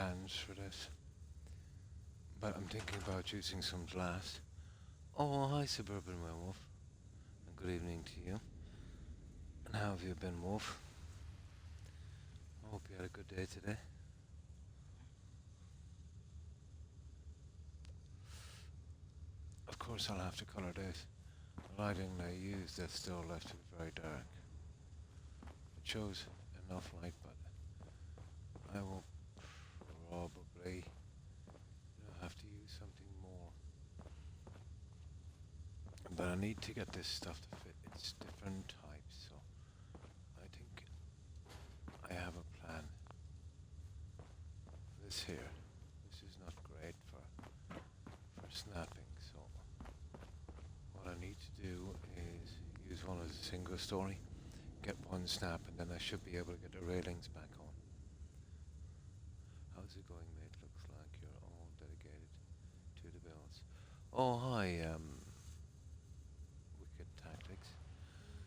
plans for this, but I'm thinking about using some glass. Oh, hi, Suburban Werewolf, and good evening to you. And how have you been, Wolf? I hope you had a good day today. Of course, I'll have to colour this. The lighting I used that's still left it very dark. It shows enough light, but I will probably have to use something more. But I need to get this stuff to fit. It's different types, so I think I have a plan. This here, this is not great for snapping, so what I need to do is use one as a single story, get one snap, and then I should be able to get the railings back on. How's it going, mate? Looks like you're all dedicated to the bills. Oh, hi, Wicked Tactics.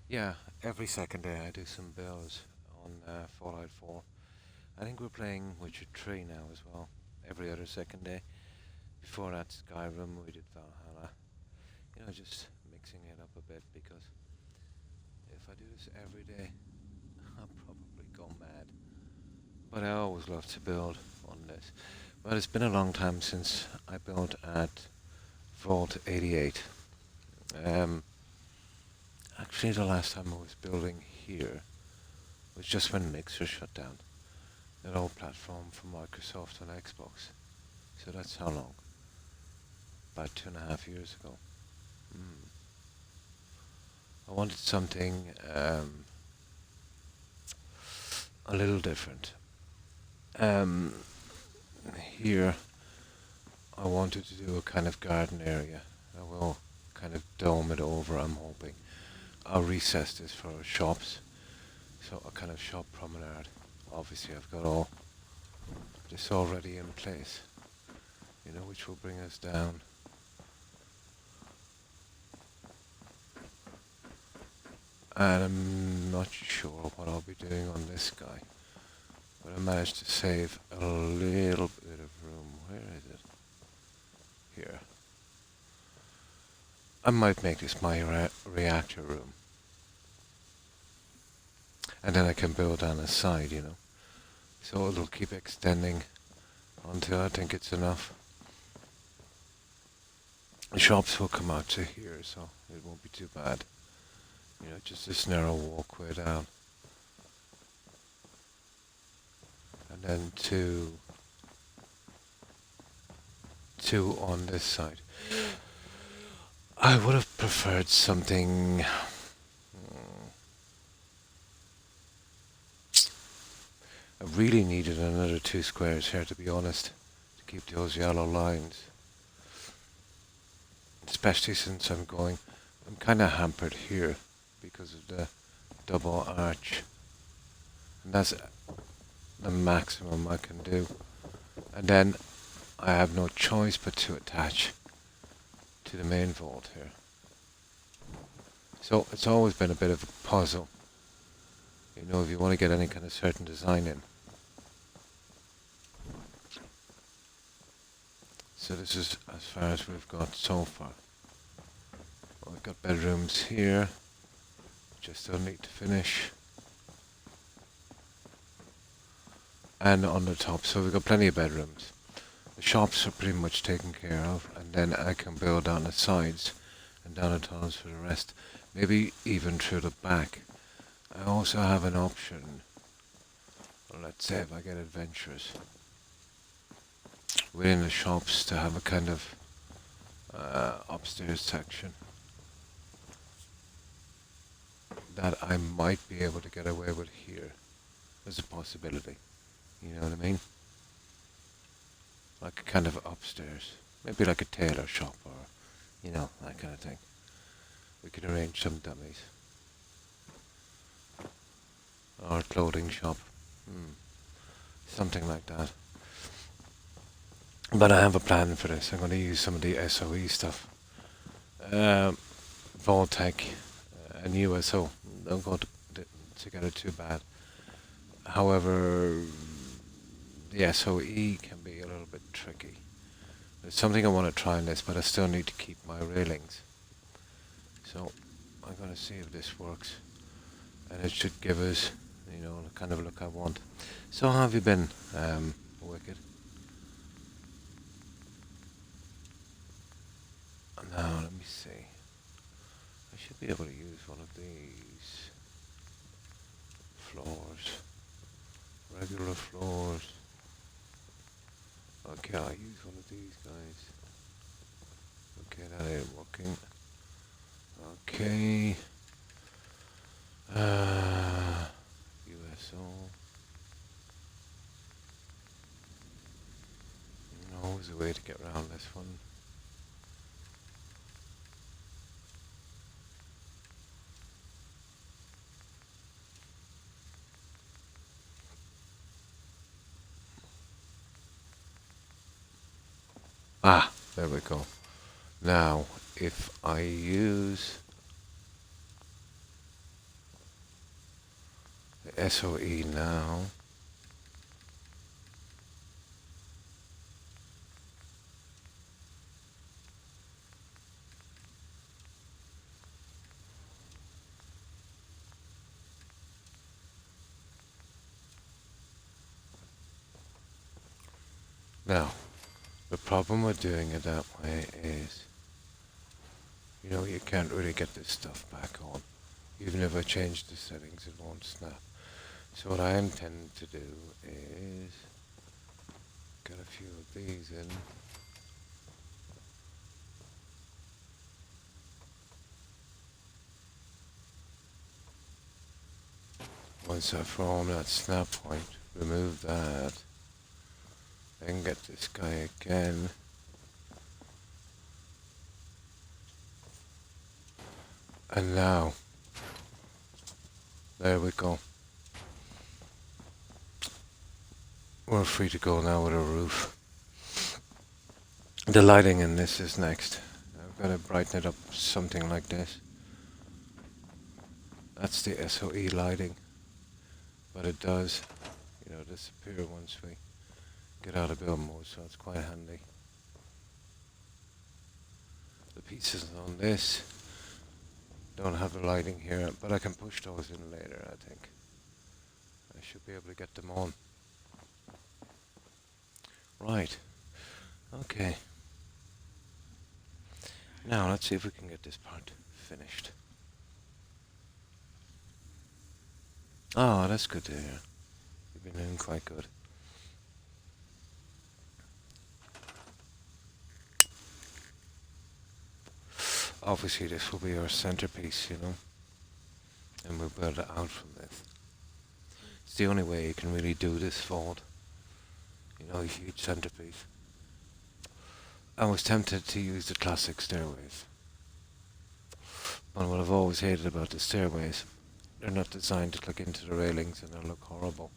Yeah, every second day I do some builds on Fallout 4. I think we're playing Witcher 3 now as well, every other second day. Before that, Skyrim, we did Valhalla. You know, just mixing it up a bit, because if I do this every day, I'll probably go mad. But I always love to build on this. But it's been a long time since I built at Vault 88. Actually, the last time I was building here was just when Mixer shut down. That old platform from Microsoft on Xbox. So that's how long? About 2.5 years ago. I wanted something a little different. Here I wanted to do a kind of garden area. I will kind of dome it over, I'm hoping. I'll recess this for shops. So a kind of shop promenade. Obviously I've got all this already in place, you know, which will bring us down. And I'm not sure what I'll be doing on this guy, but I managed to save a little bit of room. Where is it? Here. I might make this my reactor room. And then I can build on the side, you know. So it'll keep extending until I think it's enough. The shops will come out to here, so it won't be too bad. You know, just this narrow walkway down. And then two on this side. I would have preferred something... I really needed another 2 squares here, to be honest, to keep those yellow lines. Especially since I'm kind of hampered here because of the double arch. And that's the maximum I can do. And then I have no choice but to attach to the main vault here. So it's always been a bit of a puzzle. You know, if you want to get any kind of certain design in. So this is as far as we've got so far. We've got bedrooms here, which I still need to finish. And on the top, so we've got plenty of bedrooms. The shops are pretty much taken care of, and then I can build on the sides and down the tunnels for the rest. Maybe even through the back. I also have an option, let's say if I get adventurous, within the shops to have a kind of upstairs section that I might be able to get away with here. There's a possibility, you know what I mean? Like a kind of upstairs, maybe like a tailor shop or, you know, that kind of thing. We can arrange some dummies. Or a clothing shop. Something like that. But I have a plan for this. I'm going to use some of the SOE stuff. Vault-Tec and USO. Don't go together too bad. However, the SOE can be a little bit tricky. There's something I want to try on this, but I still need to keep my railings. So I'm going to see if this works. And it should give us, you know, the kind of look I want. So how have you been, Wicked? Now, let me see. I should be able to use one of these floors. Regular floors. Okay, I'll use one of these guys. Okay, that ain't working. Okay. USO. Always a way to get around this one. Ah, there we go. Now, if I use the SOE now, the problem with doing it that way is, you know, you can't really get this stuff back on. Even if I change the settings, it won't snap. So what I intend to do is get a few of these in. Once I form that snap point, remove that, then get this guy again. And now, there we go. We're free to go now with a roof. The lighting in this is next. I've got to brighten it up something like this. That's the SOE lighting. But it does, you know, disappear once we get out of build mode, so it's quite handy. The pieces on this don't have the lighting here, but I can push those in later, I think. I should be able to get them on. Right. Okay. Now, let's see if we can get this part finished. Oh, that's good to hear. You've been doing quite good. Obviously, this will be our centerpiece, you know, and we'll build it out from this. It's the only way you can really do this vault. You know, a huge centerpiece. I was tempted to use the classic stairways. But what I've always hated about the stairways, they're not designed to click into the railings and they look horrible.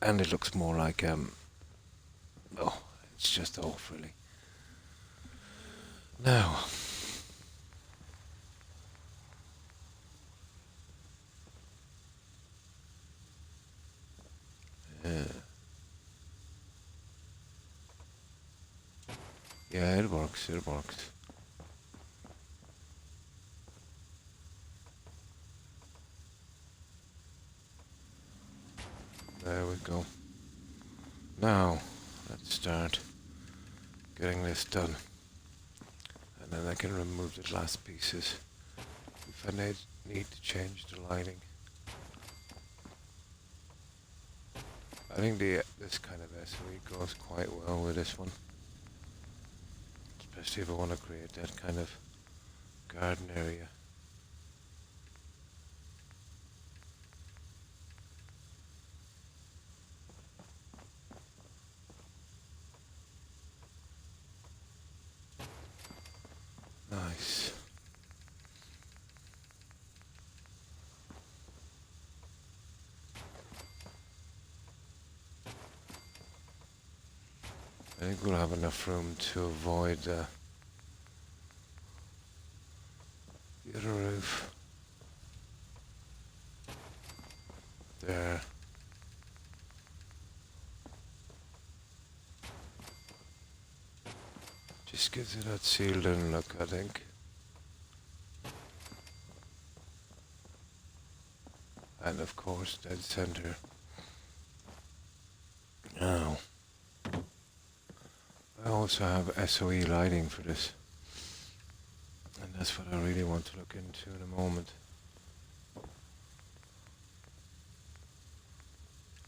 And it looks more like, oh, it's just off really. Now, yeah, it works, it works. There we go. Now, let's start getting this done. And then I can remove the last pieces if I need to change the lighting. I think this kind of SOE goes quite well with this one. Especially if I want to create that kind of garden area. Nice. I think we'll have enough room to avoid the other roof. There. This gives it that sealed in look, I think. And of course, dead center. Now, I also have SOE lighting for this. And that's what I really want to look into in a moment.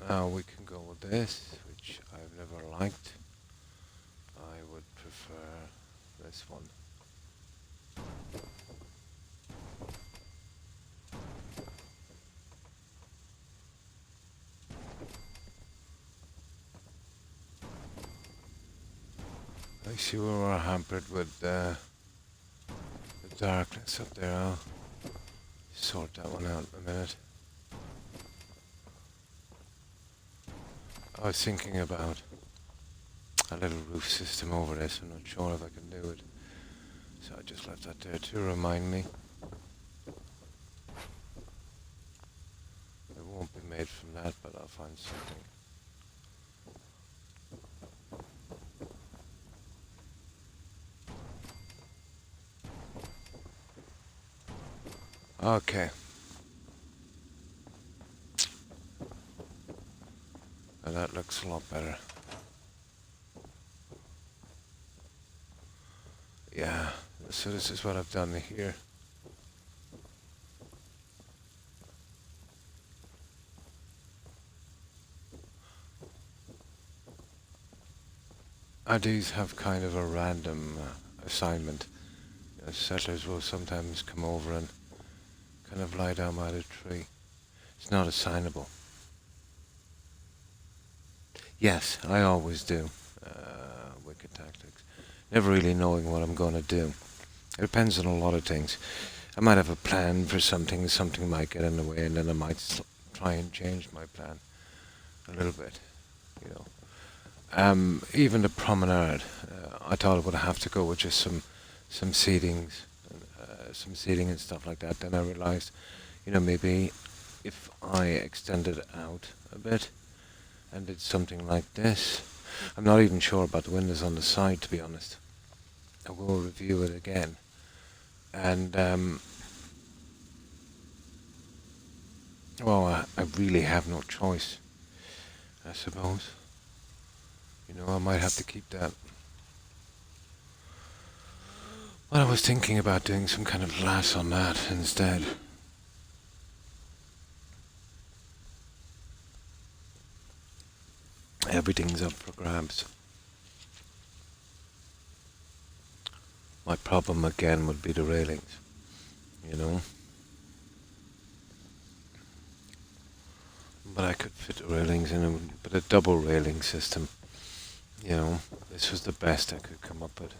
Now we can go with this, which I've never liked. I would prefer this one. I see we were hampered with the darkness up there. I'll sort that one out in a minute. I was thinking about a little roof system over this. I'm not sure if I can do it. So I just left that there to remind me. It won't be made from that, but I'll find something. Okay. Now that looks a lot better. Yeah, so this is what I've done here. These have kind of a random assignment. Settlers will sometimes come over and kind of lie down by the tree. It's not assignable. Yes, I always do. Wicked tactics. Never really knowing what I'm going to do. It depends on a lot of things. I might have a plan for something, something might get in the way, and then I might try and change my plan a little bit, you know. Even the promenade, I thought it would have to go with just some seatings, some seating and stuff like that. Then I realized, you know, maybe if I extended it out a bit and did something like this. I'm not even sure about the windows on the side, to be honest. I will review it again. And, well, I really have no choice, I suppose. You know, I might have to keep that. Well, I was thinking about doing some kind of glass on that instead. Everything's up for grabs. My problem again would be the railings, you know. But I could fit the railings in, but a double railing system, you know. This was the best I could come up with.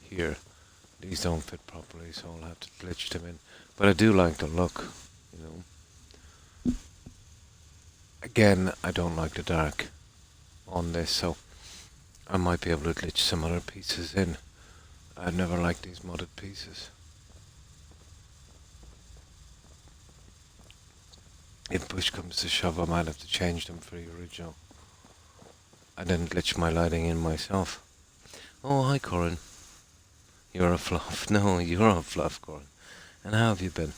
Here, these don't fit properly, so I'll have to glitch them in. But I do like the look, you know. Again, I don't like the dark on this, so I might be able to glitch some other pieces in. I've never liked these modded pieces. If push comes to shove, I might have to change them for the original. And then glitch my lighting in myself. Oh, hi, Corin. You're a fluff. No, you're a fluff, Corin. And how have you been?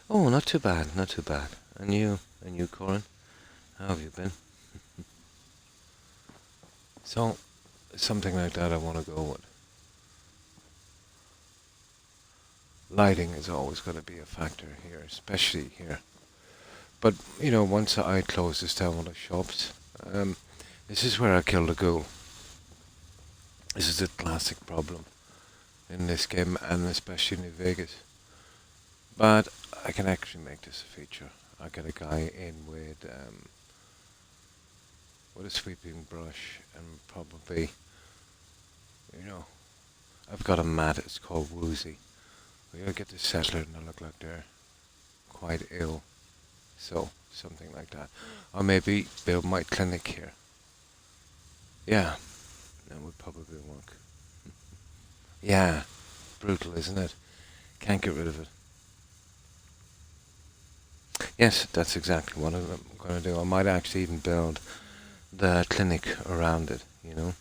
Oh, not too bad, not too bad. And you, Corin? How have you been? So, something like that I want to go with. Lighting is always going to be a factor here, especially here. But, you know, once I close this down with the shops, this is where I kill the ghoul. This is a classic problem in this game, and especially in New Vegas. But I can actually make this a feature. I get a guy in with a sweeping brush and probably, you know, I've got a mat. It's called Woozy. We'll get the settler and they look like they're quite ill. So something like that, or maybe build my clinic here. Yeah, that would probably work. Yeah, brutal, isn't it? Can't get rid of it. Yes, that's exactly what I'm going to do. I might actually even build the clinic around it, you know.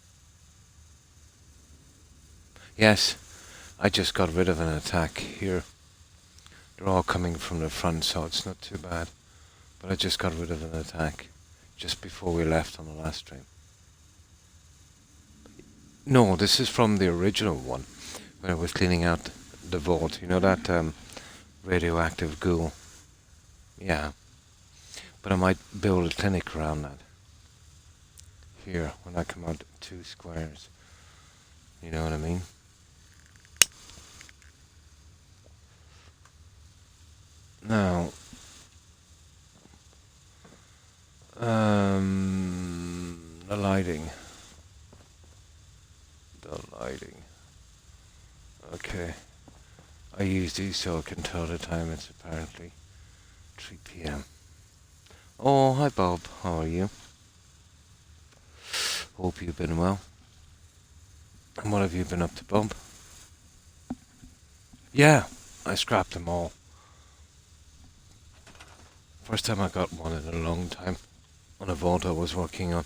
Yes, I just got rid of an attack here. They're all coming from the front, so it's not too bad. But I just got rid of an attack just before we left on the last stream. No, this is from the original one, when I was cleaning out the vault. You know that radioactive ghoul? Yeah. But I might build a clinic around that. Here, when I come out 2 squares. You know what I mean? Now, the lighting. The lighting. Okay. I use these so I can tell the time. It's apparently 3 p.m. Oh, hi Bob. How are you? Hope you've been well. And what have you been up to, Bob? Yeah, I scrapped them all. First time I got one in a long time. On a vault I was working on.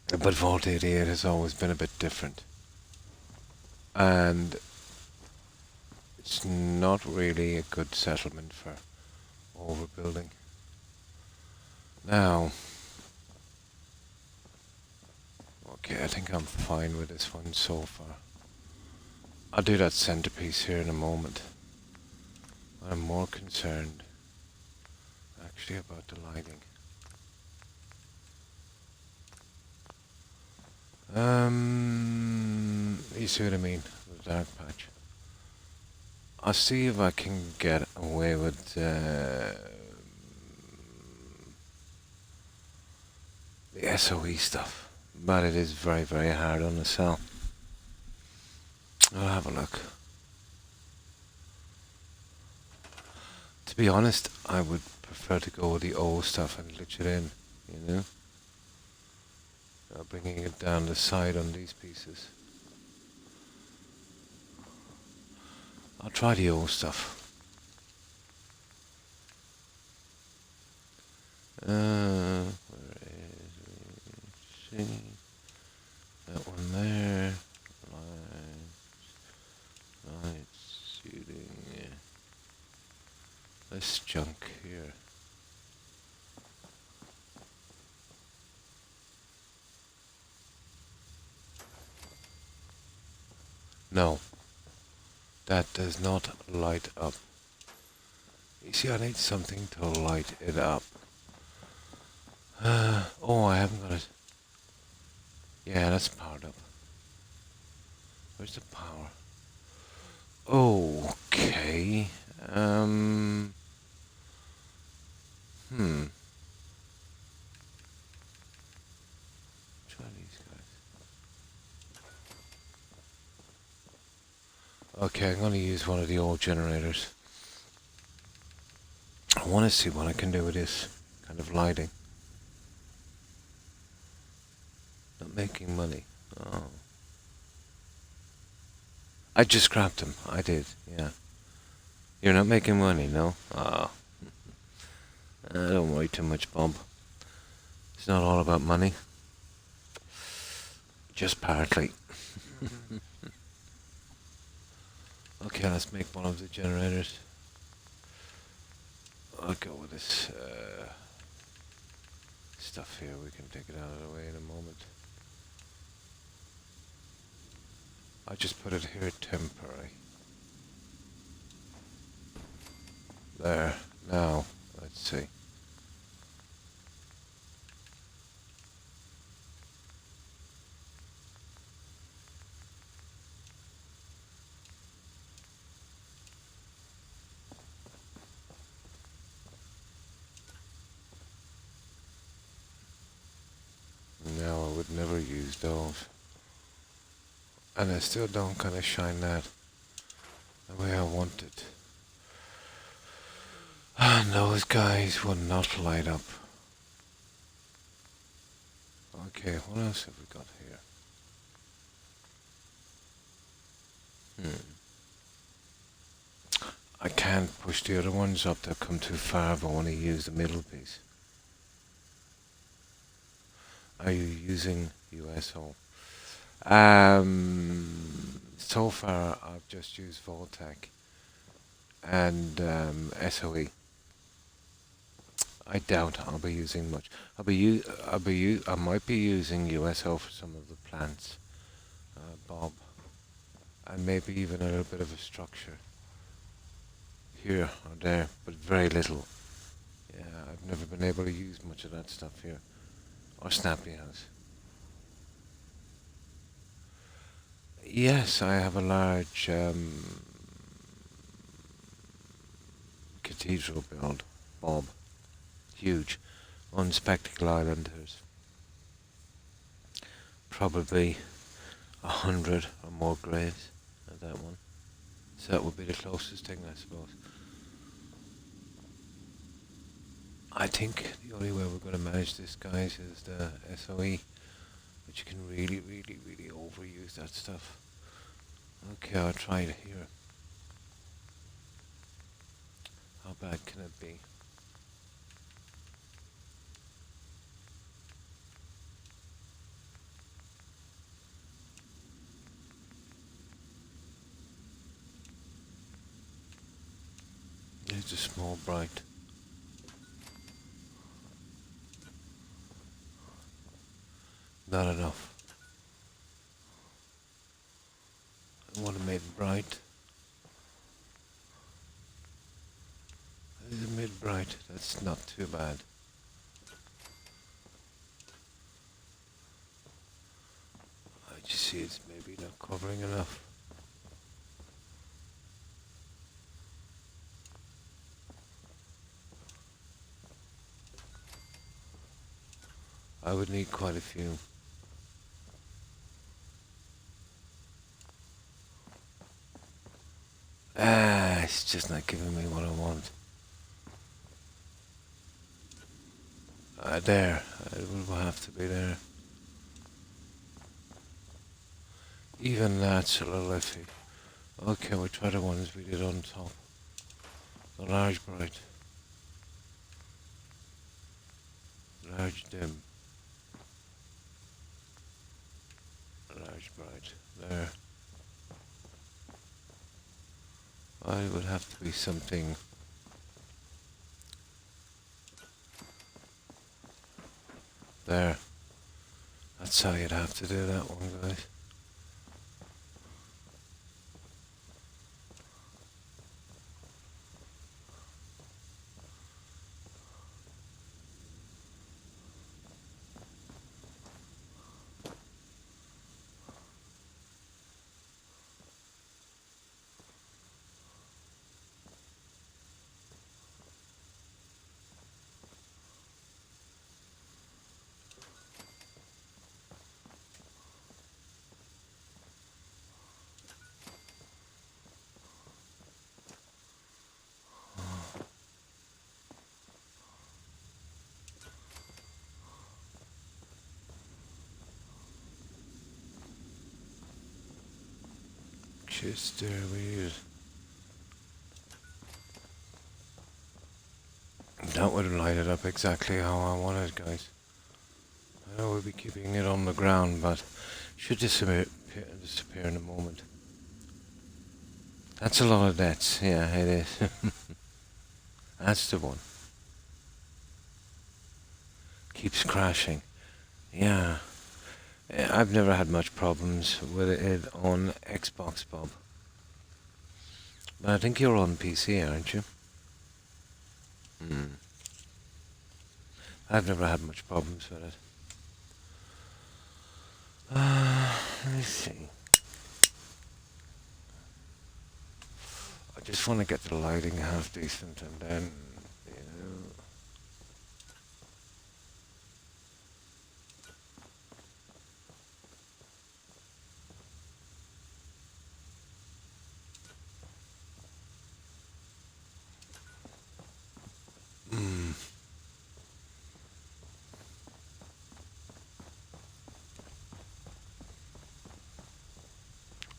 But Vault 88 has always been a bit different. And it's not really a good settlement for overbuilding. Now, okay, I think I'm fine with this one so far. I'll do that centerpiece here in a moment. I'm more concerned actually about the lighting. You see what I mean? The dark patch. I'll see if I can get away with the SOE stuff, but it is very, very hard on the cell. I'll have a look. To be honest, I would prefer to go with the old stuff and glitch it in, you know? Bringing it down the side on these pieces. I'll try the old stuff. Where is it? See? That one there. Lights, shooting. This junk here. No. That does not light up. You see, I need something to light it up. Oh, I haven't got it. Yeah, that's powered up. Where's the power? Okay. Try these guys. Okay, I'm going to use one of the old generators. I want to see what I can do with this kind of lighting. Not making money. Oh. I just scrapped them. I did, yeah. You're not making money, no? Oh. Don't worry too much, Bob. It's not all about money. Just partly. Okay, let's make one of the generators. I'll go with this stuff here. We can take it out of the way in a moment. I just put it here temporary. There. Now, let's see. No, I would never use those. And I still don't kind of shine that the way I want it. And those guys would not light up. Okay, what else have we got here? I can't push the other ones up, they'll come too far if I want to use the middle piece. are you using USO? So far I've just used Voltec and SOE. I doubt I'll be using much. I might be using USO for some of the plants, Bob, and maybe even a little bit of a structure here or there, but very little. Yeah, I've never been able to use much of that stuff here, or Snappy House. Yes, I have a large cathedral build, Bob, huge, on Spectacle Island. There's probably 100 or more graves at that one. So that would be the closest thing, I suppose. I think the only way we're going to manage this, guys, is the SOE, but you can really, really, really overuse that stuff. Okay, I'll try it here. How bad can it be? It's a small bright. Not enough. I want to make it bright. It's a mid-bright. That's not too bad. I just see it's maybe not covering enough. I would need quite a few. It's just not giving me what I want. There. It will have to be there. Even that's a little iffy. Okay, we'll try the ones we did on top. The large bright. Large dim. Large bright. There. It would have to be something. There. That's how you'd have to do that one, guys. Just there weird. That would light it up exactly how I want it, guys. I know we'll be keeping it on the ground, but should disappear in a moment. That's a lot of deaths. Yeah, it is. That's the one. Keeps crashing. Yeah. I've never had much problems with it on Xbox, Bob. But I think you're on PC, aren't you? I've never had much problems with it. Let me see. I just want to get the lighting half decent and then,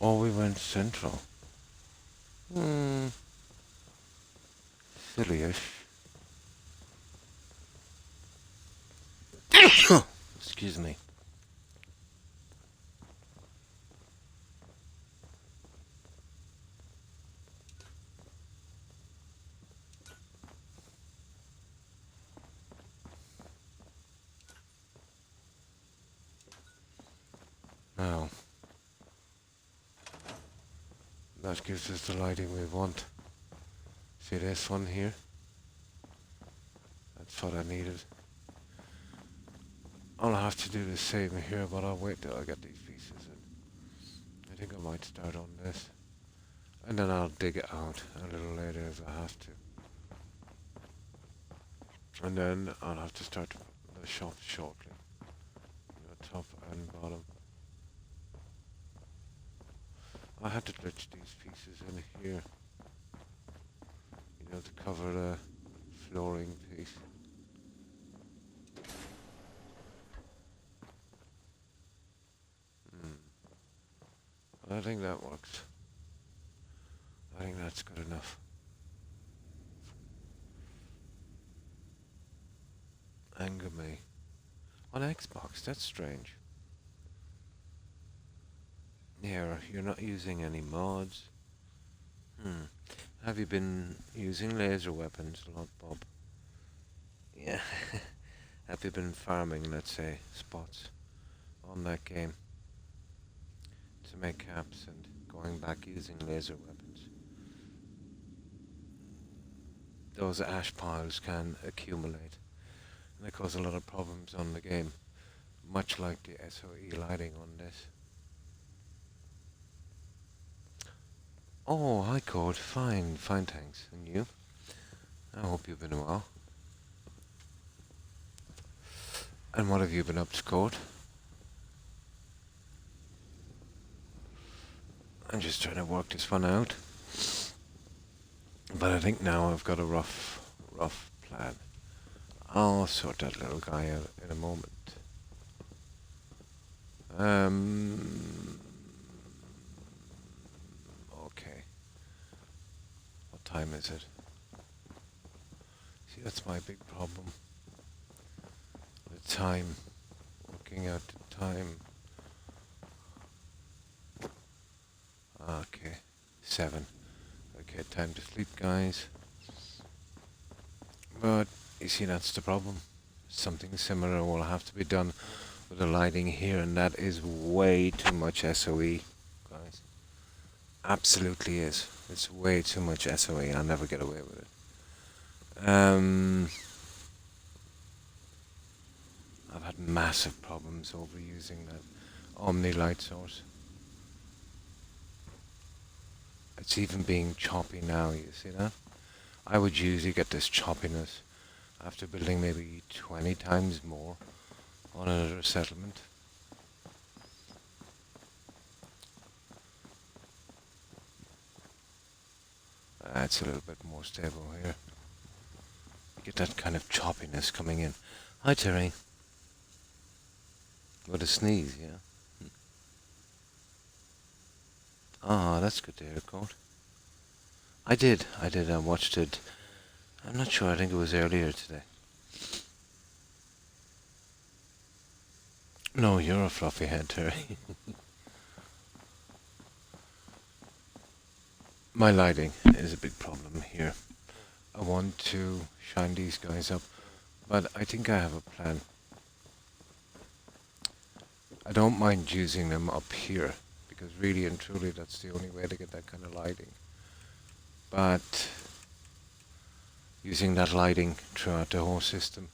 Oh, we went central. Silly-ish. Excuse me. Now, that gives us the lighting we want. See this one here? That's what I needed. I'll have to do the same here, but I'll wait till I get these pieces in. I think I might start on this. And then I'll dig it out a little later if I have to. And then I'll have to start the shop shortly. Top and bottom. I had to glitch these pieces in here. You know, to cover the flooring piece. I think that works. I think that's good enough. Anger me. On Xbox, that's strange. Yeah, you're not using any mods. Have you been using laser weapons a lot, Bob? Yeah. Have you been farming, let's say, spots on that game to make caps and going back using laser weapons? Those ash piles can accumulate and they cause a lot of problems on the game, much like the SOE lighting on this. Oh, hi Code. Fine, thanks. And you? I hope you've been well. And what have you been up to, Code? I'm just trying to work this one out. But I think now I've got a rough plan. I'll sort that little guy out in a moment. Okay. What time is it? See, that's my big problem. The time. Looking at the time. Okay. 7. Okay, time to sleep, guys. But, you see, that's the problem. Something similar will have to be done with the lighting here, and that is way too much SOE, guys. Absolutely is. It's way too much SOE. I'll never get away with it. I've had massive problems overusing that Omni light source. It's even being choppy now, you see that? I would usually get this choppiness after building maybe 20 times more on another settlement. It's a little bit more stable here. You get that kind of choppiness coming in. Hi Terry. What a sneeze, yeah? Ah, that's good to hear, Colt. I did. I watched it. I'm not sure. I think it was earlier today. No, you're a fluffy head, Terry. My lighting is a big problem here. I want to shine these guys up, but I think I have a plan. I don't mind using them up here, because really and truly that's the only way to get that kind of lighting. But using that lighting throughout the whole system,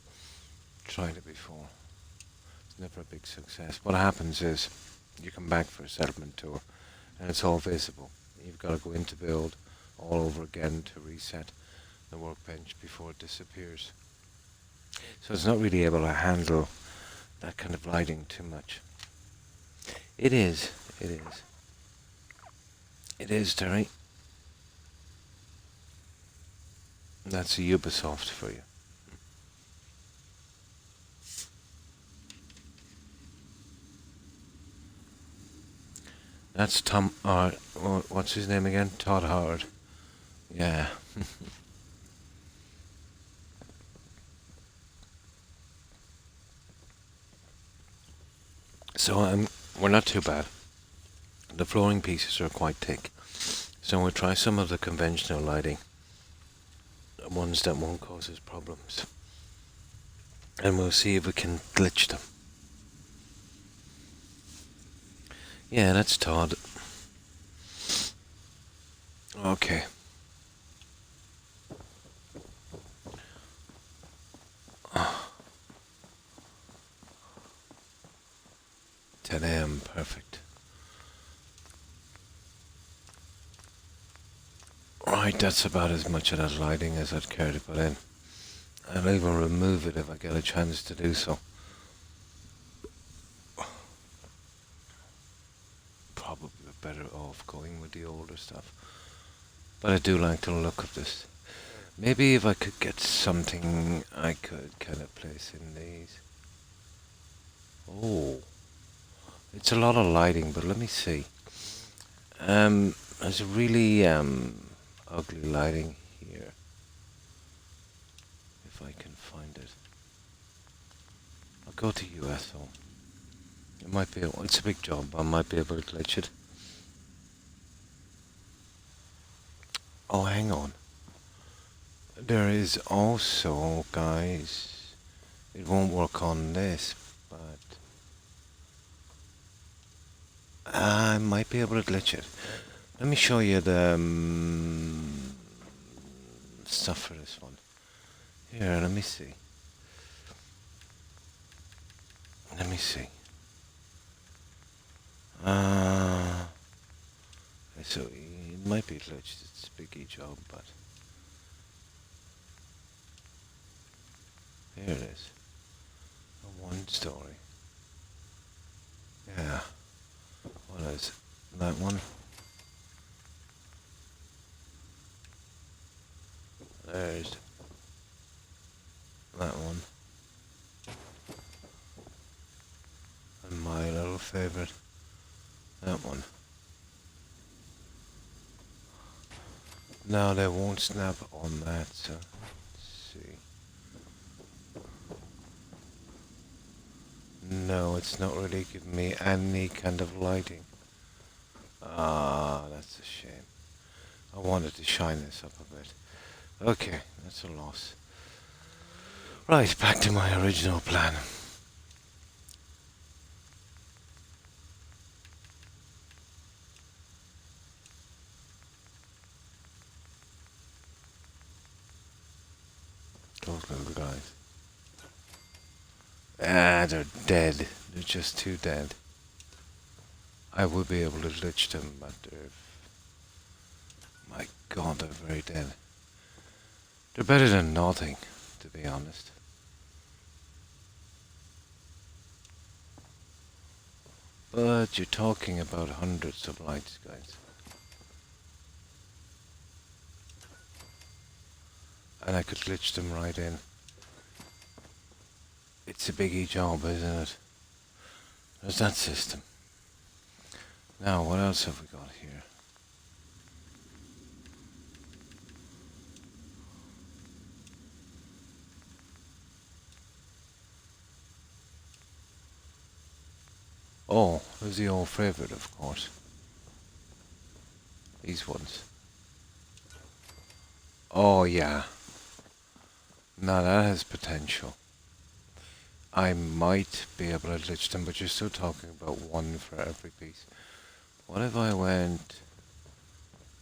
tried it before. It's never a big success. What happens is you come back for a settlement tour and it's all visible. You've got to go into build all over again to reset the workbench before it disappears. So it's not really able to handle that kind of lighting too much. It is, Terry. That's a Ubisoft for you. That's Tom, what's his name again? Todd Howard. Yeah. So we're not too bad. The flooring pieces are quite thick. So we'll try some of the conventional lighting, ones that won't cause us problems. And we'll see if we can glitch them. Yeah, that's Todd. Okay. Oh, 10 a.m. Perfect. Right, that's about as much of that lighting as I'd care to put in. I'll even remove it if I get a chance to do so. Probably better off going with the older stuff. But I do like the look of this. Maybe if I could get something I could kind of place in these. Oh, it's a lot of lighting, but let me see. There's a really ugly lighting here. If I can find it. I'll go to USO. It might be, it's a big job, I might be able to glitch it. Oh, hang on. There is also, guys, it won't work on this, but I might be able to glitch it. Let me show you the stuff for this one. Here, let me see. Let me see. So it might be glitched. It's a biggie job, but here it is. A one story. Yeah. What is it? That one? There's that one. And my little favorite. That one. No, they won't snap on that, so let's see. No, it's not really giving me any kind of lighting. Ah, that's a shame. I wanted to shine this up a bit. Okay, that's a loss. Right, back to my original plan. Those little guys. Ah, they're dead. They're just too dead. I would be able to glitch them, but they're... My god, they're very dead. They're better than nothing, to be honest. But you're talking about hundreds of lights, guys. And I could glitch them right in. It's a biggie job, isn't it? There's that system. Now, what else have we got here? Oh, there's the old favorite, of course. These ones. Oh, yeah. Now that has potential. I might be able to glitch them, but you're still talking about one for every piece. What if I went,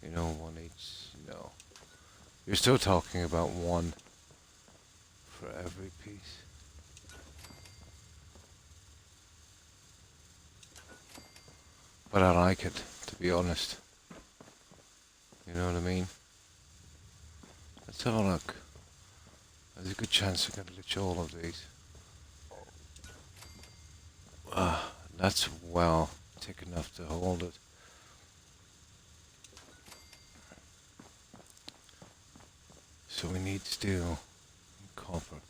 you know, one each? No. You're still talking about one for every piece. But I like it, to be honest. You know what I mean? Let's have a look. There's a good chance I can glitch all of these. That's well thick enough to hold it. So we need steel and copper.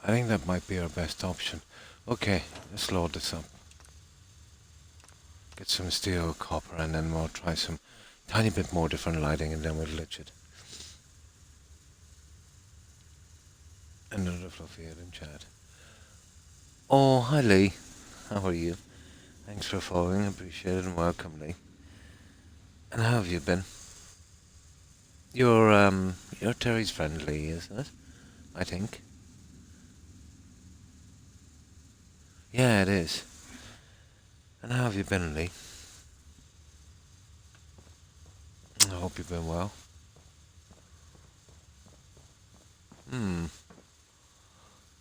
I think that might be our best option. Okay, let's load this up. Get some steel, copper, and then we'll try some tiny bit more different lighting, and then we'll glitch it. Another fluffy head in chat. Oh, hi Lee. How are you? Thanks for following. Appreciate it and welcome, Lee. And how have you been? You're Terry's friend, Lee, isn't it? I think. Yeah, it is. And how have you been, Lee? I hope you've been well. Hmm.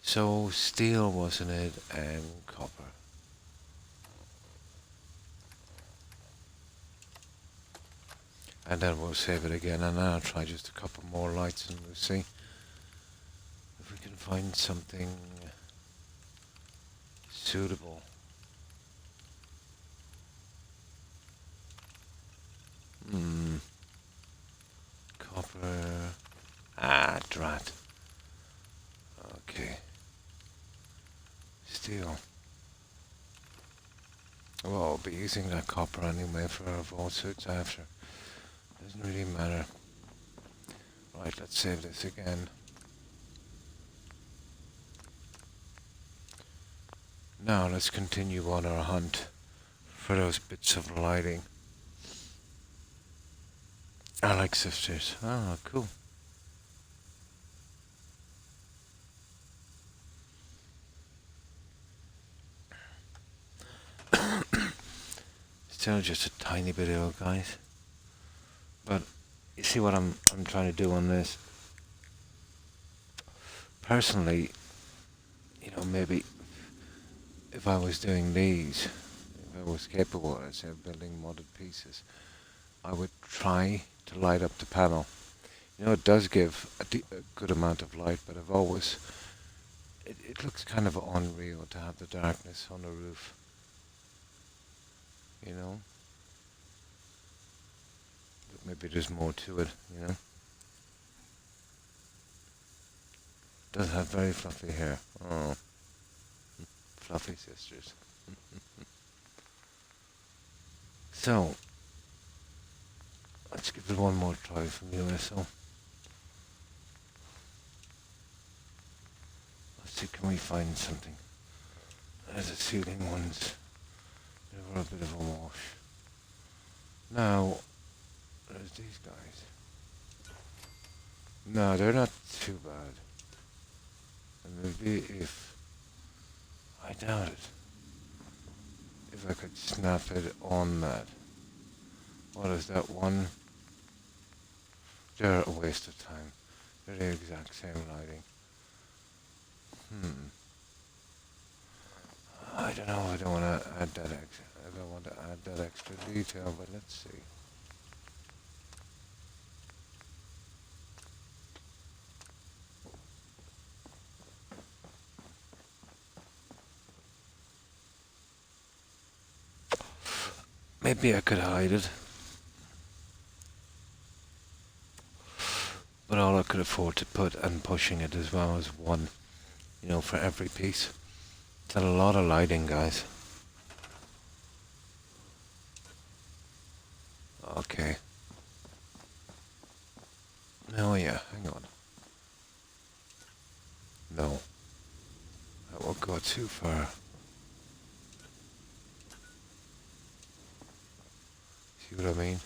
So steel, wasn't it, and copper. And then we'll save it again, and then I'll try just a couple more lights, and we'll see if we can find something suitable. Hmm. Copper. Ah, drat. Okay. Steel. Well, I'll be using that copper anyway for our vault suits after. Doesn't really matter. Right, let's save this again. Now let's continue on our hunt for those bits of lighting. I like sisters. Oh, cool. Still just a tiny bit ill, guys. But you see what I'm trying to do on this? Personally, maybe if I was doing these, if I was capable, let's say, of building modded pieces, I would try to light up the panel. It does give a good amount of light, but I've always... It looks kind of unreal to have the darkness on the roof. But maybe there's more to it. Does have very fluffy hair. Oh, fluffy sisters. So, let's give it one more try from USO. Let's see, can we find something? There's the ceiling ones. They were a bit of a wash. Now, there's these guys. No, they're not too bad. And maybe if... I doubt it. If I could snap it on that. What is that one? They're a waste of time. They're the exact same lighting. I don't know. I don't want to add that extra. I don't want to add that extra detail, but let's see. Maybe I could hide it. But all I could afford to put and pushing it as well as one, for every piece. It's a lot of lighting, guys. Okay. Oh yeah, hang on. No. That won't go too far. See what I mean?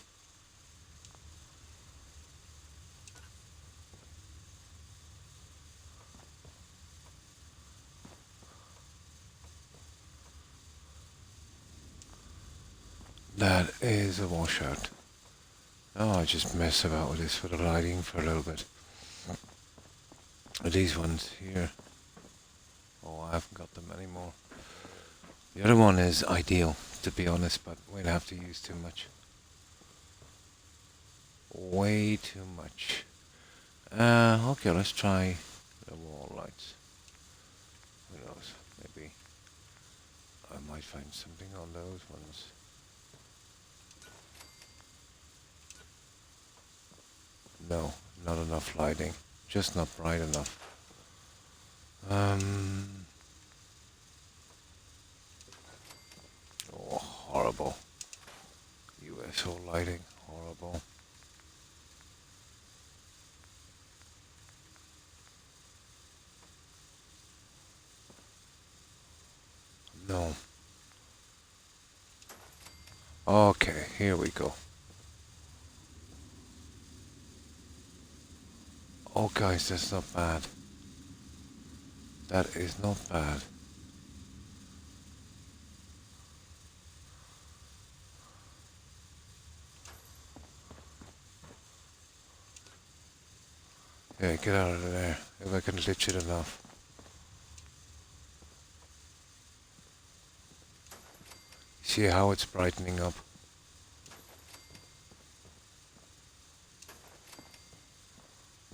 That is a washout. Oh, I just mess about with this with the lighting for a little bit. These ones here. Oh, I haven't got them anymore. The other one is ideal, to be honest, but we'll have to use too much. Way too much. Okay, let's try the wall lights. Who knows? Maybe I might find something on those ones. No, not enough lighting. Just not bright enough. Oh, horrible. USO lighting, horrible. No. Okay, here we go. Oh, guys, that's not bad. That is not bad. Yeah, get out of there. If I can glitch it enough. See how it's brightening up?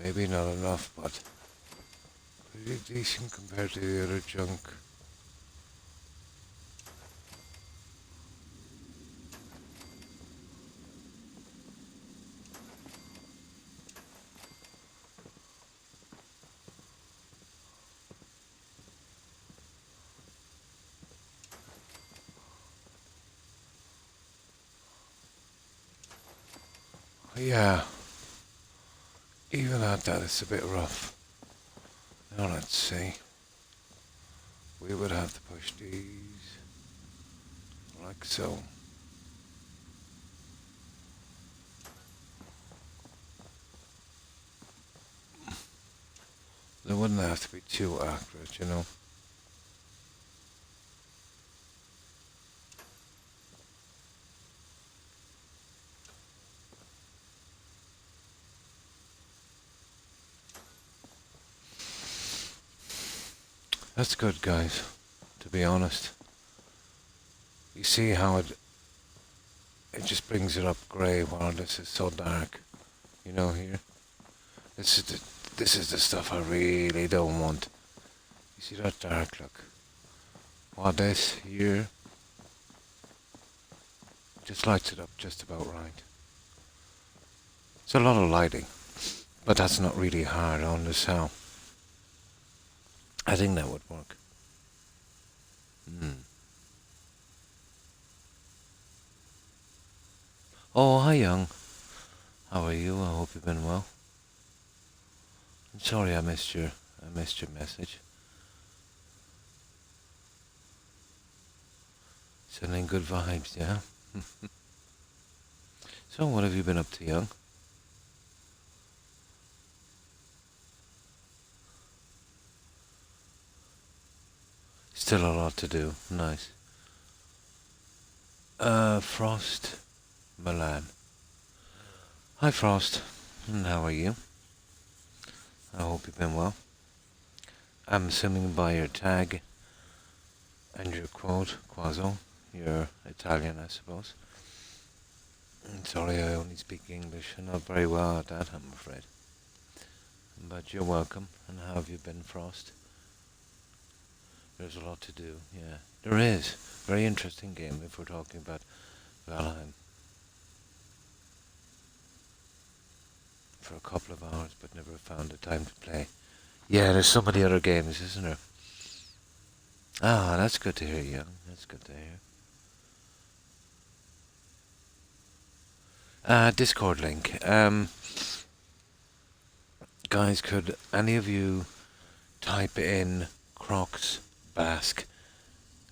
Maybe not enough, but pretty decent compared to the other junk. Yeah, even at that, it's a bit rough. Now let's see. We would have to push these like so. They wouldn't have to be too accurate, you know. That's good, guys, to be honest. You see how it just brings it up grey while this is so dark. You know, here. This is the stuff I really don't want. You see that dark look? While this here just lights it up just about right. It's a lot of lighting, but that's not really hard on the cell. I think that would work. Hmm. Oh, hi, Young. How are you? I hope you've been well. I'm sorry I missed your message. Sending good vibes, yeah. So, what have you been up to, Young? Still a lot to do. Nice. Frost, Milan. Hi, Frost. And how are you? I hope you've been well. I'm assuming by your tag and your quote, Quaso, you're Italian, I suppose. Sorry, I only speak English and not very well at that, I'm afraid. But you're welcome. And how have you been, Frost? There's a lot to do, yeah. There is. Very interesting game if we're talking about Valheim. For a couple of hours, but never found the time to play. Yeah, there's so many other games, isn't there? Ah, that's good to hear, Young. That's good to hear. Discord link. Guys, could any of you type in Crocs Basque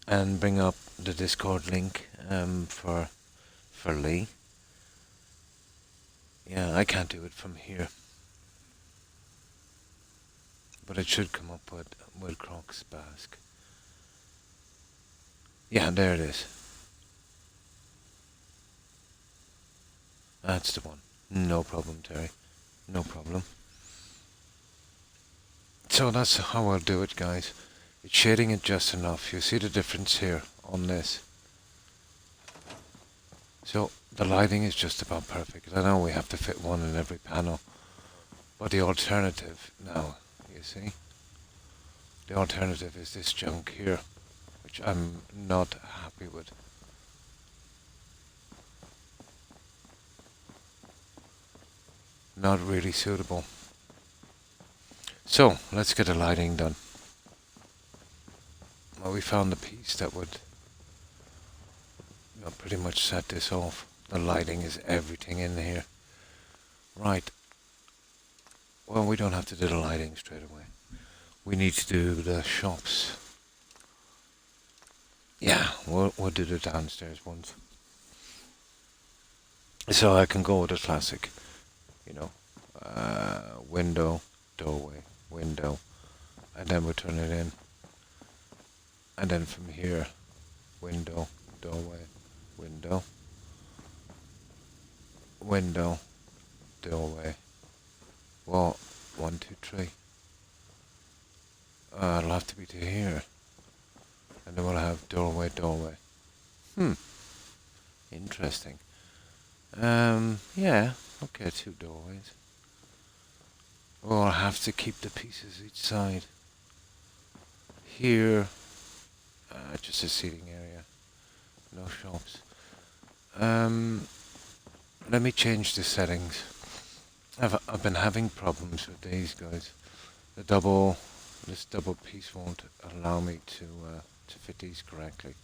and bring up the Discord link for Lee? Yeah, I can't do it from here, but it should come up with Crocs Basque. Yeah, there it is. That's the one. No problem, Terry. No problem. So that's how I'll do it, guys. It's shading it just enough. You see the difference here on this. So the lighting is just about perfect. I know we have to fit one in every panel, but the alternative now, you see, the alternative is this junk here, which I'm not happy with. Not really suitable. So let's get the lighting done. Well, we found the piece that would pretty much set this off. The lighting is everything in here. Right. Well, we don't have to do the lighting straight away. We need to do the shops. Yeah, we'll do the downstairs ones. So I can go with the classic, you know, window, doorway, window, and then we'll turn it in. And then from here, window, doorway, window, window, doorway. Well, one, two, three. It'll have to be to here. And then we'll have doorway, doorway. Hmm, interesting. Yeah, okay, two doorways. Well, I'll have to keep the pieces each side. Here, just a seating area, no shops. Um, Let me change the settings. I've been having problems with these guys. This double piece won't allow me to fit these correctly.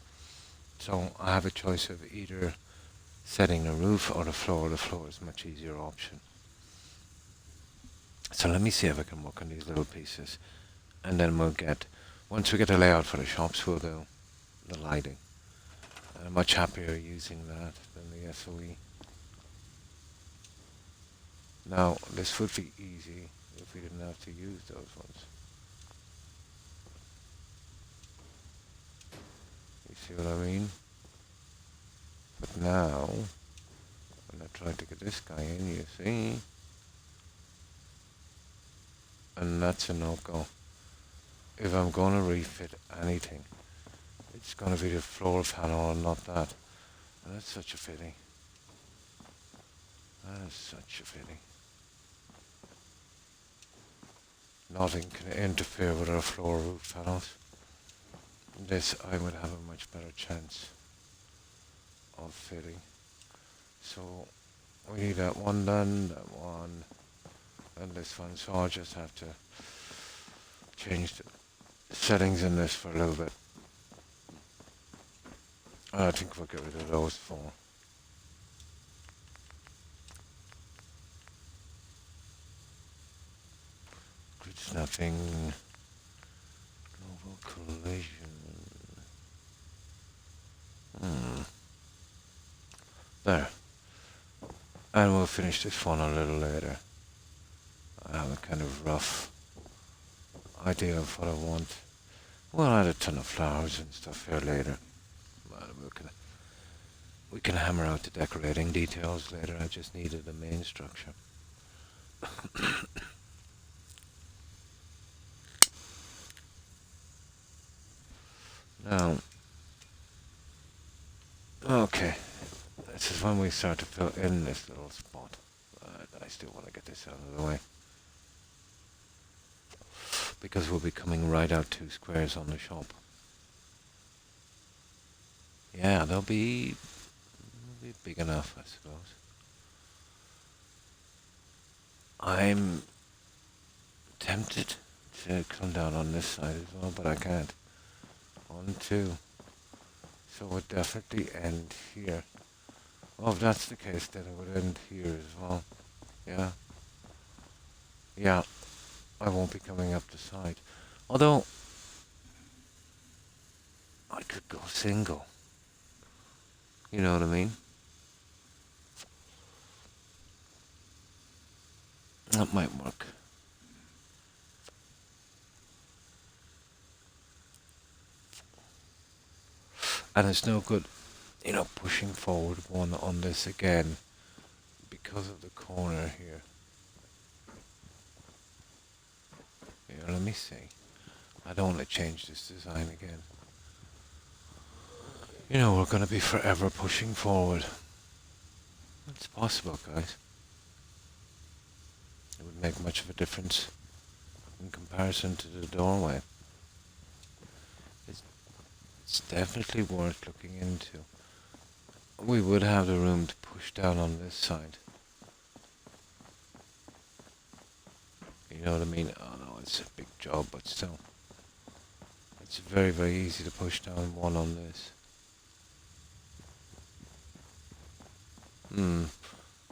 So I have a choice of either setting the roof or the floor. The floor is a much easier option. So let me see if I can work on these little pieces, and then once we get a layout for the shops, we'll do the lighting. I'm much happier using that than the SOE. Now, this would be easy if we didn't have to use those ones. You see what I mean? But now, when I try to get this guy in, you see? And that's a no-go. If I'm going to refit anything, it's going to be the floor panel and not that. And that's such a pity. That is such a pity. Nothing can interfere with our floor roof panels. This I would have a much better chance of fitting. So we need that one done, that one, and this one. So I'll just have to change the settings in this for a little bit. I think we'll get rid of those four. Grid snapping, global collision. There. And we'll finish this one a little later. I have a kind of rough idea of what I want. We'll add a ton of flowers and stuff here later. We can hammer out the decorating details later. I just needed the main structure. Now, okay, this is when we start to fill in this little spot. I still want to get this out of the way, because we'll be coming right out 2 squares on the shop. Yeah, they'll be big enough, I suppose. I'm tempted to come down on this side as well, but I can't. 1, 2. So it would definitely end here. Well, if that's the case, then it would end here as well. Yeah. Yeah, I won't be coming up the side. Although, I could go single. You know what I mean? That might work. And it's no good, pushing forward one on this again because of the corner here. Let me see. I don't want to change this design again. We're going to be forever pushing forward. It's possible, guys. It would make much of a difference in comparison to the doorway. It's definitely worth looking into. We would have the room to push down on this side. You know what I mean? Oh no, it's a big job, but still. It's very, very easy to push down one on this.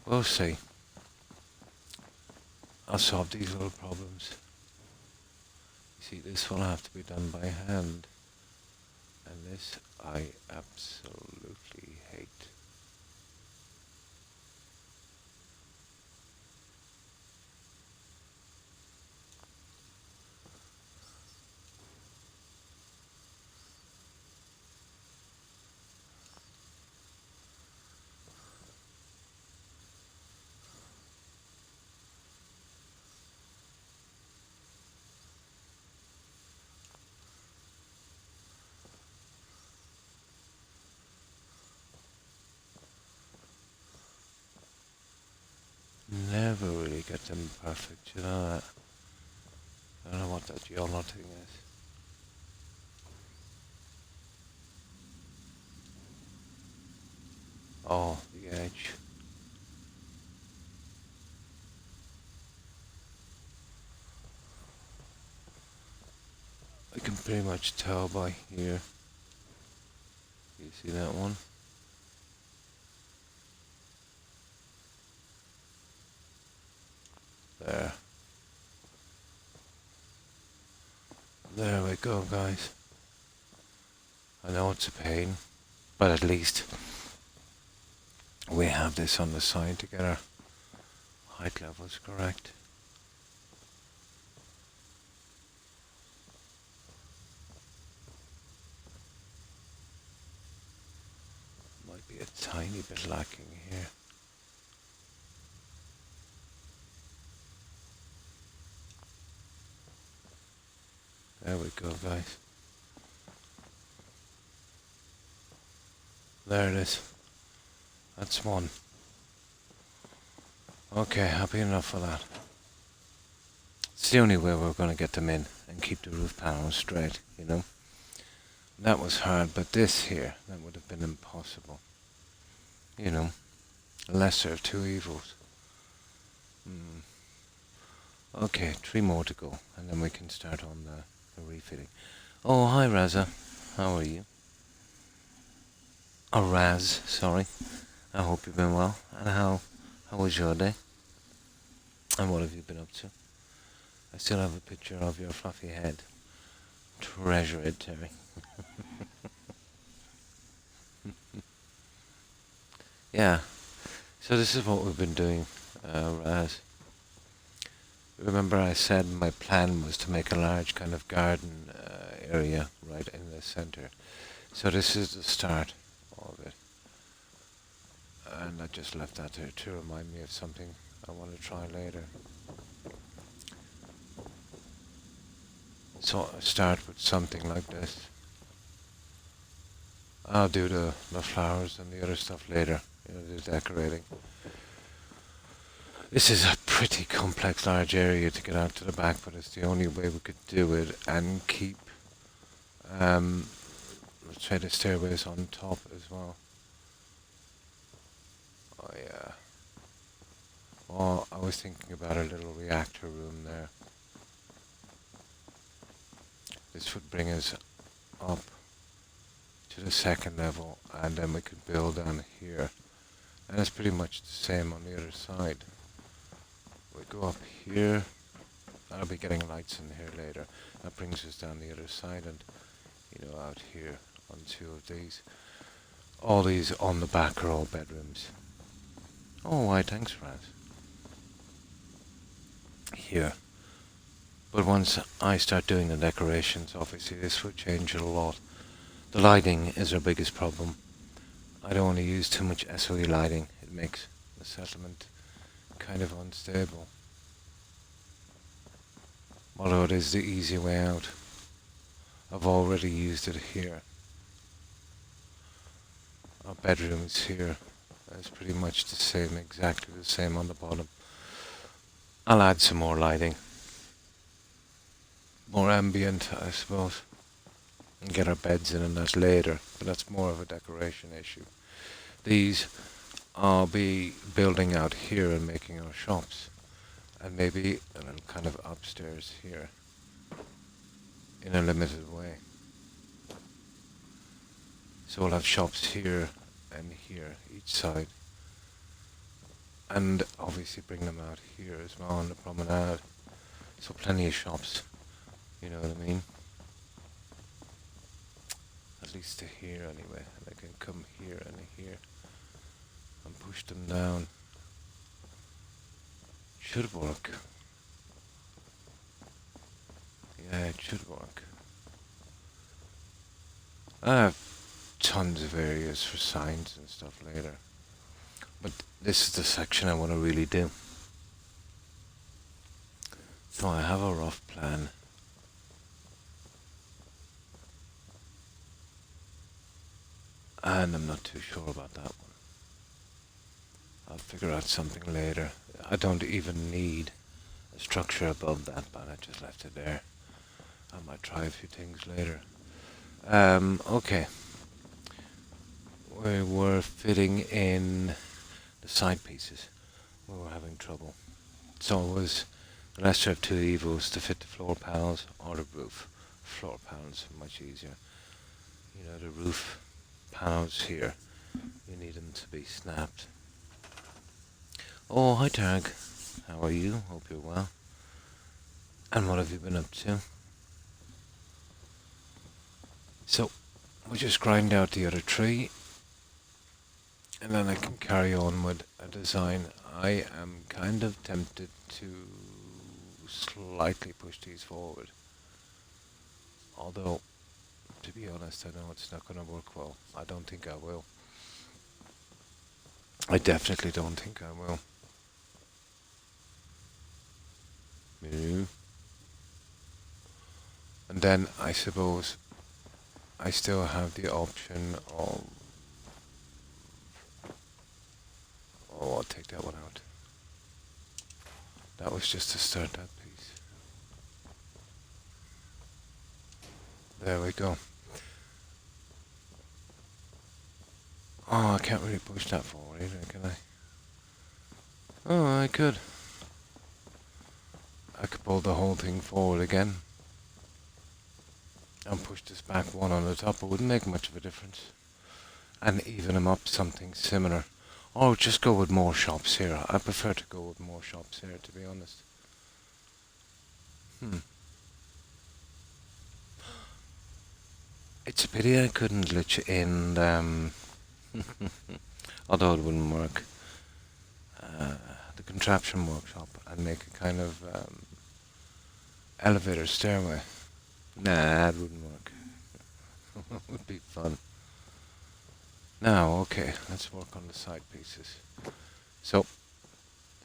We'll see. I'll solve these little problems. You see, this will have to be done by hand. And this I absolutely hate. get them perfect. You know that? I don't know what that yellow thing is. Oh, the edge. I can pretty much tell by here. You see that one? There. There we go, guys. I know it's a pain, but at least we have this on the side to get our height levels correct. Might be a tiny bit lacking here. There we go, guys. There it is. That's one. Okay, happy enough for that. It's the only way we're going to get them in and keep the roof panels straight, you know. That was hard, but this here, that would have been impossible. You know, lesser of two evils. Okay, 3 more to go, and then we can start on the refitting. Oh, hi Raza. How are you? Oh, Raz, sorry. I hope you've been well. And how was your day? And what have you been up to? I still have a picture of your fluffy head. Treasure it, Terry. Yeah. So this is what we've been doing, Raz. Remember I said my plan was to make a large kind of garden area right in the center. So this is the start of it. And I just left that there to remind me of something I want to try later. So I start with something like this. I'll do the flowers and the other stuff later, you know, the decorating. This is a pretty complex large area to get out to the back, but it's the only way we could do it and keep, let's say, the stairways on top as well. Oh yeah. Oh, I was thinking about a little reactor room there. This would bring us up to the second level, and then we could build down here. And it's pretty much the same on the other side. We go up here. I'll be getting lights in here later. That brings us down the other side, and you know, out here on 2 of these. All these on the back are all bedrooms. Oh, why? Thanks, Raz. Here. But once I start doing the decorations, obviously this will change a lot. The lighting is our biggest problem. I don't want to use too much SOE lighting. It makes the settlement kind of unstable. Although it is the easy way out. I've already used it here. Our bedroom is here. It's pretty much the same, exactly the same on the bottom. I'll add some more lighting. More ambient, I suppose. And get our beds in and that later. But that's more of a decoration issue. These I'll be building out here and making our shops. And maybe a little kind of upstairs here. In a limited way. So we'll have shops here and here, each side. And obviously bring them out here as well on the promenade. So plenty of shops, you know what I mean? At least to here anyway. And I can come here and here and push them down. Should work. Yeah, it should work. I have tons of areas for signs and stuff later. But this is the section I want to really do. So I have a rough plan. And I'm not too sure about that one. I'll figure out something later. I don't even need a structure above that, but I just left it there. I might try a few things later. Okay. We were fitting in the side pieces. We were having trouble. So it was the lesser of two evils to fit the floor panels or the roof. Floor panels are much easier. You know, the roof panels here, you need them to be snapped. Oh, hi Tarek. How are you? Hope you're well. And what have you been up to? So, we just grind out the other tree, and then I can carry on with a design. I am kind of tempted to slightly push these forward. Although, to be honest, I know it's not going to work well. I don't think I will. I definitely don't think I will. No. And then I suppose I still have the option of... Oh, I'll take that one out. That was just to start that piece. There we go. Oh, I can't really push that forward either, can I? Oh, I could. I could pull the whole thing forward again. And push this back one on the top. It wouldn't make much of a difference. And even them up something similar. Or just go with more shops here. I prefer to go with more shops here, to be honest. It's a pity I couldn't glitch in, although it wouldn't work, the contraption workshop and make a kind of elevator stairway. Nah, it wouldn't work. It would be fun. Now, okay, let's work on the side pieces. So,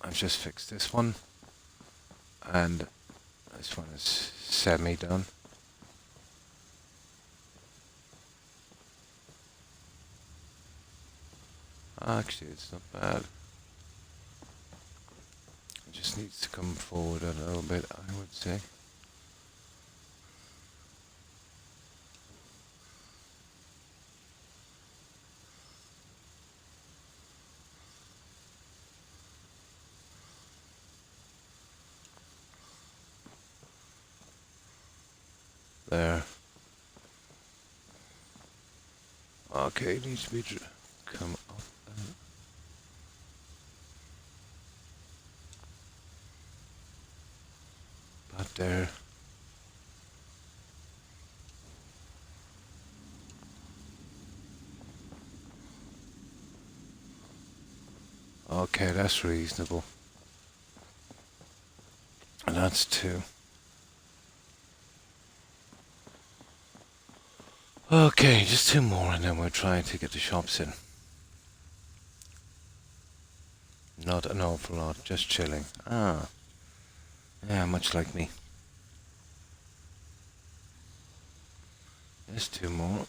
I've just fixed this one, and this one is semi-done. Actually, it's not bad. It just needs to come forward a little bit, I would say. There. Okay, it needs to be come up. About there. Okay, that's reasonable. And that's two. Okay, just two more and then we're trying to get the shops in. Not an awful lot, just chilling. Ah. Yeah, much like me. There's two more.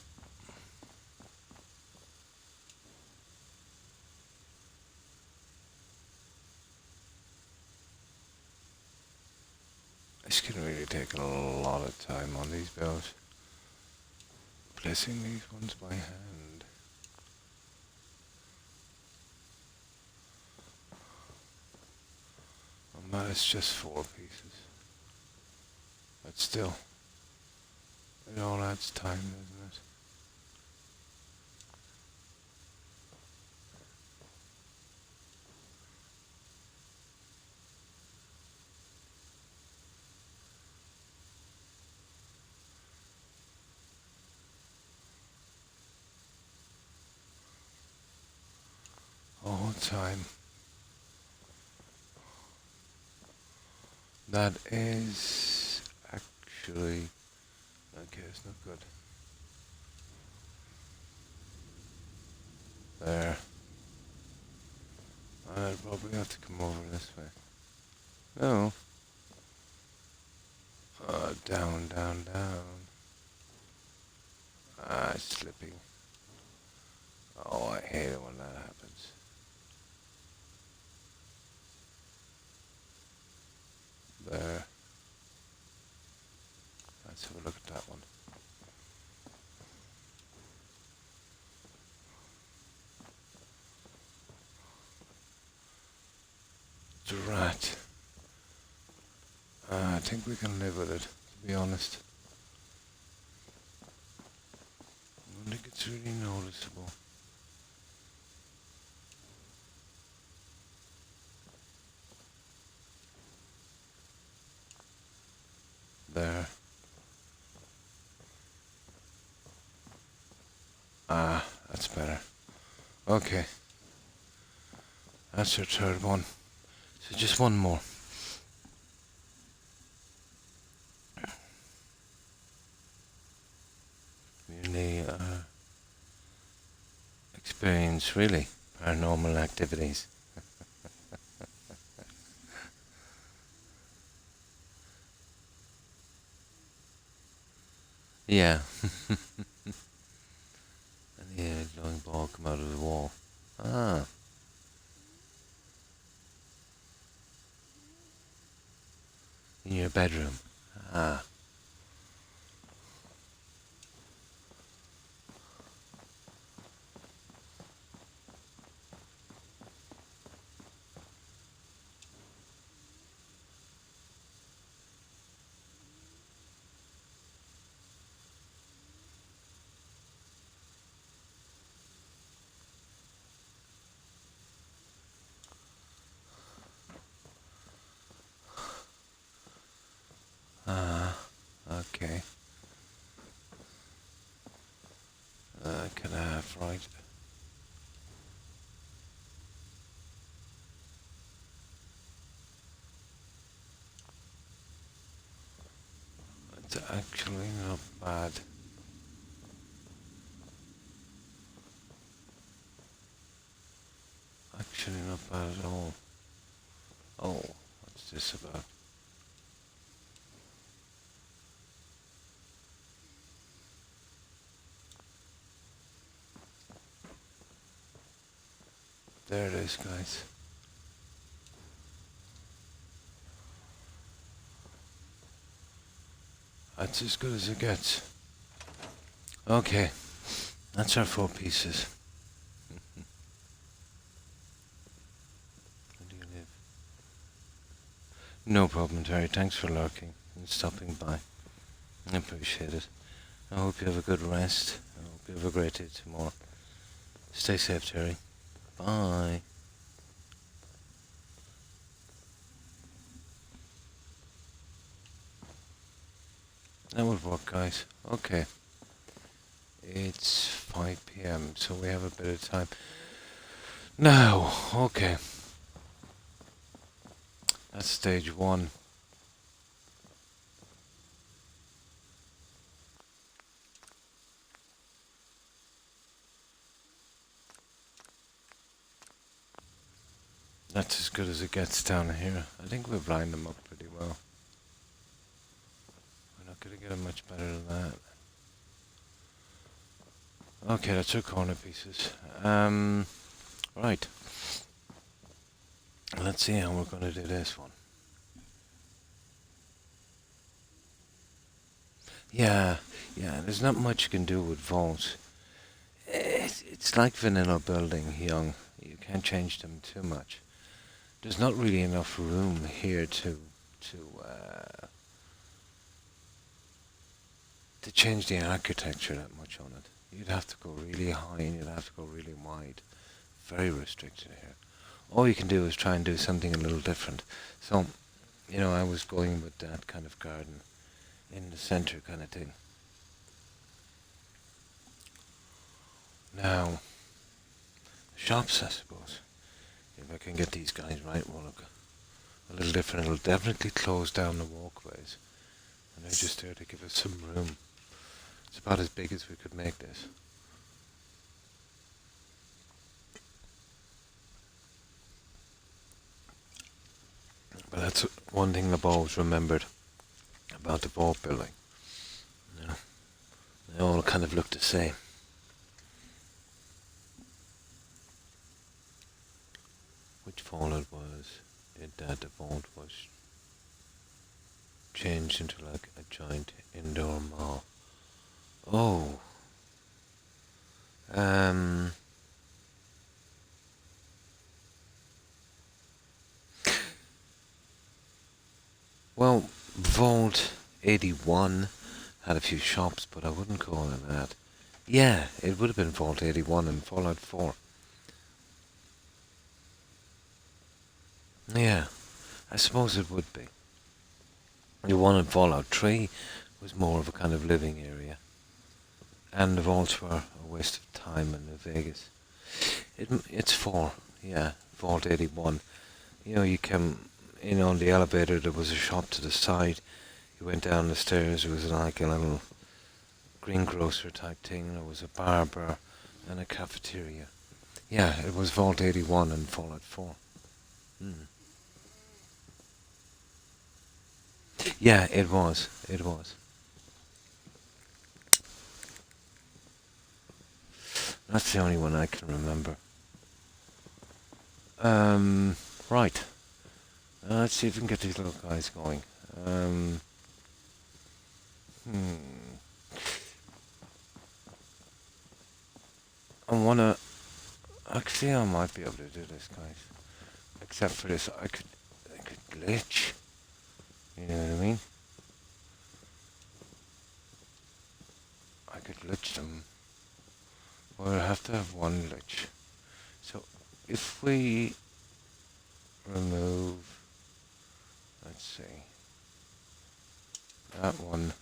This can really take a lot of time on these bells. Placing these ones by hand. Well, that is just 4 pieces. But still, it all adds time, doesn't it? All time. That is actually... Okay, it's not good. There. I'd probably have to come over this way. No. Down, down, down. Ah, it's slipping. Oh, I hate it when that happens. have a look at that one. It's a rat. I think we can live with it, to be honest. I don't think it's really noticeable. There. Ah, that's better. Okay. That's our third one. So just one more. Really experience, really, paranormal activities. Yeah. And yeah, glowing ball come out of the wall. Ah. In your bedroom. Ah. Ah. Okay. Can I have right? It's actually not bad. Actually not bad at all. Oh, what's this about? There it is, guys. That's as good as it gets. Okay, that's our 4 pieces. Where do you live? No problem, Terry. Thanks for lurking and stopping by. I appreciate it. I hope you have a good rest. I hope you have a great day tomorrow. Stay safe, Terry. Bye. That would work, guys. Okay. It's 5 p.m., so we have a bit of time. Now, okay. That's stage 1. That's as good as it gets down here. I think we've lined them up pretty well. We're not going to get them much better than that. Okay, that's our corner pieces. Right. Let's see how we're going to do this one. Yeah, there's not much you can do with vaults. It's like vanilla building, young. You can't change them too much. There's not really enough room here to change the architecture that much on it. You'd have to go really high and you'd have to go really wide. Very restricted here. All you can do is try and do something a little different. So, I was going with that kind of garden in the center kind of thing. Now, shops, I suppose. If I can get these guys right, well, look, a little different. It'll definitely close down the walkways. And they're just there to give us some room. It's about as big as we could make this. But that's one thing I've always remembered about the vault building. They all kind of look the same. Which vault it was? The vault was changed into like a giant indoor mall. Oh, um, well, Vault 81 had a few shops, but I wouldn't call it that. Yeah, it would have been Vault 81 and Fallout 4. Yeah, I suppose it would be. The one in Fallout 3 was more of a kind of living area, and the vaults were a waste of time in New Vegas. It's 4, yeah, Vault 81. You know, you came in on the elevator, there was a shop to the side. You went down the stairs, it was like a little greengrocer type thing. There was a barber and a cafeteria. Yeah, it was Vault 81 and Fallout 4. Mm. Yeah, it was. It was. That's the only one I can remember. Right. Let's see if we can get these little guys going. Hmm. I wanna. Actually, I might be able to do this, guys. Except for this, I could glitch. You know what I mean? I could glitch them. Well, I have to have one glitch. So, if we remove, let's see, that one,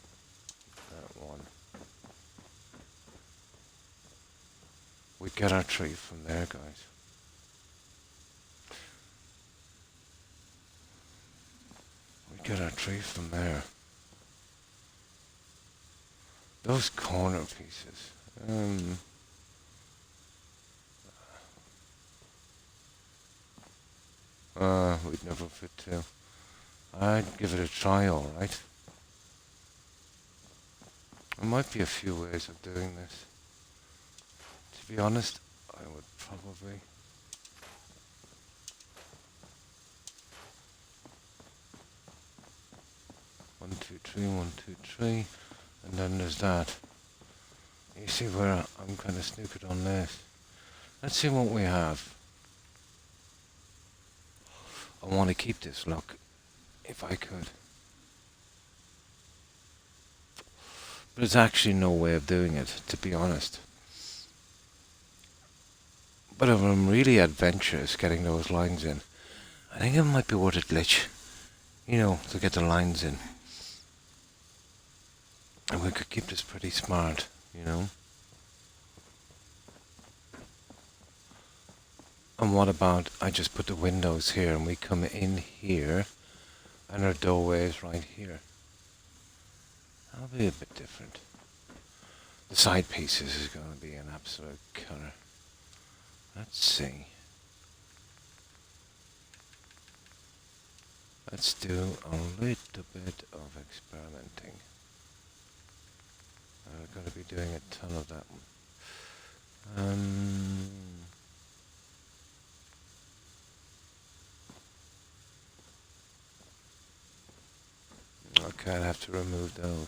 we get our tree from there, guys. We get our tree from there. Those corner pieces. We'd never fit to. I'd give it a try, alright. There might be a few ways of doing this. To be honest, I would probably... One, two, three, 1, 2, 3, and then there's that. You see where I'm kind of snookered on this. Let's see what we have. I want to keep this look, if I could. But there's actually no way of doing it, to be honest. But if I'm really adventurous getting those lines in, I think it might be worth a glitch, you know, to get the lines in. And we could keep this pretty smart, you know. And what about I just put the windows here and we come in here and our doorway is right here. That'll be a bit different. The side pieces is going to be an absolute killer. Let's see. Let's do a little bit of experimenting. I'm going to be doing a ton of that one. Okay, I'll have to remove those.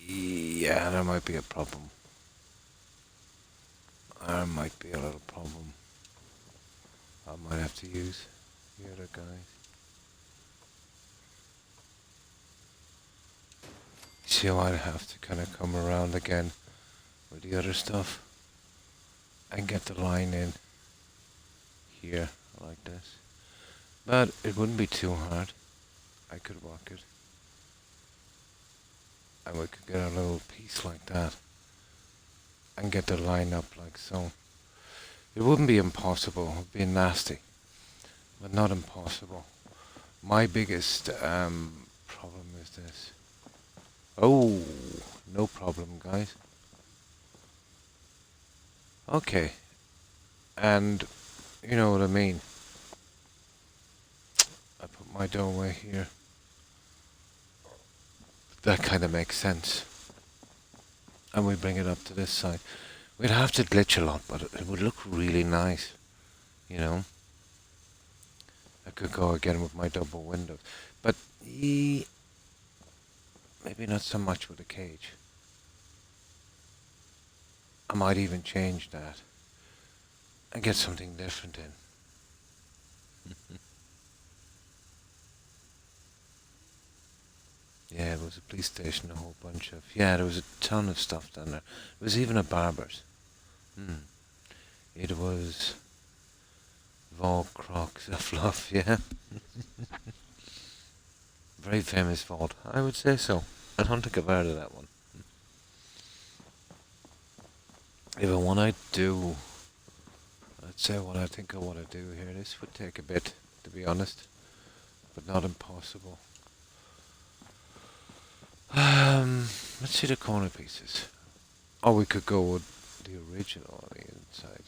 Yeah, there might be a problem. There might be a little problem. I might have to use the other guys. See, I might have to kind of come around again with the other stuff and get the line in here like this. But it wouldn't be too hard. I could work it. And we could get a little piece like that and get the line up like so. It wouldn't be impossible. It would be nasty, but not impossible. My biggest problem is this. Oh, no problem, guys. Okay, and you know what I mean. I put my doorway here. That kind of makes sense. And we bring it up to this side. We'd have to glitch a lot, but it would look really nice. You know? A could go again with my double windows. But maybe not so much with the cage. I might even change that and get something different in. Yeah, there was a police station, a whole bunch of... Yeah, there was a ton of stuff down there. There was even a barber's. It was... Vault, Crocs, a fluff, yeah. Very famous vault. I would say so. I don't think I've heard of that one. If I want to do... I'd say what I think I want to do here. This would take a bit, to be honest. But not impossible. Let's see the corner pieces. Or we could go with the original on the inside.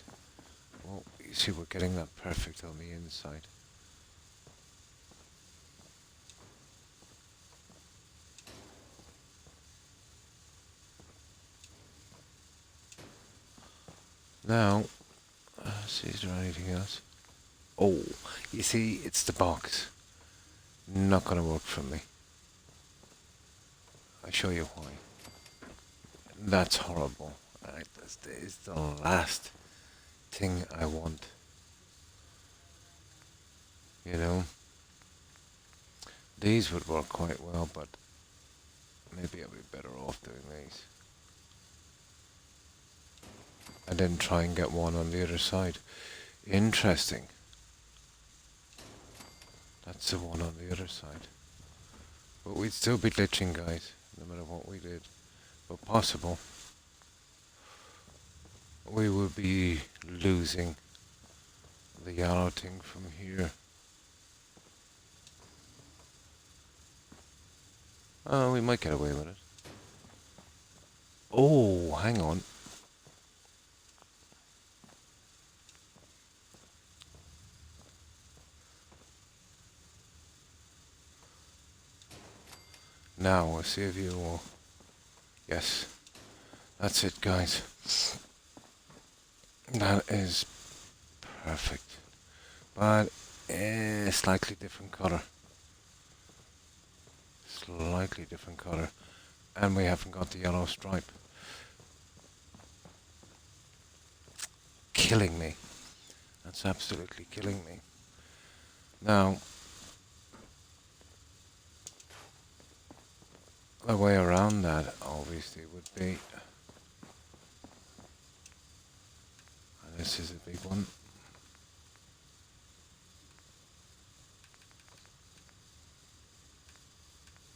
Well, you see we're getting that perfect on the inside. Now, see, is there anything else? Oh, you see, it's the box. Not gonna work for me. I'll show you why. That's horrible. This is the last thing I want. You know? These would work quite well, but maybe I'll be better off doing these. And then try and get one on the other side. Interesting. That's the one on the other side. But we'd still be glitching, guys, no matter what we did. But possible. We would be losing the yellow thing from here. Oh, we might get away with it. Oh, hang on. Now, we'll see if you will. Yes. That's it, guys. That is perfect. But slightly different color. Slightly different color. And we haven't got the yellow stripe. Killing me. That's absolutely killing me. Now, the way around that obviously would be, and this is a big one,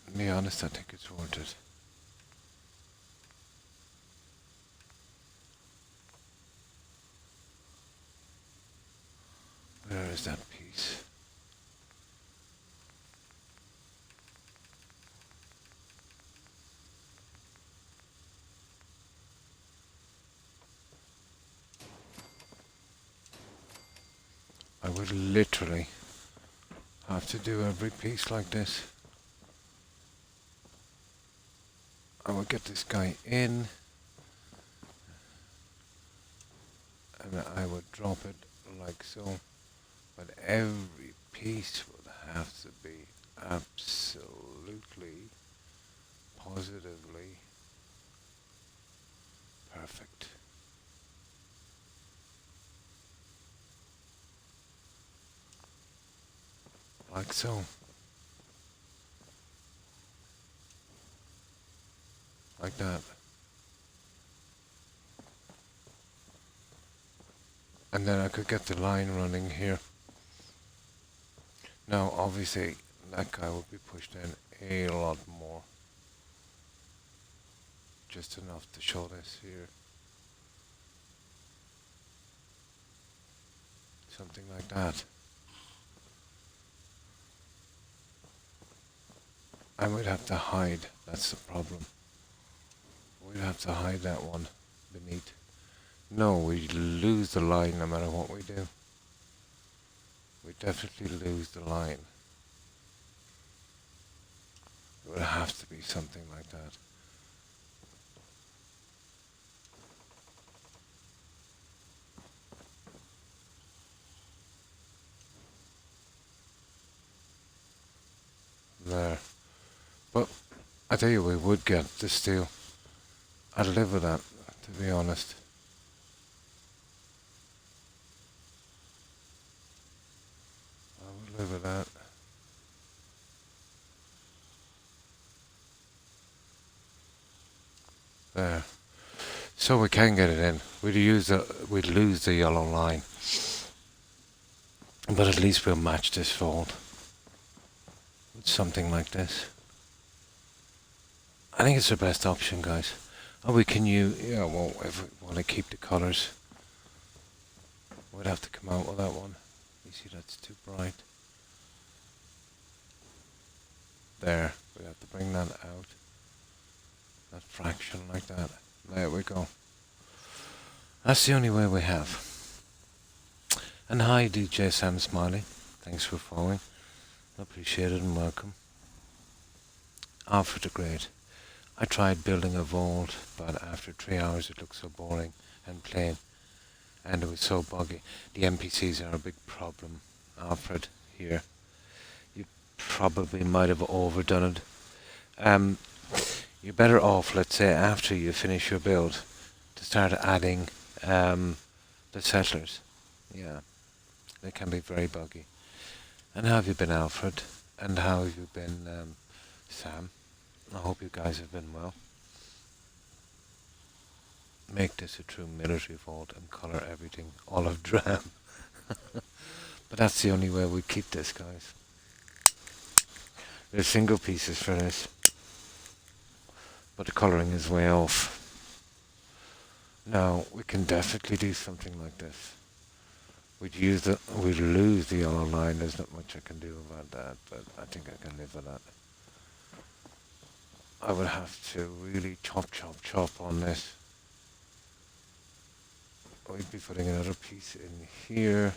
to be honest, I think it's worth it. Where is that piece? I would literally have to do every piece like this. I would get this guy in, and I would drop it like so, but every piece would have to be absolutely, positively perfect. Like so. Like that. And then I could get the line running here. Now, obviously, that guy would be pushed in a lot more. Just enough to show this here. Something like that. And we'd have to hide, that's the problem. We'd have to hide that one beneath. No, we lose the line no matter what we do. We definitely lose the line. It would have to be something like that. But I tell you, we would get the steel. I'd live with that, to be honest. I would live with that. There. So we can get it in. We'd lose the yellow line. But at least we'll match this fold with something like this. I think it's the best option, guys. Oh, we can use, yeah, well, if we want to keep the colors, we'd have to come out with that one. You see, that's too bright. There, we have to bring that out. That fraction like that. There we go. That's the only way we have. And hi, DJ Sam Smiley. Thanks for following. Appreciate it and welcome. Alfred the Great. I tried building a vault, but after 3 hours it looked so boring and plain, and it was so buggy. The NPCs are a big problem, Alfred, here. You probably might have overdone it. You're better off, let's say, after you finish your build, to start adding the settlers. Yeah, they can be very buggy. And how have you been, Alfred? And how have you been, Sam? I hope you guys have been well. Make this a true military vault and colour everything olive drab. But that's the only way we keep this, guys. There's single pieces for this, but the colouring is way off. Now, we can definitely do something like this. We'd lose the yellow line. There's not much I can do about that, but I think I can live with that. I would have to really chop on this. We'd be putting another piece in here,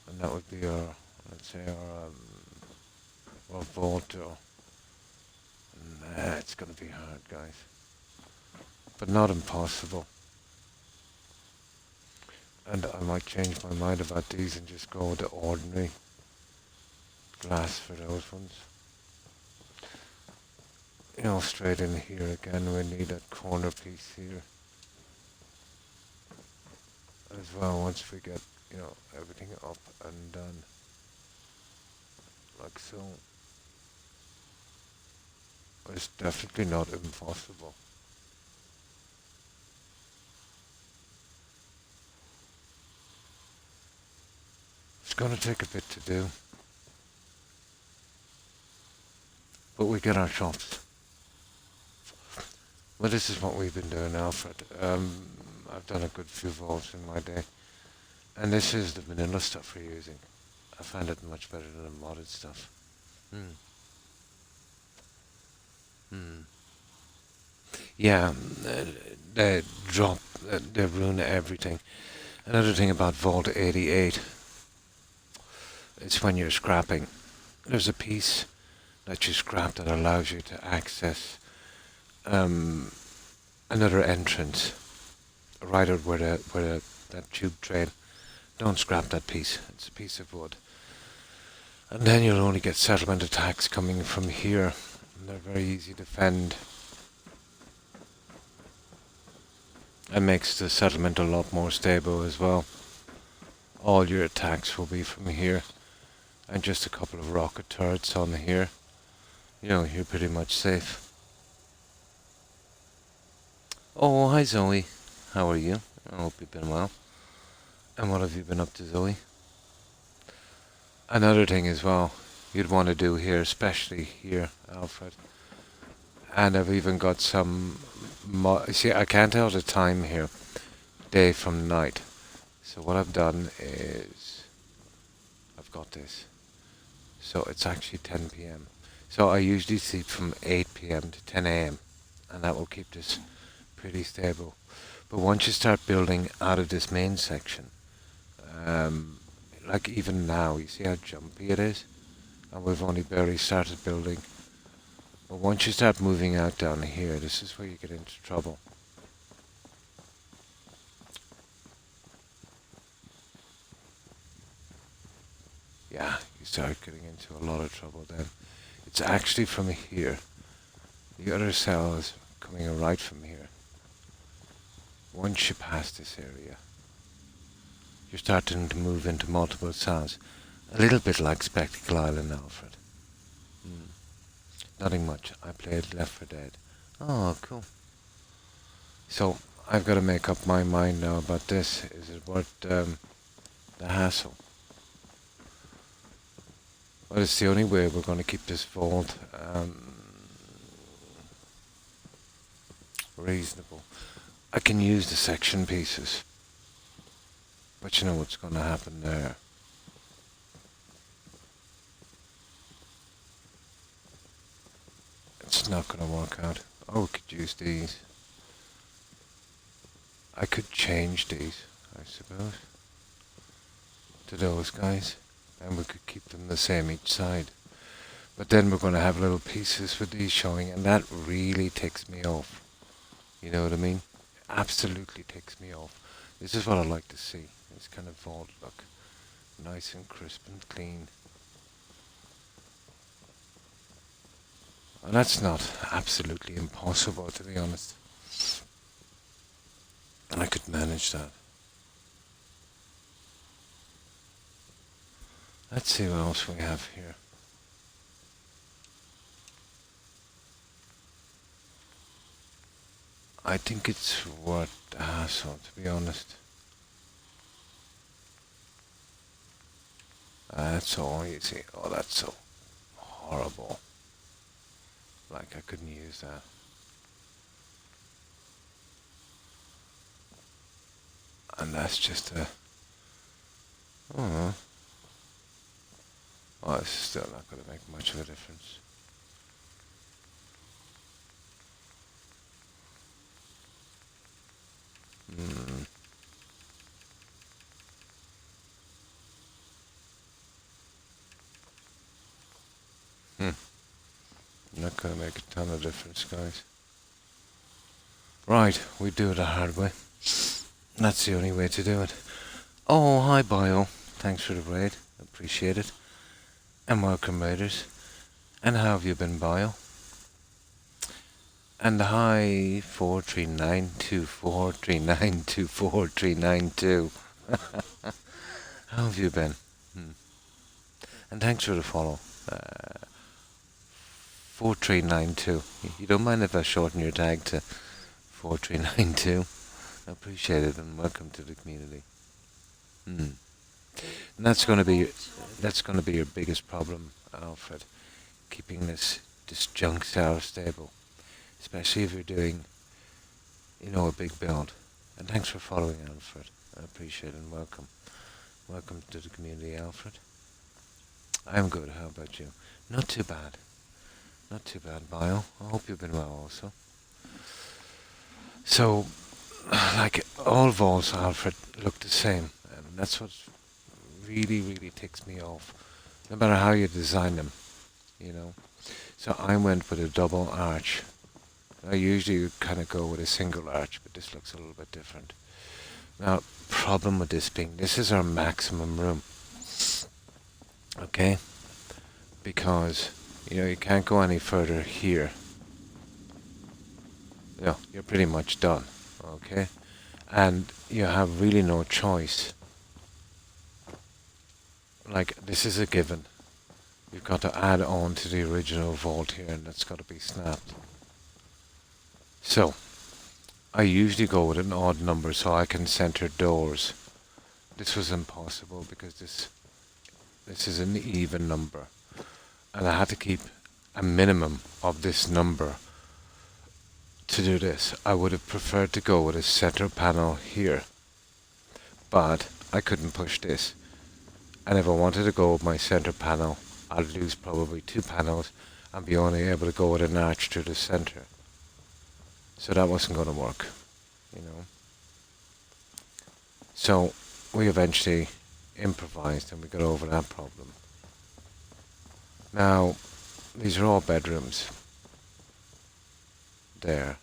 and that would be our, let's say, our vault. Nah, it's gonna be hard, guys, but not impossible. And I might change my mind about these and just go with the ordinary glass for those ones. You know, straight in here again, we need that corner piece here as well, once we get, you know, everything up and done, like so. It's definitely not impossible. It's gonna take a bit to do, but we get our chops. Well, this is what we've been doing, Alfred. I've done a good few vaults in my day, and this is the vanilla stuff we're using. I find it much better than the modded stuff. Yeah, they drop, they ruin everything. Another thing about Vault 88, it's when you're scrapping. There's a piece that you scrap that allows you to access another entrance right out where that tube train. Don't scrap that piece. It's a piece of wood. And then you'll only get settlement attacks coming from here. And they're very easy to fend. And makes the settlement a lot more stable as well. All your attacks will be from here. And just a couple of rocket turrets on here. You know, you're pretty much safe. Oh, hi Zoe. How are you? I hope you've been well. And what have you been up to, Zoe? Another thing as well you'd want to do here, especially here, Alfred. And I've even got some... see, I can't tell the time here, day from night. So what I've done is... I've got this. So it's actually 10 p.m. So I usually sleep from 8 p.m. to 10 a.m. And that will keep this pretty stable. But once you start building out of this main section, like even now, you see how jumpy it is? And we've only barely started building. But once you start moving out down here, this is where you get into trouble. Yeah, you start getting into a lot of trouble then. it's actually from here. The other cell is coming right from here. Once you pass this area, you're starting to move into multiple cells. A little bit like Spectacle Island, Alfred. Nothing much. I played Left 4 Dead. Oh, cool. So, I've got to make up my mind now about this. Is it worth the hassle? Well, it's the only way we're going to keep this vault reasonable. I can use the section pieces, but you know what's going to happen there. It's not going to work out. Oh, we could use these. I could change these, I suppose, to those guys, and we could keep them the same each side. But then we're going to have little pieces with these showing, and that really ticks me off. You know what I mean? Absolutely ticks me off. This is what I like to see. This kind of vault look. Nice and crisp and clean. And that's not absolutely impossible, to be honest. I could manage that. Let's see what else we have here. I think it's worth the hassle, to be honest. That's all you see. Oh, that's so horrible. Like, I couldn't use that. And that's just a... Oh, well, it's still not going to make much of a difference. Not going to make a ton of difference, guys. Right, we do it the hard way. That's the only way to do it. Oh, hi, Bio. Thanks for the raid. Appreciate it. And welcome, raiders. And how have you been, Bio? And hi, 4392439243992. How have you been? And thanks for the follow. 4392. You don't mind if I shorten your tag to 4392? I appreciate it, and welcome to the community. And that's going to be your biggest problem, Alfred. Keeping this junk cell stable, especially if you're doing, a big build. And thanks for following, Alfred. I appreciate it, and welcome. Welcome to the community, Alfred. I'm good. How about you? Not too bad. Not too bad, Bio. I hope you've been well also. So, like, all vaults, Alfred, look the same. And that's what really, really ticks me off. No matter how you design them, So I went with a double arch. I usually kind of go with a single arch, but this looks a little bit different. Now, problem with this being, this is our maximum room. Okay? Because, you can't go any further here. You're pretty much done. Okay? And you have really no choice. Like, this is a given. You've got to add on to the original vault here, and that's got to be snapped. So, I usually go with an odd number so I can center doors. This was impossible because this is an even number. And I had to keep a minimum of this number to do this. I would have preferred to go with a center panel here, but I couldn't push this. And if I wanted to go with my center panel, I'd lose probably 2 panels and be only able to go with an arch to the center. So that wasn't going to work, So we eventually improvised and we got over that problem. Now, these are all bedrooms. There.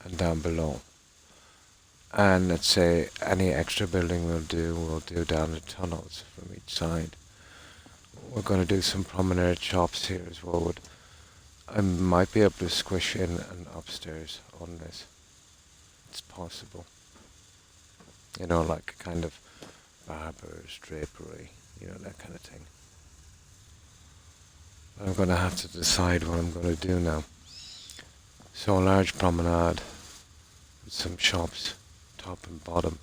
And down below. And let's say any extra building we'll do down the tunnels from each side. we're going to do some promenade shops here as well. I might be able to squish in an upstairs on this. It's possible. You know, like a kind of barbers, drapery, you know, that kind of thing. But I'm going to have to decide what I'm going to do now. So a large promenade with some shops, top and bottom.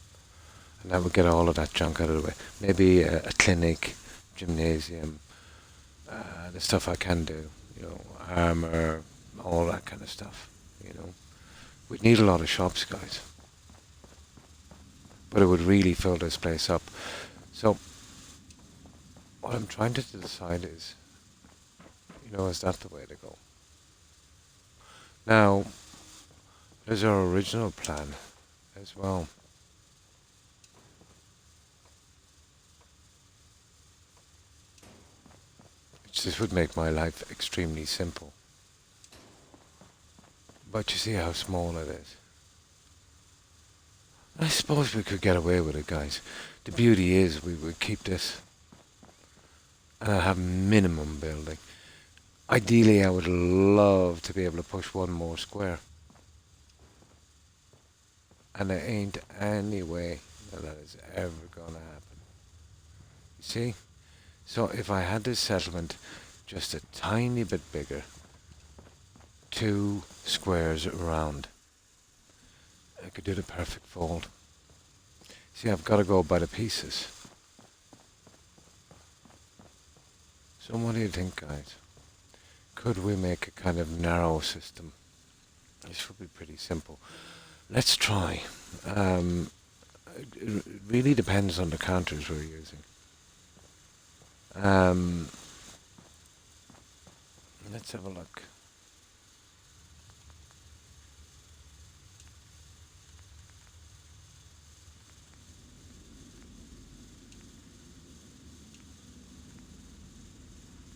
And that would get all of that junk out of the way. Maybe a clinic, gymnasium, the stuff I can do, you know, armor, all that kind of stuff, you know. We'd need a lot of shops, guys. But it would really fill this place up. So, what I'm trying to decide is, you know, is that the way to go? Now, there's our original plan as well. This would make my life extremely simple. But you see how small it is. I suppose we could get away with it, guys. The beauty is we would keep this and I have minimum building. Ideally, I would love to be able to push one more square. And there ain't any way that is ever going to happen. You see? So if I had this settlement just a tiny bit bigger, 2 squares around, I could do the perfect fold. See, I've got to go by the pieces. So what do you think, guys? Could we make a kind of narrow system? This would be pretty simple. Let's try. It really depends on the counters we're using. Let's have a look.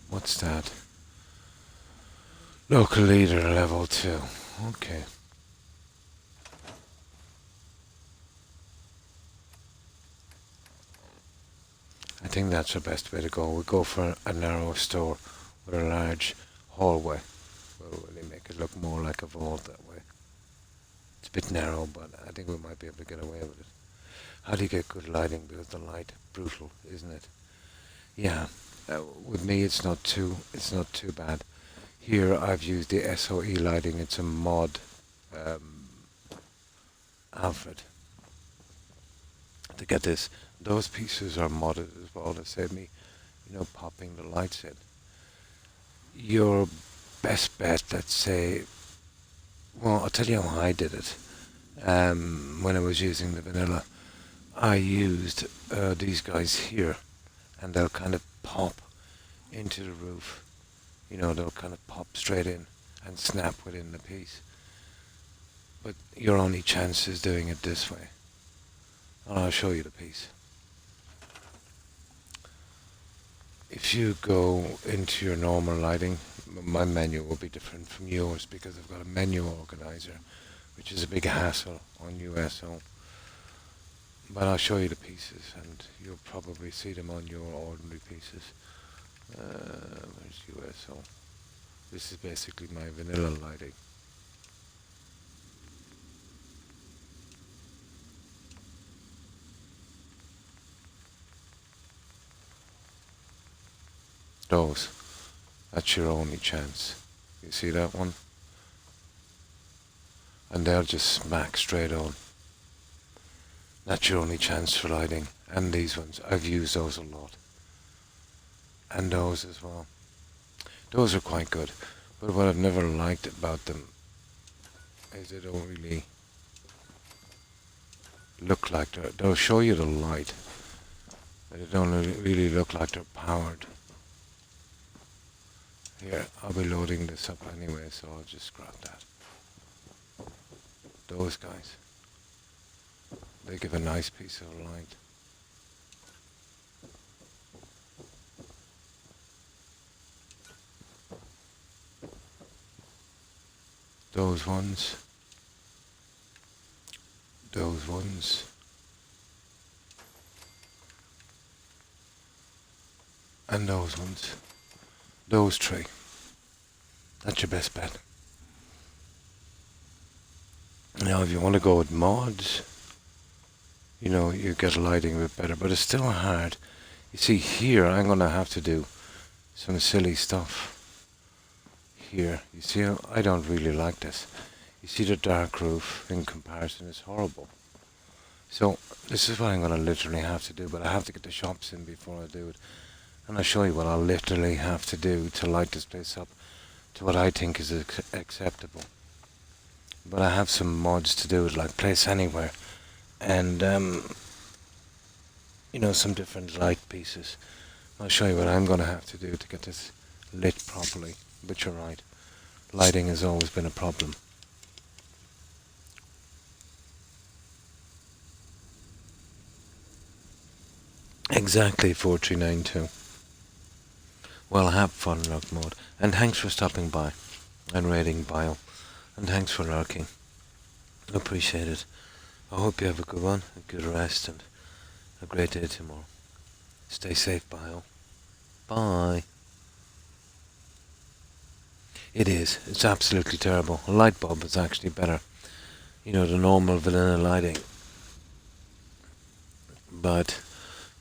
What's that? Local leader level 2. Okay. I think that's the best way to go. We go for a narrow store with a large hallway. We'll really make it look more like a vault that way. It's a bit narrow, but I think we might be able to get away with it. How do you get good lighting? Because the light, brutal, isn't it? Yeah. With me, it's not too bad. Here, I've used the SOE lighting. It's a mod Alfred to get this. Those pieces are modded as well to save me, you know, popping the lights in. Your best bet, let's say, well, I'll tell you how I did it. When I was using the vanilla, I used these guys here, and they'll kind of pop into the roof. You know, they'll kind of pop straight in and snap within the piece. But your only chance is doing it this way. And I'll show you the piece. If you go into your normal lighting, my menu will be different from yours because I've got a menu organizer, which is a big hassle on USO. But I'll show you the pieces and you'll probably see them on your ordinary pieces. Where's USO? This is basically my vanilla lighting. Those. That's your only chance. You see that one? And they'll just smack straight on. That's your only chance for lighting. And these ones, I've used those a lot. And those as well. Those are quite good. But what I've never liked about them is they don't really look like they'll show you the light, but they don't really look like they're powered. Here, I'll be loading this up anyway, so I'll just grab that. Those guys, they give a nice piece of light. Those ones. Those ones. and those ones. Those three. That's your best bet. Now, if you want to go with mods, you get lighting a bit better, but it's still hard. You see, here I'm going to have to do some silly stuff. Here, you see, I don't really like this. You see the dark roof in comparison is horrible. So this is what I'm going to literally have to do, but I have to get the shops in before I do it. And I'll show you what I'll literally have to do to light this place up to what I think is acceptable. But I have some mods to do it, like Place Anywhere, and some different light pieces. I'll show you what I'm going to have to do to get this lit properly. But you're right, lighting has always been a problem. Exactly 4392. Well, have fun, Rock Mode, and thanks for stopping by and raiding Bio, and thanks for lurking. Appreciate it. I hope you have a good one, a good rest, and a great day tomorrow. Stay safe, Bio. Bye. It is. It's absolutely terrible. A light bulb is actually better. The normal vanilla lighting. But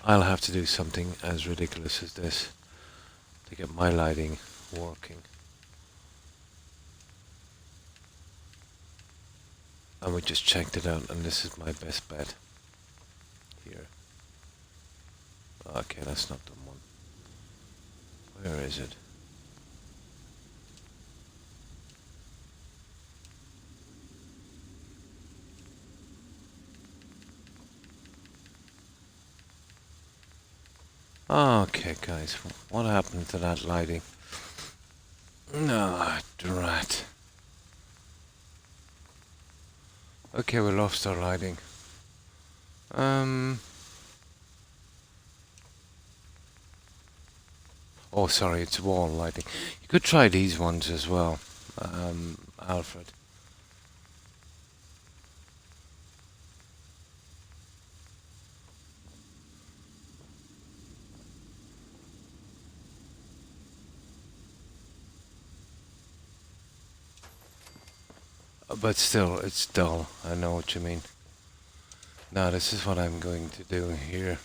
I'll have to do something as ridiculous as this to get my lighting working. And we just checked it out, and this is my best bet. Here. Okay, that's not the one. Where is it? Okay, guys, what happened to that lighting? No, drat. Okay, we lost our lighting. Oh, sorry, it's wall lighting. You could try these ones as well, Alfred. But still, it's dull. I know what you mean. Now, this is what I'm going to do here.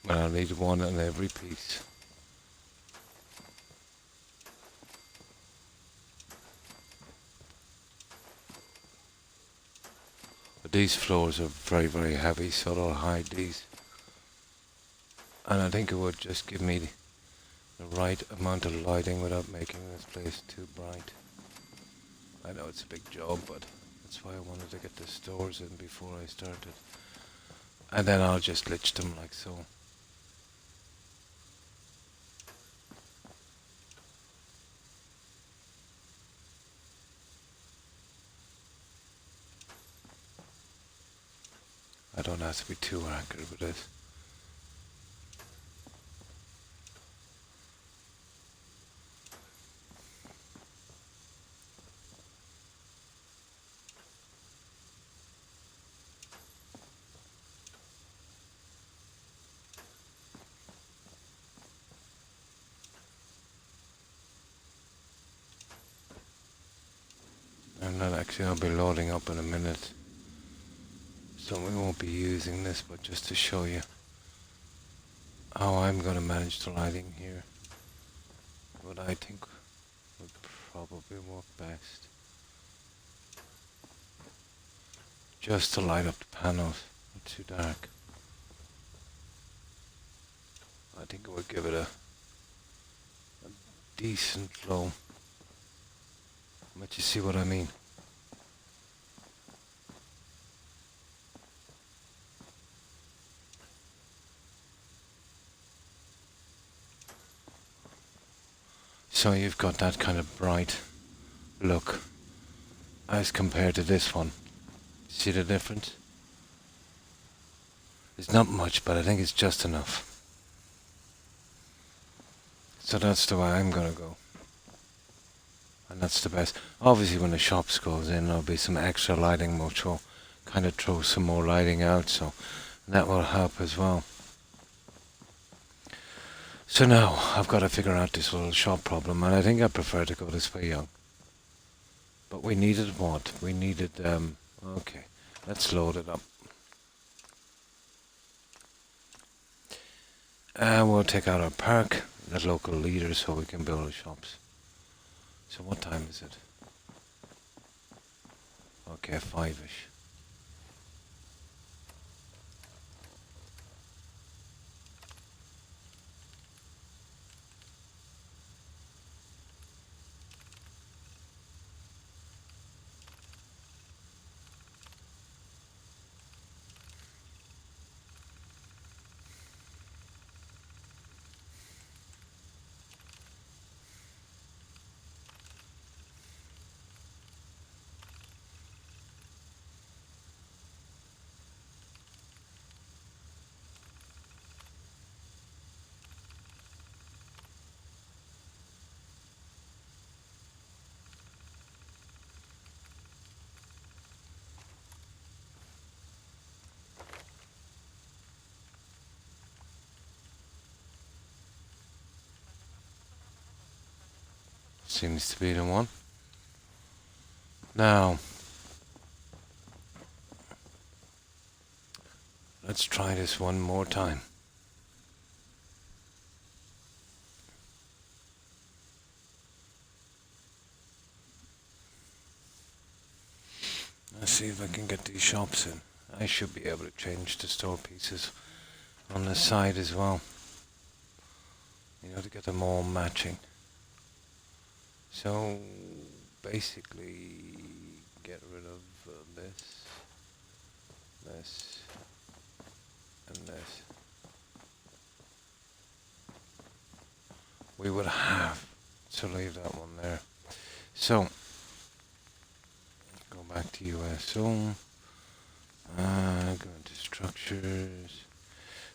But I'll need one on every piece. But these floors are very, very heavy, so I'll hide these. And I think it would just give me the right amount of lighting without making this place too bright. I know it's a big job, but that's why I wanted to get the stores in before I started. And then I'll just lich them like so. I don't have to be too accurate with this. I'm not actually, I'll be loading up in a minute. So we won't be using this, but just to show you how I'm going to manage the lighting here. What I think would probably work best. Just to light up the panels, not too dark. I think it would give it a decent glow. But you see what I mean? So you've got that kind of bright look as compared to this one. See the difference? It's not much, but I think it's just enough. So that's the way I'm gonna go. and that's the best. Obviously, when the shops goes in, there'll be some extra lighting, which will kind of throw some more lighting out, so that will help as well. So now I've got to figure out this little shop problem, and I think I prefer to go this way, young. But we needed what? We needed, okay, let's load it up. And we'll take out our park, the local leaders, so we can build the shops. So what time is it? Okay, 5-ish. Seems to be the one. Now, let's try this one more time. Let's see if I can get these shops in. I should be able to change the store pieces on the side as well. You know, to get them all matching. So, basically, get rid of this, and this. We would have to leave that one there. So, go back to USO, go into structures.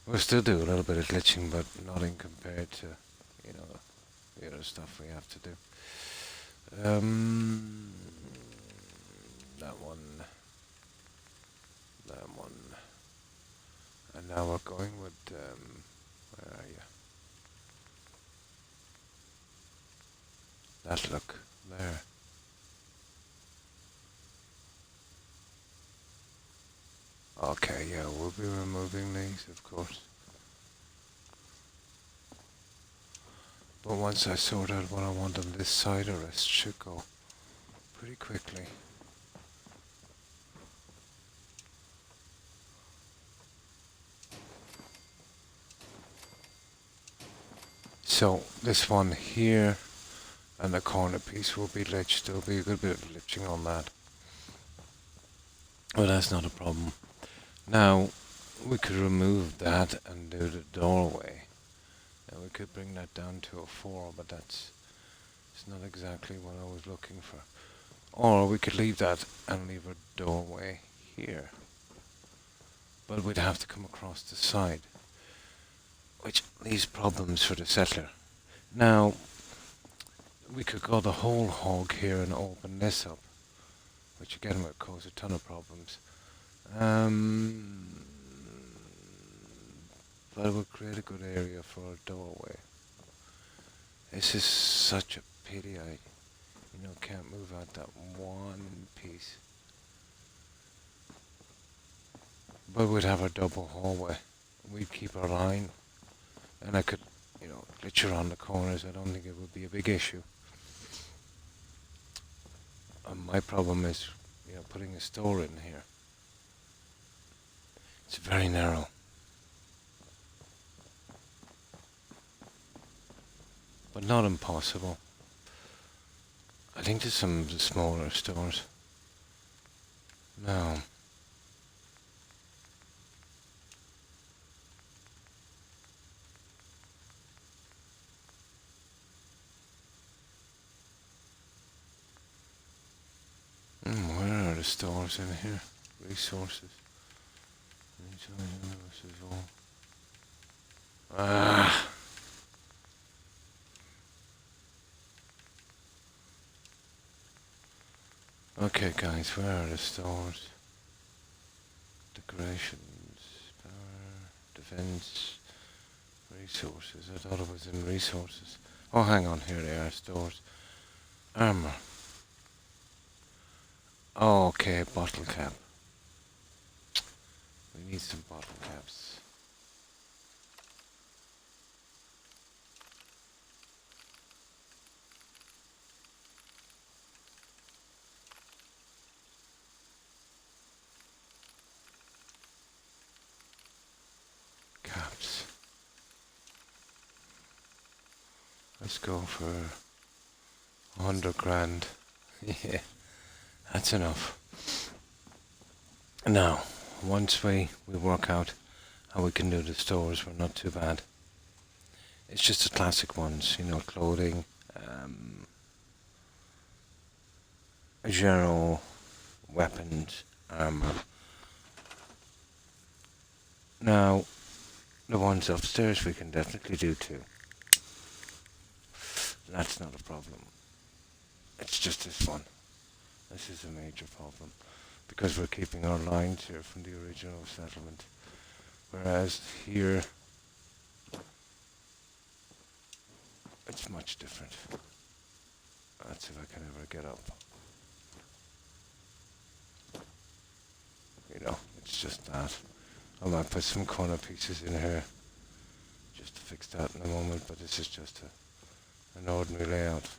We'll still do a little bit of glitching, but nothing compared to, you know, the other stuff we have to do. That one, and now we're going with, where are you? That look, there. Okay, yeah, we'll be removing these, of course. But once I sort out what I want on this side, the rest should go pretty quickly. So this one here and the corner piece will be glitched. There'll be a good bit of glitching on that. Well, that's not a problem. Now, we could remove that and do the doorway. And we could bring that down to a 4, but it's not exactly what I was looking for. Or we could leave that and leave a doorway here. But we'd have to come across the side, which leaves problems for the settler. Now, we could go the whole hog here and open this up, which again would cause a ton of problems. But it would create a good area for a doorway. This is such a pity I, can't move out that one piece. But we'd have a double hallway. We'd keep our line, and I could, glitch around the corners. I don't think it would be a big issue. My problem is, putting a store in here. It's very narrow. But not impossible. I think there's some smaller stores. No. Where are the stores in here? Resources. Okay, guys, where are the stores? Decorations, power, defense, resources. I thought it was in resources. Oh, hang on, here they are, stores. Armor. Oh, okay, bottle cap. We need some bottle caps. Caps. Let's go for 100 grand. Yeah, that's enough. Now, once we work out how we can do the stores, we're not too bad. It's just the classic ones, you know, clothing, general weapons, armor. Now, the ones upstairs we can definitely do too. That's not a problem. It's just this one. This is a major problem because we're keeping our lines here from the original settlement. Whereas here, it's much different. That's if I can ever get up. You know, it's just that. I might put some corner pieces in here just to fix that in a moment, but this is just an ordinary layout.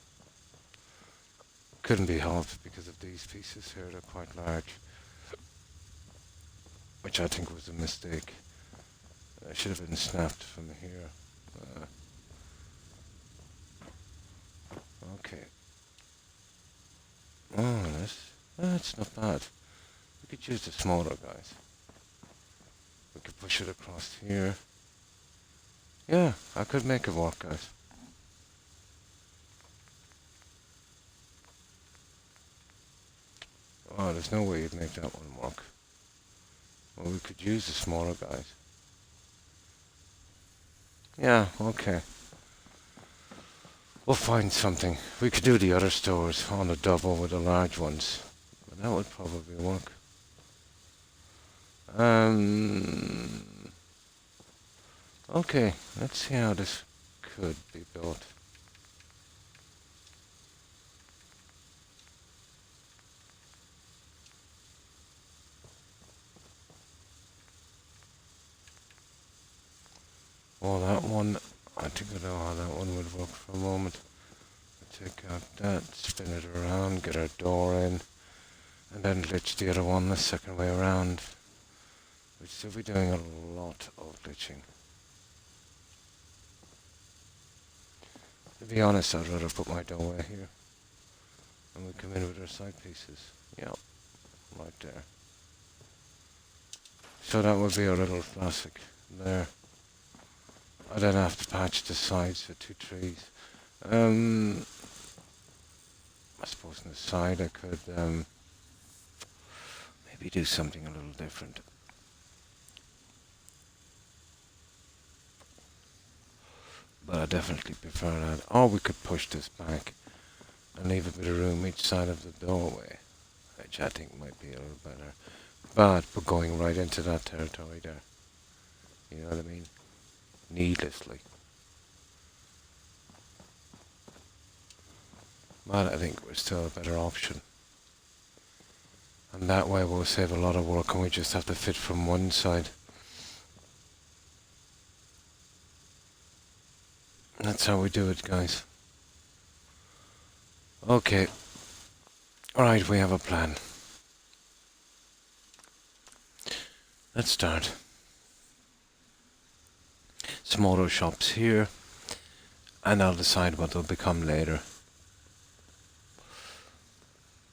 Couldn't be helped because of these pieces here, they're quite large. Which I think was a mistake. It should have been snapped from here. Okay. Oh, that's not bad. We could use the smaller guys. We could push it across here. Yeah, I could make it work, guys. Oh, there's no way you'd make that one work. Well, we could use the smaller guys. Yeah, okay. We'll find something. We could do the other stores on a double with the large ones. But that would probably work. Okay, let's see how this could be built. Well, that one, I think I know how that one would work for a moment. Take out that, spin it around, get our door in, and then glitch the other one the second way around. We'd still be doing a lot of glitching. To be honest, I'd rather put my doorway here. And we come in with our side pieces. Yep, right there. So that would be our little classic there. I then have to patch the sides for 2 trees. I suppose on the side I could maybe do something a little different. But I definitely prefer that. Or we could push this back and leave a bit of room each side of the doorway, which I think might be a little better. But we're going right into that territory there. You know what I mean? Needlessly. But I think we're still a better option. And that way we'll save a lot of work and we just have to fit from one side. That's how we do it, guys. Okay. Alright, we have a plan. Let's start. Smaller shops here, and I'll decide what they'll become later.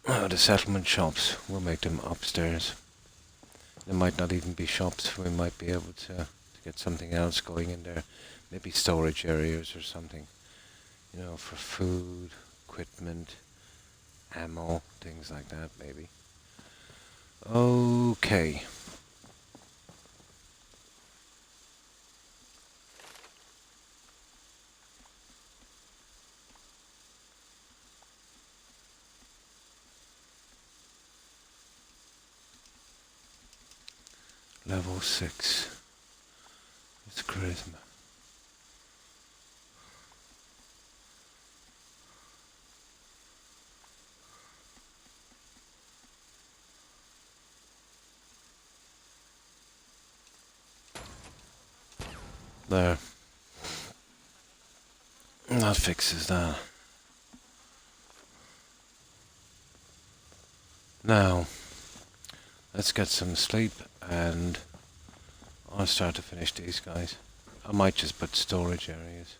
The settlement shops, we'll make them upstairs. They might not even be shops, we might be able to get something else going in there. Maybe storage areas or something. You know, for food, equipment, ammo, things like that maybe. Okay. Level 6. It's charisma. There. That fixes that. Now, let's get some sleep and I'll start to finish these guys. I might just put storage areas.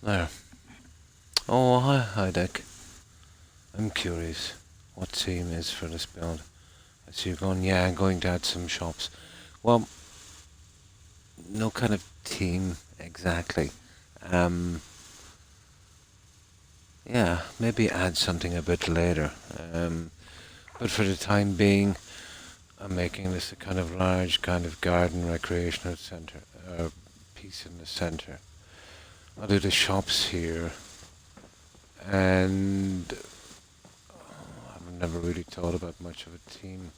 There. Oh, hi Dick. I'm curious what team is for this build. I see you're going, yeah, I'm going to add some shops. Well, no kind of team exactly. Yeah, maybe add something a bit later. But for the time being, I'm making this a kind of large kind of garden recreational center, piece in the center. I'll do the shops here, and I've never really thought about much of a team.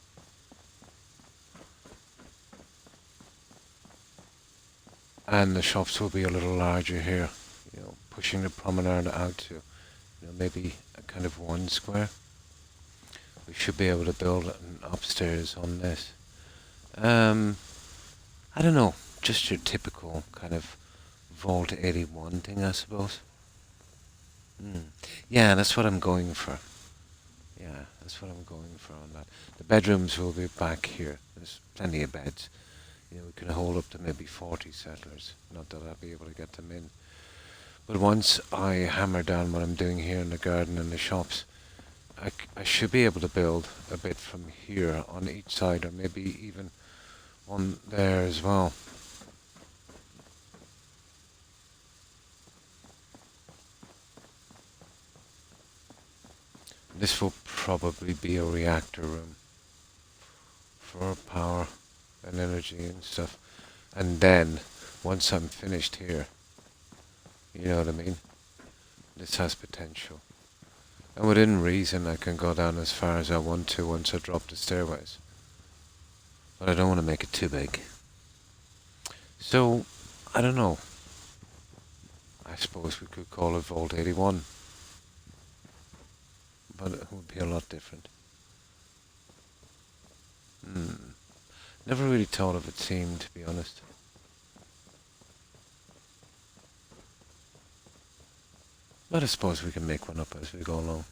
And the shops will be a little larger here, you know, pushing the promenade out to, you know, maybe a kind of 1 square. We should be able to build an upstairs on this. I don't know, just your typical kind of Vault 81 thing, I suppose. Yeah, that's what I'm going for. Yeah, that's what I'm going for on that. The bedrooms will be back here. There's plenty of beds. You know, we can hold up to maybe 40 settlers. Not that I'll be able to get them in. But once I hammer down what I'm doing here in the garden and the shops, I should be able to build a bit from here on each side, or maybe even on there as well. This will probably be a reactor room for power and energy and stuff. And then, once I'm finished here, you know what I mean? This has potential. And within reason, I can go down as far as I want to once I drop the stairways. But I don't want to make it too big. So, I don't know. I suppose we could call it Vault 81. But it would be a lot different. Never really thought of a theme, to be honest. But I suppose we can make one up as we go along.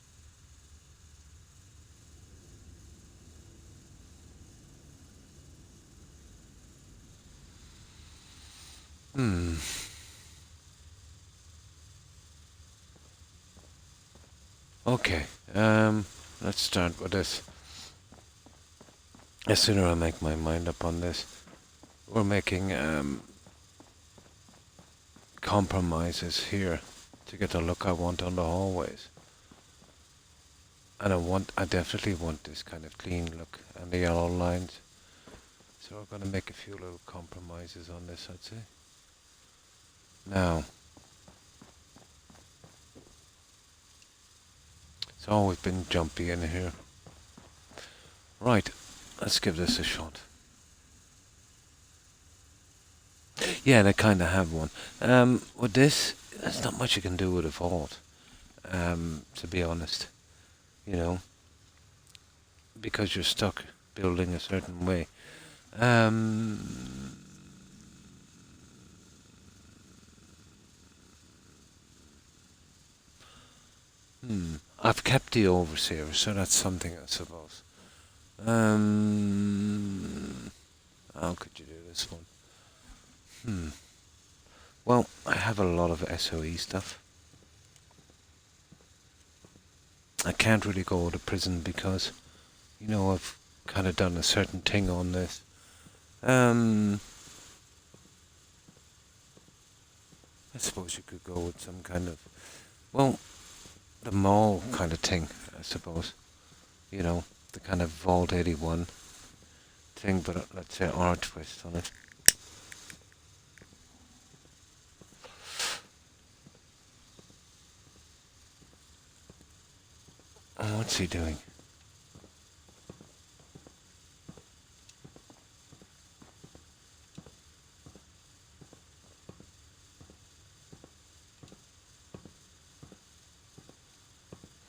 Okay, let's start with this. The sooner I make my mind up on this, we're making compromises here to get the look I want on the hallways. And I definitely want this kind of clean look and the yellow lines. So we're going to make a few little compromises on this, I'd say. Now, it's always been jumpy in here. Right, let's give this a shot. Yeah, they kind of have one. With this, there's not much you can do with a vault, to be honest. You know, because you're stuck building a certain way. I've kept the overseer, so that's something, I suppose. How could you do this one? Well, I have a lot of SOE stuff. I can't really go to prison because, you know, I've kind of done a certain thing on this. I suppose you could go with some kind of, well, the mall kind of thing, I suppose. You know, the kind of Vault 81 thing, but let's say R twist on it. Oh, what's he doing?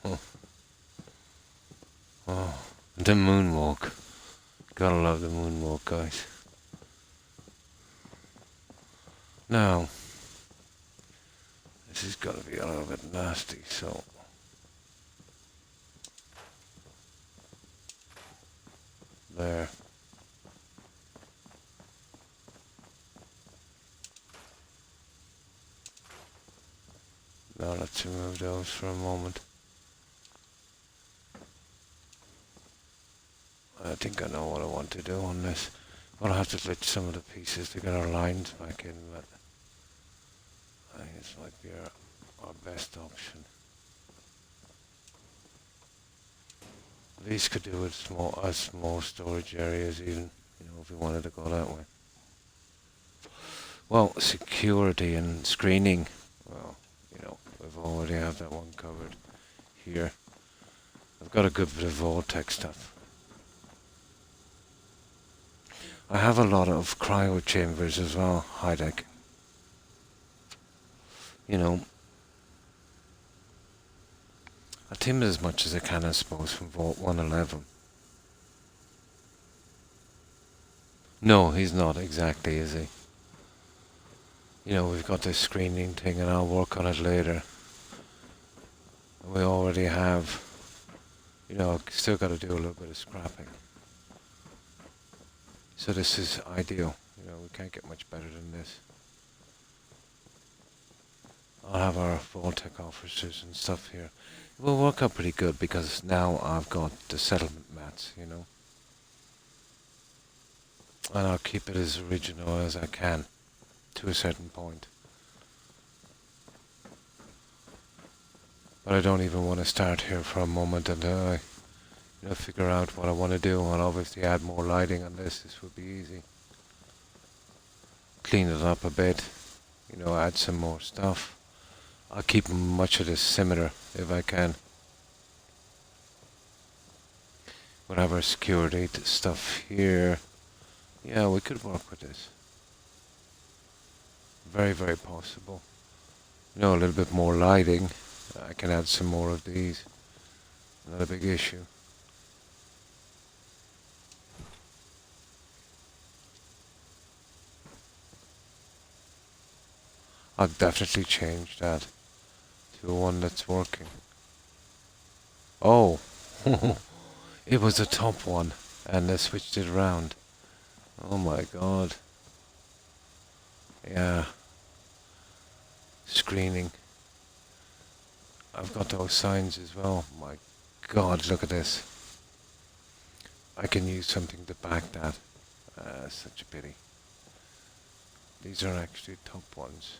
Oh, oh, the moonwalk. Gotta love the moonwalk, guys. Now, this is gonna be a little bit nasty, so... There. Now let's remove those for a moment. I think I know what I want to do on this. I'll have to glitch some of the pieces to get our lines back in, but I think this might be our best option. These could do with small storage areas even, if we wanted to go that way. Well, security and screening, well, we've already have that one covered here. I've got a good bit of Vortex stuff. I have a lot of cryo chambers as well, high deck. I team as much as I can, I suppose, from Vault 111. No, he's not exactly, is he? We've got this screening thing and I'll work on it later. We already have, still got to do a little bit of scrapping. So this is ideal. We can't get much better than this. I'll have our Vault-Tec officers and stuff here. It will work out pretty good because now I've got the settlement mats, And I'll keep it as original as I can to a certain point. But I don't even want to start here for a moment until I figure out what I want to do. I'll obviously add more lighting on this. This would be easy. Clean it up a bit. Add some more stuff. I'll keep much of this similar if I can. We'll have our security stuff here. Yeah, we could work with this. Very, very possible. A little bit more lighting. I can add some more of these. Not a big issue. I'll definitely change that to one that's working. Oh, it was the top one, and they switched it around. Oh my god. Yeah. Screening. I've got those signs as well. My god, look at this. I can use something to back that. Such a pity. These are actually top ones.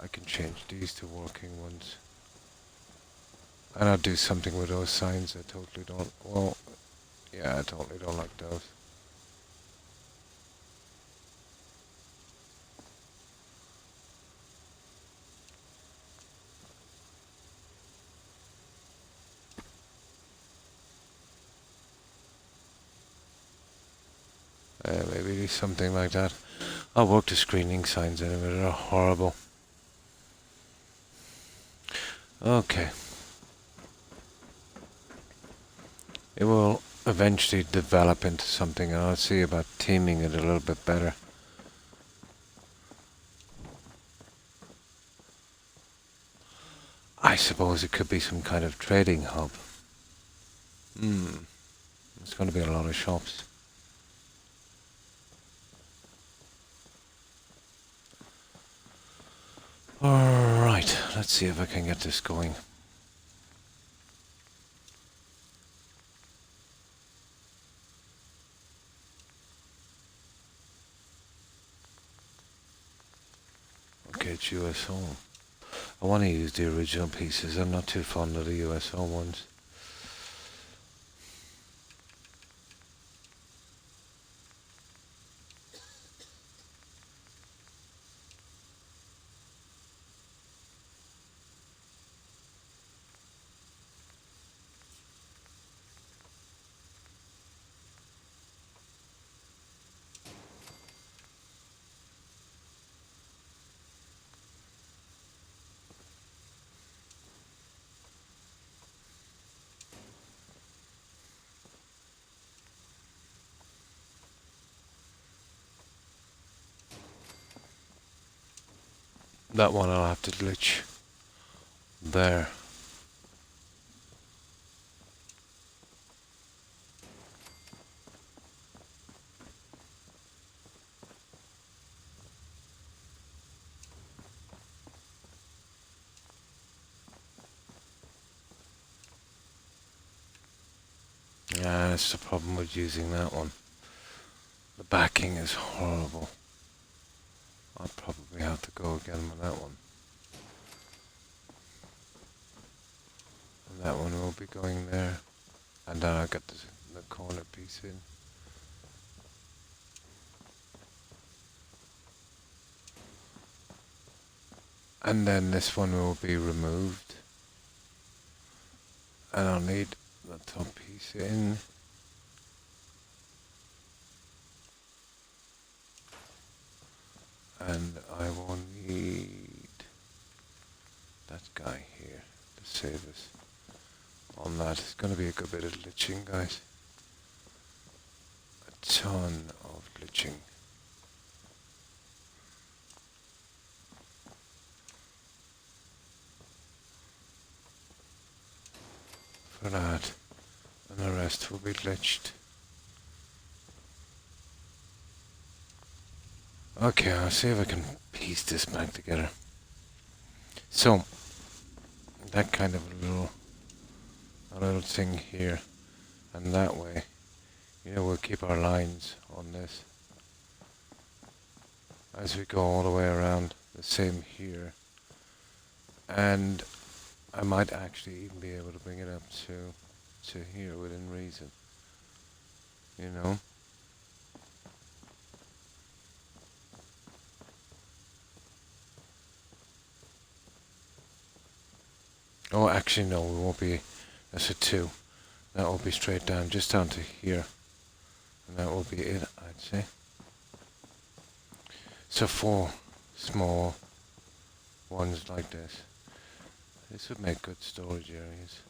I can change these to working ones. And I'll do something with those signs. I totally don't... Well, yeah, I totally don't like those. Maybe something like that. I'll work the screening signs anyway. They're horrible. Okay. It will eventually develop into something, and I'll see about teaming it a little bit better. I suppose it could be some kind of trading hub. There's going to be a lot of shops. Alright, let's see if I can get this going. Okay, it's USO. I want to use the original pieces. I'm not too fond of the USO ones. That one I'll have to glitch there. Yeah, that's the problem with using that one. The backing is horrible. I'll probably have to go again with that one. And that one will be going there. And then I'll get the corner piece in. And then this one will be removed. And I'll need the top piece in. And I will need that guy here to save us on that. It's going to be a good bit of glitching, guys. A ton of glitching. For that, and the rest will be glitched. Okay, I'll see if I can piece this back together. So, that kind of a little thing here, and that way, we'll keep our lines on this as we go all the way around. The same here, and I might actually even be able to bring it up to here within reason, Oh, actually no, we won't be. That's a 2. That will be straight down, just down to here, and that will be it, I'd say. So 4 small ones like this. This would make good storage areas.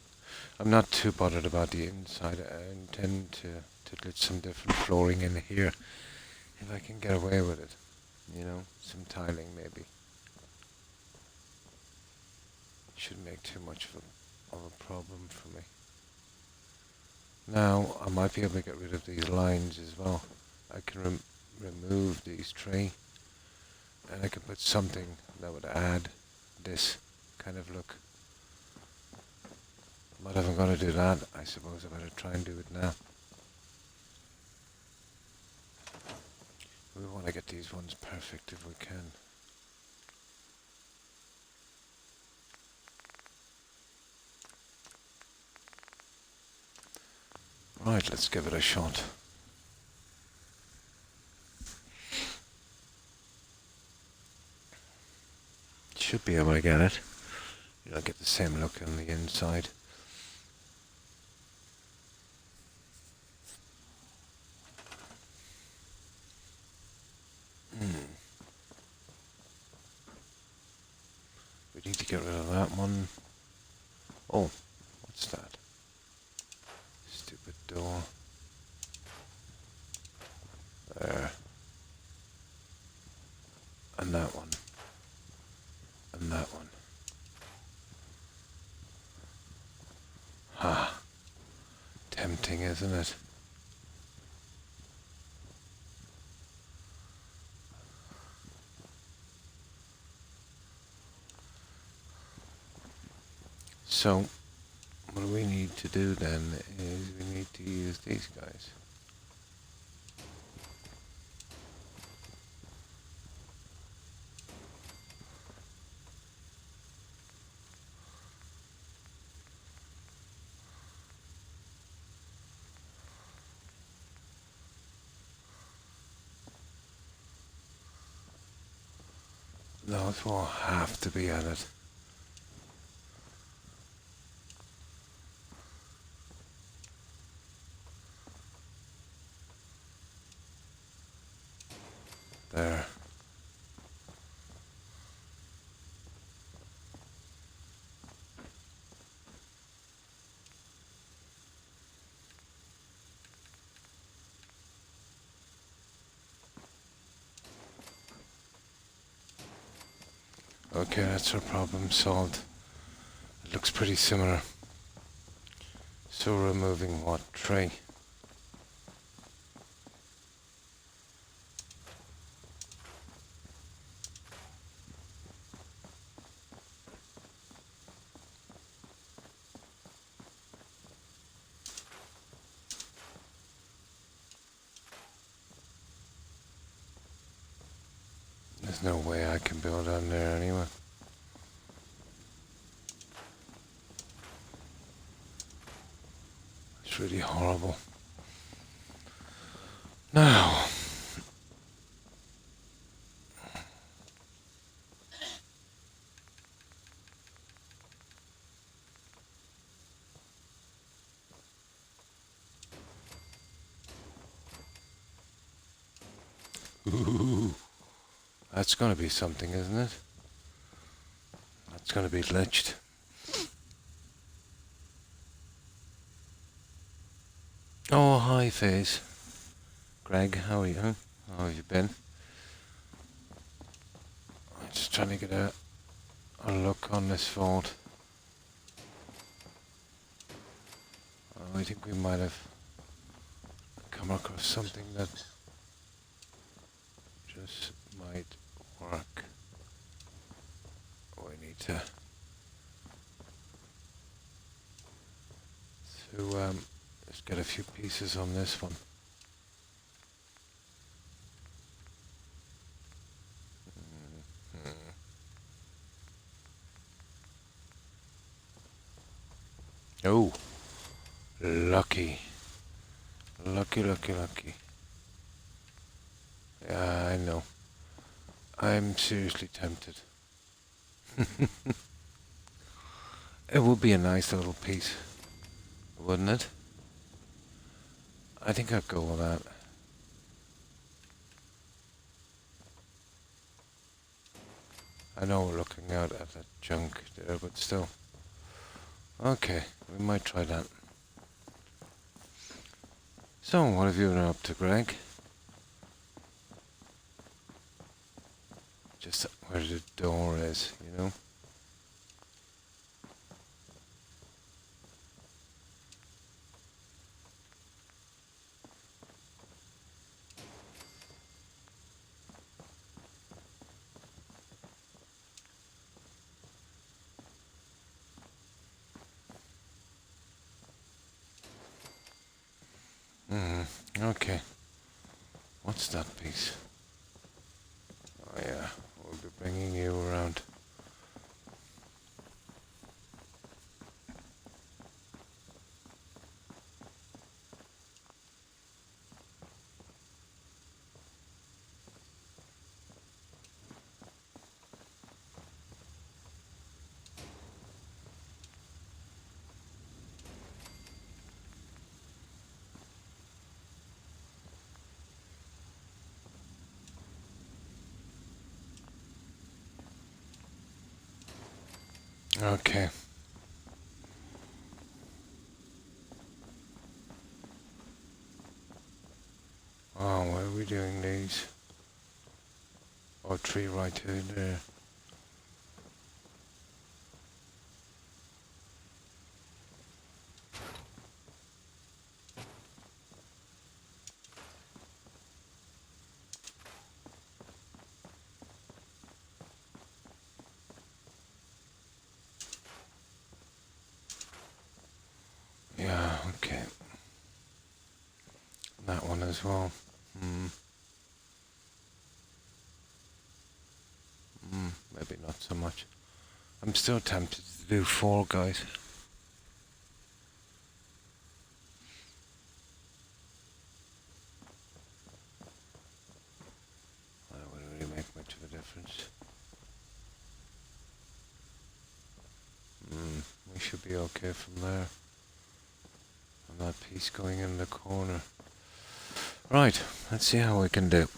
I'm not too bothered about the inside. I intend to get some different flooring in here if I can get away with it. Some tiling maybe. Shouldn't make too much of a problem for me. Now I might be able to get rid of these lines as well. I can remove these 3, and I can put something that would add this kind of look. But if I'm going to do that, I suppose I better try and do it now. We want to get these ones perfect if we can. Right, let's give it a shot. Should be able to get it. Get the same look on the inside. We need to get rid of that one. Oh, what's that? Stupid door. There. And that one. And that one. Ha. Tempting, isn't it? So, what we need to do then is we need to use these guys. Those will have to be added. There. Okay, that's our problem solved. It looks pretty similar. So removing what? Tray. There's no way I can build on there anyway. It's really horrible. Now, ooh, that's going to be something, isn't it? That's going to be glitched. Oh, hi, Faze. Greg, how are you? How have you been? I'm just trying to get a look on this vault. I think we might have come across something that just might work. We need to just get a few pieces on this one. Oh, lucky. Lucky, lucky, lucky. Yeah, I know. I'm seriously tempted. It would be a nice little piece, wouldn't it? I think I'd go with that. I know we're looking out at that junk there, but still. Okay, we might try that. So, what have you been up to, Greg? Just where the door is, you know? Okay. What's that piece? Oh yeah, we'll be bringing you around. Okay. Oh, why are we doing these? Oh, tree right in there. Yeah, okay. That one as well. Maybe not so much. I'm still tempted to do 4, guys. That wouldn't really make much of a difference. We should be okay from there. And that piece going in the corner. Right, let's see how we can do.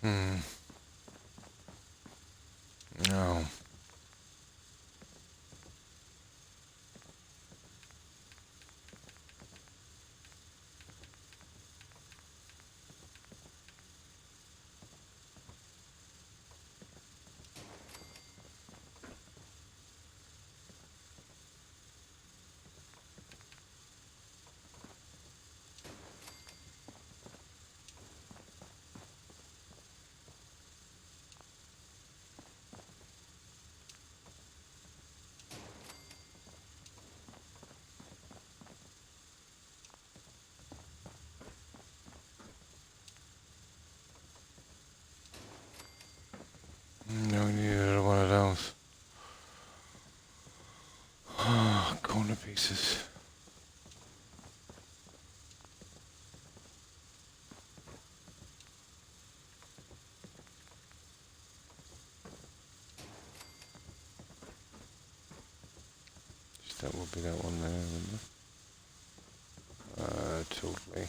Hmm. No. No, neither one of those. Corner pieces. That would be that one there, wouldn't it? Totally.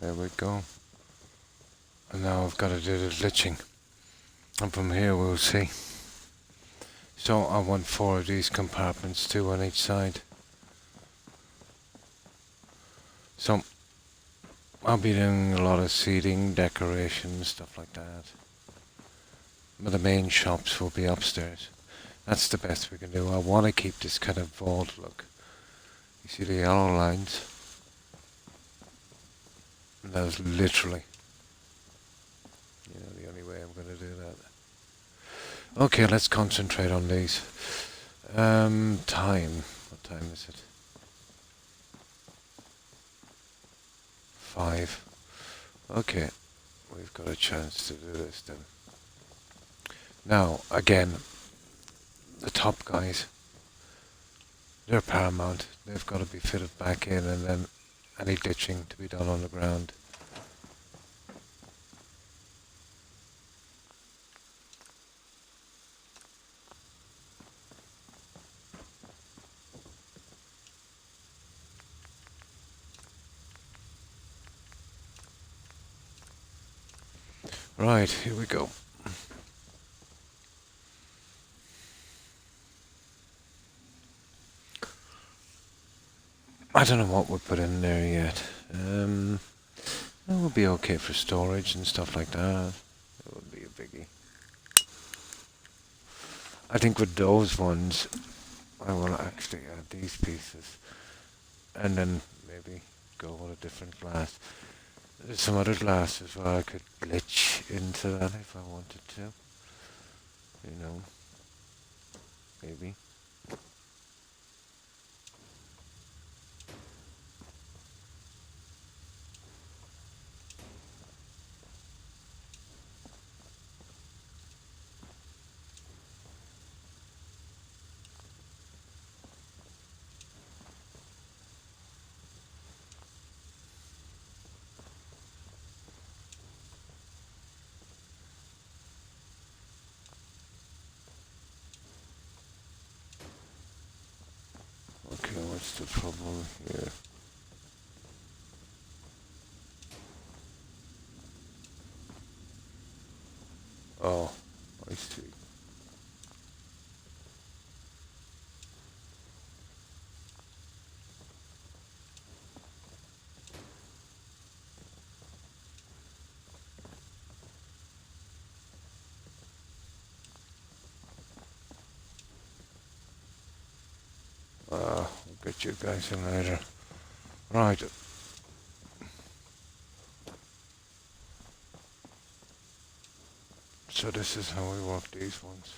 There we go. And now I've got to do the glitching. And from here we'll see. So I want 4 of these compartments, 2 on each side. So I'll be doing a lot of seating, decoration, stuff like that. But the main shops will be upstairs. That's the best we can do. I want to keep this kind of vault look. You see the yellow lines? And that is literally, the only way I'm going to do that. Okay, let's concentrate on these. Time. What time is it? 5. Okay, we've got a chance to do this then. Now, again, the top guys, they're paramount. They've got to be fitted back in, and then any ditching to be done on the ground. Right, here we go. I don't know what we'll put in there yet. It will be okay for storage and stuff like that. It would be a biggie. I think with those ones, I will actually add these pieces. And then maybe go with a different glass. There's some other glass as well I could glitch into that if I wanted to. Maybe. Okay, what's the problem here? Oh, I see. I'll get you guys in later. Right. So this is how we work these ones.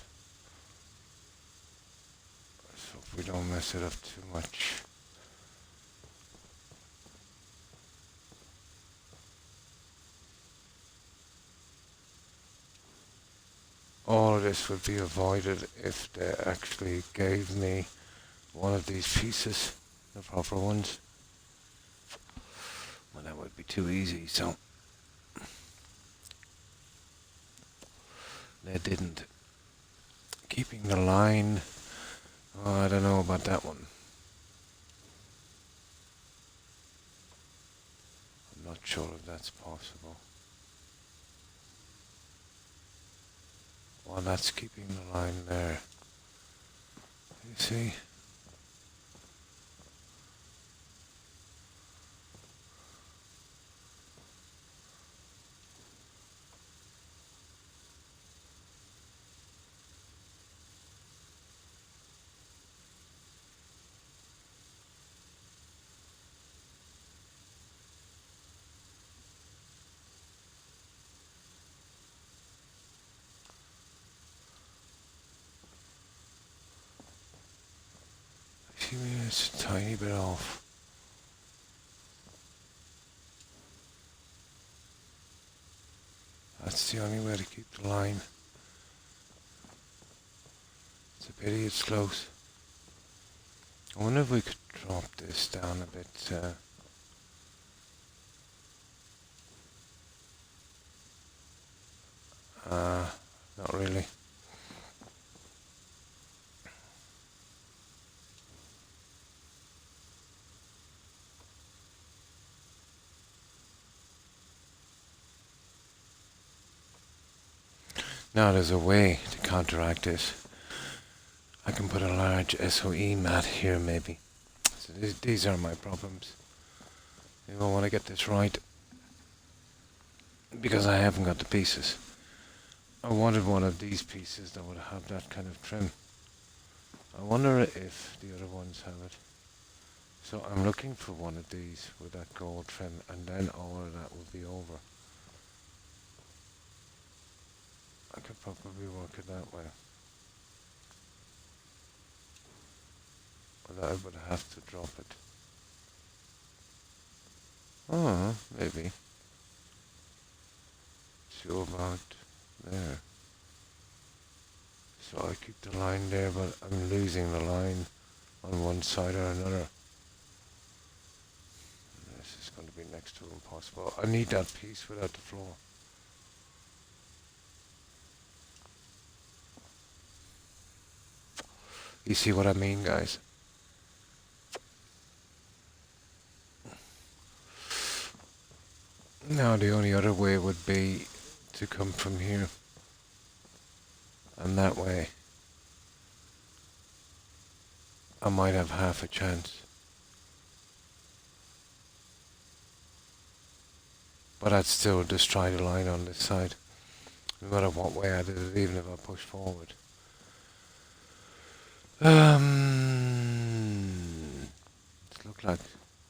So if we don't mess it up too much. All of this would be avoided if they actually gave me one of these pieces, the proper ones. Well, that would be too easy, so they didn't. Keeping the line, oh, I don't know about that one. I'm not sure if that's possible. Well, that's keeping the line there. You see? See, it's a tiny bit off. That's the only way to keep the line. It's a pity it's close. I wonder if we could drop this down a bit. Not really. Now there's a way to counteract this. I can put a large SOE mat here maybe. So these are my problems. I want to get this right because I haven't got the pieces. I wanted one of these pieces that would have that kind of trim. I wonder if the other ones have it. So I'm looking for one of these with that gold trim, and then all of that will be over. I could probably work it that way. But I would have to drop it. Oh, maybe. So about there. So I keep the line there, but I'm losing the line on one side or another. This is going to be next to impossible. I need that piece without the floor. You see what I mean, guys? Now the only other way would be to come from here and that way. I might have half a chance. But I'd still destroy the line on this side. No matter what way I did it, even if I push forward. It looks like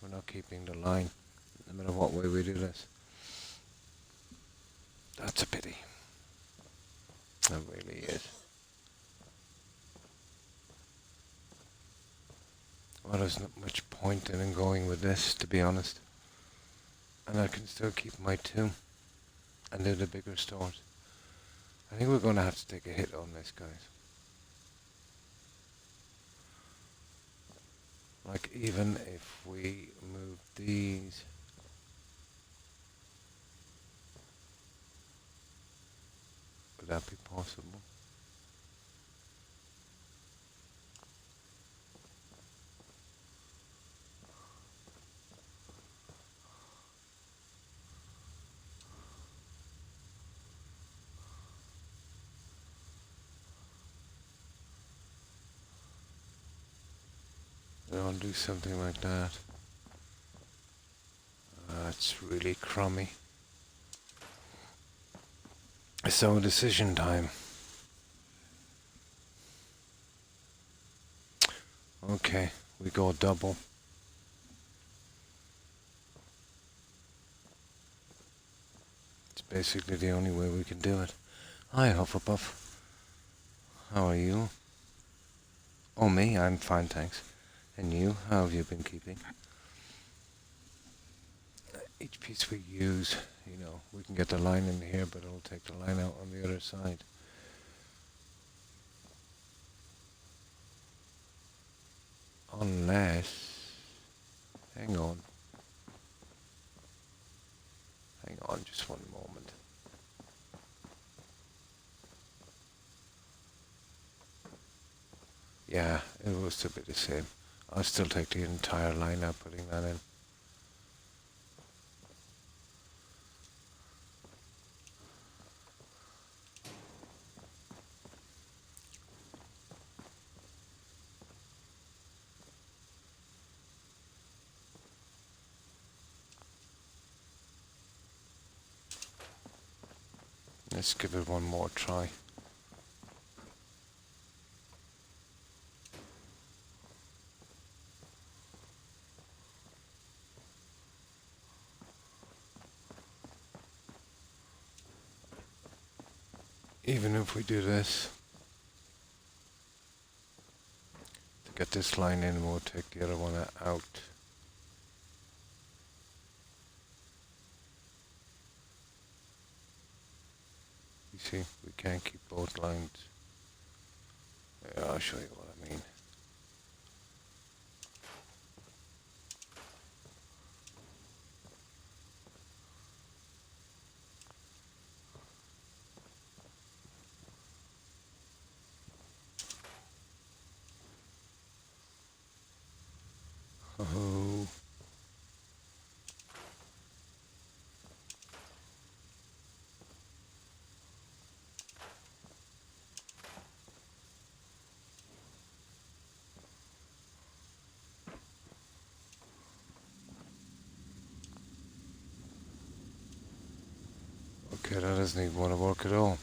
we're not keeping the line, no matter what way we do this. That's a pity. That really is. Well, there's not much point in going with this, to be honest. And I can still keep my two and do the bigger stores. I think we're going to have to take a hit on this, guys. Like, even if we move these, would that be possible? I'll do something like that. It's really crummy. So, decision time. Okay, we go double. It's basically the only way we can do it. Hi, Hufflepuff. How are you? Oh, me? I'm fine, thanks. And you? How have you been keeping? Each piece we use, you know, we can get the line in here, but it'll take the line out on the other side. Unless, hang on. on, just one moment. Yeah, it was to be the same. I'll still take the entire line out, putting that in. Let's give it one more try. Even if we do this, to get this line in, we'll take the other one out. You see, we can't keep both lines. Yeah, I'll show you what I mean. Oh. Okay, that doesn't even want to work at all.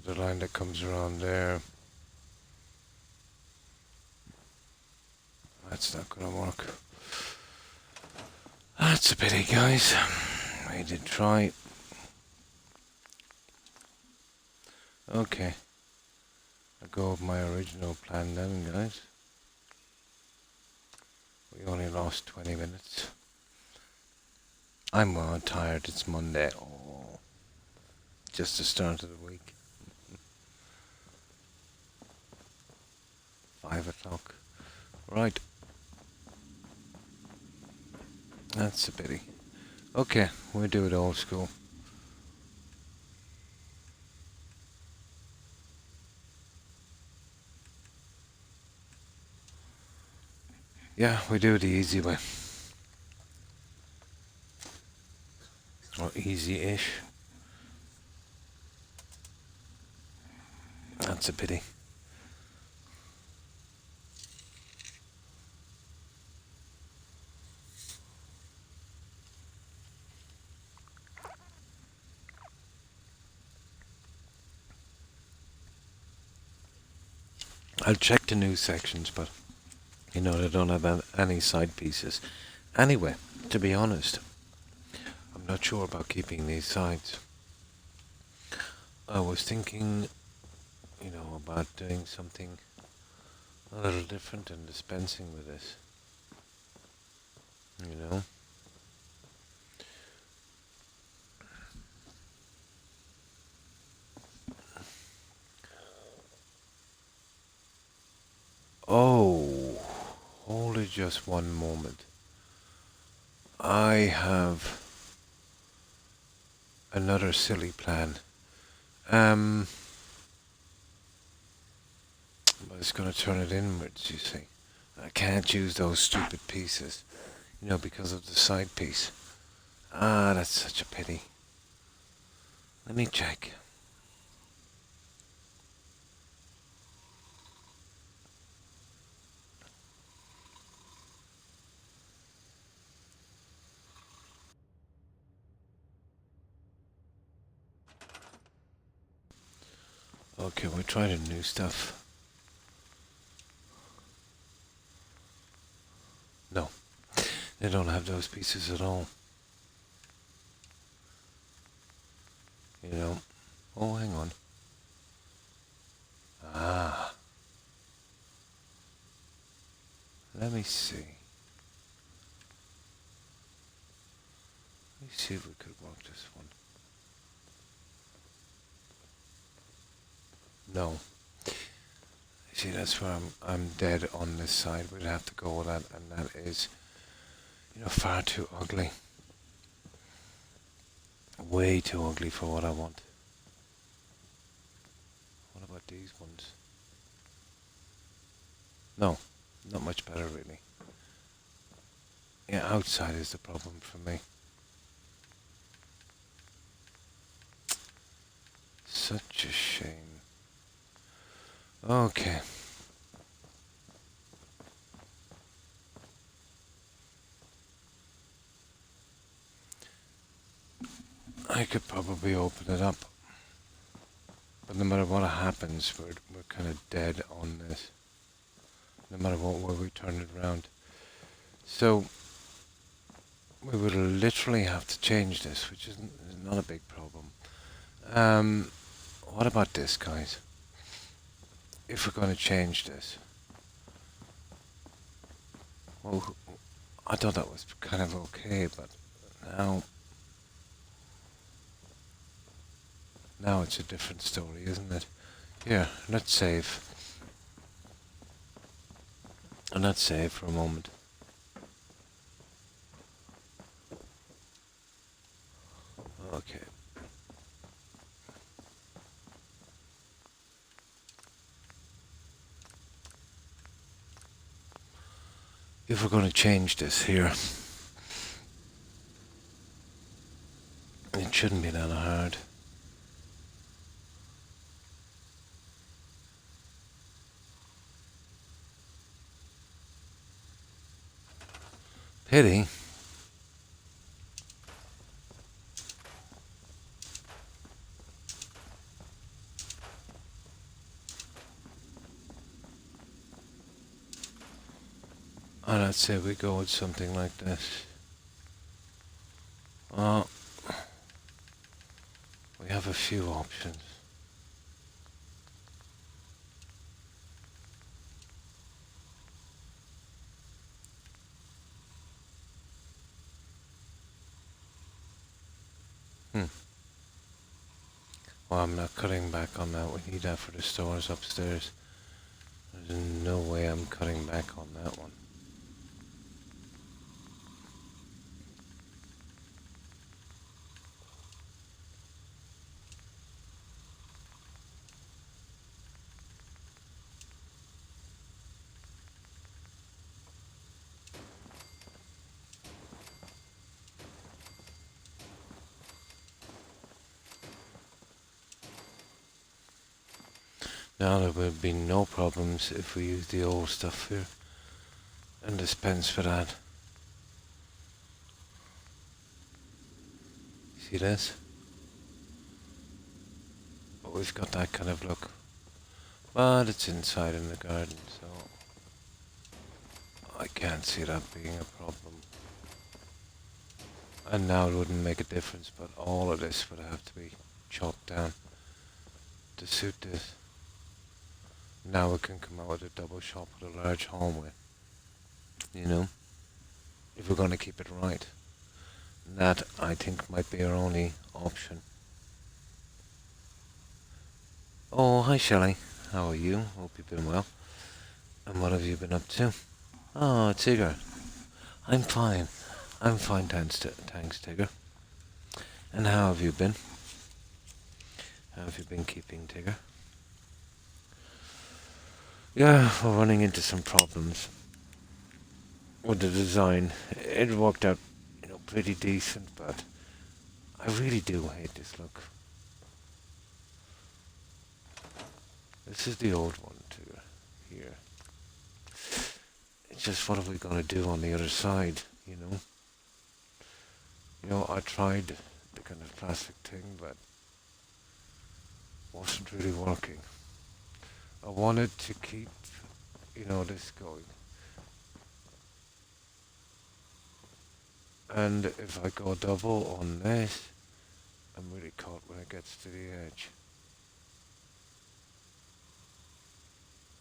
The line that comes around there, that's not going to work. That's a pity, guys. I did try. Okay. I'll go with my original plan then, guys. We only lost 20 minutes. I'm well tired. It's Monday. Oh, just the start of the week. 5 o'clock. Right. That's a pity. Okay, we'll do it old school. Yeah, we do it the easy way. Or easy-ish. That's a pity. I'll check the new sections, but you know they don't have any side pieces. Anyway, to be honest, I'm not sure about keeping these sides. I was thinking, you know, about doing something a little different and dispensing with this. You know? Oh, hold it just one moment. I have another silly plan. But it's going to turn it inwards, you see. I can't use those stupid pieces, you know, because of the side piece. Ah, that's such a pity. Let me check. Okay, we'll try the new stuff. No, they don't have those pieces at all. You know. Oh, hang on. Ah. Let me see. Let me see if we could work this one. No. See, that's where I'm dead on this side. We'd have to go with that, and that is, far too ugly. Way too ugly for what I want. What about these ones? No, not much better really. Yeah, outside is the problem for me. Such a shame. Okay. I could probably open it up. But no matter what happens, we're kind of dead on this. No matter what way we turn it around. So, we would literally have to change this, which is not a big problem. What about this, guys? If we're going to change this. Well, I thought that was kind of okay, but now it's a different story, isn't it? Here, let's save. And let's save for a moment. Okay. If we're going to change this here, it shouldn't be that hard. Pity. And I'd say we go with something like this. We have a few options. Well, I'm not cutting back on that. We need that for the stores upstairs. There's no way I'm cutting back on that one. Now there will be no problems if we use the old stuff here and dispense for that. See this? But we've got that kind of look. But it's inside in the garden, so I can't see that being a problem. And now it wouldn't make a difference, but all of this would have to be chopped down to suit this. Now we can come out with a double shop with a large hallway. If we're going to keep it right. That, I think, might be our only option. Oh, hi Shelley. How are you? Hope you've been well. And what have you been up to? Oh, Tigger. I'm fine. I'm fine, thanks, Tigger. And how have you been? How have you been keeping, Tigger? Yeah, we're running into some problems with the design. It worked out, pretty decent, but I really do hate this look. This is the old one too, here. It's just what are we gonna do on the other side, I tried the kind of plastic thing, but wasn't really working. I wanted to keep, this going. And if I go double on this, I'm really caught when it gets to the edge.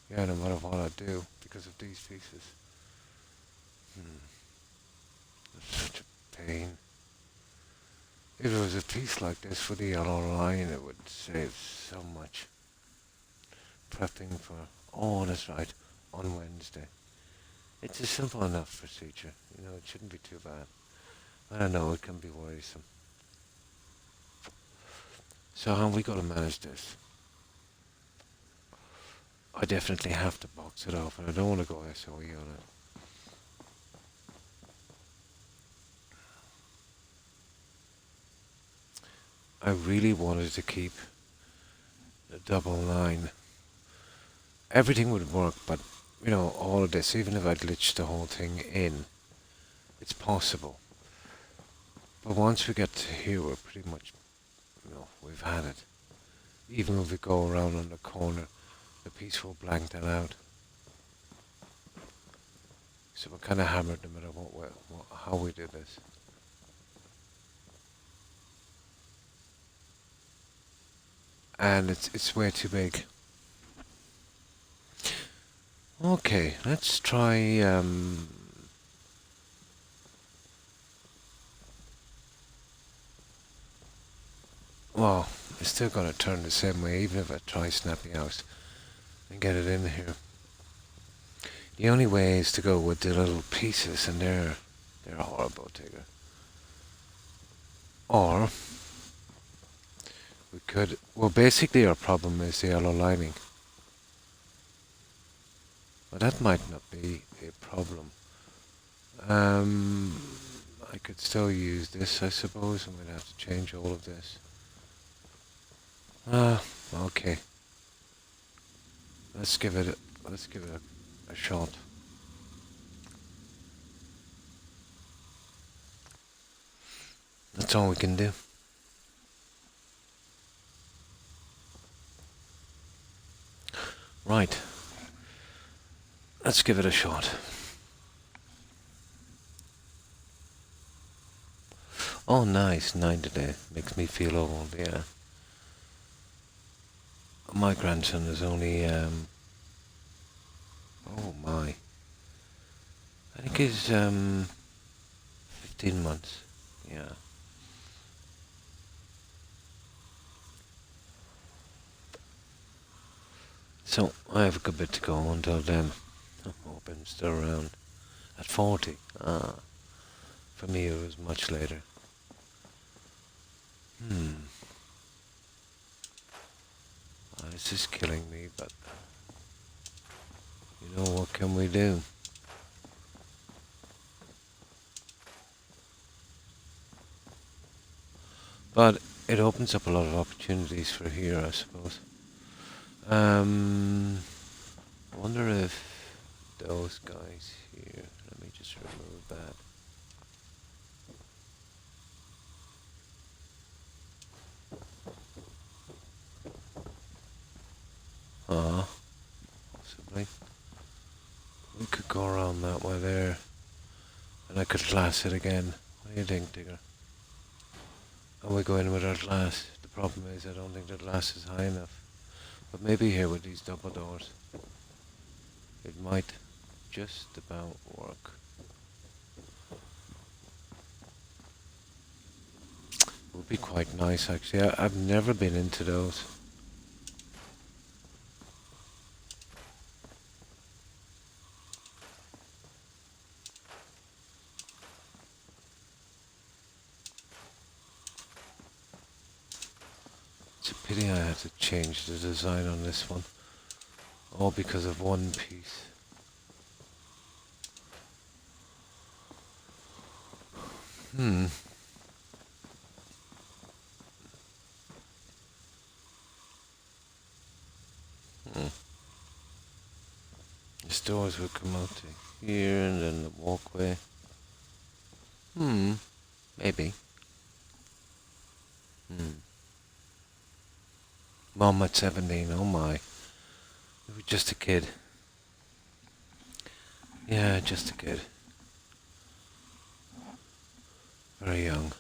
Yeah, no matter what I do, because of these pieces. It's such a pain. If it was a piece like this for the yellow line, it would save so much. Prepping for Oh, that's right. On Wednesday. It's a simple enough procedure. It shouldn't be too bad. I don't know, it can be worrisome. So how are we going to manage this? I definitely have to box it off, and I don't want to go SOE on it. I really wanted to keep the double line. Everything would work, but all of this, even if I glitched the whole thing in, it's possible. But once we get to here, we're pretty much, we've had it. Even if we go around on the corner, the piece will blank that out. So we're kind of hammered no matter how we do this. And it's way too big. Okay, let's try. Well, it's still gonna turn the same way, even if I try snapping out and get it in here. The only way is to go with the little pieces, and they're horrible, Tigger. Or we could. Well, basically, our problem is the yellow lining. Well, that might not be a problem. I could still use this, I suppose, and we'd have to change all of this. Okay. Let's give it a shot. That's all we can do. Right. Let's give it a shot. Oh, nice. 9 today. Makes me feel old, yeah. My grandson is only, oh my. I think he's, 15 months. Yeah. So, I have a good bit to go until then. I hope I'm still around. At 40. For me it was much later. This is killing me, but what can we do? But it opens up a lot of opportunities for here, I suppose. I wonder if those guys here, let me just remove that. Possibly. We could go around that way there, and I could glass it again. What do you think, Digger? And we go in with our glass. The problem is I don't think the glass is high enough. But maybe here with these double doors, it might just about work. It would be quite nice, actually. I've never been into those. It's a pity I had to change the design on this one. All because of one piece. The stores would come out to here and then the walkway. Maybe. Mom at 17, oh my. You were just a kid. Yeah, just a kid. Very young.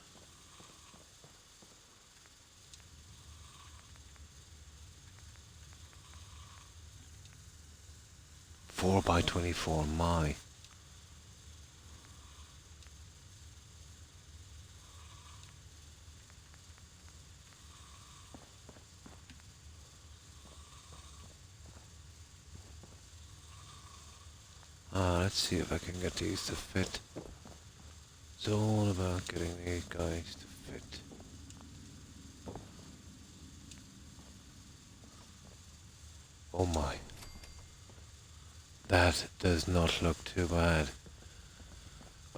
4x24, my. Let's see if I can get these to fit. It's all about getting these guys to fit. Oh my. That does not look too bad.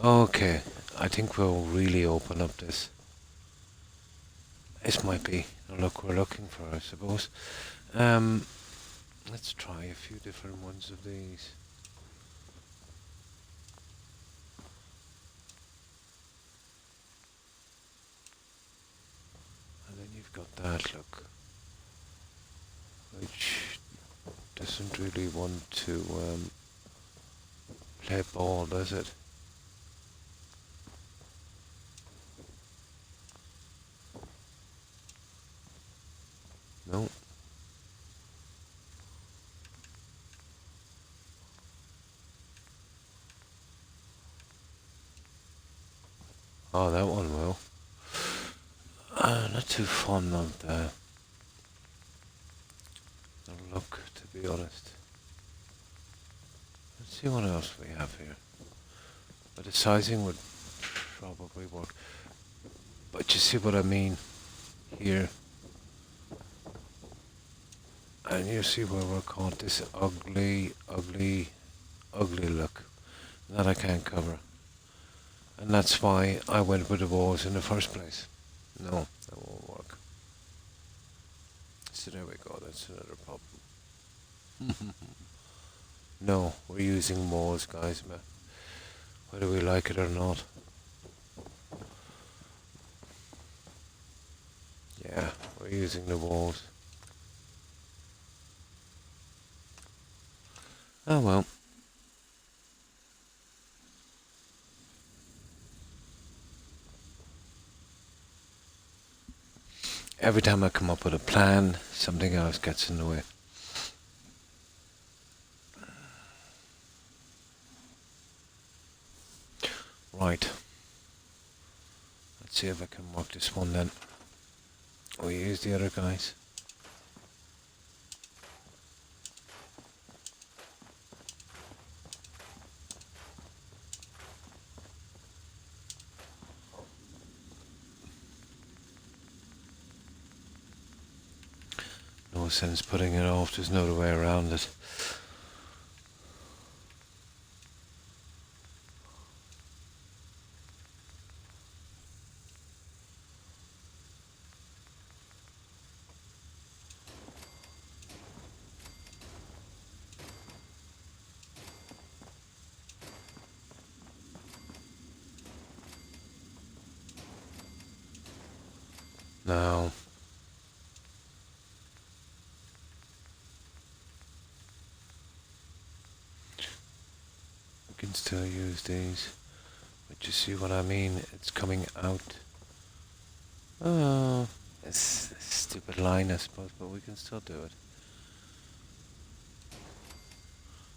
Okay, I think we'll really open up this. This might be the look we're looking for, I suppose. Let's try a few different ones of these. And then you've got that look, which doesn't really want to play ball, does it? No. Oh, that one will. Not too fond of the look, to be honest. Let's see what else we have here. But the sizing would probably work. But you see what I mean here. And you see where we're caught this ugly, ugly, ugly look that I can't cover. And that's why I went with the walls in the first place. No, that won't work. So there we go, that's another problem. No, we're using walls, guys, whether we like it or not. Yeah, we're using the walls. Oh well. Every time I come up with a plan, something else gets in the way. Right. Let's see if I can work this one then. We use the other guys. No sense putting it off, there's no other way around it. Now, we can still use these, but you see what I mean? It's coming out. Oh, it's a stupid line, I suppose, but we can still do it.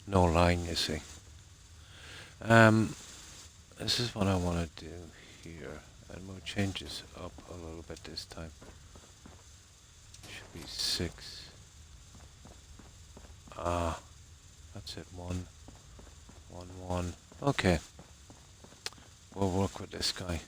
No line, you see. This is what I want to do here, and we'll change this up a little bit this time. Should be 6. That's it. 1, 1, 1. Okay. We'll work with this guy.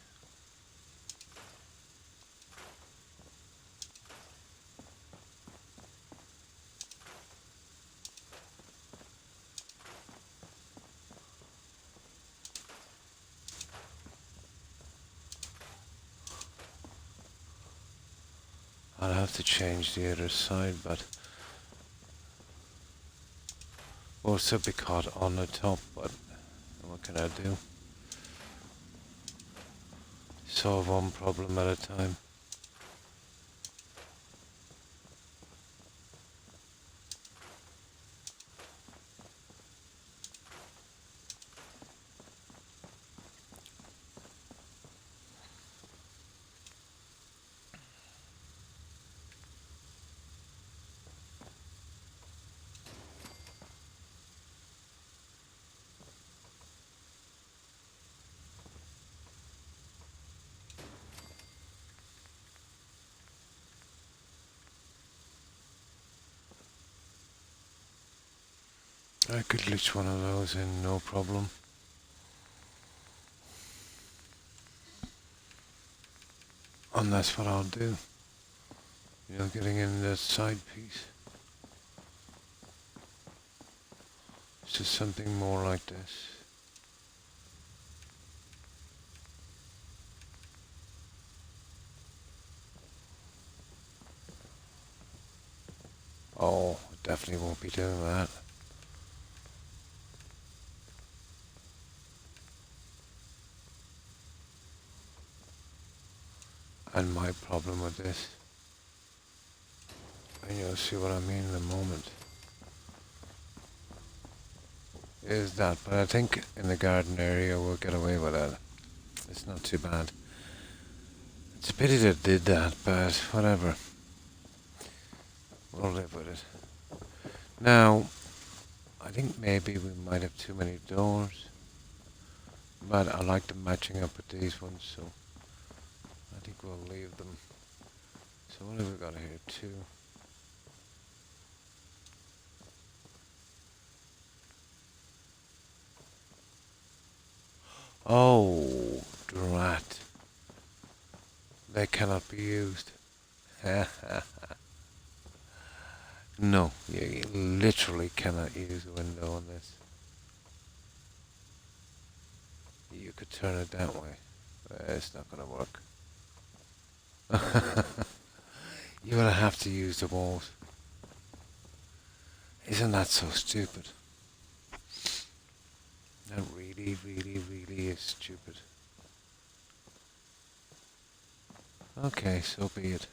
I'll have to change the other side, but we'll still be caught on the top, but what can I do? Solve one problem at a time. I could glitch one of those in, no problem. And that's what I'll do. You know, getting in the side piece. It's just something more like this. Oh, definitely won't be doing that. And my problem with this, and you'll see what I mean in a moment, is that, but I think in the garden area we'll get away with that. It's not too bad. It's a pity that did that, but whatever. We'll live with it. Now, I think maybe we might have too many doors, but I like them matching up with these ones, so I think we'll leave them. So what have we got here? 2. Oh, drat. They cannot be used. No, you literally cannot use a window on this. You could turn it that way. It's not going to work. You're going to have to use the walls. Isn't that so stupid? That really, really, really is stupid. Okay, so be it.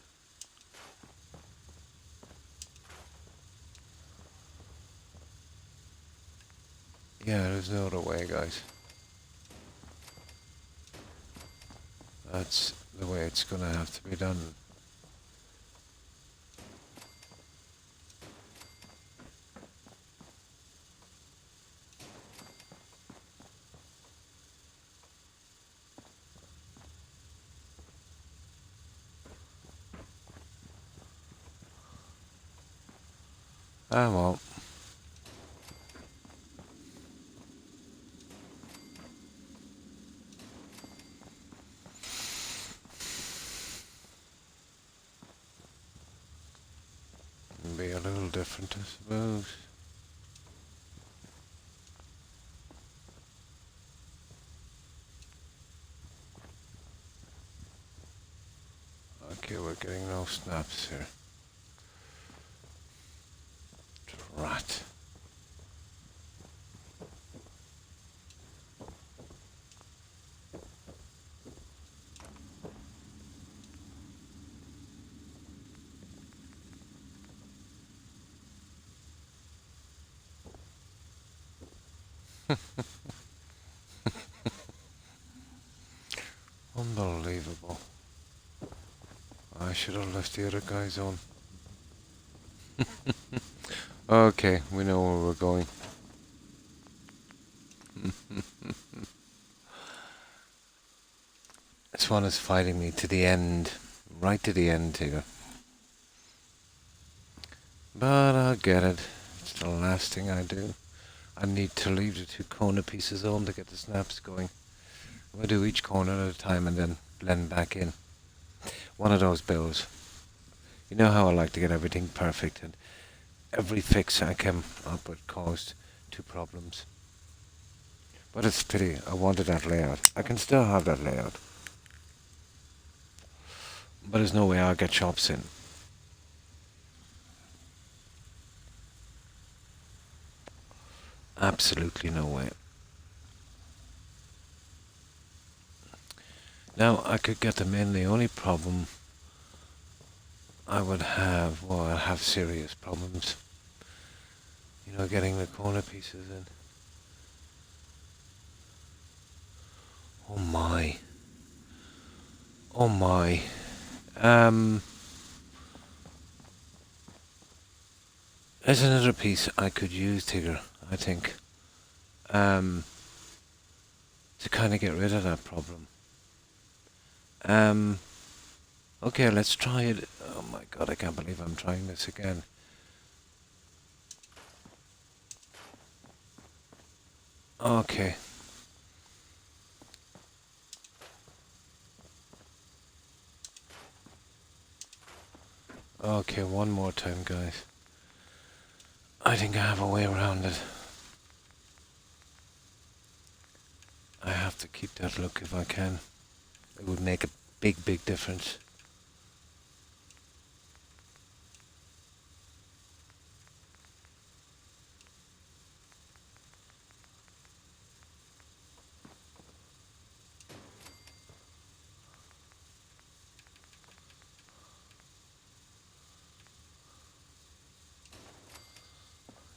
Yeah, there's no other way, guys. That's the way it's gonna have to be done. Ah, well. Be a little different, I suppose. Okay, we're getting no snaps here. Drat. Unbelievable. I should have left the other guys on. Okay, we know where we're going. This one is fighting me to the end. Right to the end here. But I'll get it. It's the last thing I do. I need to leave the 2 corner pieces on to get the snaps going. We'll do each corner at a time and then blend back in. One of those bills. You know how I like to get everything perfect, and every fix I came up with caused 2 problems. But it's a pity. I wanted that layout. I can still have that layout. But there's no way I'll get shops in. Absolutely no way. Now, I could get them in. The only problem I would have, well, I'd have serious problems. You know, getting the corner pieces in. Oh my. Oh my. There's another piece I could use here, I think. To kind of get rid of that problem. Okay, let's try it. Oh my god, I can't believe I'm trying this again. Okay. Okay, one more time, guys. I think I have a way around it. I have to keep that look if I can. It would make a big, big difference.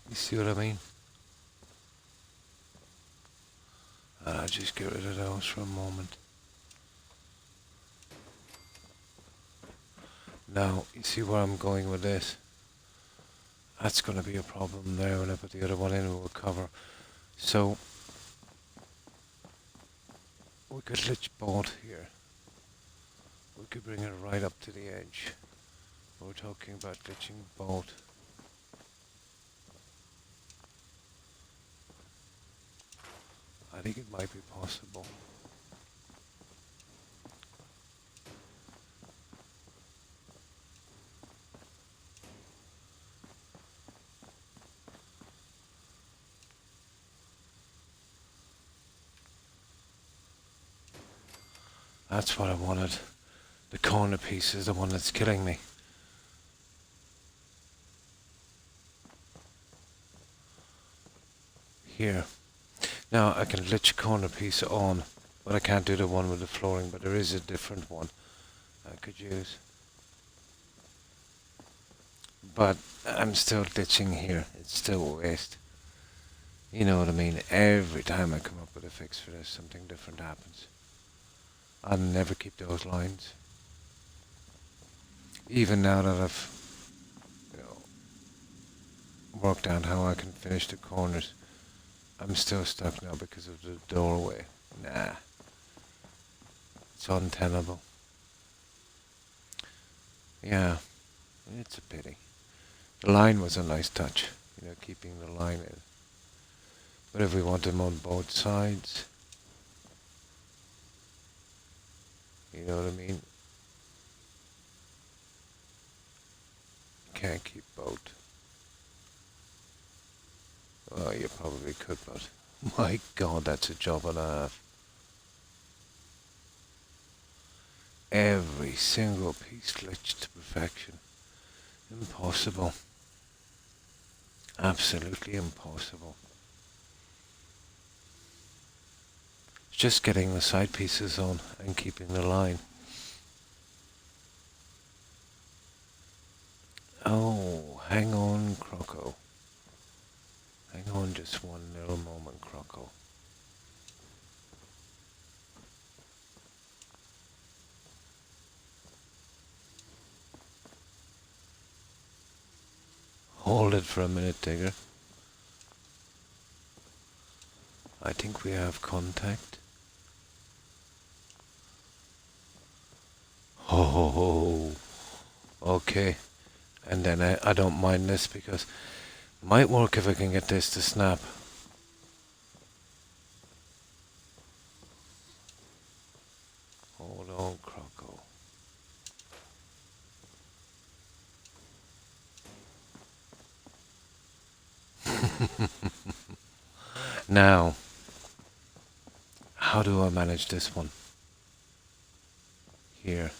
You see what I mean? I'll just get rid of those for a moment. Now, you see where I'm going with this? That's going to be a problem there when I put the other one in, it will cover. So, we could lich bolt here. We could bring it right up to the edge. We're talking about liching bolt. I think it might be possible. That's what I wanted. The corner piece is the one that's killing me. Here. Now I can lich a corner piece on, but I can't do the one with the flooring, but there is a different one I could use. But I'm still ditching here. It's still a waste. You know what I mean? Every time I come up with a fix for this, something different happens. I'll never keep those lines. Even now that I've worked out how I can finish the corners, I'm still stuck now because of the doorway. Nah. It's untenable. Yeah, it's a pity. The line was a nice touch, keeping the line in. But if we want them on both sides, you know what I mean? Can't keep both. Well, you probably could, but my God, that's a job and a half. Every single piece glitched to perfection. Impossible. Absolutely impossible. It's just getting the side pieces on and keeping the line. Oh, hang on, Croco. Hang on just one little moment, Croco. Hold it for a minute, Tigger. I think we have contact. Oh, okay. And then I don't mind this because it might work if I can get this to snap. Hold on, Croco. Now, how do I manage this one? Here.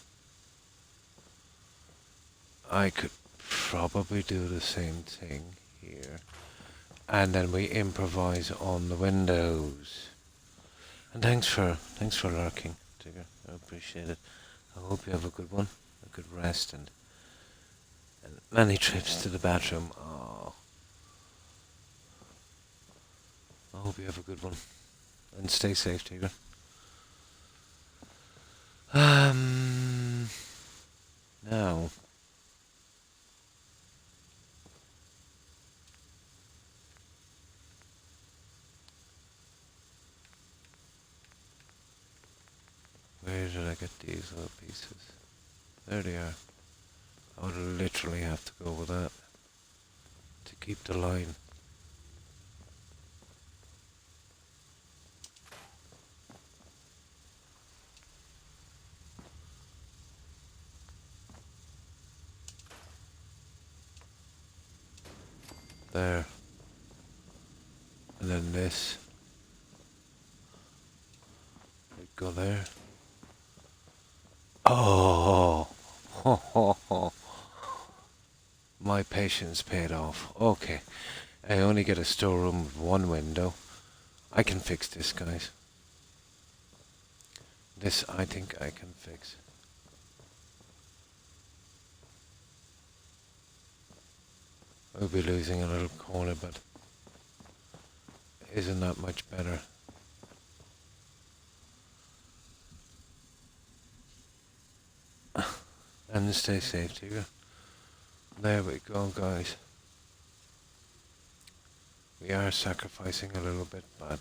I could probably do the same thing here. And then we improvise on the windows. And thanks for lurking, Tigger. I appreciate it. I hope you have a good one, a good rest, and many trips to the bathroom. Oh, I hope you have a good one, and stay safe, Tigger. Now, where did I get these little pieces? There they are. I would literally have to go with that to keep the line. there, and then this would go there. Oh, my patience paid off. Okay, I only get a storeroom with one window. I can fix this, guys. This I think I can fix. We'll be losing a little corner, but isn't that much better? And stay safe, Tigger. There we go, guys. We are sacrificing a little bit, but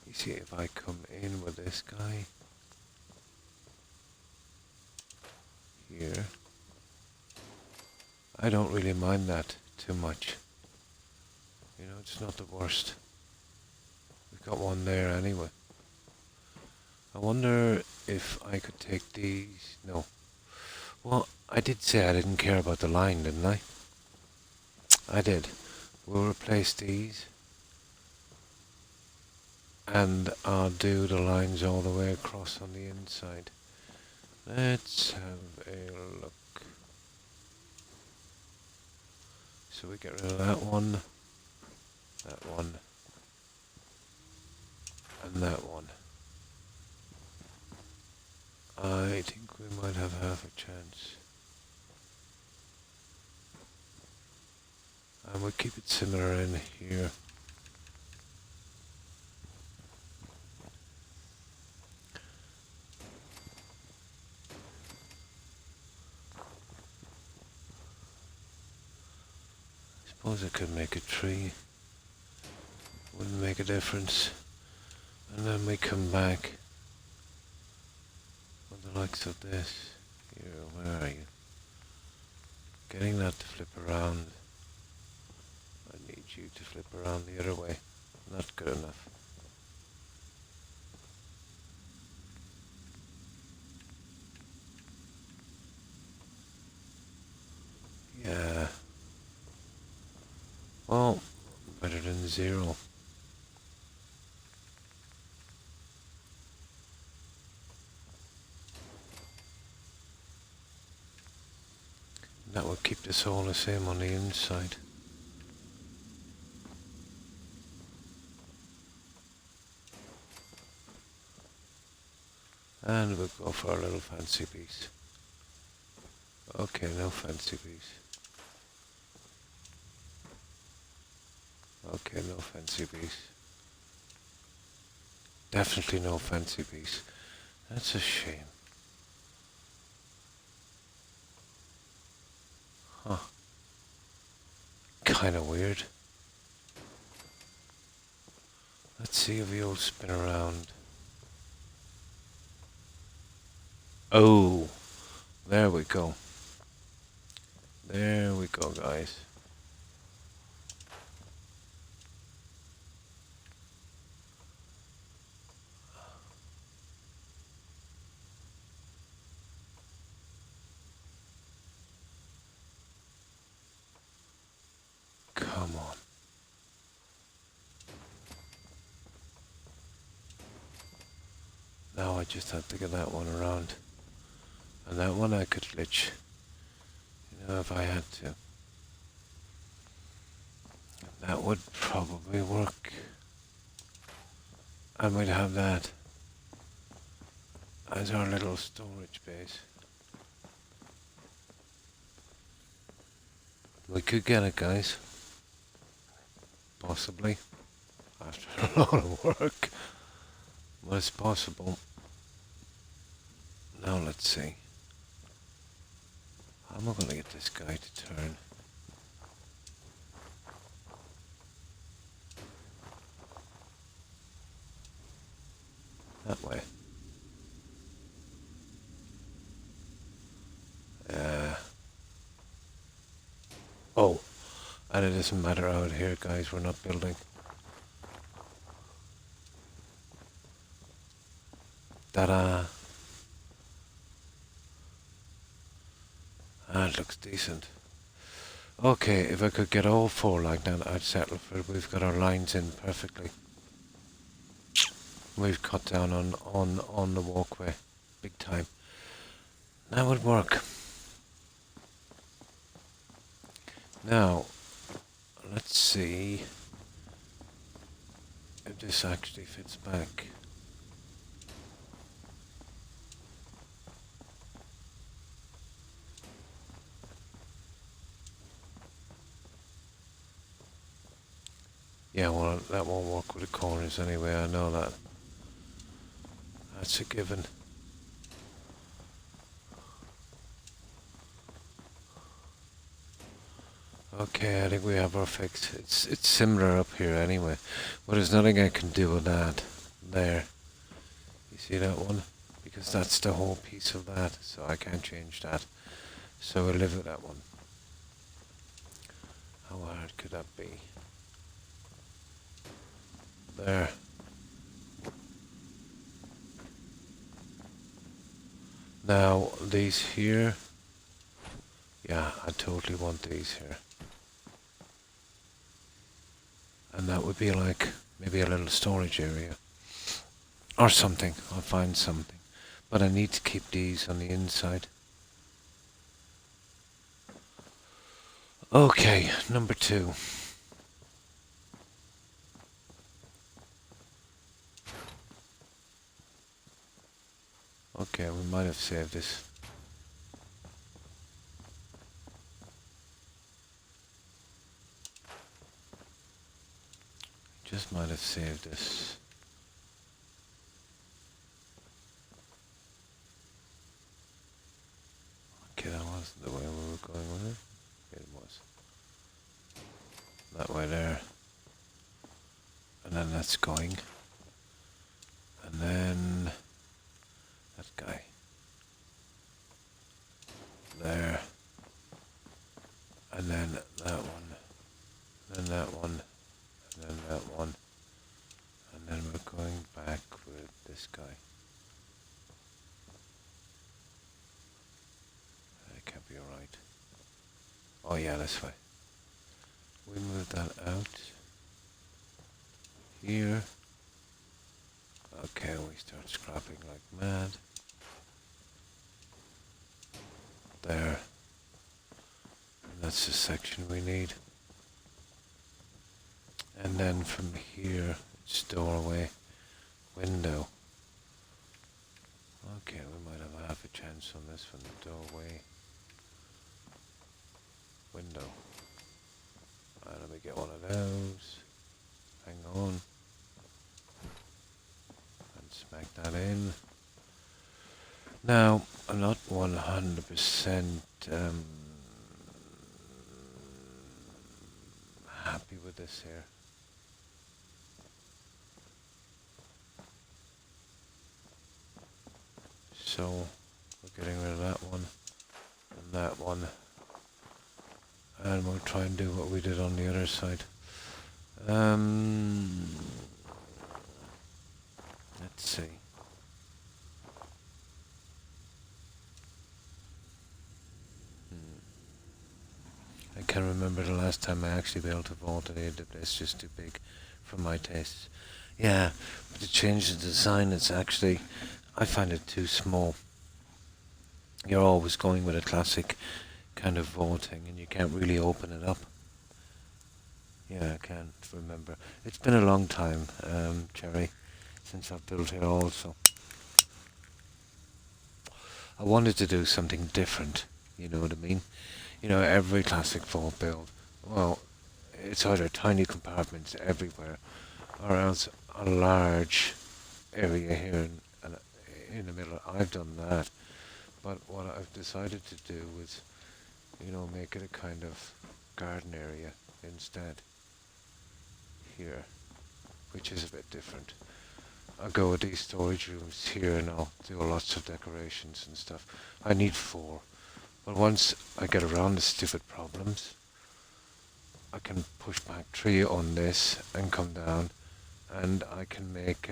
you see, if I come in with this guy here, I don't really mind that too much. You know, it's not the worst. We've got one there anyway. I wonder if I could take these. No. Well, I did say I didn't care about the line, didn't I? I did. We'll replace these. And I'll do the lines all the way across on the inside. Let's have a look. So we get rid of that one, and that one. I think we might have half a chance. And we'll keep it similar in here. Suppose I could make a tree. Wouldn't make a difference. And then we come back with the likes of this. Here, where are you? Getting that to flip around. I need you to flip around the other way. Not good enough. Yeah. Well, better than zero. That will keep this all the same on the inside. And we'll go for a little fancy piece. Okay, no fancy piece. Okay, no fancy piece. Definitely no fancy piece. That's a shame. Huh. Kinda weird. Let's see if you'll spin around. Oh, there we go. There we go, guys. Come on. Now I just have to get that one around. And that one I could glitch. You know, if I had to. That would probably work. And we'd have that as our little storage base. We could get it, guys. Possibly. After a lot of work. But it's possible. Now let's see. How am I going to get this guy to turn? That way. Oh, and it doesn't matter out here, guys. We're not building. Ta-da! That looks decent. Okay, if I could get all four like that, I'd settle for it. We've got our lines in perfectly. We've cut down on the walkway, big time. That would work. Now, let's see if this actually fits back. Yeah, well, that won't work with the corners anyway, I know that. That's a given. Okay, I think we have our fix. It's similar up here anyway, but there's nothing I can do with that. There. You see that one? Because that's the whole piece of that, so I can't change that. So we'll live with that one. How hard could that be? There. Now, these here. Yeah, I totally want these here. And that would be like maybe a little storage area. Or something. I'll find something. But I need to keep these on the inside. Okay, number 2. Okay, we might have saved this. Just might have saved this. Okay, that wasn't the way we were going with it. It was. That way there. And then that's going. And then that guy. There. And then that one. Then that one. And then that one. And then we're going back with this guy. That can't be right. Oh yeah, that's fine. We move that out. Here. Okay, we start scrapping like mad. There. And that's the section we need. And then from here, it's doorway, window. Okay, we might have half a chance on this one. Doorway, window. Let me get one of those. Hang on. And smack that in. Now, I'm not 100% happy with this here. So, we're getting rid of that one and that one. And we'll try and do what we did on the other side. Let's see. I can't remember the last time I actually be able to vault it. It's just too big for my tastes. Yeah, but to change the design, it's actually, I find it too small. You're always going with a classic kind of vaulting, and you can't really open it up. Yeah, I can't remember. It's been a long time, Cherry, since I've built it also. I wanted to do something different, you know what I mean? You know, every classic vault build, well, it's either tiny compartments everywhere, or else a large area here in the middle. I've done that, but what I've decided to do was, you know, make it a kind of garden area instead here, which is a bit different. I'll go with these storage rooms here and I'll do lots of decorations and stuff. I need 4, but once I get around the stupid problems, I can push back 3 on this and come down, and I can make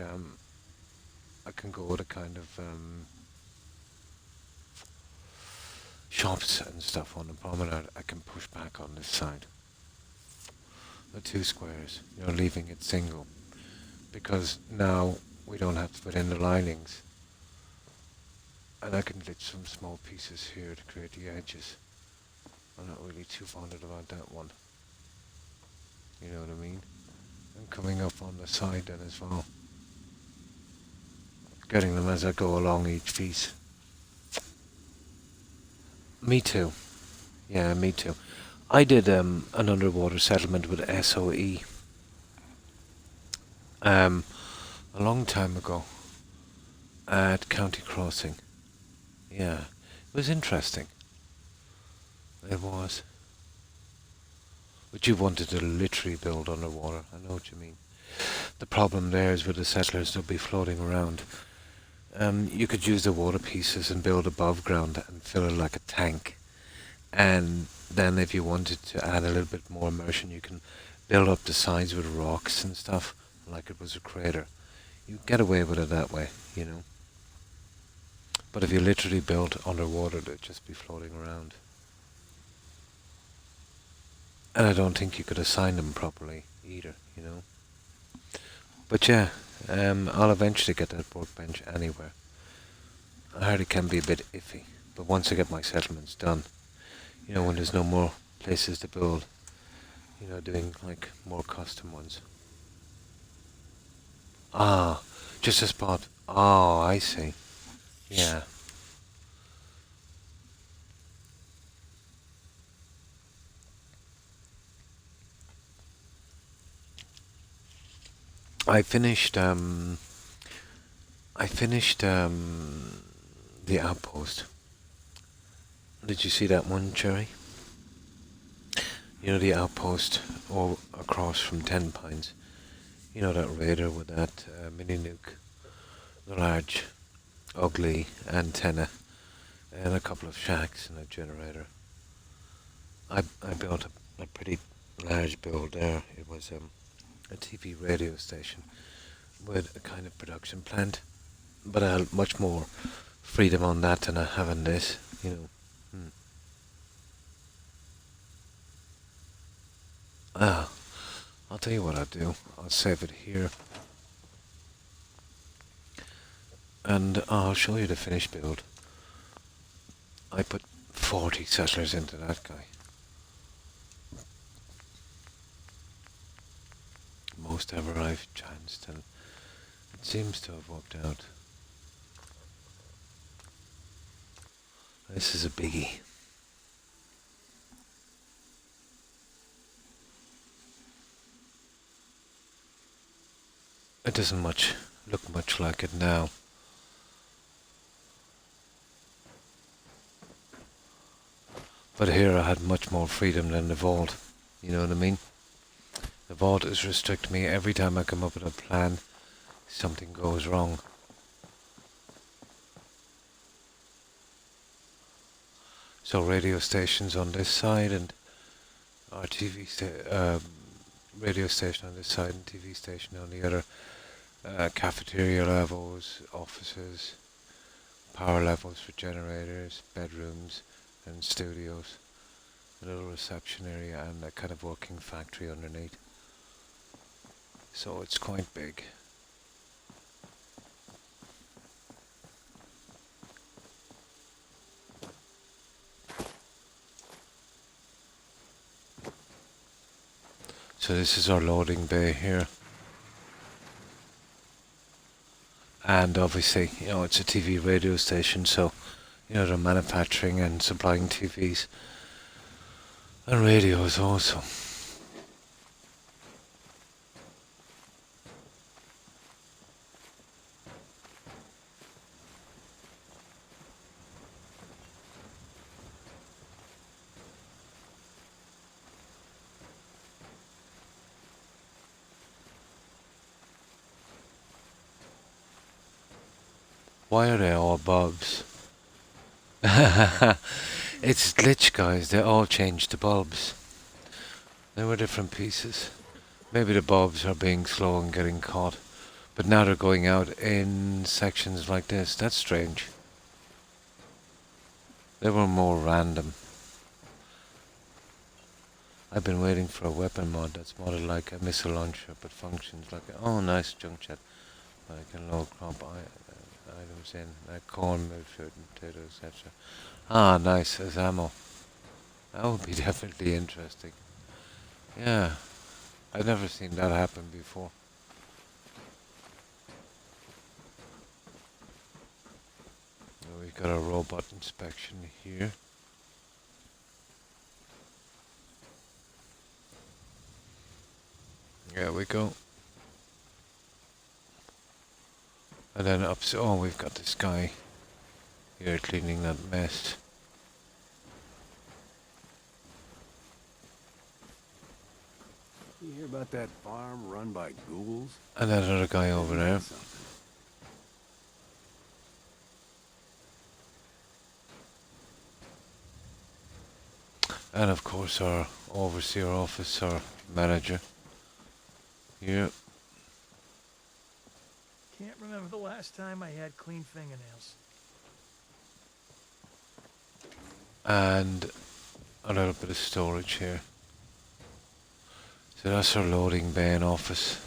I can go with a kind of shops and stuff on the promenade, I can push back on this side. The two squares, leaving it single. Because now we don't have to put in the linings. And I can glitch some small pieces here to create the edges. I'm not really too bothered about that one. You know what I mean? And coming up on the side then as well. Getting them as I go along each piece. Me too. Yeah, me too. I did an underwater settlement with SOE a long time ago at County Crossing. Yeah, it was interesting. It was. But you wanted to literally build underwater. I know what you mean. The problem there is with the settlers, they'll be floating around. You could use the water pieces and build above ground and fill it like a tank. And then if you wanted to add a little bit more immersion, you can build up the sides with rocks and stuff, like it was a crater. You get away with it that way, But if you literally built underwater, they'd just be floating around. And I don't think you could assign them properly either, But yeah, I'll eventually get that workbench anywhere. I heard it can be a bit iffy, but once I get my settlements done, when there's no more places to build, doing like more custom ones. Ah, just a spot. Oh, I see. Yeah. I finished the outpost. Did you see that one, Cherry? The outpost across from 10 Pines. That raider with that mini nuke, the large, ugly antenna, and a couple of shacks and a generator. I built a pretty large build there. It was a TV radio station with a kind of production plant, but I had much more freedom on that than I have in this, I'll tell you what I'll do. I'll save it here. And I'll show you the finished build. I put 40 settlers into that guy. Most ever I've chanced, and it seems to have worked out. This is a biggie. It doesn't look much like it now. But here I had much more freedom than the vault. You know what I mean? The vault is restricting me. Every time I come up with a plan, something goes wrong. So radio stations on this side and our radio station on this side and TV station on the other. Cafeteria levels, offices, power levels for generators, bedrooms and studios, a little reception area and a kind of working factory underneath. So it's quite big. So this is our loading bay here. And obviously, it's a TV radio station, so, they're manufacturing and supplying TVs and radios also. Why are they all bulbs? It's glitch, guys. They all changed to bulbs. They were different pieces. Maybe the bulbs are being slow and getting caught. But now they're going out in sections like this. That's strange. They were more random. I've been waiting for a weapon mod that's modded like a missile launcher but functions like a, oh nice junk chat. I can load crop items in, like corn, milk, fruit and potatoes, etc. Ah, nice, as ammo. That would be definitely interesting. Yeah, I've never seen that happen before. We've got a robot inspection here. There we go. And then up, oh, we've got this guy here cleaning that mess. You hear about that farm run by ghouls? And that other guy over there. And of course our overseer officer manager here. Can't remember the last time I had clean fingernails. And a little bit of storage here. So that's our loading bay and office.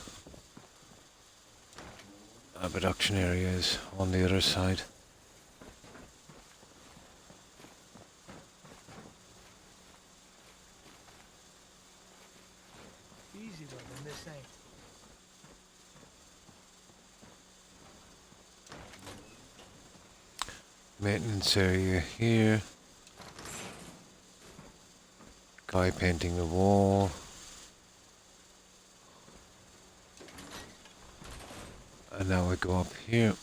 Our production area is on the other side. Easy living, this ain't. Maintenance area here. Guy painting the wall. And now we go up here.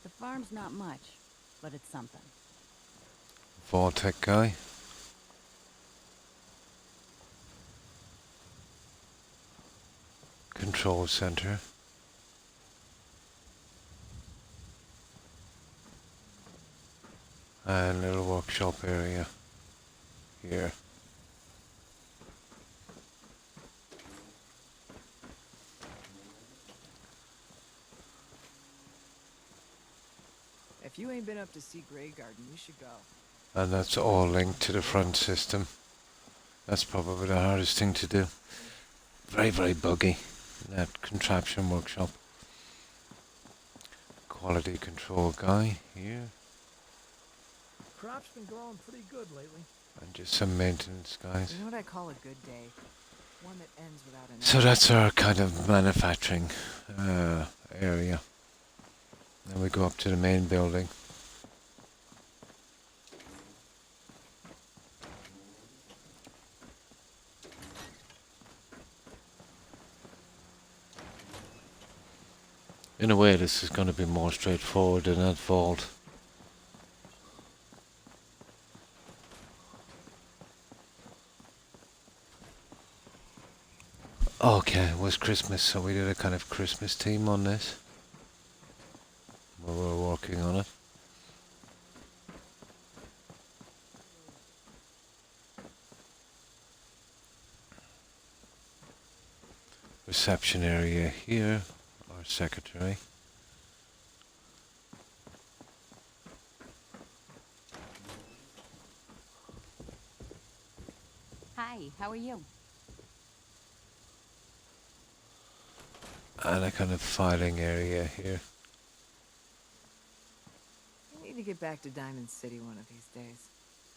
The farm's not much, but it's something. Vault-Tec guy. Control center. And little workshop area here. If you ain't been up to see Grey Garden, you should go. And that's all linked to the front system. That's probably the hardest thing to do. Very, very buggy. That contraption workshop. Quality control guy here. Crop's been growing pretty good lately. And just some maintenance guys. You know what I call a good day? One that ends without an So that's our kind of manufacturing area. Then we go up to the main building. In a way, this is going to be more straightforward than that vault. Okay, it was Christmas, so we did a kind of Christmas theme on this. We were working on it. Reception area here, our secretary. Hi, how are you? And a kind of filing area here. I need to get back to Diamond City one of these days.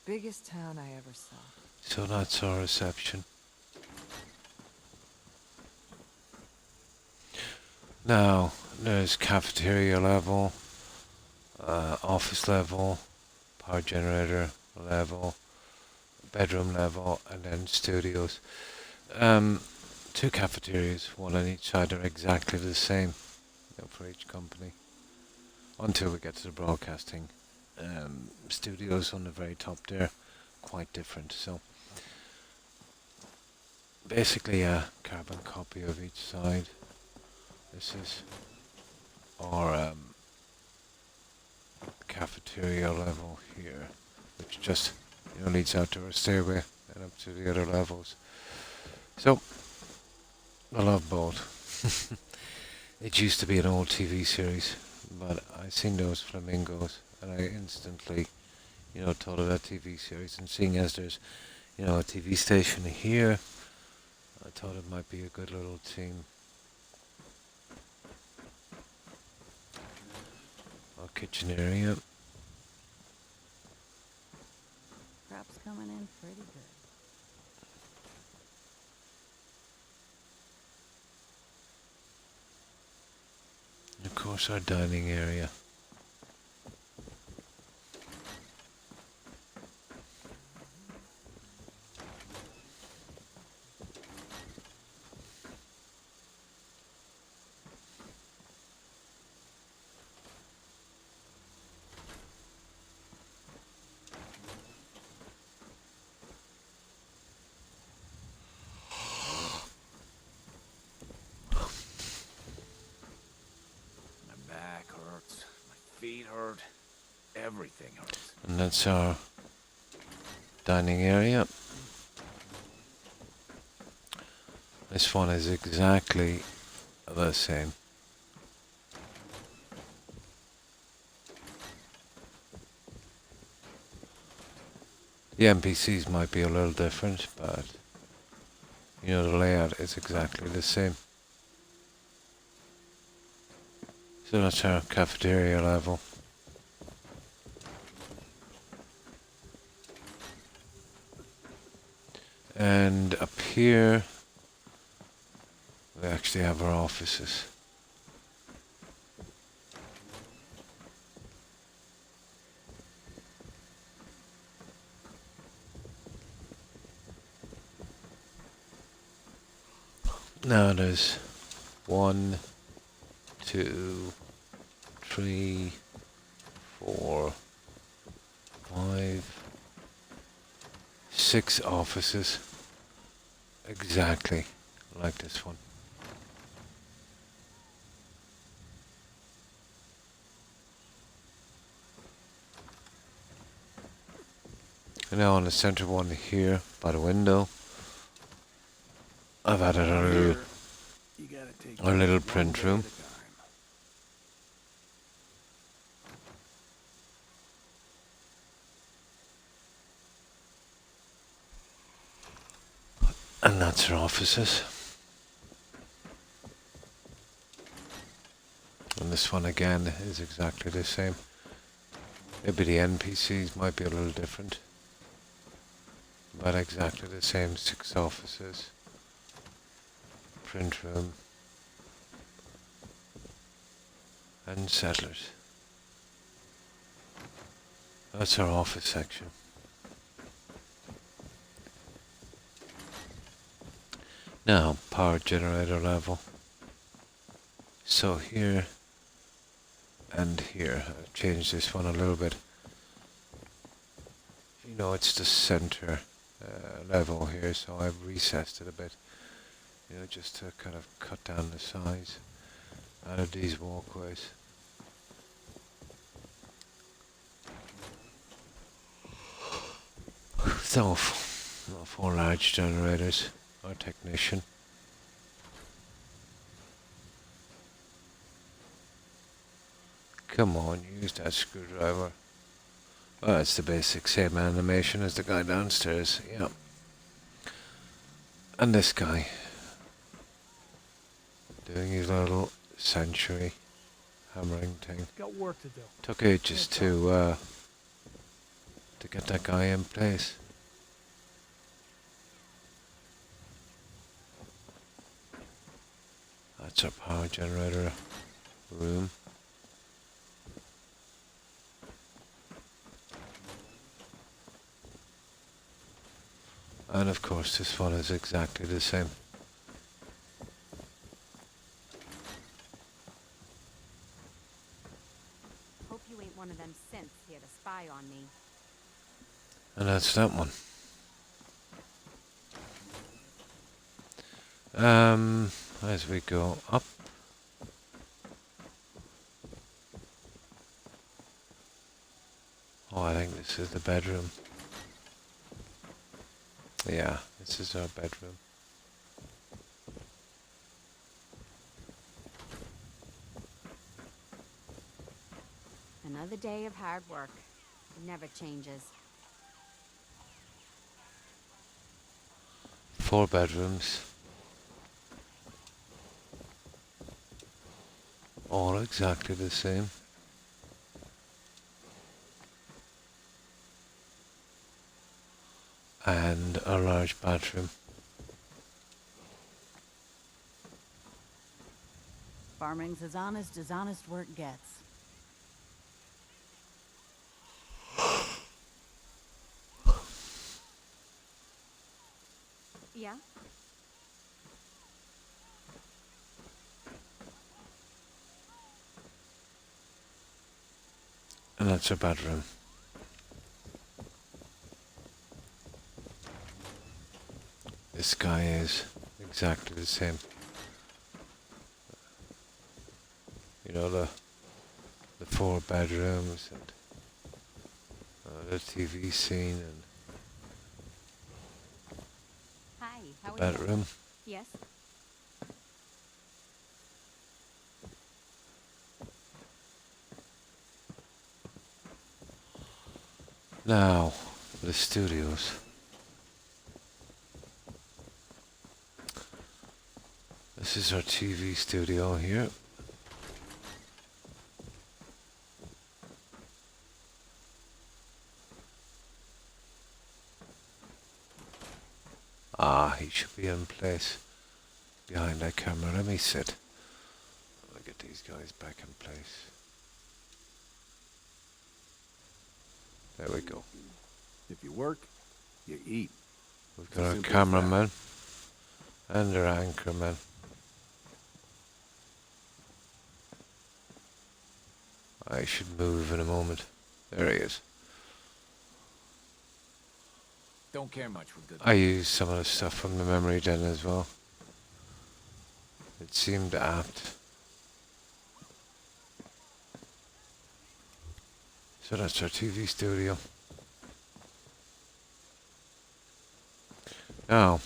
Biggest town I ever saw. So that's our reception. Now, there's cafeteria level, office level, power generator level, bedroom level, and then studios. Two cafeterias, one on each side, are exactly the same, for each company. Until we get to the broadcasting. Studios on the very top there, quite different. So, basically a carbon copy of each side. This is our cafeteria level here, which just leads out to our stairway and up to the other levels. So I love both. It used to be an old TV series, but I seen those flamingos, and I instantly, thought of that TV series. And seeing as there's, a TV station here, I thought it might be a good little team. Our kitchen area. Crop's coming in pretty good. And of course, our dining area. My back hurts. My feet hurt. Everything hurts. And that's our dining area. This one is exactly the same. The NPCs might be a little different, but the layout is exactly the same. So that's our cafeteria level. And up here, we actually have our offices. Now there's 1, 2, 3, 4, 5, 6 offices. Exactly like this one. And now on the center one here by the window, I've added Out our here, little, you gotta take our little things one print day room. at a time. And that's our offices. And this one again is exactly the same. Maybe the NPCs might be a little different, but exactly the same. 6 offices, print room, and settlers. That's our office section. Now, power generator level. So here and here, I've changed this one a little bit. It's the center level here, so I've recessed it a bit. Just to kind of cut down the size out of these walkways. So, 4 large generators. Our technician. Come on, use that screwdriver. Oh, it's the basic same animation as the guy downstairs. Yeah. And this guy doing his little sanctuary hammering thing. Got work to do. Took ages to get that guy in place. That's our power generator room. And of course this one is exactly the same. Hope you ain't one of them synths here to spy on me. And that's that one. As we go up. Oh, I think this is the bedroom. Yeah, this is our bedroom. Another day of hard work. It never changes. 4 bedrooms. All exactly the same. And a large bathroom. Farming's as honest work gets. Yeah? And that's her bedroom. The sky is exactly the same. You know, the 4 bedrooms and the TV scene and Hi, how the are you? bedroom. Yes? Now, the studios. This is our TV studio here. Ah, he should be in place behind that camera. Let me sit. I'll get these guys back in place. There we go. If you work, you eat. We've It's got as our simple as that. cameraman and our anchorman. I should move in a moment. There he is. Don't care much for good. I used some of the stuff from the memory den as well. It seemed apt. So that's our TV studio. Now,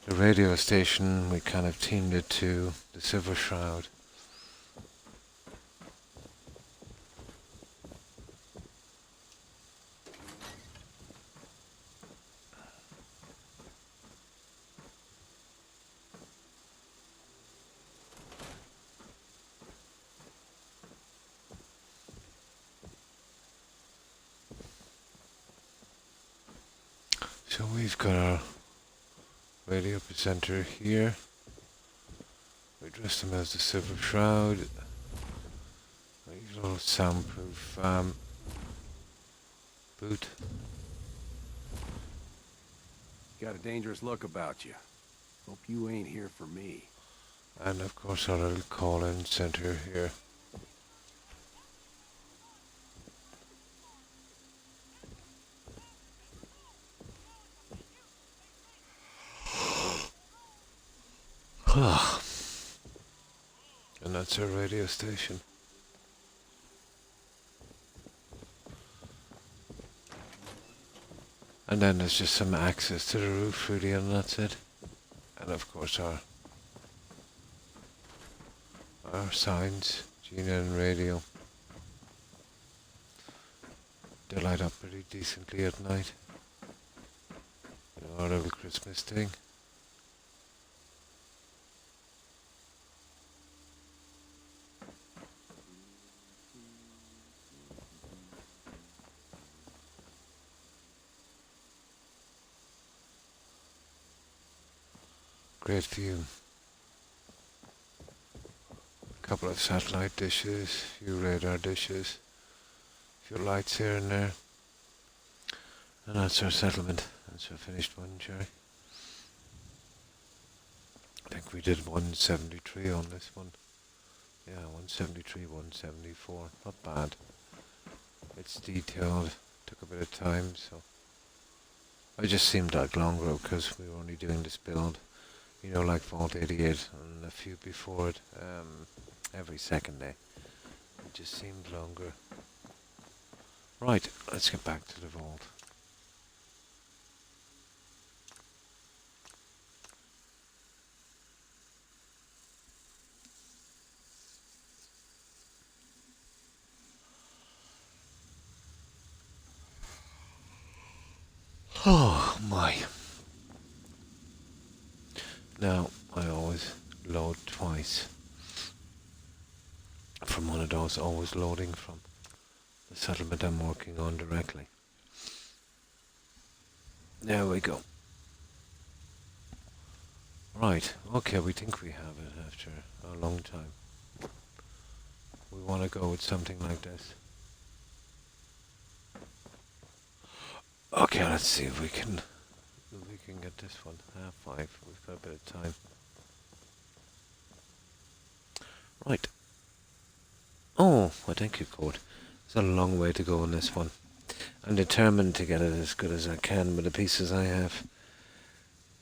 the radio station, we kind of teamed it to the Silver Shroud. So we've got our radio presenter here. We dressed him as the Silver Shroud. A little soundproof boot. Got a dangerous look about you. Hope you ain't here for me. And of course our little call-in center here. And that's our radio station. And then there's just some access to the roof really, and that's it. And of course our signs, Gina and radio. They light up pretty decently at night. You know, our little Christmas thing. Great view. A couple of satellite dishes, few radar dishes, few lights here and there. And that's our settlement. That's our finished one, Jerry. I think we did 173 on this one. Yeah, 173, 174. Not bad. It's detailed. Took a bit of time, so it just seemed like longer because we were only doing this build. You know, like Vault 88 and a few before it, every second day. It just seemed longer. Right, let's get back to the vault. Oh my. Now, I always load twice from one of those, always loading from the settlement I'm working on directly. There we go. Right, okay, we think we have it after a long time. We want to go with something like this. Okay, let's see if we can get this one. 5:30. We've got a bit of time. Right. Oh, I thank you, Code. There's a long way to go on this one. I'm determined to get it as good as I can with the pieces I have.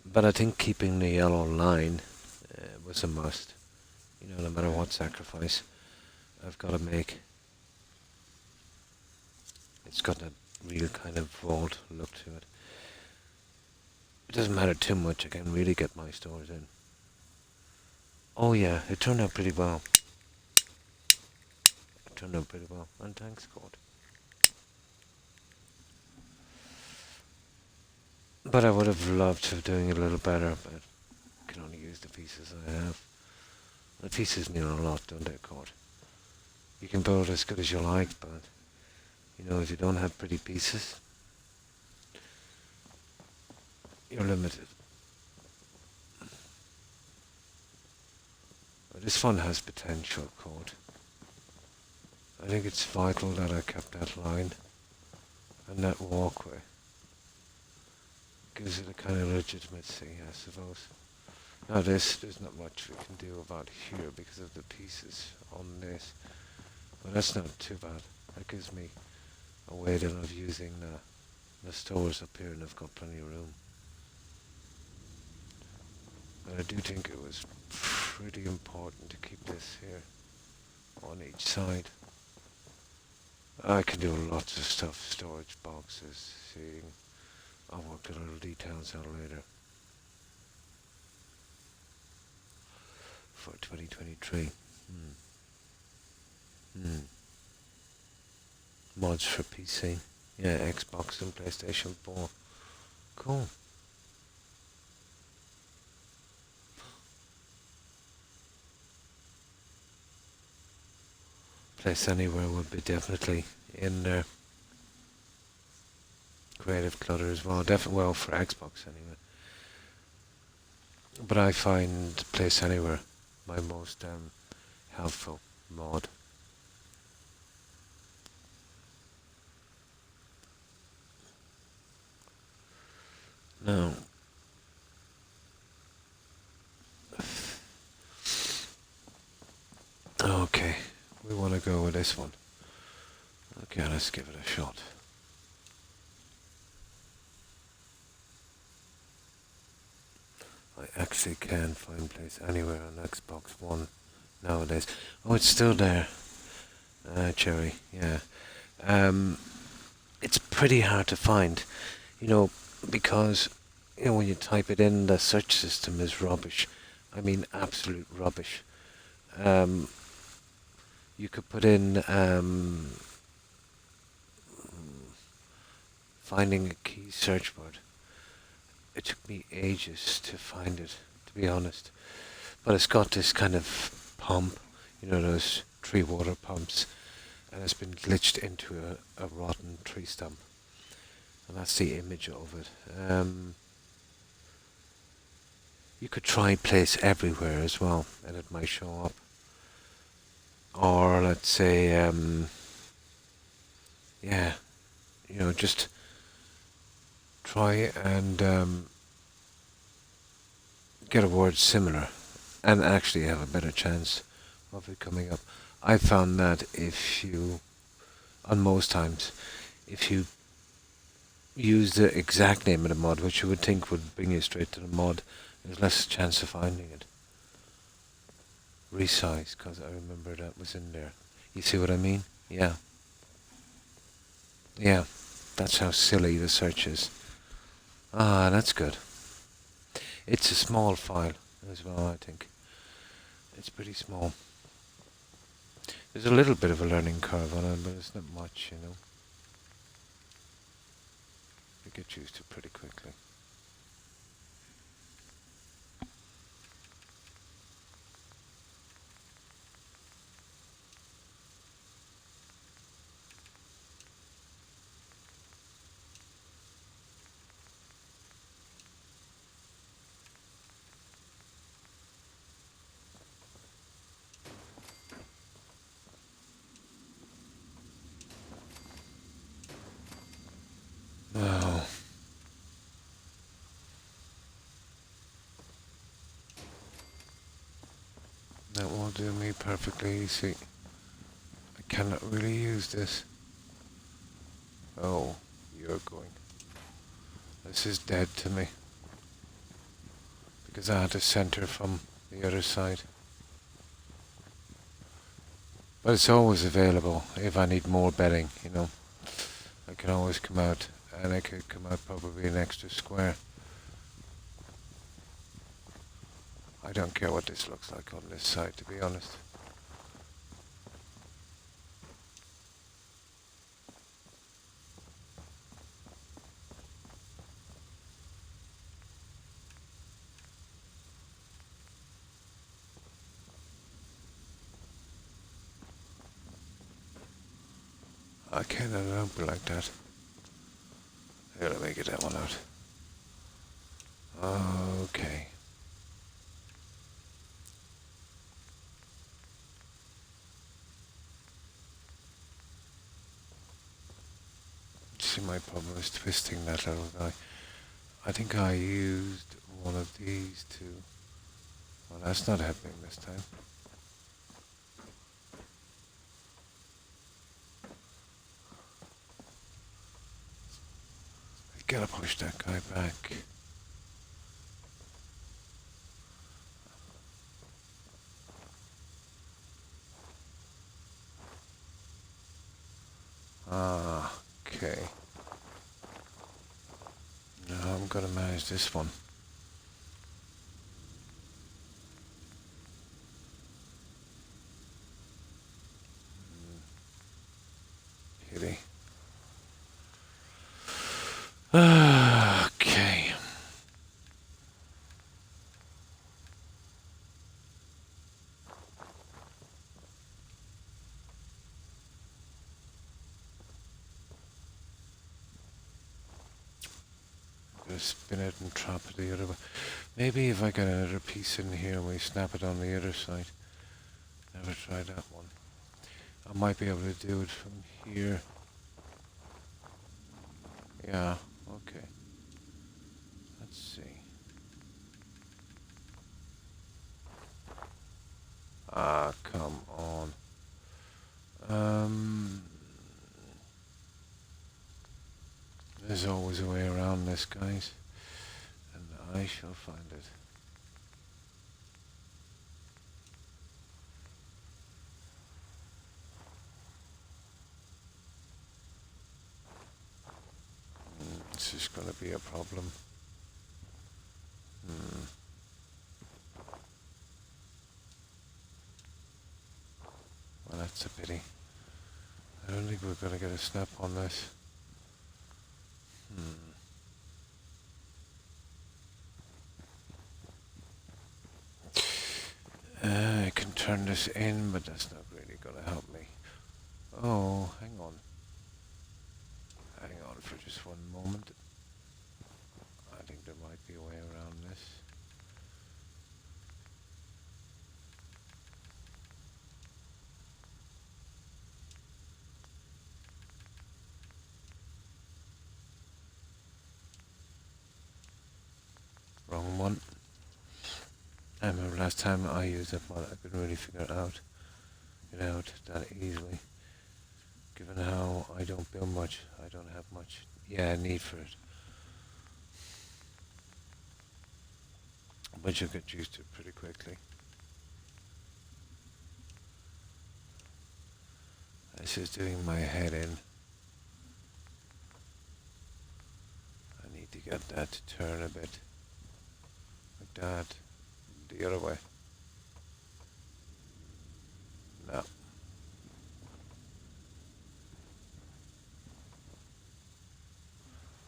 But I think keeping the yellow line was a must. You know, no matter what sacrifice I've got to make. It's got that real kind of vault look to it. It doesn't matter too much, I can really get my stores in. Oh yeah, it turned out pretty well. It turned out pretty well. And thanks, God. But I would have loved to have doing it a little better, but I can only use the pieces I have. The pieces mean a lot, don't they, God? You can build as good as you like, but, you know, if you don't have pretty pieces, you're limited. But this one has potential, Code. I think it's vital that I kept that line and that walkway. Gives it a kind of legitimacy, I suppose. Now there's not much we can do about here because of the pieces on this. But that's not too bad. That gives me a way then of using the stores up here, and I've got plenty of room. But I do think it was pretty important to keep this here on each side. I can do lots of stuff, storage boxes, seeing. I'll work the little details out later. For 2023. Mods for PC. Yeah, Xbox and PlayStation 4. Cool. Place Anywhere would be definitely in there. Creative Clutter as well. Definitely well for Xbox anyway. But I find Place Anywhere my most helpful mod. Now, okay, we want to go with this one. Okay, let's give it a shot. I actually can find Place Anywhere on Xbox One nowadays. Oh, it's still there. Cherry, yeah. It's pretty hard to find, you know, because, you know, when you type it in, the search system is rubbish. I mean, absolute rubbish. You could put in finding a key search word. It took me ages to find it, to be honest. But it's got this kind of pump, you know, those tree water pumps, and it's been glitched into a rotten tree stump. And that's the image of it. You could try Place Everywhere as well, and it might show up. Or let's say, yeah, you know, just try and get a word similar and actually have a better chance of it coming up. I found that if you, on most times, if you use the exact name of the mod, which you would think would bring you straight to the mod, there's less chance of finding it. Resize, because I remember that was in there. You see what I mean? Yeah. Yeah, that's how silly the search is. Ah, that's good. It's a small file as well, I think. It's pretty small. There's a little bit of a learning curve on it, but it's not much, you know. get used to pretty quickly. Now, that won't do me perfectly, you see. I cannot really use this. Oh, you're going. This is dead to me. Because I had to center from the other side. But it's always available if I need more bedding, you know. I can always come out, and I could come out probably an extra square. I don't care what this looks like on this side, to be honest. I cannot help it like that. I gotta make it that one out. Okay. See, my problem is twisting that little guy. I think I used one of these to... Well, that's not happening this time. I gotta push that guy back. Ah, okay. Now I'm gonna manage this one. Kitty. Okay. Gonna spin it and trap it the other way. Maybe if I get another piece in here and we snap it on the other side. Never tried that one. I might be able to do it from here. Yeah, okay. Let's see. Ah, come on. There's always a way around this, guys. And I shall find it. This is going to be a problem. Well, that's a pity. I don't think we're going to get a snap on this. I can turn this in, but that's not really going to help me. Oh, hang on. Hang on for just one moment. I think there might be a way around this. Wrong one. I remember last time I used that one, I couldn't really figure it out that easily. Given how I don't build much, I don't have much need for it. But you'll get used to it pretty quickly. This is doing my head in. I need to get that to turn a bit. Like that. The other way. No.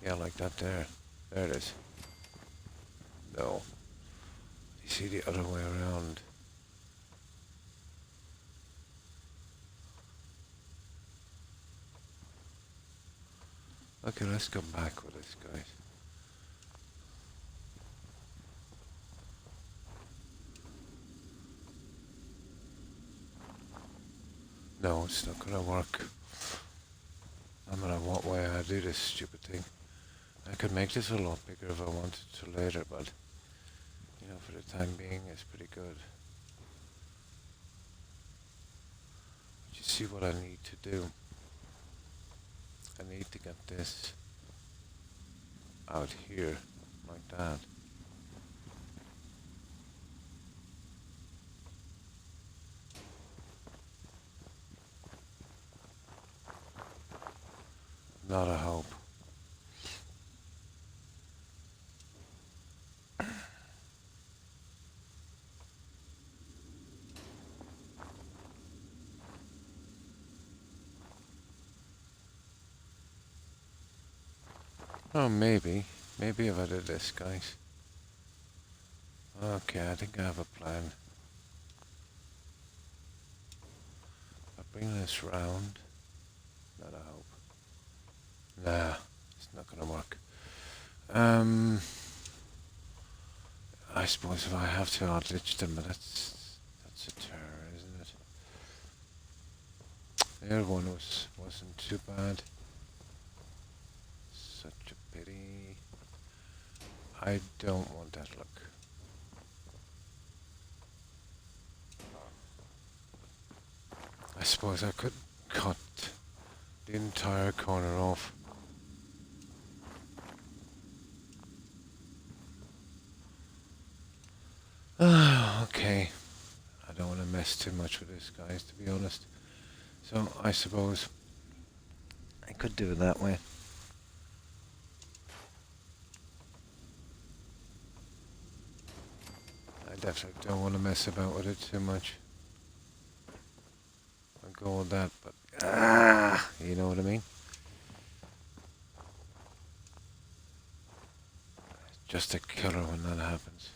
Yeah, like that there. There it is. No. You see the other way around. Okay, let's go back with this, guys. No, it's not gonna work. No matter what way I do this stupid thing. I could make this a lot bigger if I wanted to later, but you know, for the time being, it's pretty good. But you see what I need to do? I need to get this out here, like that. Not a hope. Oh, maybe. Maybe if I did this, guys. Okay, I think I have a plan. I bring this round. Not a hope. Nah, it's not gonna work. I suppose if I have to, I'll ditch them, but that's a terror, isn't it? The other one wasn't too bad. Such a pity. I don't want that look. I suppose I could cut the entire corner off. Okay. I don't want to mess too much with this, guys, to be honest. So I suppose I could do it that way. I definitely don't want to mess about with it too much. I'll go with that, but you know what I mean? Just a killer when that happens.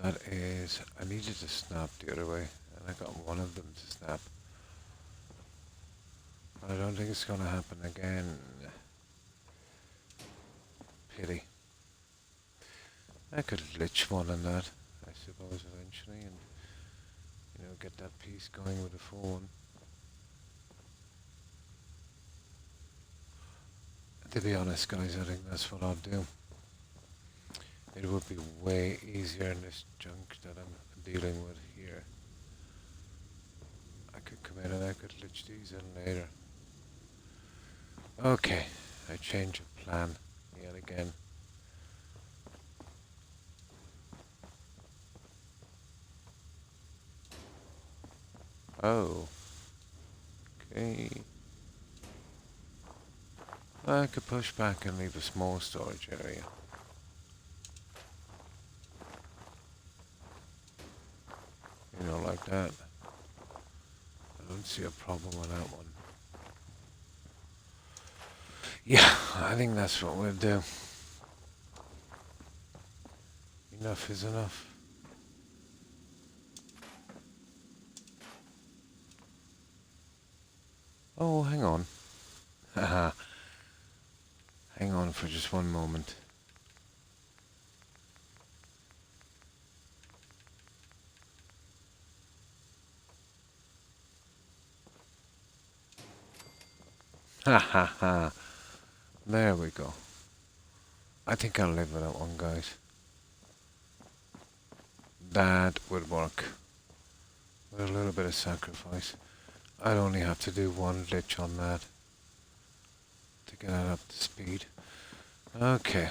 That is, I needed to snap the other way, and I got one of them to snap. But I don't think it's gonna happen again. Pity. I could glitch one on that, I suppose, eventually, and you know, get that piece going with the full one. To be honest, guys, I think that's what I'll do. It would be way easier in this junk that I'm dealing with here. I could come in and I could glitch these in later. Okay, I change of plan yet again. Oh. Okay. I could push back and leave a small storage area. You know, like that. I don't see a problem with that one. Yeah, I think that's what we'll do. Enough is enough. Oh, hang on. Haha. Hang on for just one moment. Ha ha ha. There we go. I think I'll live with that one, guys. That would work. With a little bit of sacrifice. I'd only have to do one glitch on that to get it up to speed. Okay.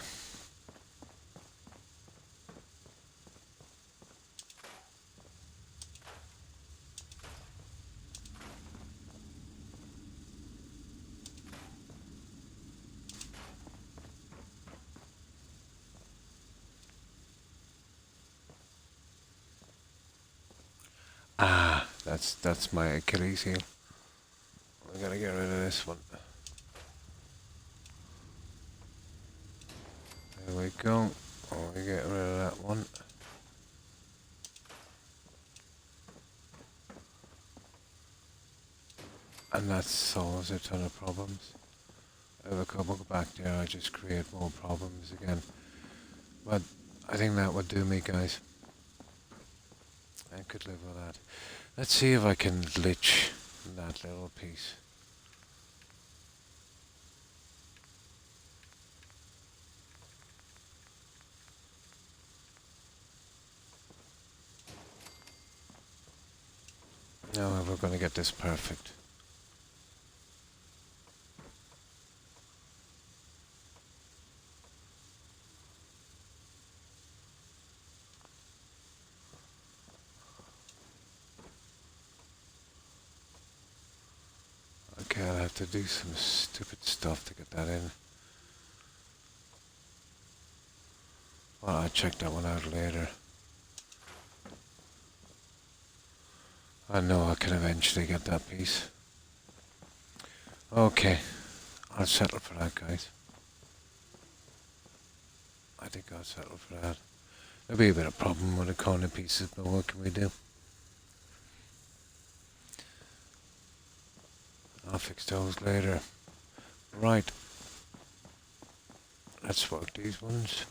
That's my Achilles heel. I gotta get rid of this one. There we go. Oh, we get rid of that one. And that solves a ton of problems. If a couple go back there, I just create more problems again. But I think that would do me, guys. I could live with that. Let's see if I can glitch that little piece. Now we're going to get this perfect. Okay, I'll have to do some stupid stuff to get that in. Well, I'll check that one out later. I know I can eventually get that piece. Okay, I'll settle for that, guys. I think I'll settle for that. There'll be a bit of problem with the corner pieces, but what can we do? I'll fix those later. Right. Let's work these ones.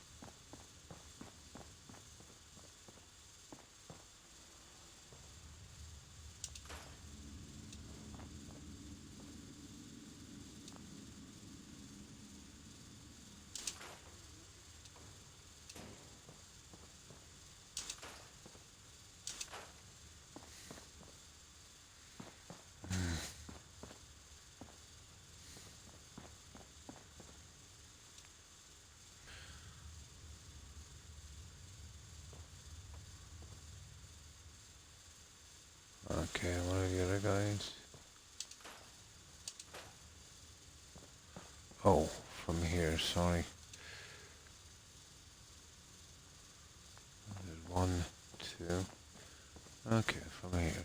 Okay, one of the other guys. Oh, from here, sorry. There's 1, 2. Okay, from here.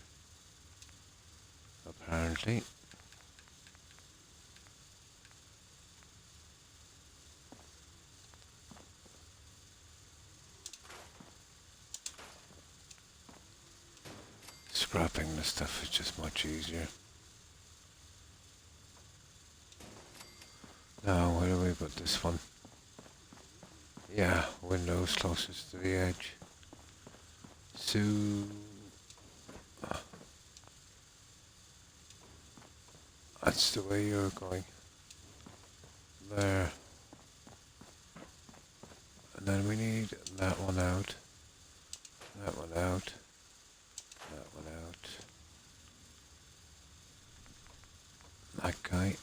Apparently. Scrapping the stuff is just much easier. Now, where do we put this one? Yeah, windows closest to the edge. So, that's the way you're going. There. And then we need that one out. That one out. That one out. That guy.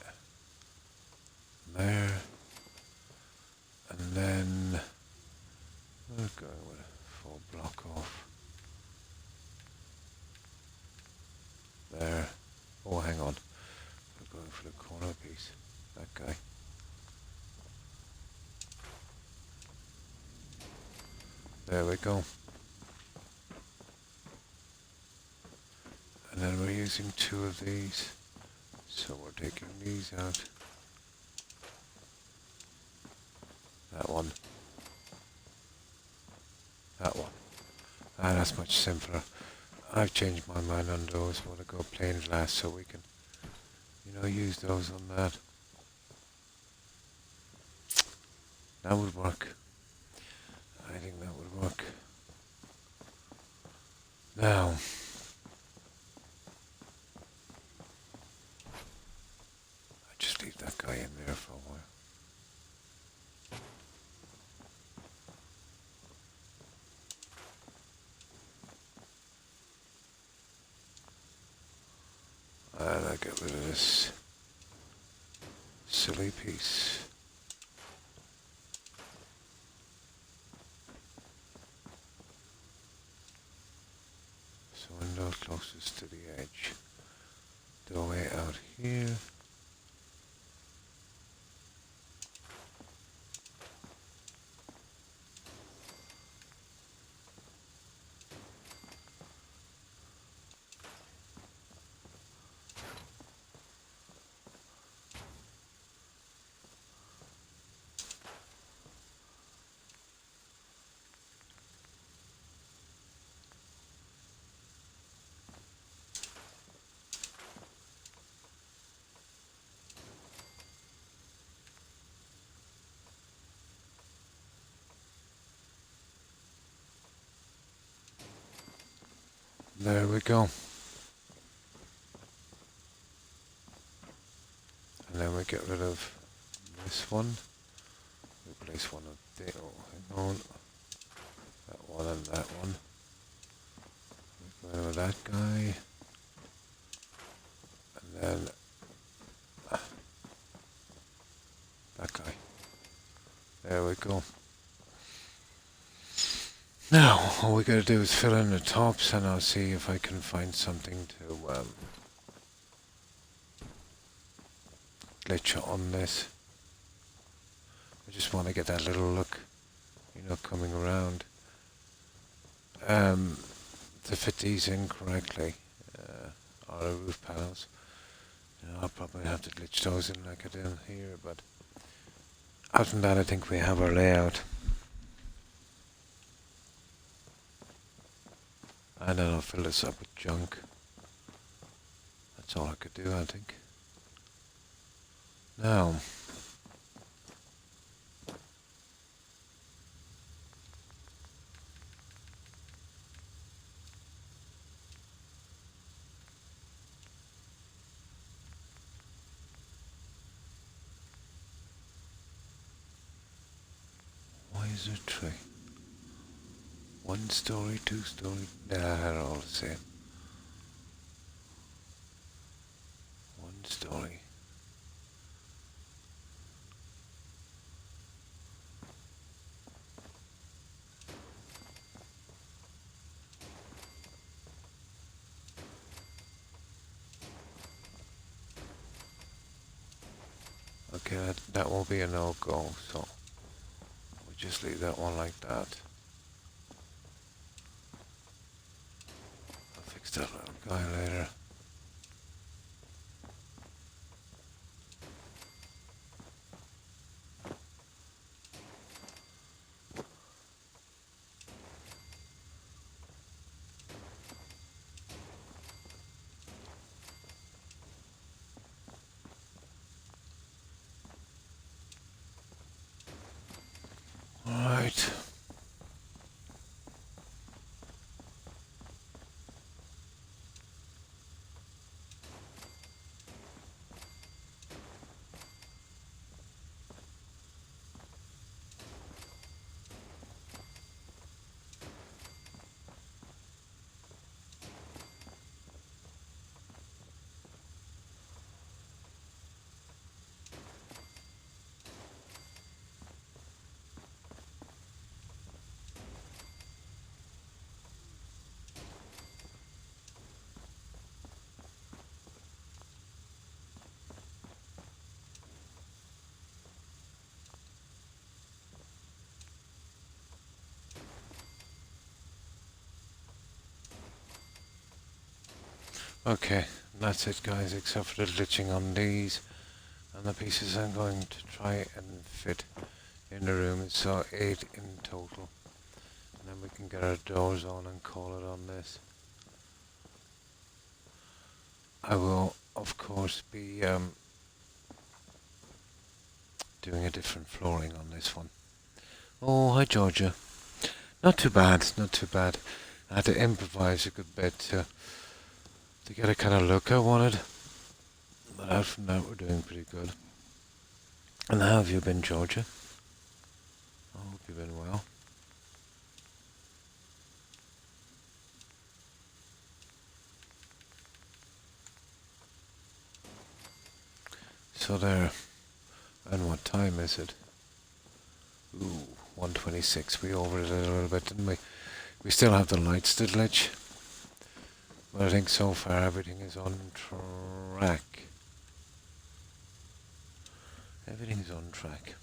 There. And then we're going with a full block off. There. Oh, hang on. We're going for the corner piece. That guy. There we go. And then we're using 2 of these. So we're taking these out. That one. That one. Ah, that's much simpler. I've changed my mind on those. I want to go plain glass so we can, use those on that. That would work. I think that would work. Now, I just leave that guy in there for a while. And I get rid of this silly piece. So window closest to the edge. Doorway out here. There we go. And then we get rid of this one. Replace one of the, oh, hang on. That one and that one. Get rid of that guy. And then that guy. There we go. Now, all we gotta do is fill in the tops and I'll see if I can find something to glitch on this. I just want to get that little look, you know, coming around. To fit these in correctly, are the roof panels. You know, I'll probably have to glitch those in like I did here, but other than that I think we have our layout. And then I'll fill this up with junk. That's all I could do, I think. Now, why is there three? 1 story, 2 story, nah, they're all the same. 1 story. Okay, that will be a no-go, so we'll just leave that one like that. I'll fix that little guy later. Alright. Okay, that's it guys, except for the glitching on these and the pieces I'm going to try and fit in the room. It's 8 in total. And then we can get our doors on and call it on this. I will of course be doing a different flooring on this one. Oh, hi Georgia. Not too bad, not too bad. I had to improvise a good bit to get a kind of look I wanted. But out from that we're doing pretty good. And how have you been, Georgia? I hope you've been well. So there. And what time is it? Ooh, 1:26. We overed it a little bit, didn't we? We still have the lights to glitch. But I think so far everything is on track. Everything is on track.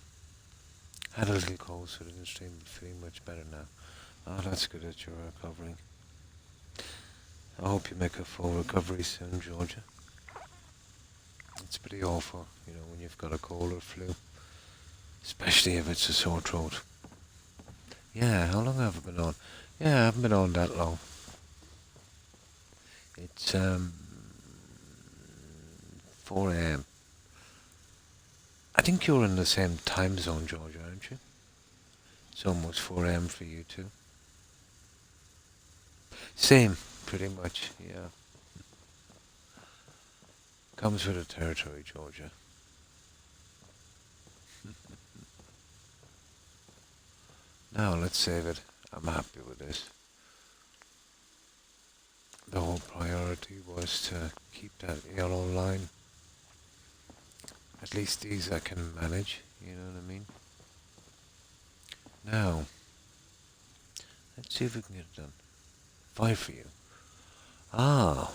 Had a little cold, so it didn't seem feeling much better now. Oh, that's good that you're recovering. I hope you make a full recovery soon, Georgia. It's pretty awful, you know, when you've got a cold or flu. Especially if it's a sore throat. Yeah, how long have I been on? Yeah, I haven't been on that long. It's 4 AM. I think you're in the same time zone, Georgia, aren't you? It's almost 4 AM for you too. Same, pretty much, yeah. Comes with the territory, Georgia. Now let's save it. I'm happy with this. The whole priority was to keep that yellow line. At least these I can manage, you know what I mean? Now, let's see if we can get it done. 5 for you. Ah,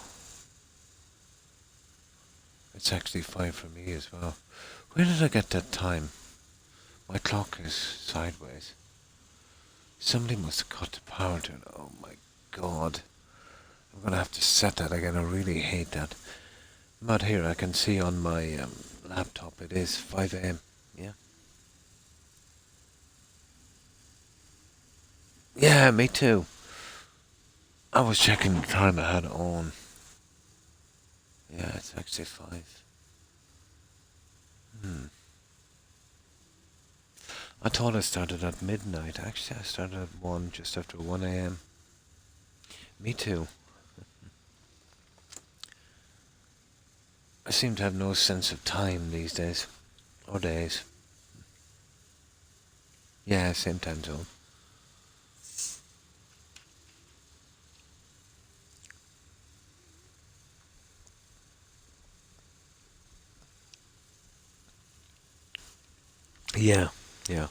it's actually 5 for me as well. Where did I get that time? My clock is sideways. Somebody must have cut the power to it. Oh my god. I'm gonna have to set that again. I really hate that. But here I can see on my laptop it is 5 a.m. Yeah. Yeah, me too. I was checking the time I had on. Yeah, it's actually 5. Hmm. I thought I started at midnight. Actually, I started at 1, just after 1 a.m. Me too. I seem to have no sense of time these days. Or days. Yeah, same time zone. Yeah, yeah.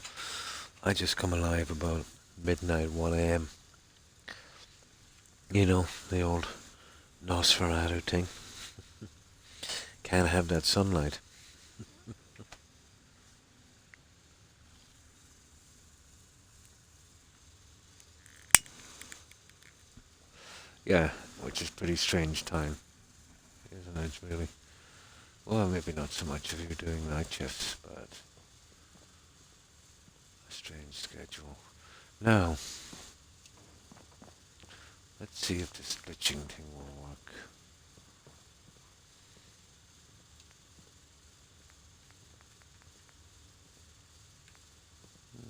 I just come alive about midnight, 1 a.m. You know, the old Nosferatu thing. Can't have that sunlight. Yeah, which is pretty strange time, isn't it, really? Well, maybe not so much if you're doing night shifts, but a strange schedule. Now, let's see if this glitching thing will work.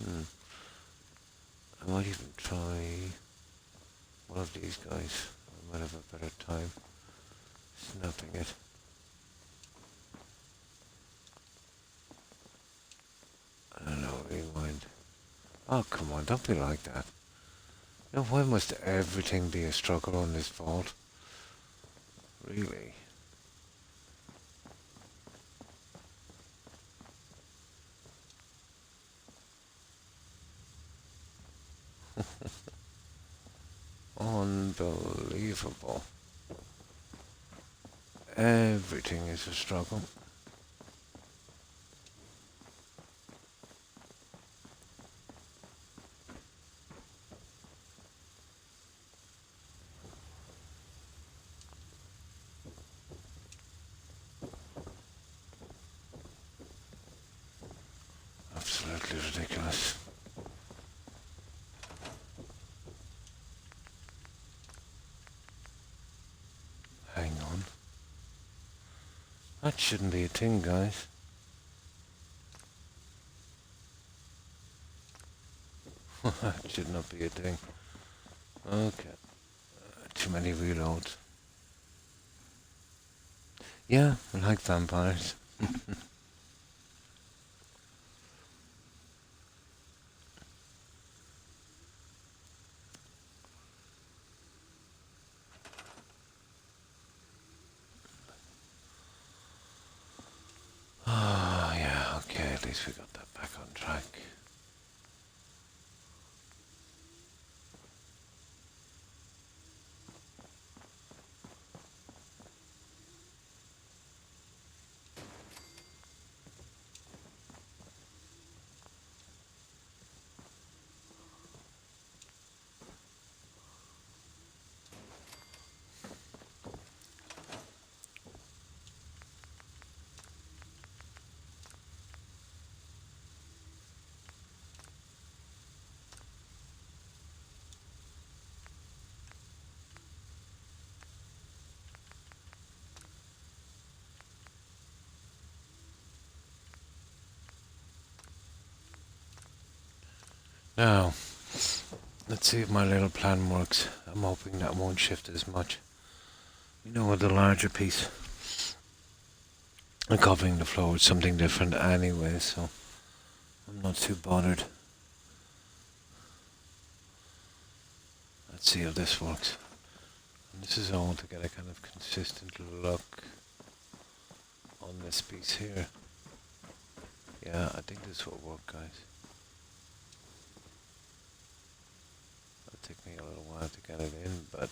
Hmm. I might even try one of these guys. I might have a better time snapping it. I don't know, rewind. Oh, come on, don't be like that. You know, why must everything be a struggle on this vault? Really? Unbelievable. Everything is a struggle. Absolutely ridiculous. Hang on. That shouldn't be a thing, guys. That should not be a thing. Okay. Too many reloads. Yeah, I like vampires. Oh, yeah, okay, at least we got that back on track. Now, Let's see if my little plan works. I'm hoping that won't shift as much. You know, with the larger piece. And covering the floor with something different anyway, so I'm not too bothered. Let's see if this works. And this is all to get a kind of consistent look on this piece here. Yeah, I think this will work, guys. It'll take me a little while to get it in, but it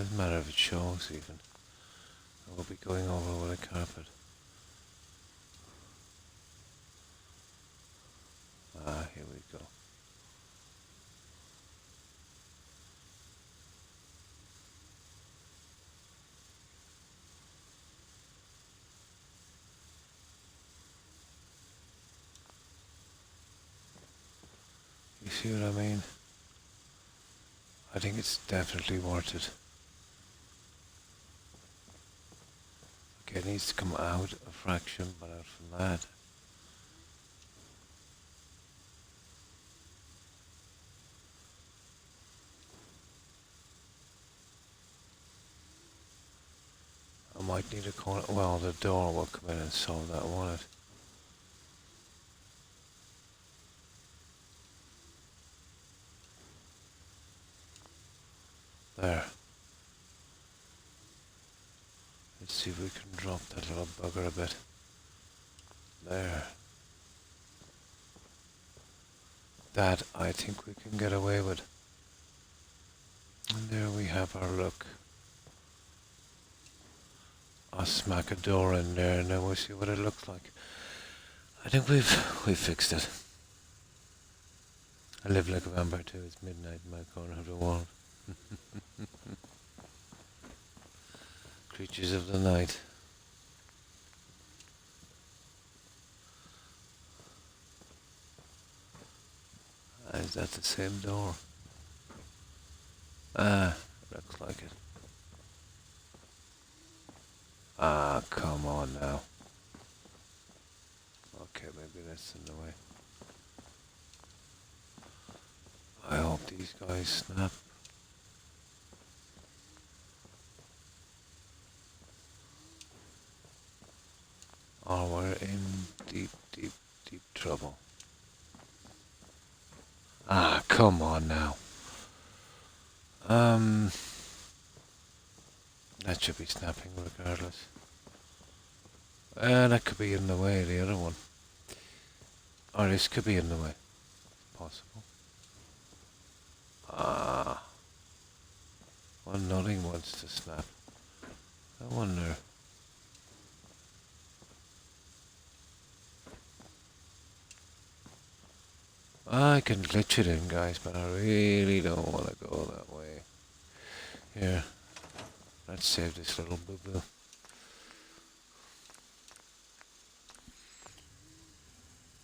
doesn't matter if it shows even. I will be going over with a carpet. Here we go. You see what I mean? I think it's definitely worth it. Okay, it needs to come out a fraction, but out from that. I might need a corner. Well, the door will come in and solve that, won't it? There. Let's see if we can drop that little bugger a bit. There. That I think we can get away with. And there we have our look. I'll smack a door in there and then we'll see what it looks like. I think we've fixed it. I live like a vampire too. It's midnight in my corner of the world. Creatures of the night. Is that the same door? Looks like it. Come on now. Okay, maybe that's in the way. I hope these guys snap. Or we're in deep, deep, deep trouble. Come on now. That should be snapping regardless. That could be in the way, the other one. Or this could be in the way. Possible. Well, nothing wants to snap. I wonder. I can glitch it in, guys, but I really don't want to go that way. Here, let's save this little boo-boo.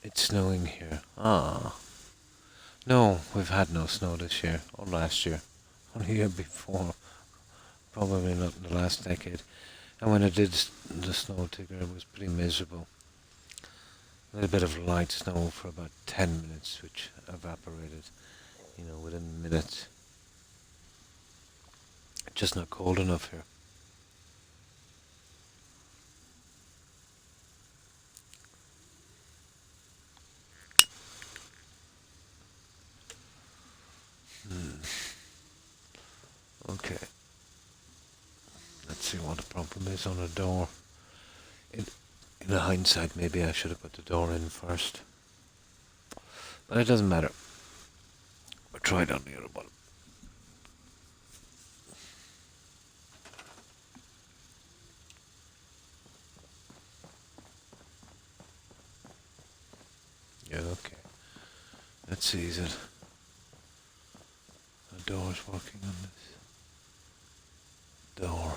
It's snowing here. No, we've had no snow this year, or last year, or the year before. Probably not in the last decade. And when it did, the snow tigger, it was pretty miserable. A little bit of light snow for about 10 minutes, which evaporated, within minutes. Just not cold enough here. Okay. Let's see what the problem is on the door. In hindsight, maybe I should have put the door in first. But it doesn't matter. We'll try it on the other one. Yeah, okay. Let's see, is it? The door's working on this. Door.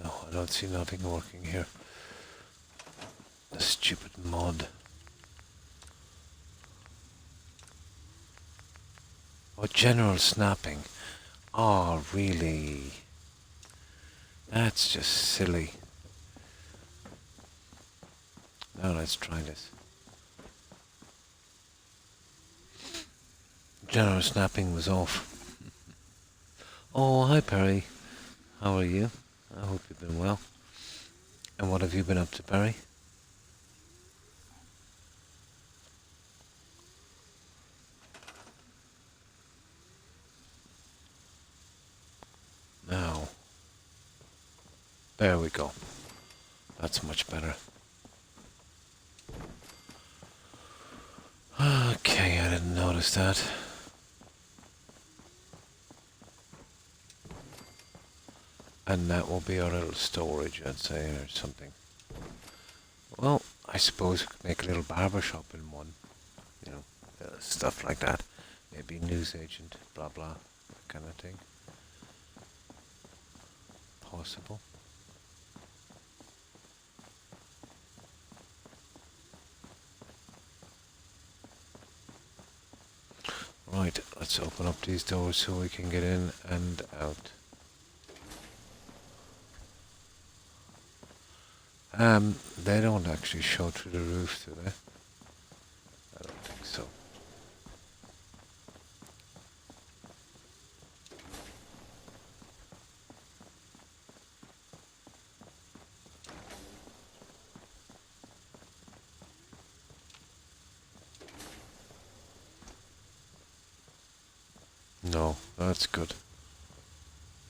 No, I don't see nothing working here. The stupid mod. general snapping. Oh, really? That's just silly. Now let's try this. General snapping was off. Oh, hi Perry. How are you? I hope you've been well. And what have you been up to, Perry? Now, there we go. That's much better. Okay, I didn't notice that. And that will be our little storage, I'd say, or something. Well, I suppose we could make a little barber shop in one. You know, stuff like that. Maybe news agent, blah blah, that kind of thing. Possible. Right, let's open up these doors so we can get in and out. They don't actually show through the roof, do they? I don't think so. No, that's good.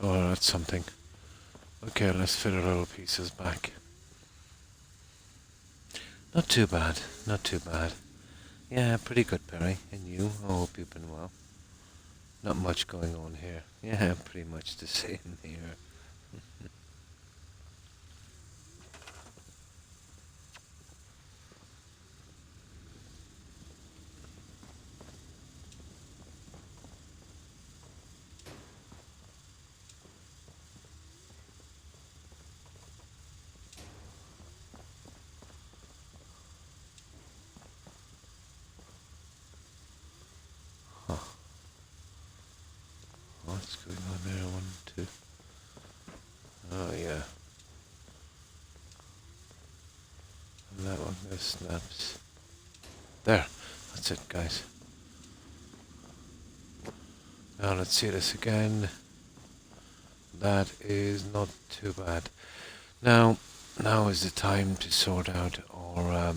Oh, that's something. Okay, let's fit our little pieces back. Not too bad, not too bad. Yeah, pretty good, Perry. And you? I hope you've been well. Not much going on here. Yeah, pretty much the same here. Huh. What's going on there? 1, 2. Oh, yeah. And that one just snaps. There. That's it, guys. Now let's see this again. That is not too bad. Now is the time to sort out our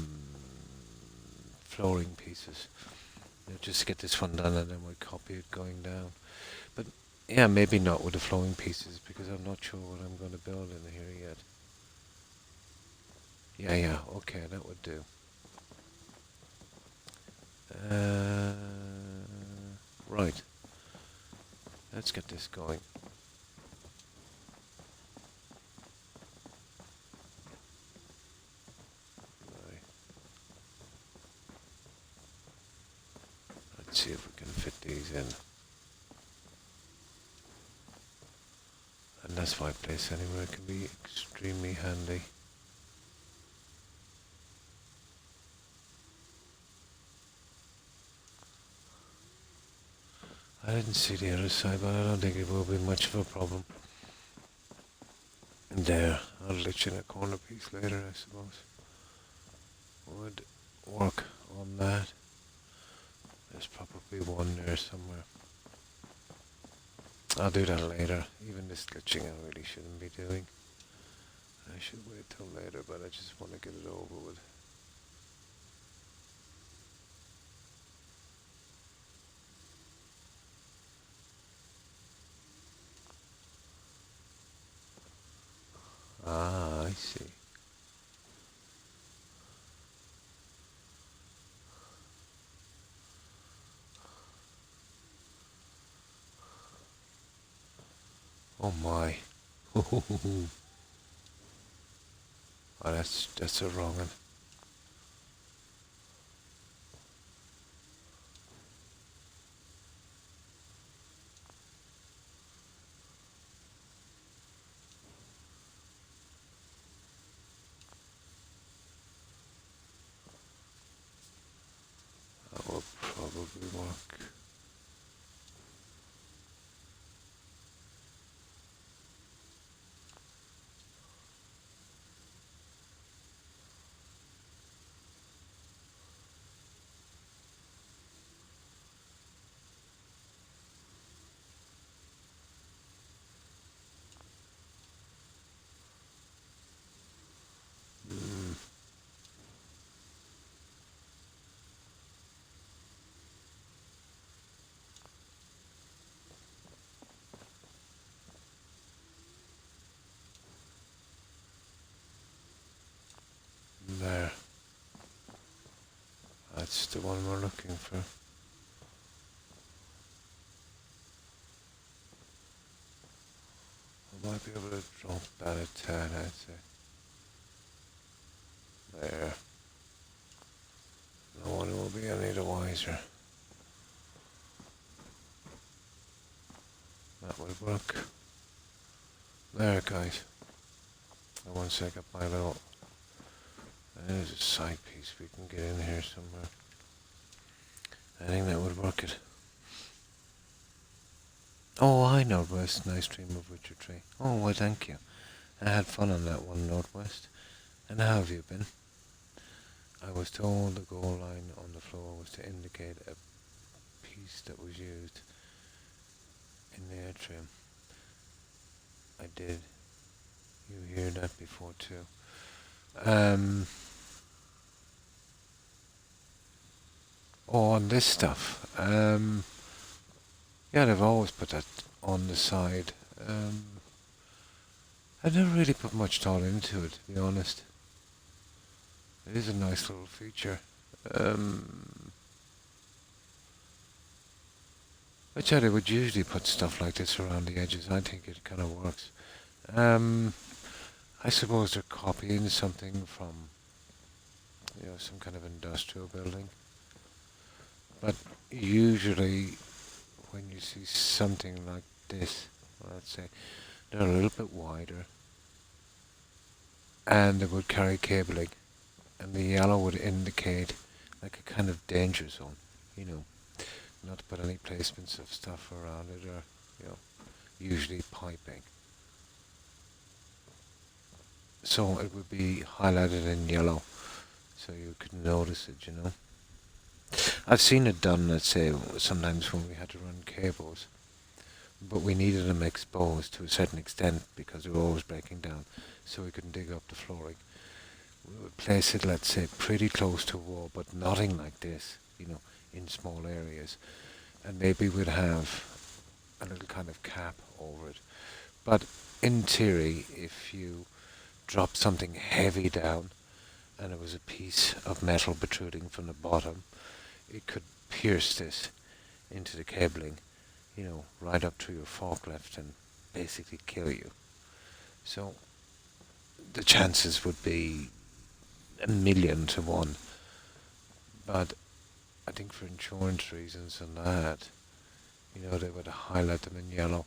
flooring pieces. Just get this one done and then we'll copy it going down. But yeah, maybe not with the flooring pieces because I'm not sure what I'm going to build in here yet. Yeah, okay, that would do. Right. Let's get this going. Right. Let's see if we can fit these in. And that's fireplace anywhere can be extremely handy. I didn't see the other side, but I don't think it will be much of a problem. And there, I'll let you in a corner piece later, I suppose. Would work on that. There's probably one there somewhere. I'll do that later. Even this glitching I really shouldn't be doing. I should wait till later, but I just want to get it over with. Ah, I see. Oh my. Oh, that's a wrong one. That will probably work. There. That's the one we're looking for. I might be able to drop that a tad, I'd say. There. No one will be any the wiser. That would work. There, guys. Now one sec, up my little... There's a side piece we can get in here somewhere. I think that would work it. Oh, hi, Northwest. Nice dream of Witcher Tree. Oh, well, thank you. I had fun on that one, Northwest. And how have you been? I was told the goal line on the floor was to indicate a piece that was used in the atrium. I did. You hear that before too. On this stuff. Yeah, they've always put that on the side. I never really put much thought into it, to be honest. It is a nice little feature. Which they would usually put stuff like this around the edges. I think it kind of works. I suppose they're copying something from, some kind of industrial building. But usually, when you see something like this, let's say, they're a little bit wider, and they would carry cabling, and the yellow would indicate like a kind of danger zone, not to put any placements of stuff around it, or, usually piping. So it would be highlighted in yellow, so you could notice it. I've seen it done, let's say, sometimes when we had to run cables, but we needed them exposed to a certain extent because they were always breaking down, so we couldn't dig up the flooring. We would place it, let's say, pretty close to a wall, but nothing like this, in small areas. And maybe we'd have a little kind of cap over it. But in theory, if you drop something heavy down and it was a piece of metal protruding from the bottom, it could pierce this into the cabling, right up to your forklift and basically kill you. So the chances would be 1,000,000 to 1. But I think for insurance reasons and that, they would highlight them in yellow,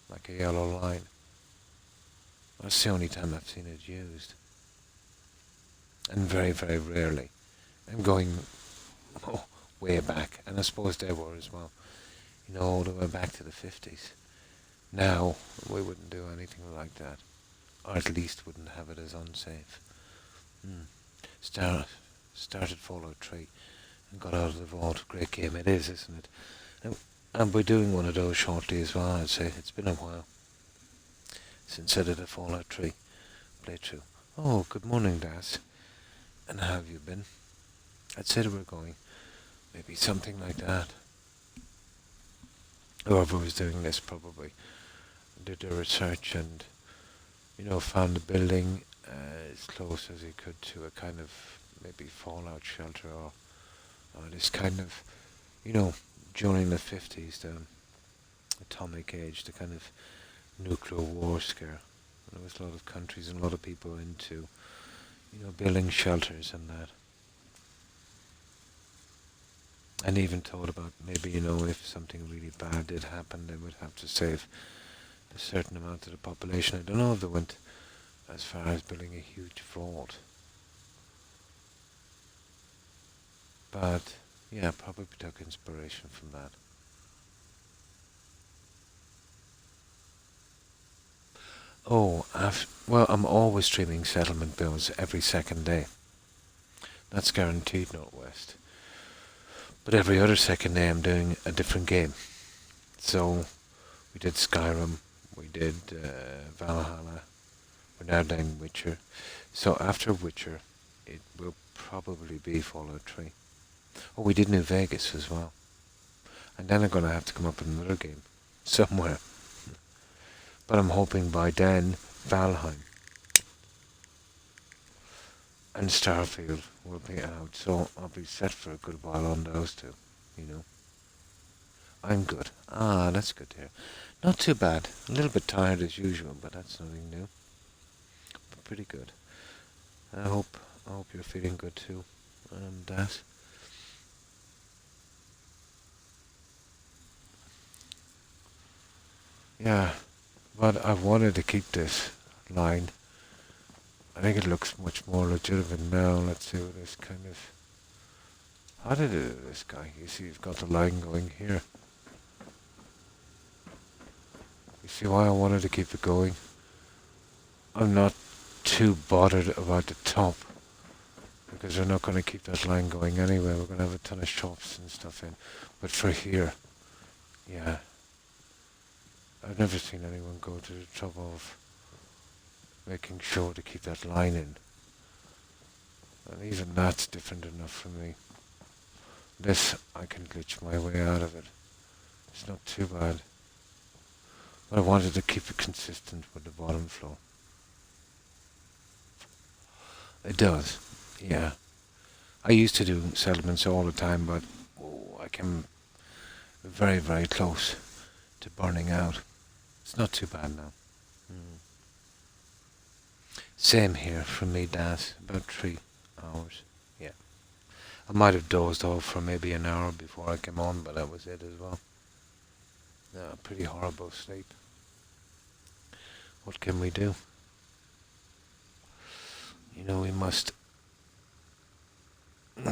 like a yellow line. That's the only time I've seen it used. And very, very rarely. I'm going way back, and I suppose they were as well. All the way back to the 50s. Now, we wouldn't do anything like that. Or at least wouldn't have it as unsafe. Started Fallout 3 and got out of the vault. Great game it is, isn't it? And we're doing one of those shortly as well, I'd say. It's been a while since I did a Fallout 3 playthrough. Oh, good morning, Das. And how have you been? I'd say that we're going. Maybe something like that. Whoever was doing this probably did their research and, found the building as close as he could to a kind of maybe fallout shelter or this kind of, during the 50s, the atomic age, the kind of nuclear war scare. There was a lot of countries and a lot of people into, building shelters and that. And even thought about maybe, if something really bad did happen, they would have to save a certain amount of the population. I don't know if they went as far as building a huge vault. But, yeah, probably took inspiration from that. Oh, well, I'm always streaming settlement bills every second day. That's guaranteed, Northwest. But every other second day I'm doing a different game. So, we did Skyrim, we did Valhalla, we're now doing Witcher. So after Witcher, it will probably be Fallout 3. Oh, we did New Vegas as well. And then I'm going to have to come up with another game somewhere. But I'm hoping by then, Valheim. and Starfield will be out, so I'll be set for a good while on those two, you know. I'm good. Ah, that's good to hear. Not too bad. A little bit tired as usual, but that's nothing new. But pretty good. I hope you're feeling good too. And that. Yeah, but I wanted to keep this line. I think it looks much more legitimate now. Let's see what this kind of. How did it do this guy? You see, you've got the line going here. You see why I wanted to keep it going? I'm not too bothered about the top because we're not going to keep that line going anyway. We're going to have a ton of shops and stuff in. But for here, yeah, I've never seen anyone go to the trouble of making sure to keep that line in. And even that's different enough for me. This, I can glitch my way out of it. It's not too bad. But I wanted to keep it consistent with the bottom floor. It does, yeah. I used to do settlements all the time, but I came very, very close to burning out. It's not too bad now. Mm. Same here for me, Daz. About 3 hours. Yeah. I might have dozed off for maybe an hour before I came on, but that was it as well. Pretty horrible sleep. What can we do? You know, we must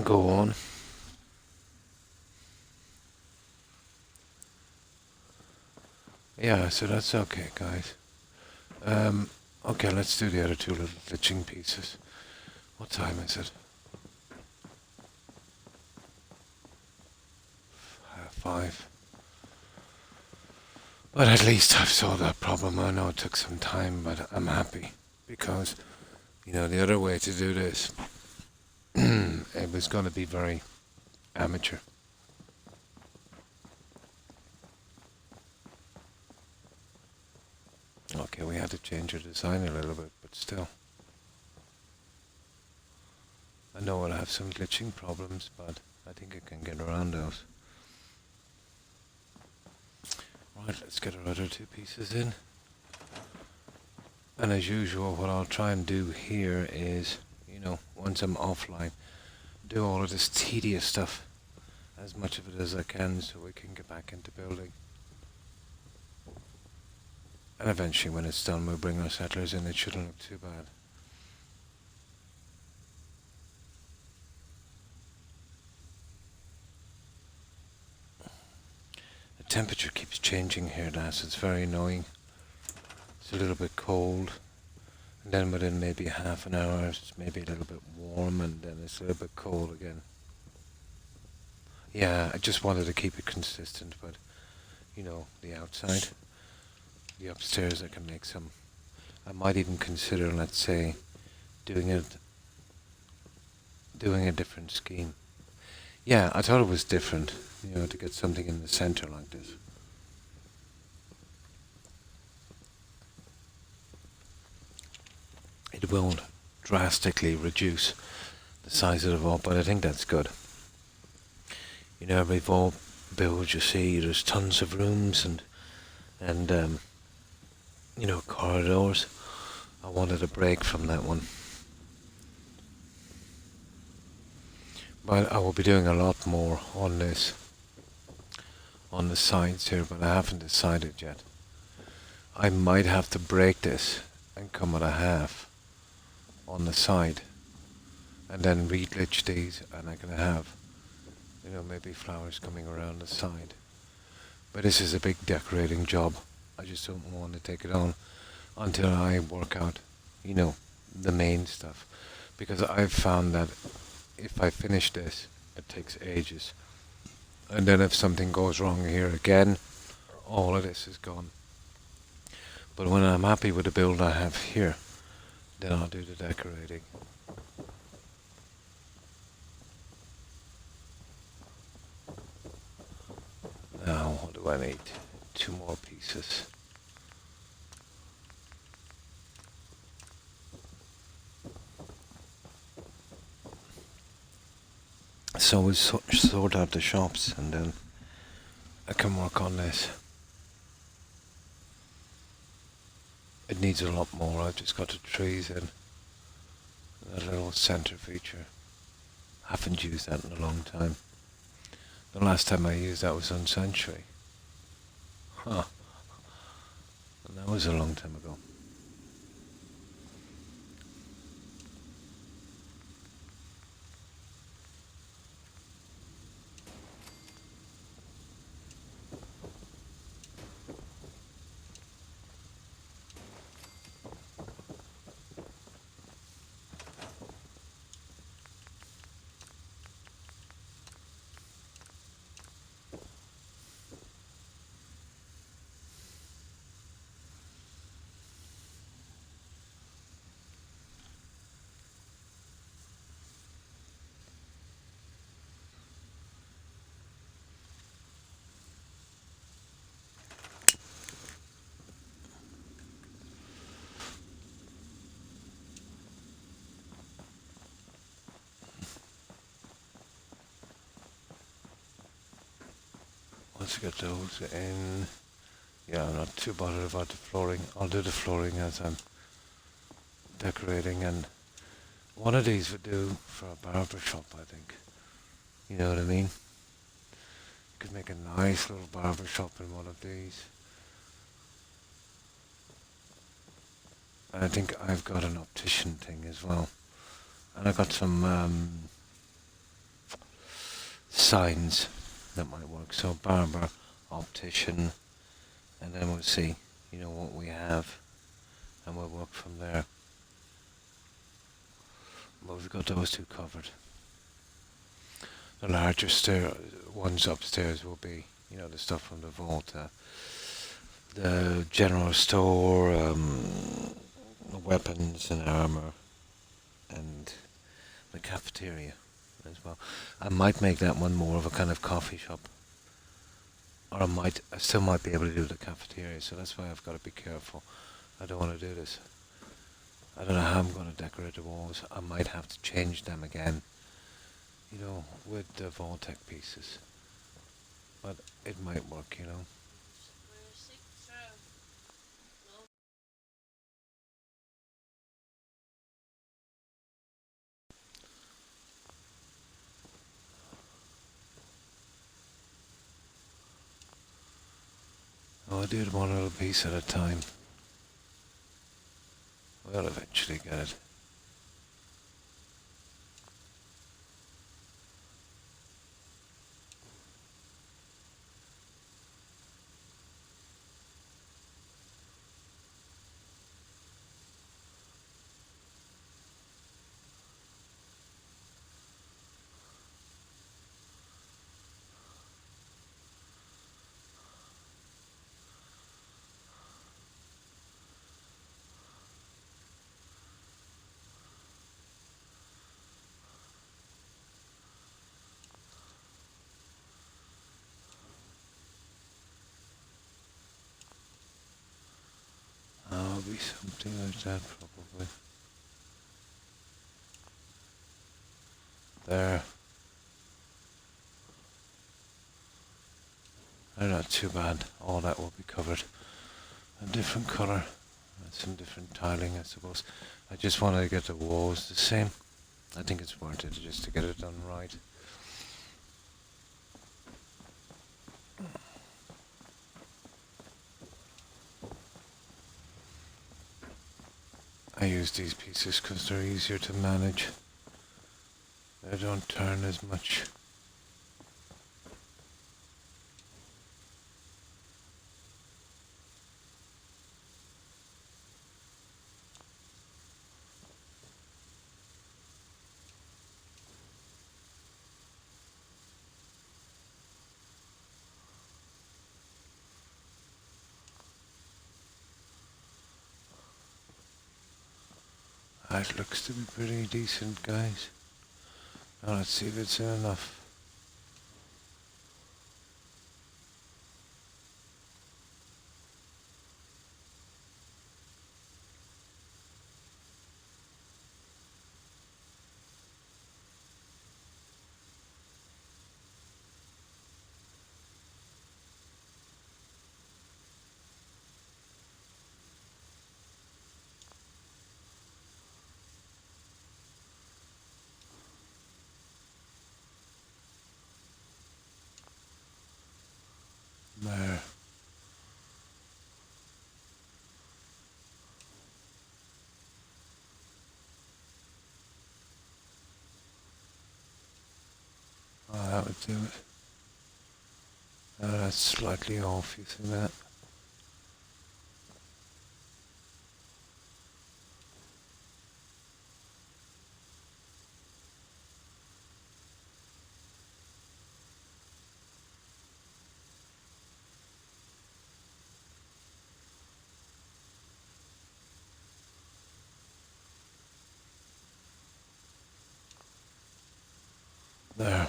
go on. Yeah, so that's okay, guys. Okay, let's do the other 2 little glitching pieces. What time is it? 5. But at least I've solved that problem. I know it took some time, but I'm happy because, you know, the other way to do this, it was going to be very amateur. Okay, we had to change our design a little bit, but still. I know I'll have some glitching problems, but I think I can get around those. Right, let's get our other 2 pieces in. And as usual, what I'll try and do here is, you know, once I'm offline, do all of this tedious stuff, as much of it as I can, so we can get back into building. And eventually, when it's done, we'll bring our settlers in. It shouldn't look too bad. The temperature keeps changing here, Lass. It's very annoying. It's a little bit cold, and then within maybe half an hour, it's maybe a little bit warm, and then it's a little bit cold again. Yeah, I just wanted to keep it consistent, but, you know, the outside. The upstairs I can make some. I might even consider, let's say, doing a different scheme. Yeah, I thought it was different, you know, to get something in the center like this. It won't drastically reduce the size of the vault, but I think that's good. You know, every vault build you see, there's tons of rooms and you know, corridors. I wanted a break from that one. But I will be doing a lot more on this, on the sides here, but I haven't decided yet. I might have to break this and come at a half on the side, and then re-glitch these, and I can have, you know, maybe flowers coming around the side. But this is a big decorating job. I just don't want to take it on until I work out, you know, the main stuff. Because I've found that if I finish this, it takes ages. And then if something goes wrong here again, all of this is gone. But when I'm happy with the build I have here, then I'll do the decorating. Now, what do I need? 2 more pieces. So we sort out the shops, and then I can work on this. It needs a lot more. I've just got the trees in. That little center feature. Haven't used that in a long time. The last time I used that was on Century. Huh. And that was a long time ago. Let's get those in. Yeah, I'm not too bothered about the flooring. I'll do the flooring as I'm decorating, and one of these would do for a barber shop, I think. You know what I mean? You could make a nice little barber shop in one of these. And I think I've got an optician thing as well. And I got some signs that might work. So barber, optician, and then we'll see, what we have, and we'll work from there. But we've got those two covered. The larger ones upstairs will be, the stuff from the vault, the general store, weapons and armor, and the cafeteria as well. I might make that one more of a kind of coffee shop. Or I still might be able to do the cafeteria, so that's why I've got to be careful. I don't want to do this. I don't know how I'm going to decorate the walls. I might have to change them again, with the Vault-Tec pieces. But it might work. I'll do it one little piece at a time. We'll eventually get it. I'll be something like that probably. There. They're not too bad. All that will be covered. A different colour. Some different tiling, I suppose. I just wanted to get the walls the same. I think it's worth it just to get it done right. I use these pieces because they're easier to manage. They don't turn as much. That looks to be pretty decent, guys. Now let's see if it's enough. that would do it. That's slightly off, you see that? There.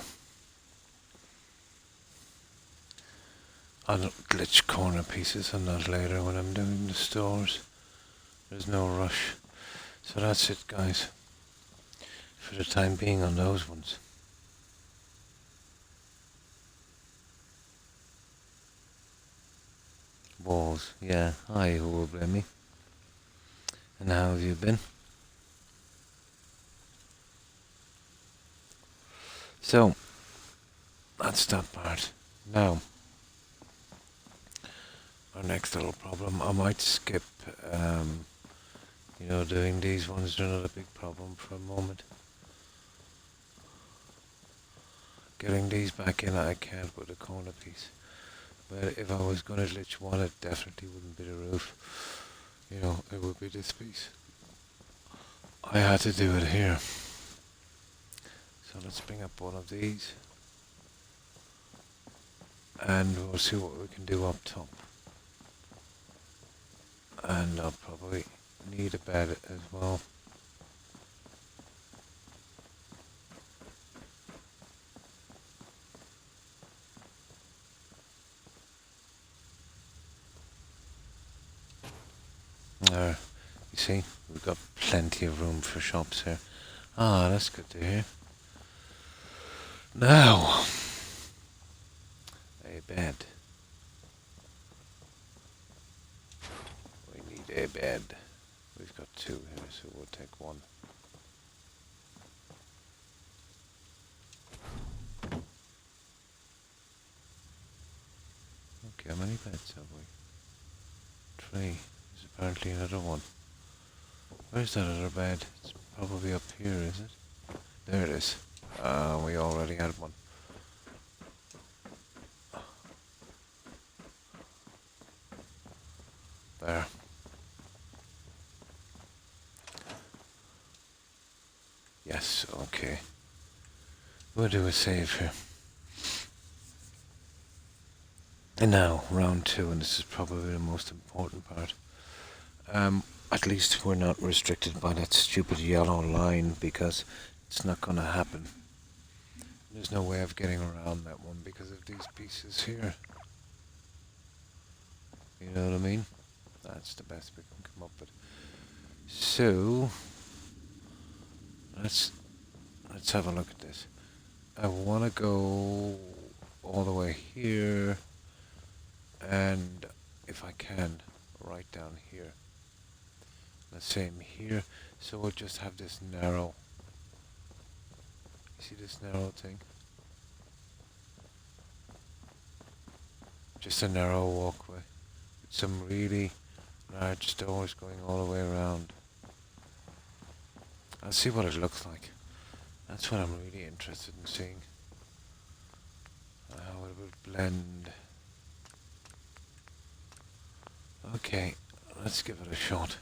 I'll glitch corner pieces on that later when I'm doing the stores. There's no rush. So that's it, guys. For the time being on those ones. Walls, yeah. Hi, who will blame me? And how have you been? So, that's that part. Now, our next little problem. I might skip, doing these ones. They're not a big problem for a moment. Getting these back in, I can't with a corner piece. But if I was going to glitch one, it definitely wouldn't be the roof. It would be this piece. I had to do it here. So let's bring up one of these. And we'll see what we can do up top. And I'll probably need a bed as well. There, you see, we've got plenty of room for shops here. Ah, that's good to hear. Now, a bed. We need a bed. We've got two here, so we'll take one. Okay, how many beds have we? 3. There's apparently another one. Where's that other bed? It's probably up here, is it? There it is. We already had one. There. Yes, okay. We'll do a save here. And now, round 2, and this is probably the most important part. At least we're not restricted by that stupid yellow line, because it's not going to happen. There's no way of getting around that one because of these pieces here. You know what I mean? That's the best we can come up with. So, let's have a look at this. I want to go all the way here, and if I can, right down here. The same here, so we'll just have this narrow. You see this narrow thing? Just a narrow walkway with some really large doors going all the way around. I'll see what it looks like. That's what I'm really interested in seeing. How it would blend. Okay, let's give it a shot.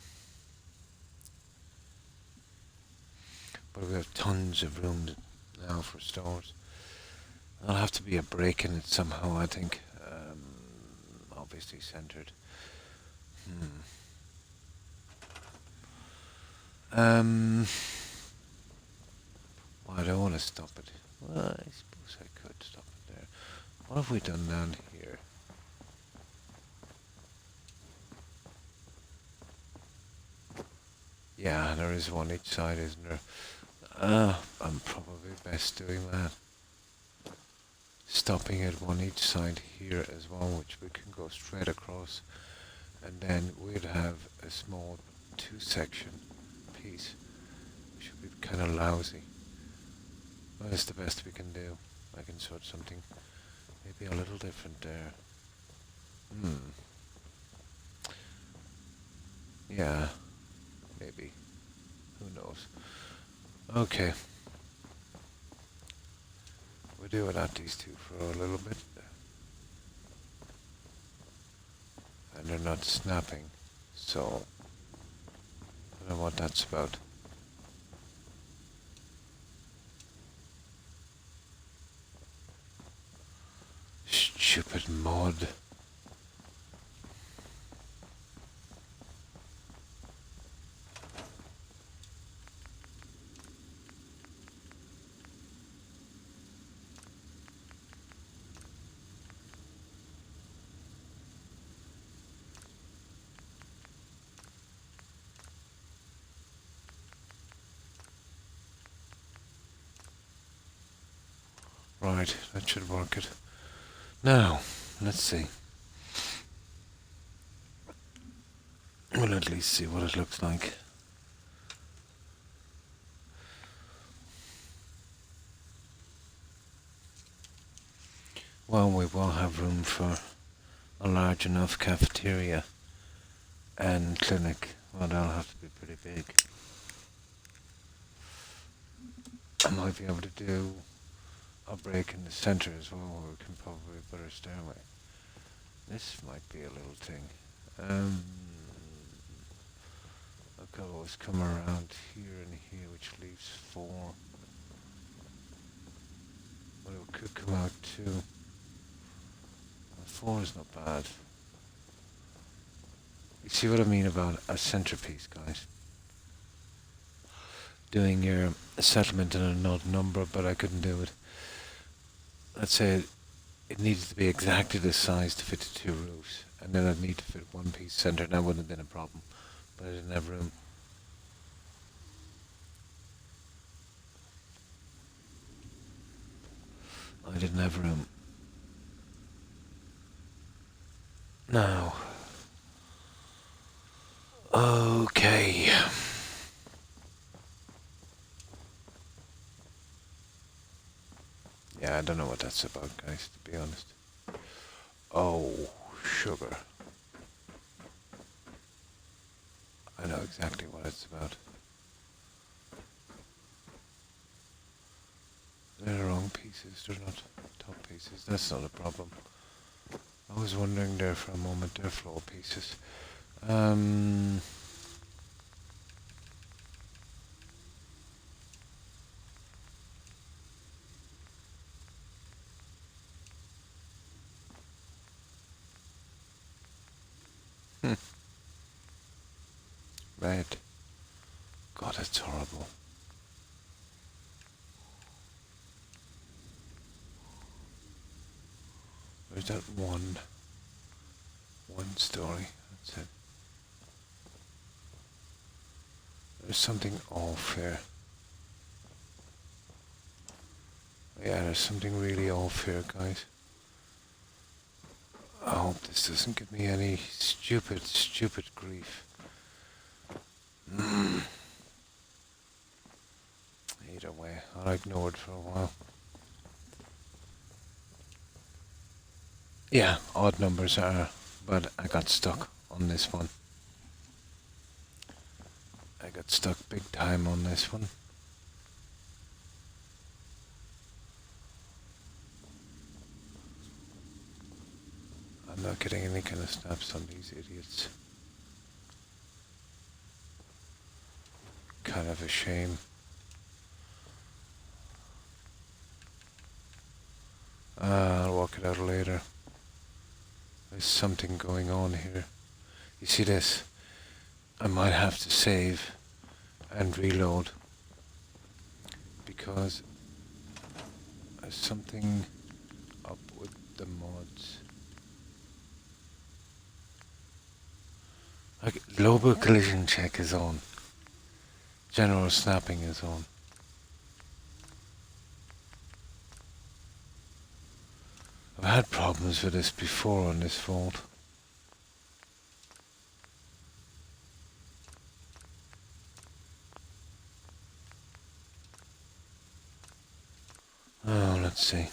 But we have tons of room now for stores. There'll have to be a break in it somehow, I think. Obviously centered. Well, I don't want to stop it. Well, I suppose I could stop it there. What have we done down here? Yeah, there is one each side, isn't there? I'm probably best doing that. Stopping at one each side here as well, which we can go straight across, and then we'd have a small 2-section piece, which would be kind of lousy. Well, that's the best we can do. I can sort something maybe a little different there. Yeah, maybe. Who knows? Okay. We'll do without these two for a little bit. And they're not snapping, so I don't know what that's about. Stupid mod. Right, that should work it. Now, let's see. We'll at least see what it looks like. Well, we will have room for a large enough cafeteria and clinic. Well, that'll have to be pretty big. I might be able to do a break in the center as well, where we can probably put our stairway. This might be a little thing. I could always come around here and here, which leaves 4. But it could come out 2. 4 is not bad. You see what I mean about a centerpiece, guys? Doing your settlement in an odd number, but I couldn't do it. Let's say it needed to be exactly the size to fit the 2 roofs, and then I'd need to fit one piece center, and that wouldn't have been a problem, but I didn't have room. I didn't have room. Now, okay. Yeah, I don't know what that's about, guys, to be honest. Oh, sugar. I know exactly what it's about. They're the wrong pieces, they're not top pieces. That's not a problem. I was wondering there for a moment, they're floor pieces. Red. God, that's horrible. There's that one story. That's it. There's something off here. Yeah, there's something really off here, guys. I hope this doesn't give me any stupid grief. Either way, I'll ignore it for a while. Yeah, odd numbers are, but I got stuck on this one. I got stuck big time on this one. I'm not getting any kind of snaps on these idiots. Kind of a shame. I'll work it out later. There's something going on here. You see this? I might have to save and reload because there's something up with the mods. Like, global collision check is on. General snapping is on. I've had problems with this before on this vault. Oh, let's see.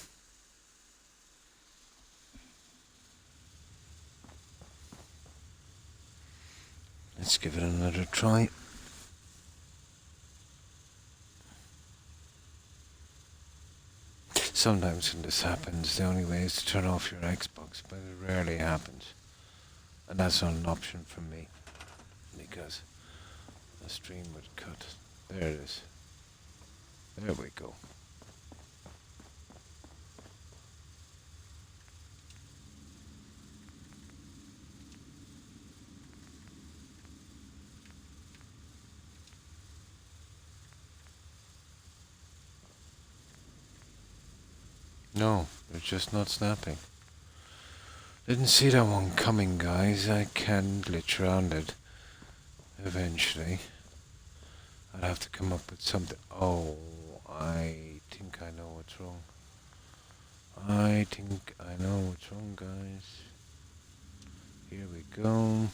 Let's give it another try. Sometimes when this happens, the only way is to turn off your Xbox, but it rarely happens. And that's not an option for me, because the stream would cut. There it is. There we go. No, they're just not snapping. Didn't see that one coming, guys. I can glitch around it. Eventually. I'd have to come up with something. Oh, I think I know what's wrong. I think I know what's wrong, guys. Here we go.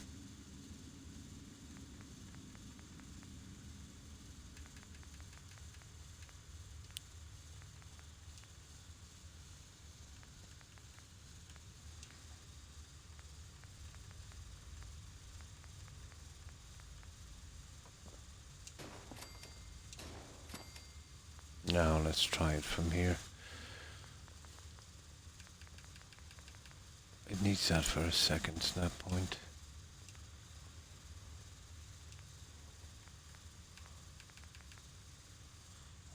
Now let's try it from here. It needs that for a second snap point.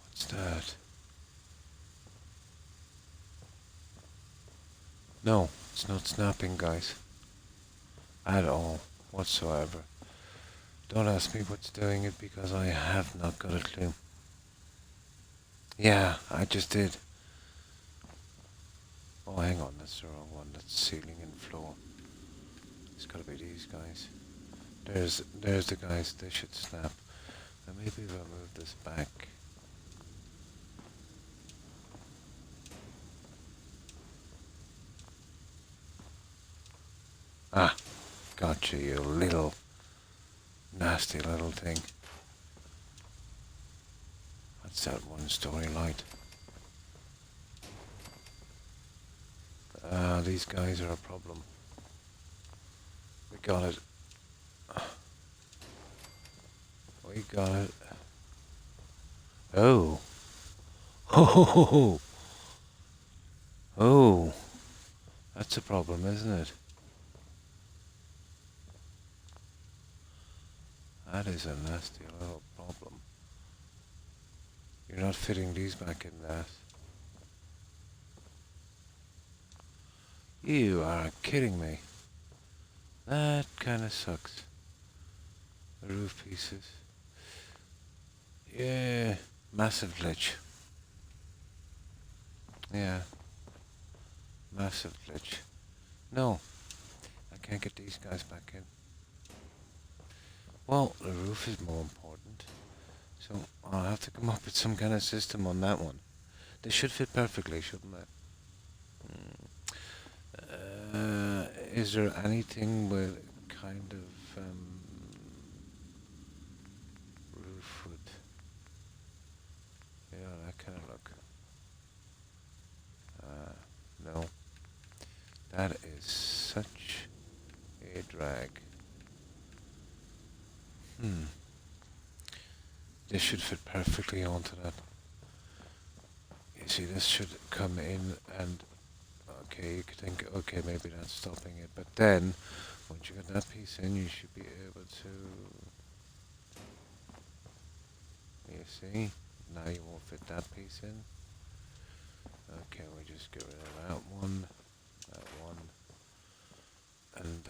What's that? No, it's not snapping, guys. At all, whatsoever. Don't ask me what's doing it because I have not got a clue. Yeah, I just did. Oh, hang on, that's the wrong one. That's ceiling and floor. It's gotta be these guys. There's the guys. They should snap. And maybe if I move this back. Ah, gotcha, you little nasty little thing. That's that one-story light. These guys are a problem. We got it. We got it. Oh. Oh. Oh. That's a problem, isn't it? That is a nasty little problem. You're not fitting these back in that. You are kidding me. That kind of sucks. The roof pieces. Yeah, massive glitch. Yeah. Massive glitch. No, I can't get these guys back in. Well, the roof is more important. So I'll have to come up with some kind of system on that one. They should fit perfectly, shouldn't they? Is there anything with kind of roof would, yeah, that kind of look? No. That is such a drag. This should fit perfectly onto that. You see, this should come in and, okay, you could think, okay, maybe that's stopping it. But then, once you get that piece in, you should be able to, you see, now you won't fit that piece in. Okay, we just get rid of that one, and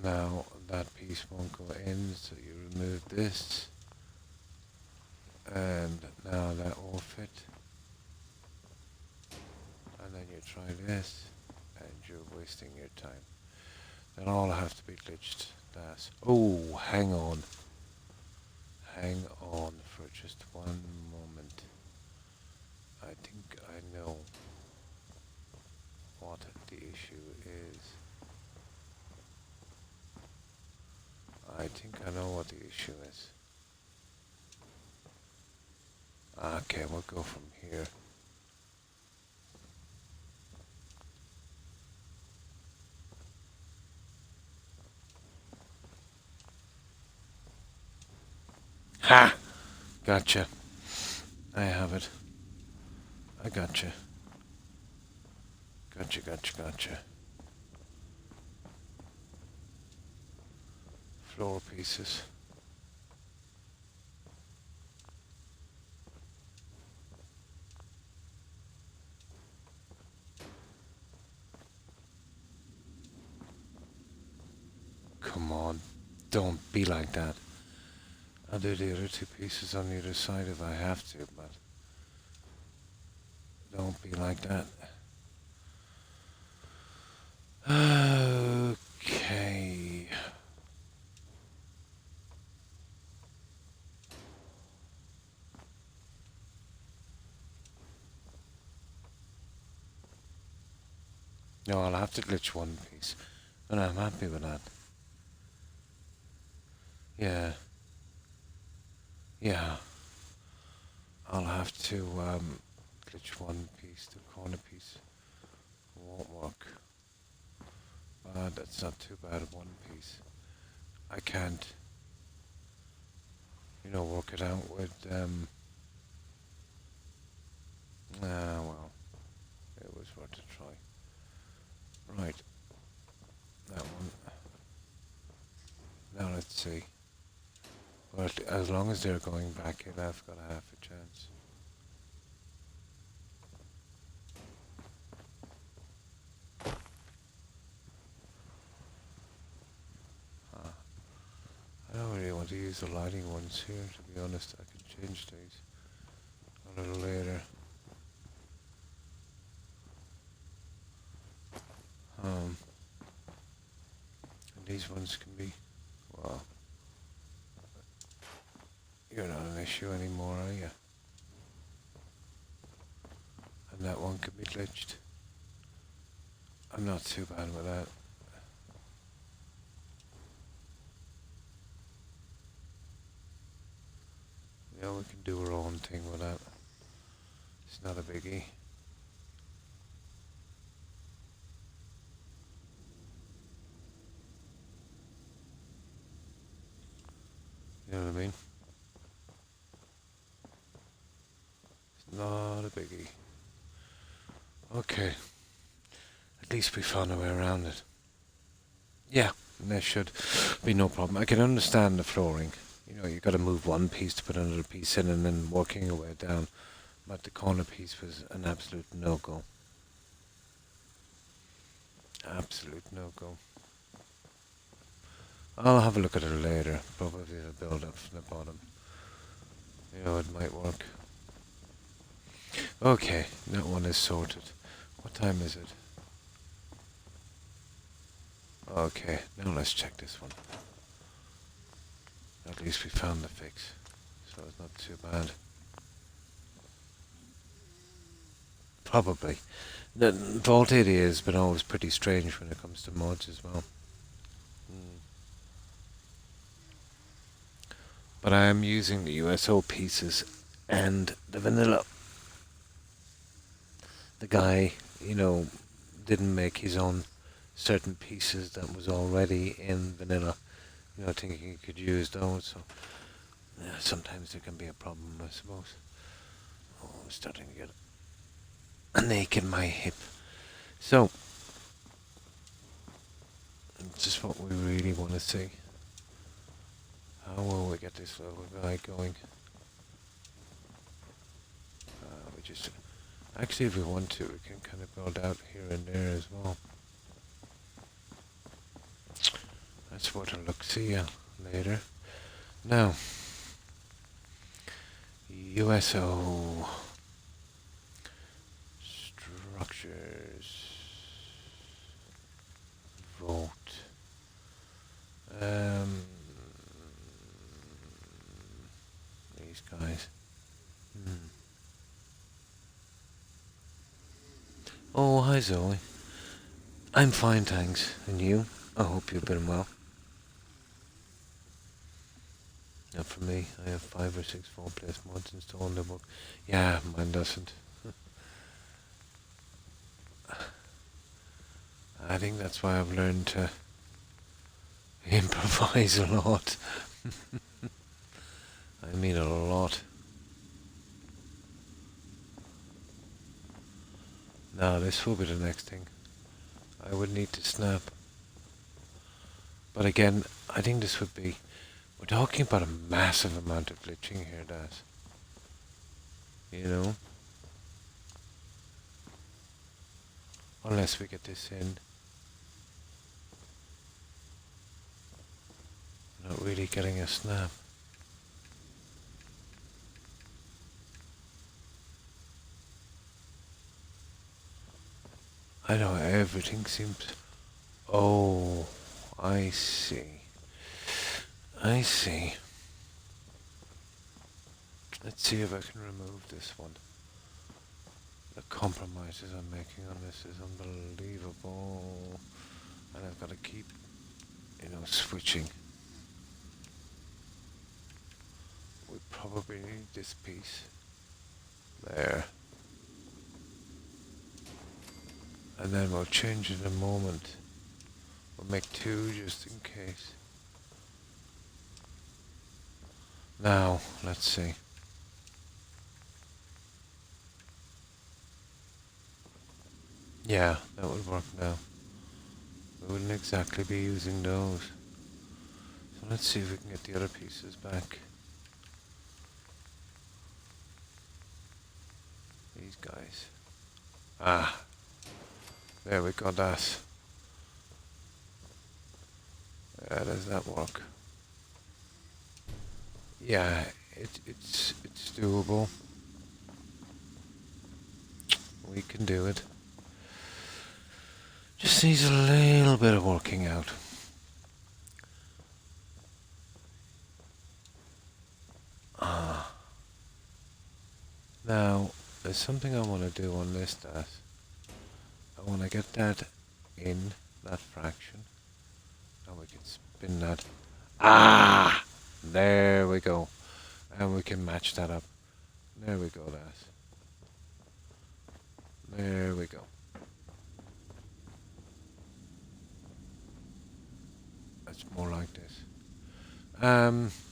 now that piece won't go in, so you remove this, and now that will fit. And then you try this, and you're wasting your time. Then all have to be glitched. That's, oh, hang on. Hang on for just one moment. I think I know what the issue is. I think I know what the issue is. Okay, we'll go from here. Ha! Gotcha. I have it. I gotcha. Gotcha. Floor pieces. Come on, don't be like that. I'll do the other two pieces on the other side if I have to, but don't be like that. Okay. No, I'll have to glitch one piece. And I'm happy with that. Yeah. I'll have to glitch one piece. The corner piece won't work. But that's not too bad. One piece. I can't, work it out with, well, it was worth a try. Right. That one. Now let's see. But as long as they're going back in, I've got a half a chance. I don't really want to use the lighting ones here, to be honest. I can change these a little later. And these ones can be, well, you're not an issue anymore, are you? And that one can be glitched. I'm not too bad with that. Yeah, we can do our own thing with that. It's not a biggie. You know what I mean? It's not a biggie. Okay. At least we found a way around it. Yeah, there should be no problem. I can understand the flooring. You've got to move one piece to put another piece in and then working your way down. But the corner piece was an absolute no-go. Absolute no-go. I'll have a look at it later. Probably the build up from the bottom. It might work. Okay, that one is sorted. What time is it? Okay, now let's check this one. At least we found the fix, so it's not too bad. Probably. The Vault 80 has been always pretty strange when it comes to mods as well. But I am using the USO pieces and the vanilla. The guy, didn't make his own certain pieces that was already in vanilla. Thinking he could use those. So sometimes there can be a problem, I suppose. Oh, I'm starting to get an ache in my hip. So, this is what we really want to see. How will we get this little guy going? Actually, if we want to, we can kind of build out here and there as well. That's what I'll look see later. Now, USO structures vote. These guys. Oh, hi Zoe. I'm fine, thanks. And you? I hope you've been well. Not for me. I have 5 or 6 4-place mods installed in the book. Yeah, mine doesn't. I think that's why I've learned to improvise a lot. I mean a lot. Now this will be the next thing. I would need to snap. But again, I think this would be... We're talking about a massive amount of glitching here, Daz. You know? Unless we get this in. Not really getting a snap. I know everything seems... Oh, I see. I see. Let's see if I can remove this one. The compromises I'm making on this is unbelievable. And I've got to keep, switching. We probably need this piece. There. And then we'll change in a moment. We'll make two just in case. Now, let's see. Yeah, that would work now. We wouldn't exactly be using those. So let's see if we can get the other pieces back. These guys. Ah. There we go, that. Does that work? Yeah, it's doable. We can do it. Just needs a little bit of working out. Now, there's something I want to do on this, that. I want to get that in that fraction. And we can spin that. Ah! There we go. And we can match that up. There we go, that. There we go. That's more like this.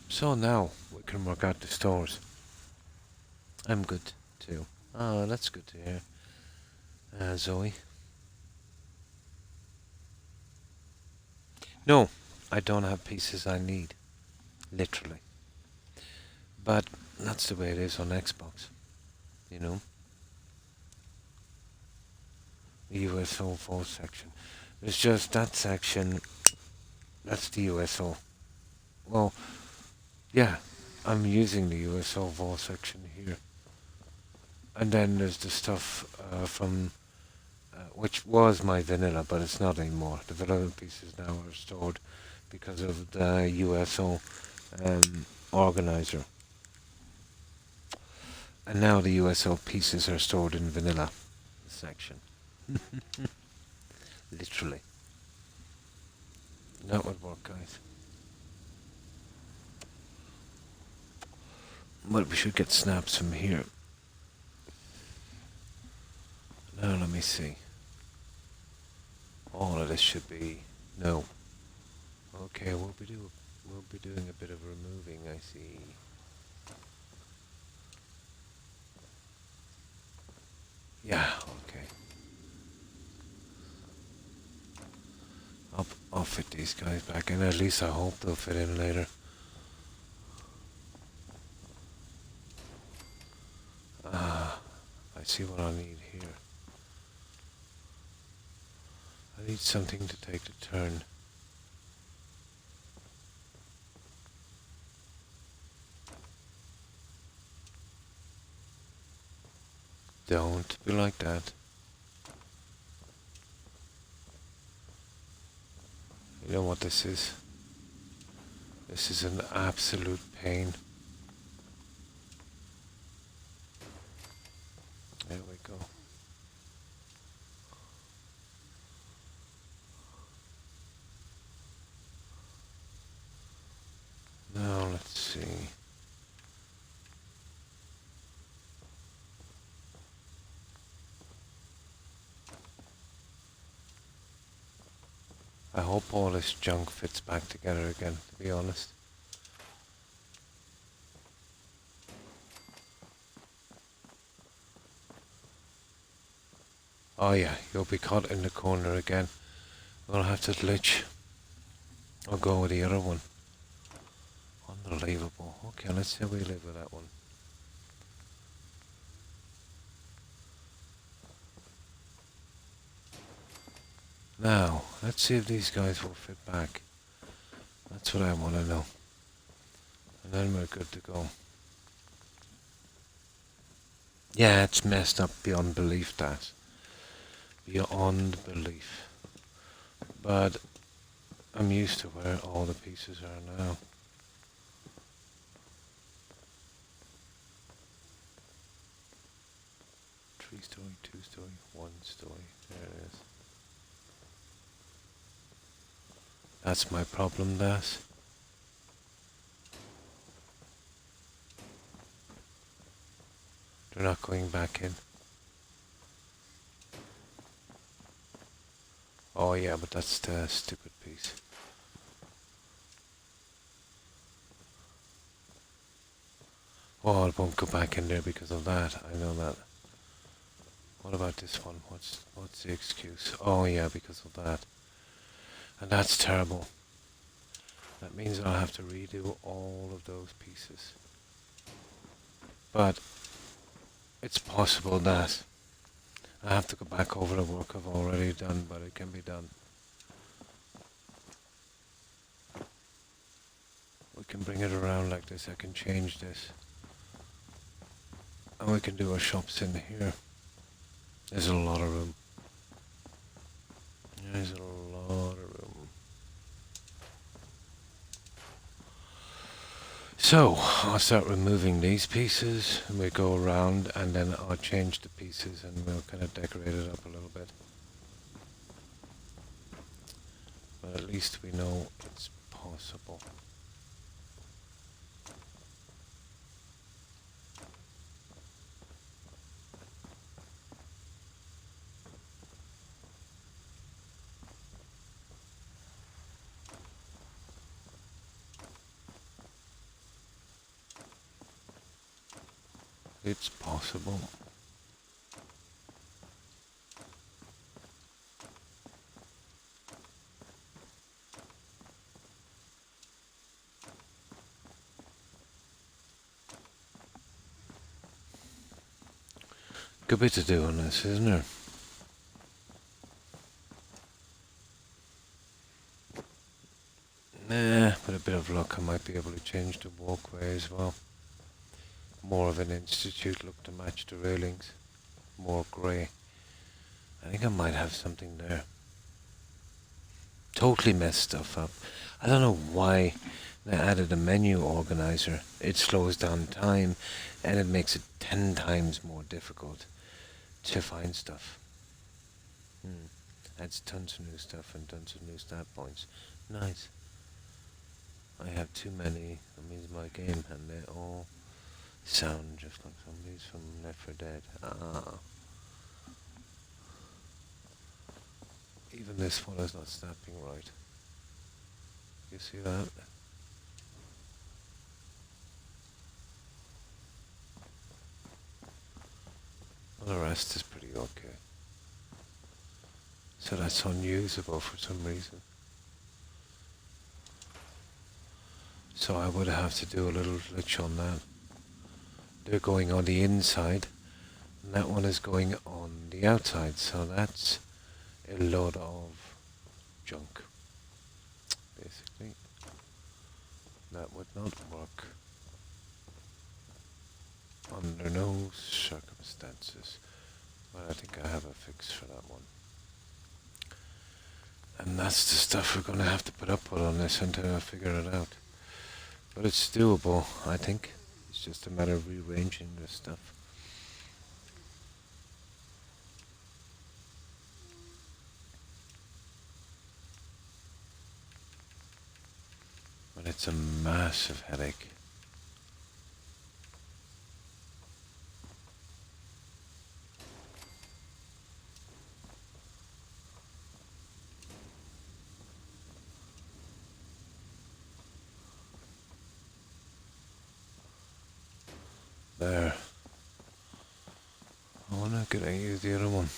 So now we can work out the stores. I'm good too. Oh, that's good to hear. Zoe. No, I don't have pieces I need. Literally. But that's the way it is on Xbox. You know? The USO vault section. It's just that section, that's the USO. Well, yeah, I'm using the USO vault section here. And then there's the stuff from, which was my vanilla, but it's not anymore. The vanilla pieces now are stored because of the USO organizer. And now the USO pieces are stored in vanilla section. Literally. That would work, guys. But we should get snaps from here. Now let me see. All of this should be... No. Okay, we'll be doing a bit of removing, I see. Yeah, okay. I'll fit these guys back in. At least I hope they'll fit in later. I see what I need here. I need something to take the turn. Don't be like that. You know what this is? This is an absolute pain. There we go. Now let's see. I hope all this junk fits back together again, to be honest. Oh yeah, you'll be caught in the corner again. We'll have to glitch. I'll go with the other one. Unbelievable. Okay, let's see how we live with that one. Now, let's see if these guys will fit back. That's what I want to know. And then we're good to go. Yeah, it's messed up beyond belief, that. Beyond belief. But I'm used to where all the pieces are now. Three-story, two-story, one-story. There it is. That's my problem, that. They're not going back in. Oh yeah, but that's the stupid piece. Oh, it won't go back in there because of that. I know that. What about this one? What's the excuse? Oh yeah, because of that. And that's terrible. That means I'll have to redo all of those pieces. But it's possible that I have to go back over the work I've already done, but it can be done. We can bring it around like this. I can change this. And we can do our shops in here. There's a lot of room. There's a lot of room. So, I'll start removing these pieces, and we go around, and then I'll change the pieces, and we'll kind of decorate it up a little bit. But at least we know it's possible. It's possible. Good bit to do on this, isn't there? Nah, with a bit of luck I might be able to change the walkway as well. More of an institute look to match the railings. More grey. I think I might have something there. Totally messed stuff up. I don't know why they added a menu organizer. It slows down time and it makes it 10 times more difficult to find stuff. Adds tons of new stuff and tons of new stat points. Nice. I have too many. That means my game, and they all sound just like zombies from Left 4 Dead. Even this one is not snapping right. You see that? Well, the rest is pretty okay. So that's unusable for some reason. So I would have to do a little glitch on that. They're going on the inside, and that one is going on the outside, so that's a load of junk, basically. That would not work under no circumstances, but I think I have a fix for that one. And that's the stuff we're going to have to put up with on this until I figure it out. But it's doable, I think. It's just a matter of rearranging this stuff. But it's a massive headache. There. I wonder, could I use the other one?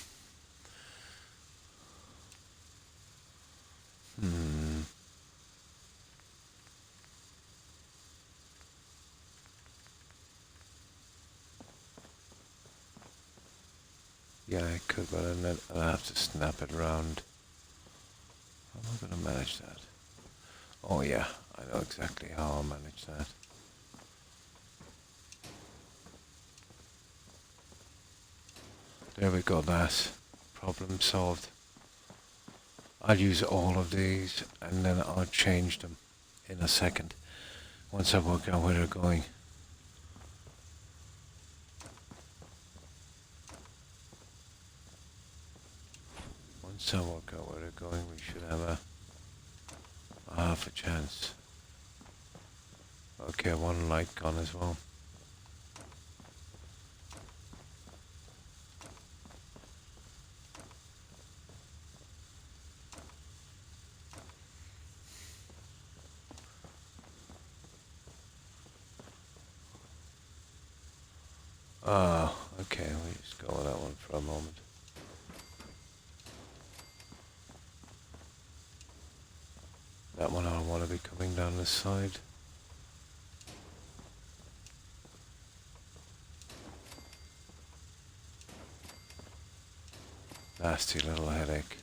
could, but then I'll have to snap it around. How am I going to manage that? Oh yeah, I know exactly how I'll manage that. There we go, that. Problem solved. I'll use all of these and then I'll change them in a second once I work out where they're going. Once I work out where they're going, we should have a half a chance. Okay, one light gone as well. Ah, okay, we just go with that one for a moment. That one I want to be coming down this side. Nasty little headache.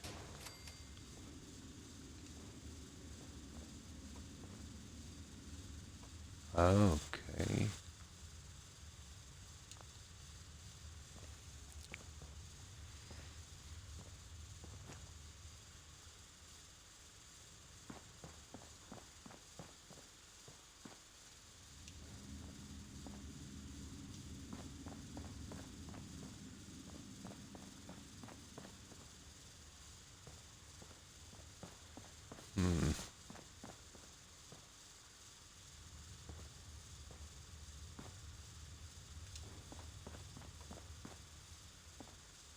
Okay. Hmm.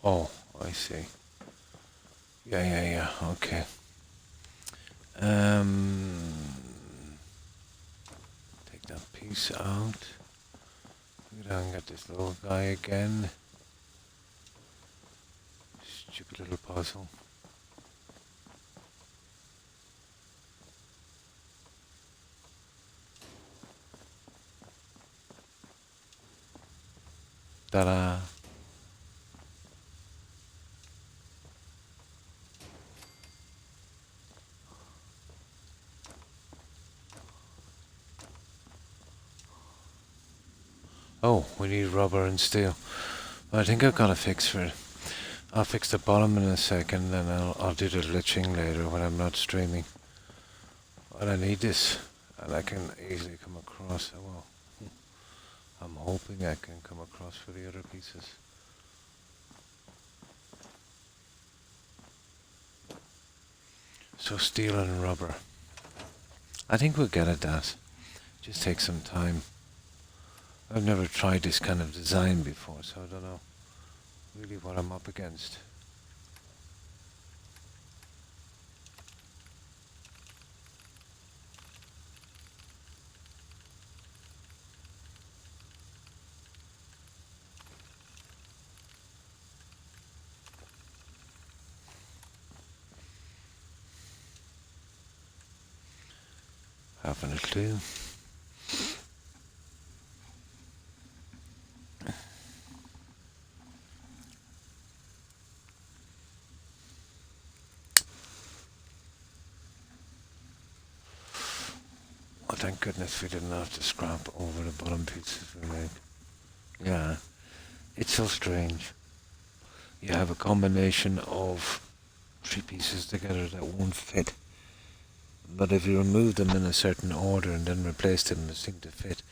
Oh, I see. Yeah, okay. Take that piece out. Go down and get this little guy again. Stupid little puzzle. Ta-da! Oh, we need rubber and steel. I think I've got a fix for it. I'll fix the bottom in a second, and I'll do the glitching later when I'm not streaming. But I need this, and I can easily come across. Well, I'm hoping I can come across for the other pieces. So steel and rubber. I think we'll get at that. Just take some time. I've never tried this kind of design before, so I don't know really what I'm up against. Haven't a clue. Oh, thank goodness we didn't have to scrap over the bottom pieces we made. Yeah, it's so strange. You have a combination of three pieces together that won't fit. But if you remove them in a certain order and then replace them, they seem to fit.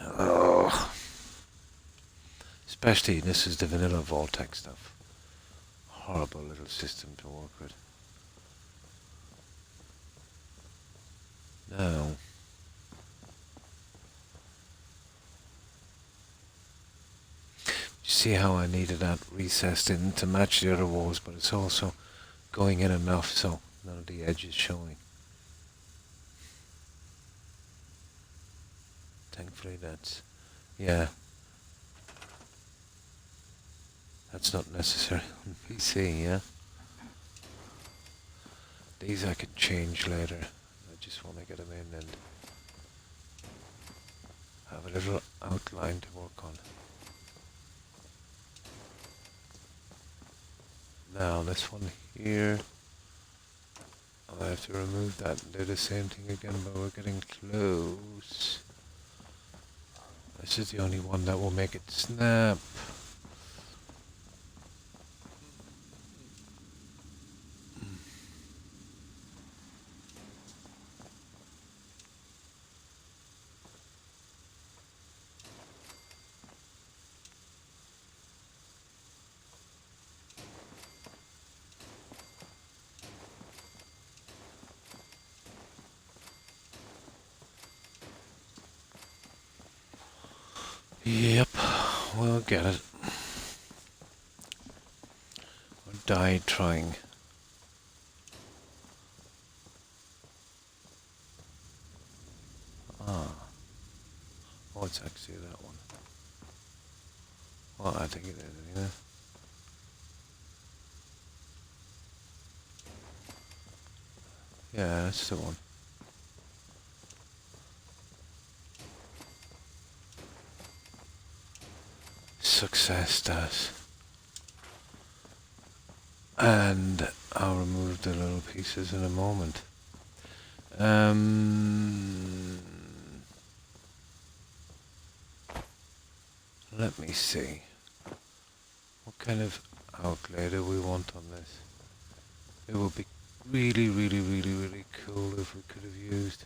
Oh. Especially, this is the vanilla Voltec stuff. Horrible little system to work with. Now, you see how I needed that recessed in to match the other walls, but it's also going in enough so none of the edges showing. Thankfully that's, yeah, that's not necessary on PC, yeah? These I could change later. I just want to get them in and have a little outline to work on. Now this one here, I have to remove that and do the same thing again, but we're getting close. This is the only one that will make it snap. Yep, we'll get it. Or die trying. Ah. Oh, it's actually that one. Well, I think it is, anyway. Yeah, that's the one. Success does. And I'll remove the little pieces in a moment. Let me see. What kind of outlay do we want on this? It would be really cool if we could have used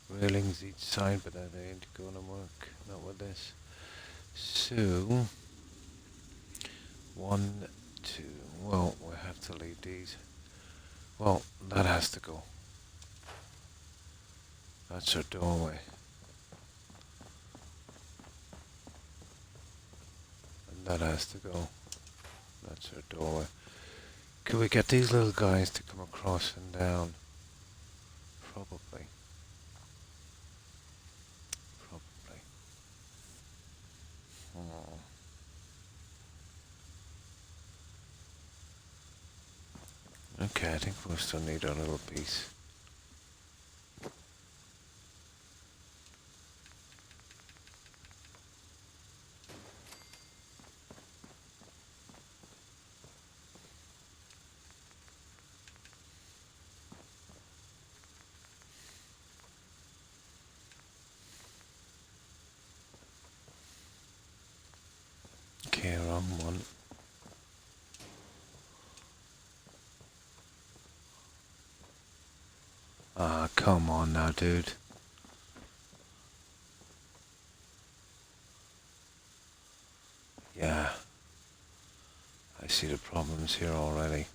railings each side, but that ain't gonna work. Not with this. So, 1, 2. Well, we have to leave these. Well, that has to go. That's our doorway. And that has to go. That's our doorway. Could we get these little guys to come across and down? Probably. Probably. Oh. Okay, I think we'll still need our little piece. Okay, wrong one. Ah, come on now, dude. Yeah. I see the problems here already.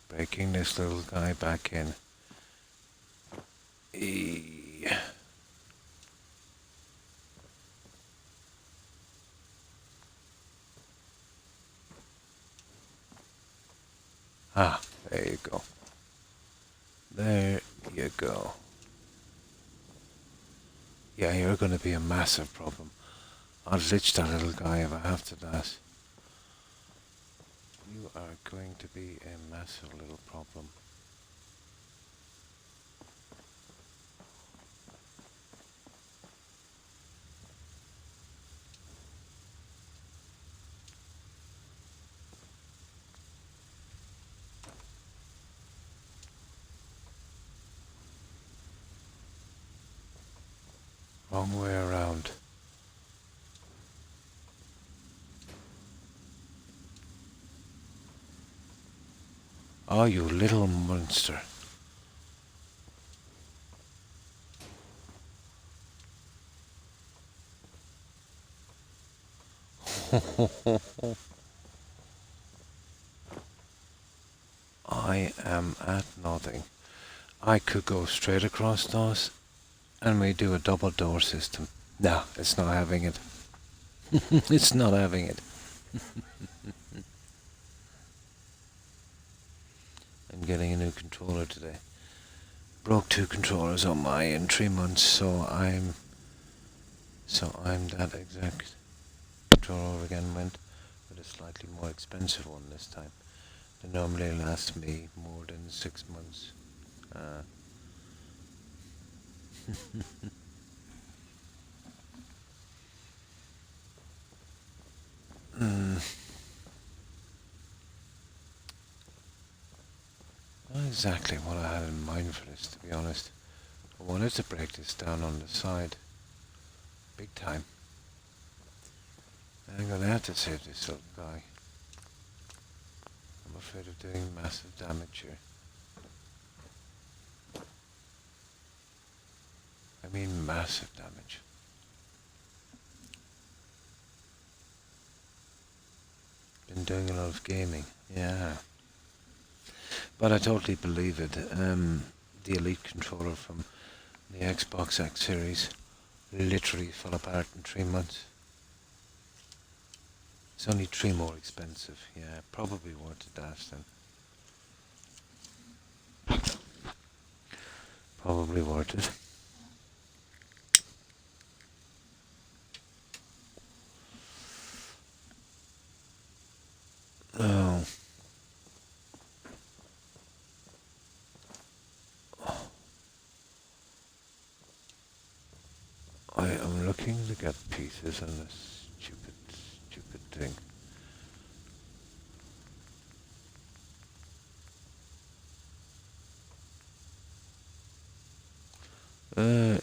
Breaking this little guy back in. Ah, there you go. There you go. Yeah, you're going to be a massive problem. I'll ditch that little guy if I have to, that. You are going to be a massive little problem. Wrong way around. Oh, you little monster. I am at nothing. I could go straight across those and we do a double door system. No, it's not having it. It's not having it. I'm getting a new controller today. Broke 2 controllers on my in 3 months, so I'm that exact controller again, went with a slightly more expensive one this time. They normally last me more than 6 months. exactly what I had in mind for this, to be honest. I wanted to break this down on the side. Big time. I'm gonna have to save this little guy. I'm afraid of doing massive damage here. I mean massive damage. Been doing a lot of gaming, yeah. But I totally believe it. The Elite controller from the Xbox X series literally fell apart in 3 months. It's only 3 more expensive, yeah, probably worth the dash then. Probably worth it. Oh. I am looking to get pieces on this stupid thing.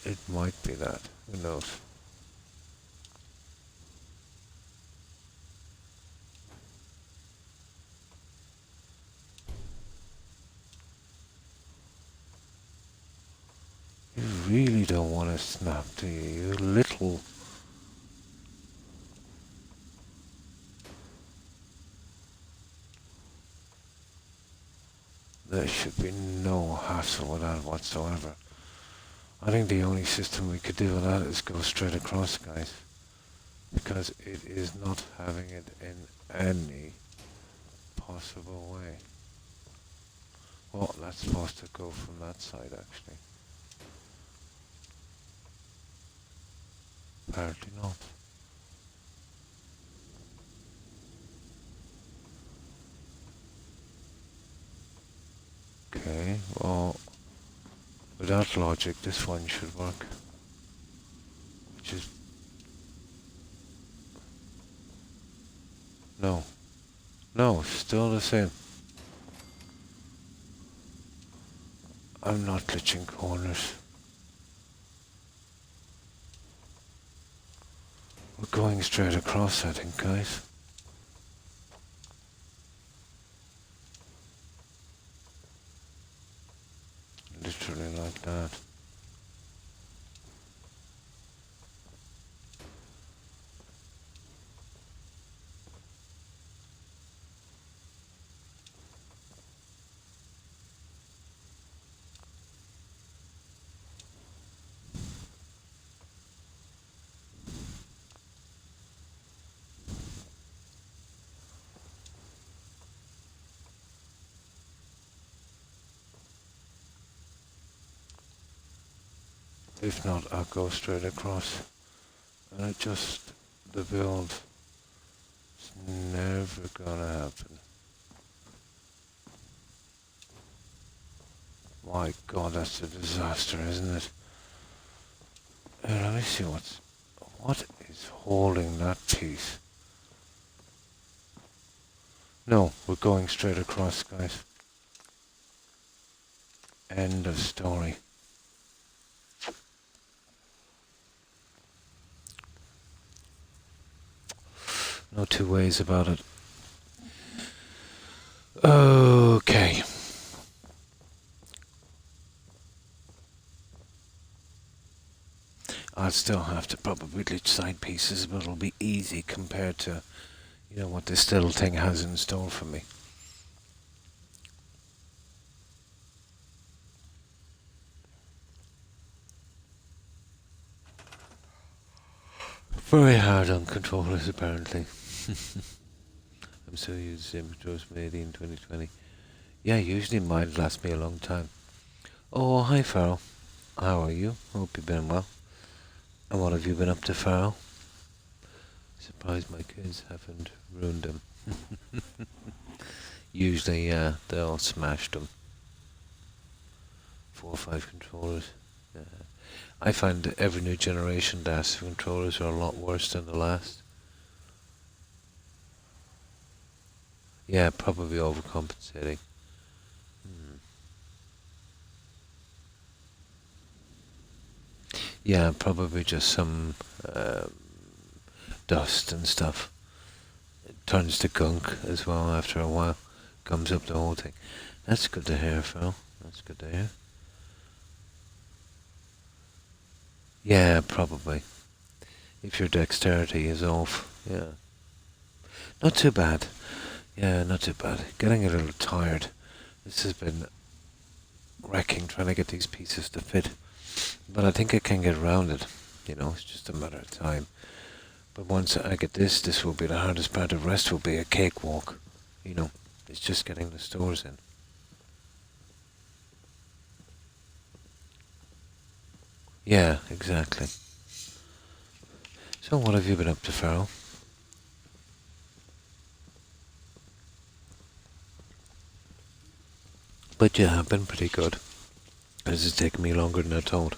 It might be that. Who knows? You really don't want to snap, do you? You little... There should be no hassle with that whatsoever. I think the only system we could do with that is go straight across, guys. Because it is not having it in any possible way. Well, that's supposed to go from that side, actually. Apparently not. Okay, well, without logic, this one should work. Which is... No. No, still the same. I'm not glitching corners. We're going straight across, I think, guys. Literally like that. If not, I'll go straight across and adjust the build. It's never gonna happen. My god, that's a disaster, isn't it? Let me see what is holding that piece. No, we're going straight across, guys. End of story. No two ways about it. Okay. I'll still have to probably glitch side pieces, but it'll be easy compared to, you know, what this little thing has in store for me. Very hard on controllers, apparently. I'm so used to same controls made in 2020. Yeah, usually mine lasts me a long time. Oh, hi, Farrell. How are you? Hope you've been well. And what have you been up to, Farrell? Surprised my kids haven't ruined them. Usually, yeah, they all smashed them. 4 or 5 controllers. I find that every new generation DAS controllers are a lot worse than the last. Yeah, probably overcompensating. Yeah, probably just some um, dust and stuff. It turns to gunk as well after a while. Comes up the whole thing. That's good to hear, Phil. That's good to hear. Yeah, probably. If your dexterity is off. Yeah. Not too bad. Yeah, not too bad. Getting a little tired. This has been wrecking trying to get these pieces to fit. But I think I can get around it. You know, it's just a matter of time. But once I get this will be the hardest part. The rest will be a cakewalk. You know, it's just getting the stores in. Yeah, exactly. So what have you been up to, Farrell? But yeah, I've been pretty good. This is taking me longer than I thought.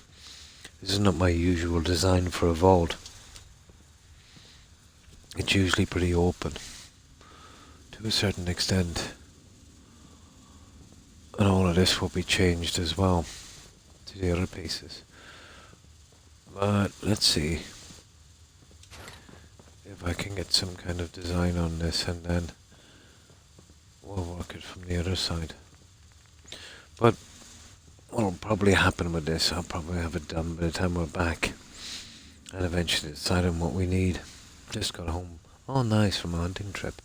This is not my usual design for a vault. It's usually pretty open to a certain extent. And all of this will be changed as well to the other pieces. But let's see if I can get some kind of design on this, and then we'll work it from the other side. But what'll probably happen with this, I'll probably have it done by the time we're back and eventually decide on what we need. Just got home. Oh, nice, from a hunting trip.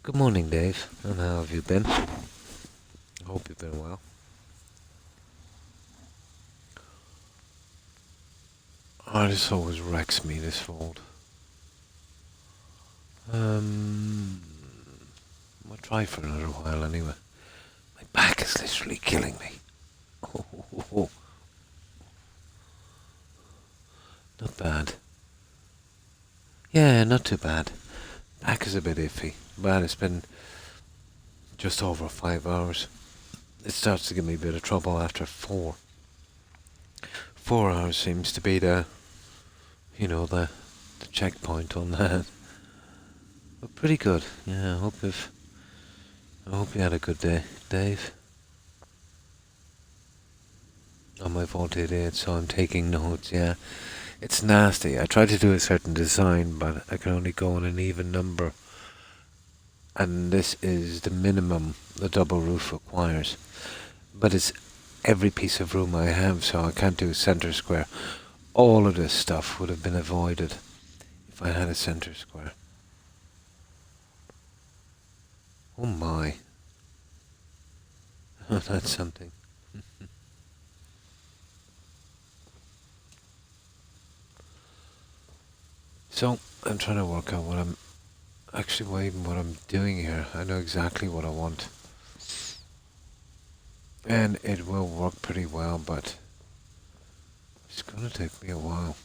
Good morning, Dave. And how have you been? I hope you've been well. Oh, this always wrecks me, this fold. I'll try for another while anyway. My back is literally killing me. Oh. Not bad. Yeah, not too bad. Back is a bit iffy, but it's been just over 5 hours. It starts to give me a bit of trouble after 4. 4 hours seems to be the checkpoint on that. But pretty good. Yeah, I hope you had a good day, Dave. On my Vault 88, so I'm taking notes, yeah. It's nasty. I tried to do a certain design, but I can only go on an even number. And this is the minimum the double roof requires. But it's every piece of room I have, so I can't do a center square. All of this stuff would have been avoided if I had a center square. Oh my. That's something. So, I'm trying to work out what I'm doing here. I know exactly what I want. And it will work pretty well, but it's gonna take me a while.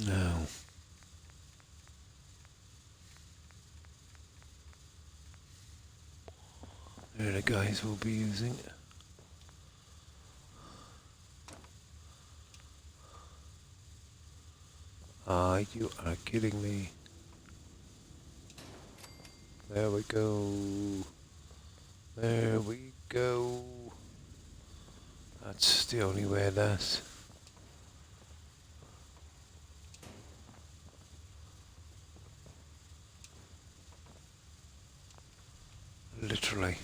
Now, there are the guys we'll be using. Ah, you are kidding me. There we go. There we go. That's the only way that's. Literally.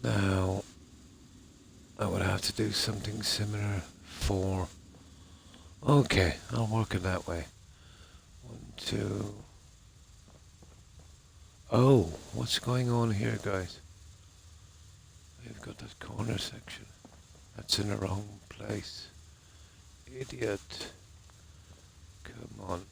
Now, I would have to do something similar for. Okay, I'll work it that way. 1, 2. Oh, what's going on here, guys? We've got this corner section. That's in the wrong place. Idiot. Come on.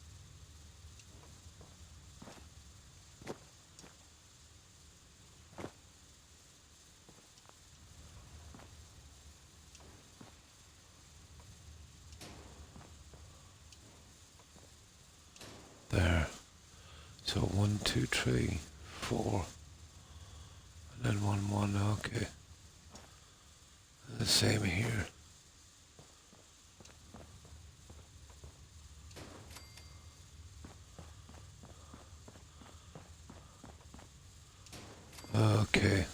There. So 1, 2, 3, 4. And then 1, 1, okay. The same here. Okay.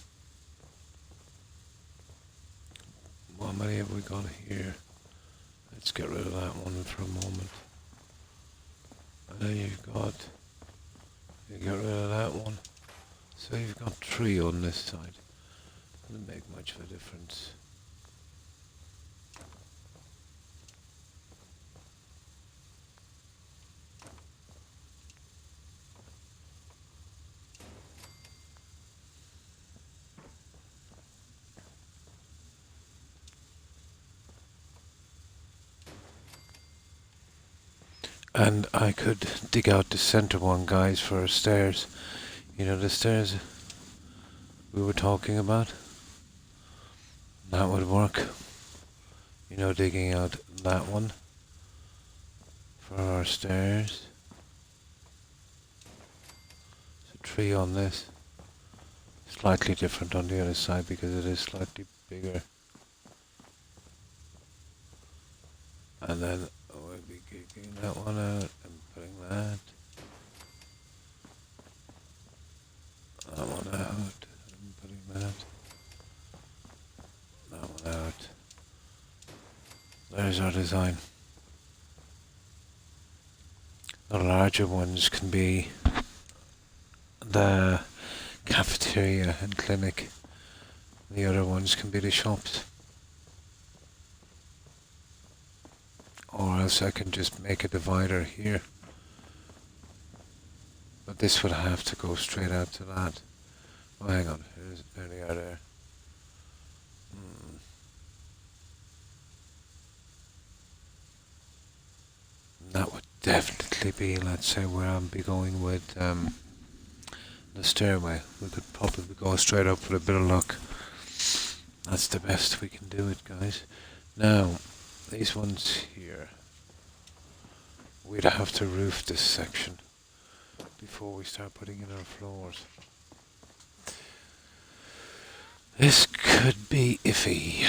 How many have we got here? Let's get rid of that one for a moment. And then you get rid of that one. So you've got 3 on this side. Doesn't make much of a difference. And I could dig out the center one, guys, for stairs. You know the stairs we were talking about? That would work. You know, digging out that one for our stairs. So 3 on this. Slightly different on the other side because it is slightly bigger. And then we'll be kicking that one out and putting that. That one out and putting that. That one out. There's our design. The larger ones can be the cafeteria and clinic. The other ones can be the shops. Or else I can just make a divider here. But this would have to go straight out to that. Oh, hang on. There they are there. That would definitely be, let's say, where I'll be going with the stairway. We could probably go straight up with a bit of luck. That's the best we can do it, guys. Now, these ones here, we'd have to roof this section before we start putting in our floors. This could be iffy.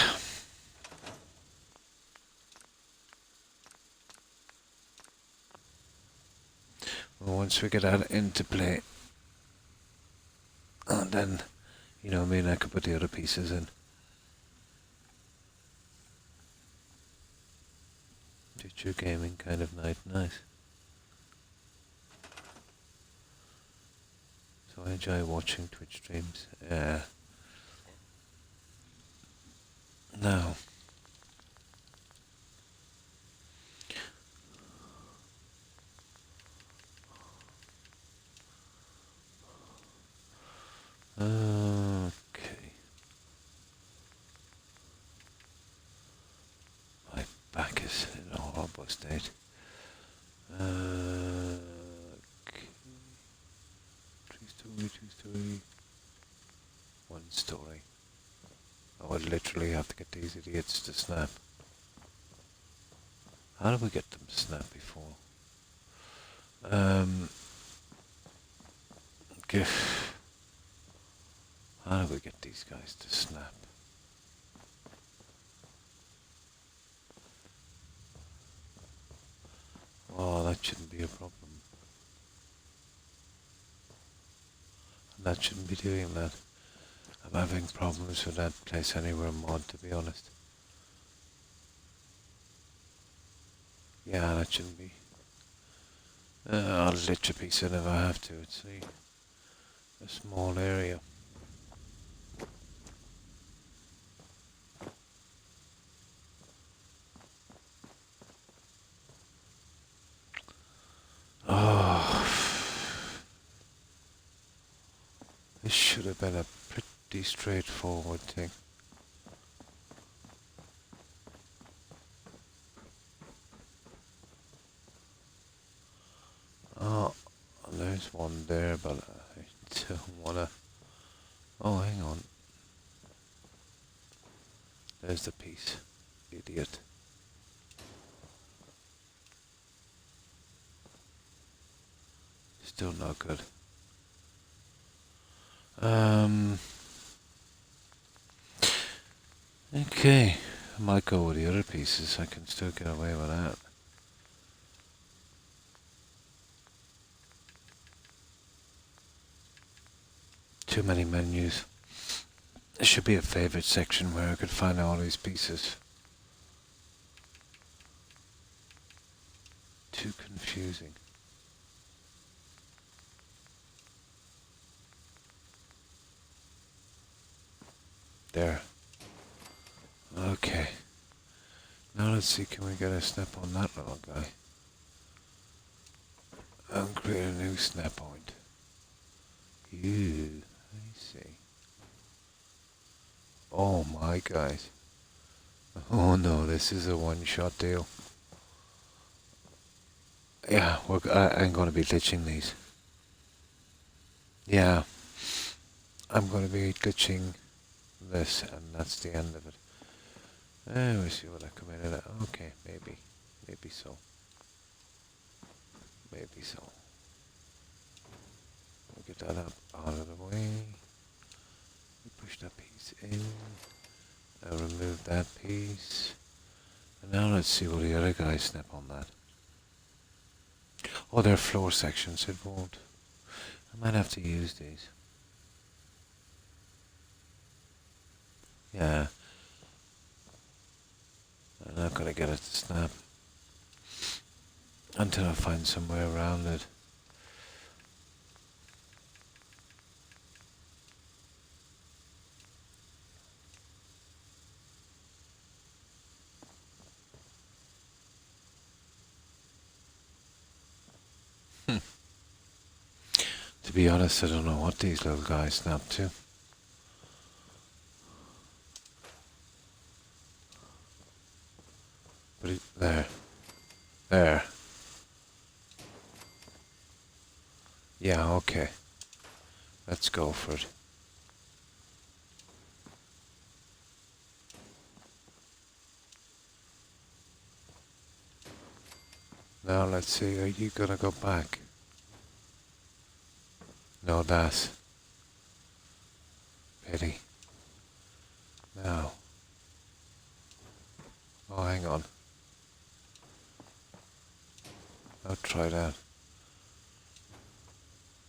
Well, once we get that into play, and then, you know, I mean, I could put the other pieces in. Future gaming kind of night, nice. So I enjoy watching Twitch streams. Now, okay. My back is in a horrible state. Okay. 3 story, 2 story, 1 story. I would literally have to get these idiots to snap. How do we get them to snap before? How do we get these guys to snap? Oh, that shouldn't be a problem. That shouldn't be doing that. I'm having problems with that place anywhere mod, to be honest. Yeah, that shouldn't be. I'll lit a piece in if I have to. It's a small area. Oh, this should have been a pretty straightforward thing. Oh, there's one there, but I don't wanna. Oh, hang on. There's the piece. Idiot. Still not good. Okay, I might go with the other pieces. I can still get away with that. Too many menus. There should be a favorite section where I could find all these pieces. Too confusing. There. Okay. Now let's see, can we get a snap on that little guy? And create a new snap point. I see. Oh my guys. Oh no, this is a one-shot deal. Yeah, I'm going to be glitching these. Yeah, I'm going to be glitching this, and that's the end of it. We'll see what I come in at. Okay, maybe. Maybe so. Maybe so. We'll get that up out of the way. Push that piece in. Now remove that piece. And now let's see will the other guys snap on that. Oh, they're floor sections. It won't. I might have to use these. Yeah. I'm not going to get it to snap until I find some way around it. To be honest, I don't know what these little guys snap to. But there. There. Yeah, okay. Let's go for it. Now let's see, are you gonna go back? No, that's pity. Now. Oh, hang on. I'll try that.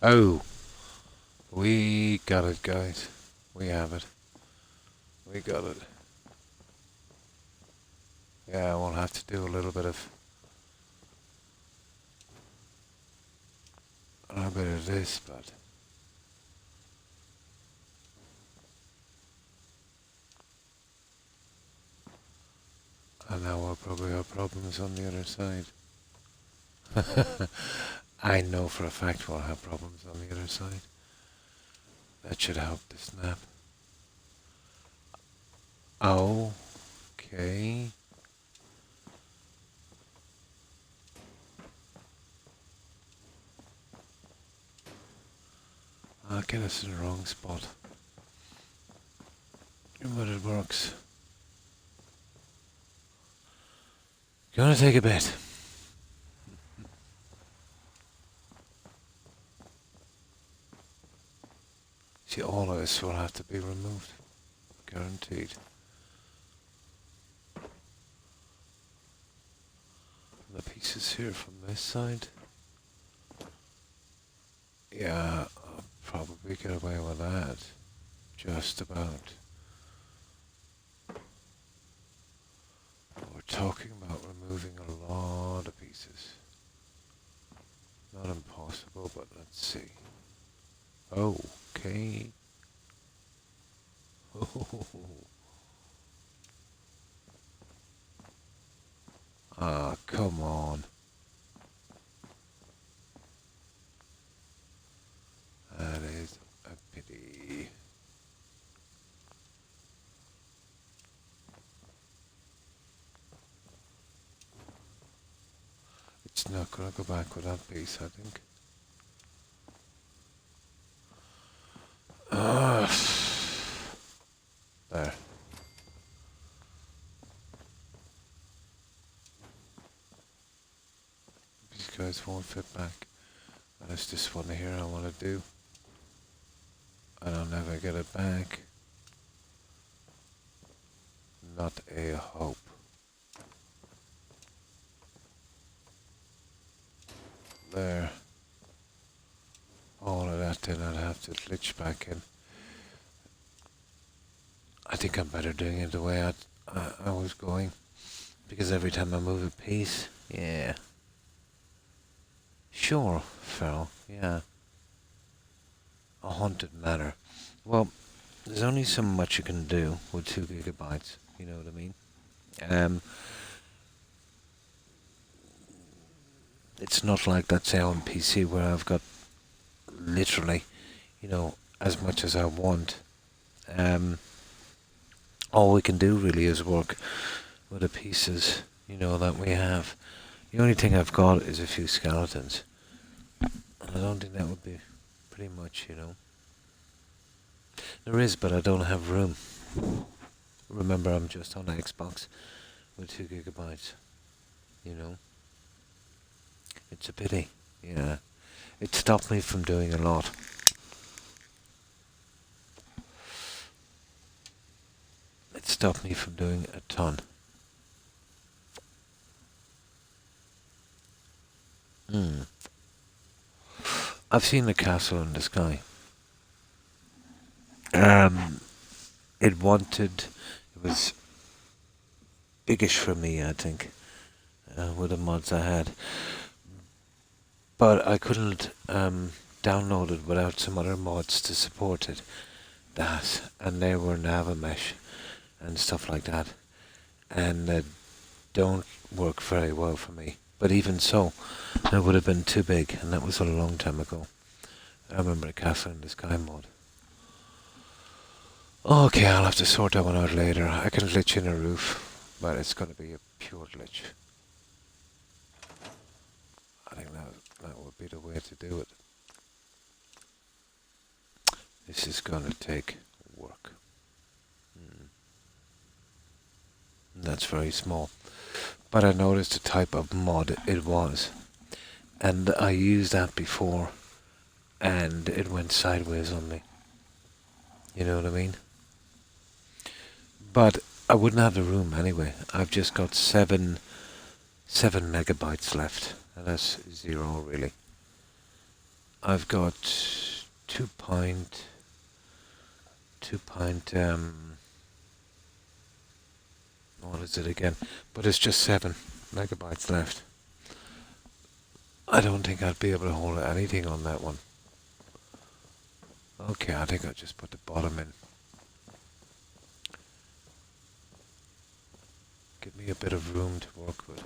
Oh! We got it, guys. We have it. We got it. Yeah, we'll have to do a little bit of this, but and now we'll probably have problems on the other side. I know for a fact we'll have problems on the other side. That should help the snap. Okay. I'll get us in the wrong spot. But it works. Gonna take a bit. See, all of this will have to be removed. Guaranteed. The pieces here from this side. Yeah, I'll probably get away with that. Just about. We're talking about removing a lot of pieces. Not impossible, but let's see. Okay. Ah, come on. That is a pity. It's not gonna go back with that piece, I think. There. These guys won't fit back. And it's this one here I want to do. And I'll never get it back. not a hope. There. All of that, then I'd have to glitch back in. I think I'm better doing it the way I was going. Because every time I move a piece, yeah. Sure, Farrell, yeah. A haunted manor. Well, there's only so much you can do with 2 gigabytes, you know what I mean? It's not like, let's say, on PC where I've got literally, as much as I want. All we can do really is work with the pieces, that we have. The only thing I've got is a few skeletons. And I don't think that would be pretty much, There is, but I don't have room. Remember, I'm just on Xbox with 2 gigabytes, It's a pity, yeah. It stopped me from doing a lot. It stopped me from doing a ton. I've seen the castle in the sky. It was biggish for me, I think, with the mods I had. But I couldn't download it without some other mods to support it. And they were Navamesh and stuff like that. And they don't work very well for me. But even so, it would have been too big, and that was a long time ago. I remember the Castle in the Sky mod. Okay, I'll have to sort that one out later. I can glitch in a roof, but it's going to be a pure glitch. I think that would be the way to do it. This is going to take work. That's very small. But I noticed the type of mod it was. And I used that before, and it went sideways on me. You know what I mean? But I wouldn't have the room anyway. I've just got 7 megabytes left, and that's 0 really. I've got 2 what is it again? But it's just 7 megabytes left. I don't think I'd be able to hold anything on that one. Okay, I think I'll just put the bottom in. Give me a bit of room to work with.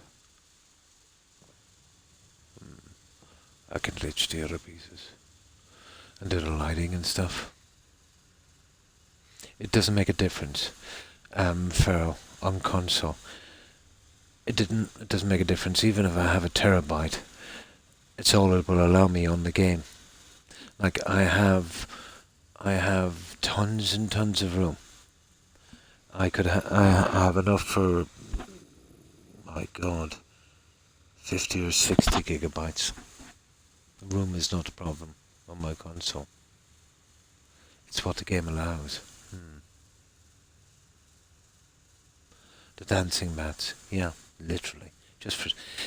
I can glitch the other pieces and do the lighting and stuff. It doesn't make a difference, Pharaoh, on console. It doesn't make a difference even if I have a terabyte. It's all it will allow me on the game. Like I have tons and tons of room. I have enough for, my God, 50 or 60 gigabytes. Room is not a problem on my console. It's what the game allows. The dancing mats, yeah, literally.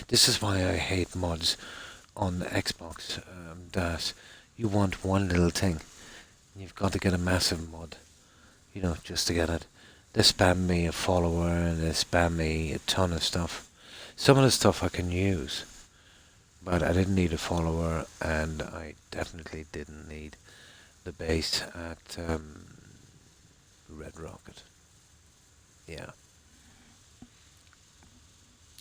This is why I hate mods on the Xbox. That you want one little thing, you've got to get a massive mod, just to get it. They spam me a follower and they spam me a ton of stuff. Some of the stuff I can use, but I didn't need a follower, and I definitely didn't need the base at Red Rocket. Yeah.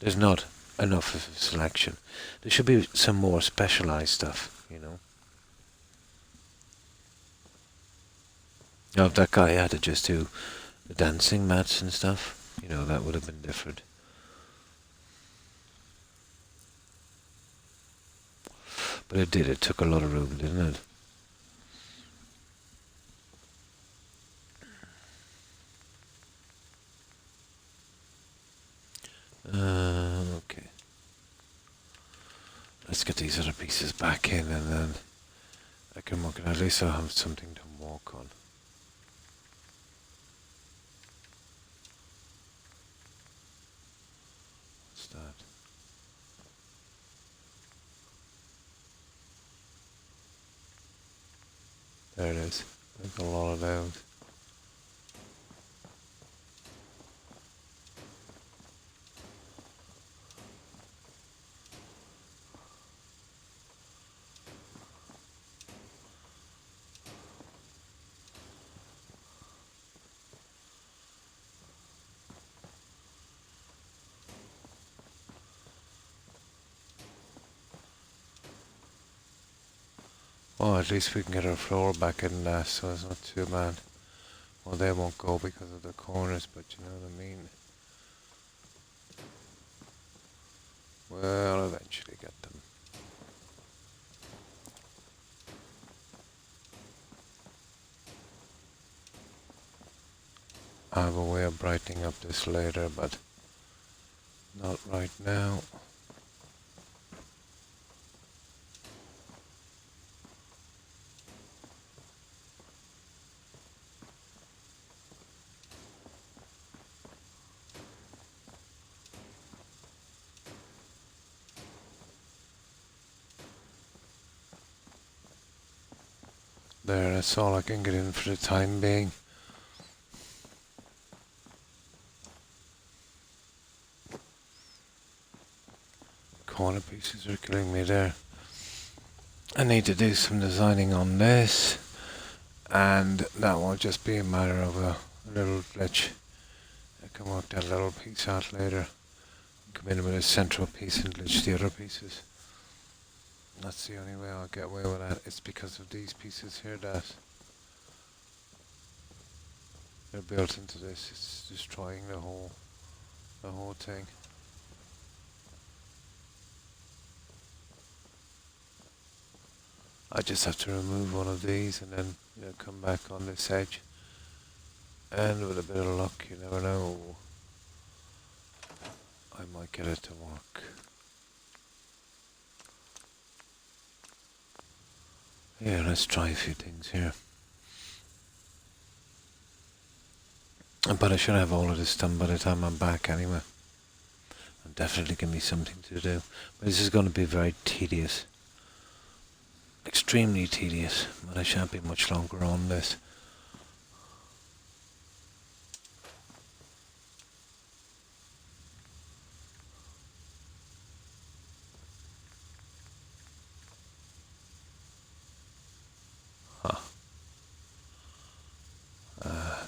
There's not enough of a selection. There should be some more specialized stuff, Now, if that guy had to just do the dancing mats and stuff, that would have been different. But it did. It took a lot of room, didn't it? Okay. Let's get these other pieces back in, and then I can walk. At least I'll have something to walk on. that? There it is. There's a lot of those. Well, at least we can get our floor back in there, so it's not too bad. Well, they won't go because of the corners, but you know what I mean. We'll eventually get them. I have a way of brightening up this later, but not right now. There, that's all I can get in for the time being. Corner pieces are killing me there. I need to do some designing on this, and that will just be a matter of a little glitch. I can work that little piece out later. Come in with a central piece and glitch the other pieces. That's the only way I'll get away with that. It's because of these pieces here that they're built into this. It's destroying the whole thing. I just have to remove one of these and then come back on this edge. And with a bit of luck, you never know, I might get it to work. Yeah, let's try a few things here. But I should have all of this done by the time I'm back anyway. And definitely give me something to do. But this is going to be very tedious. Extremely tedious. But I shan't be much longer on this. Huh.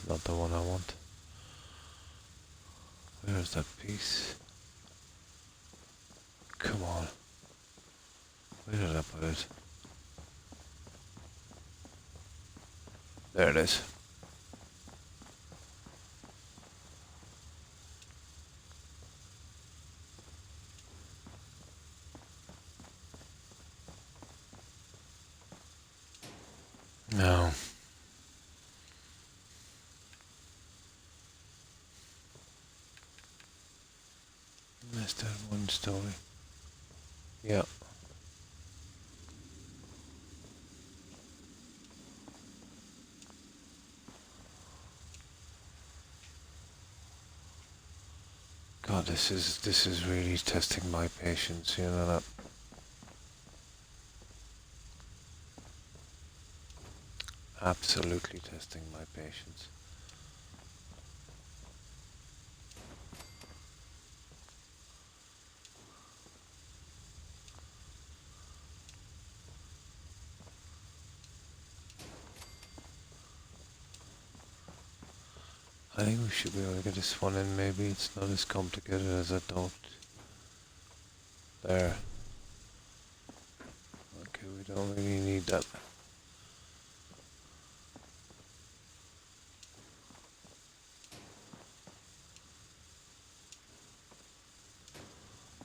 Not the one I want. Where's that piece? Come on. Where did I put it? There it is. No. Missed that one story. Yeah. God, this is really testing my patience, you know that. Absolutely testing my patience. I think we should be able to get this one in. Maybe it's not as complicated as I thought. There. Okay, we don't really need that.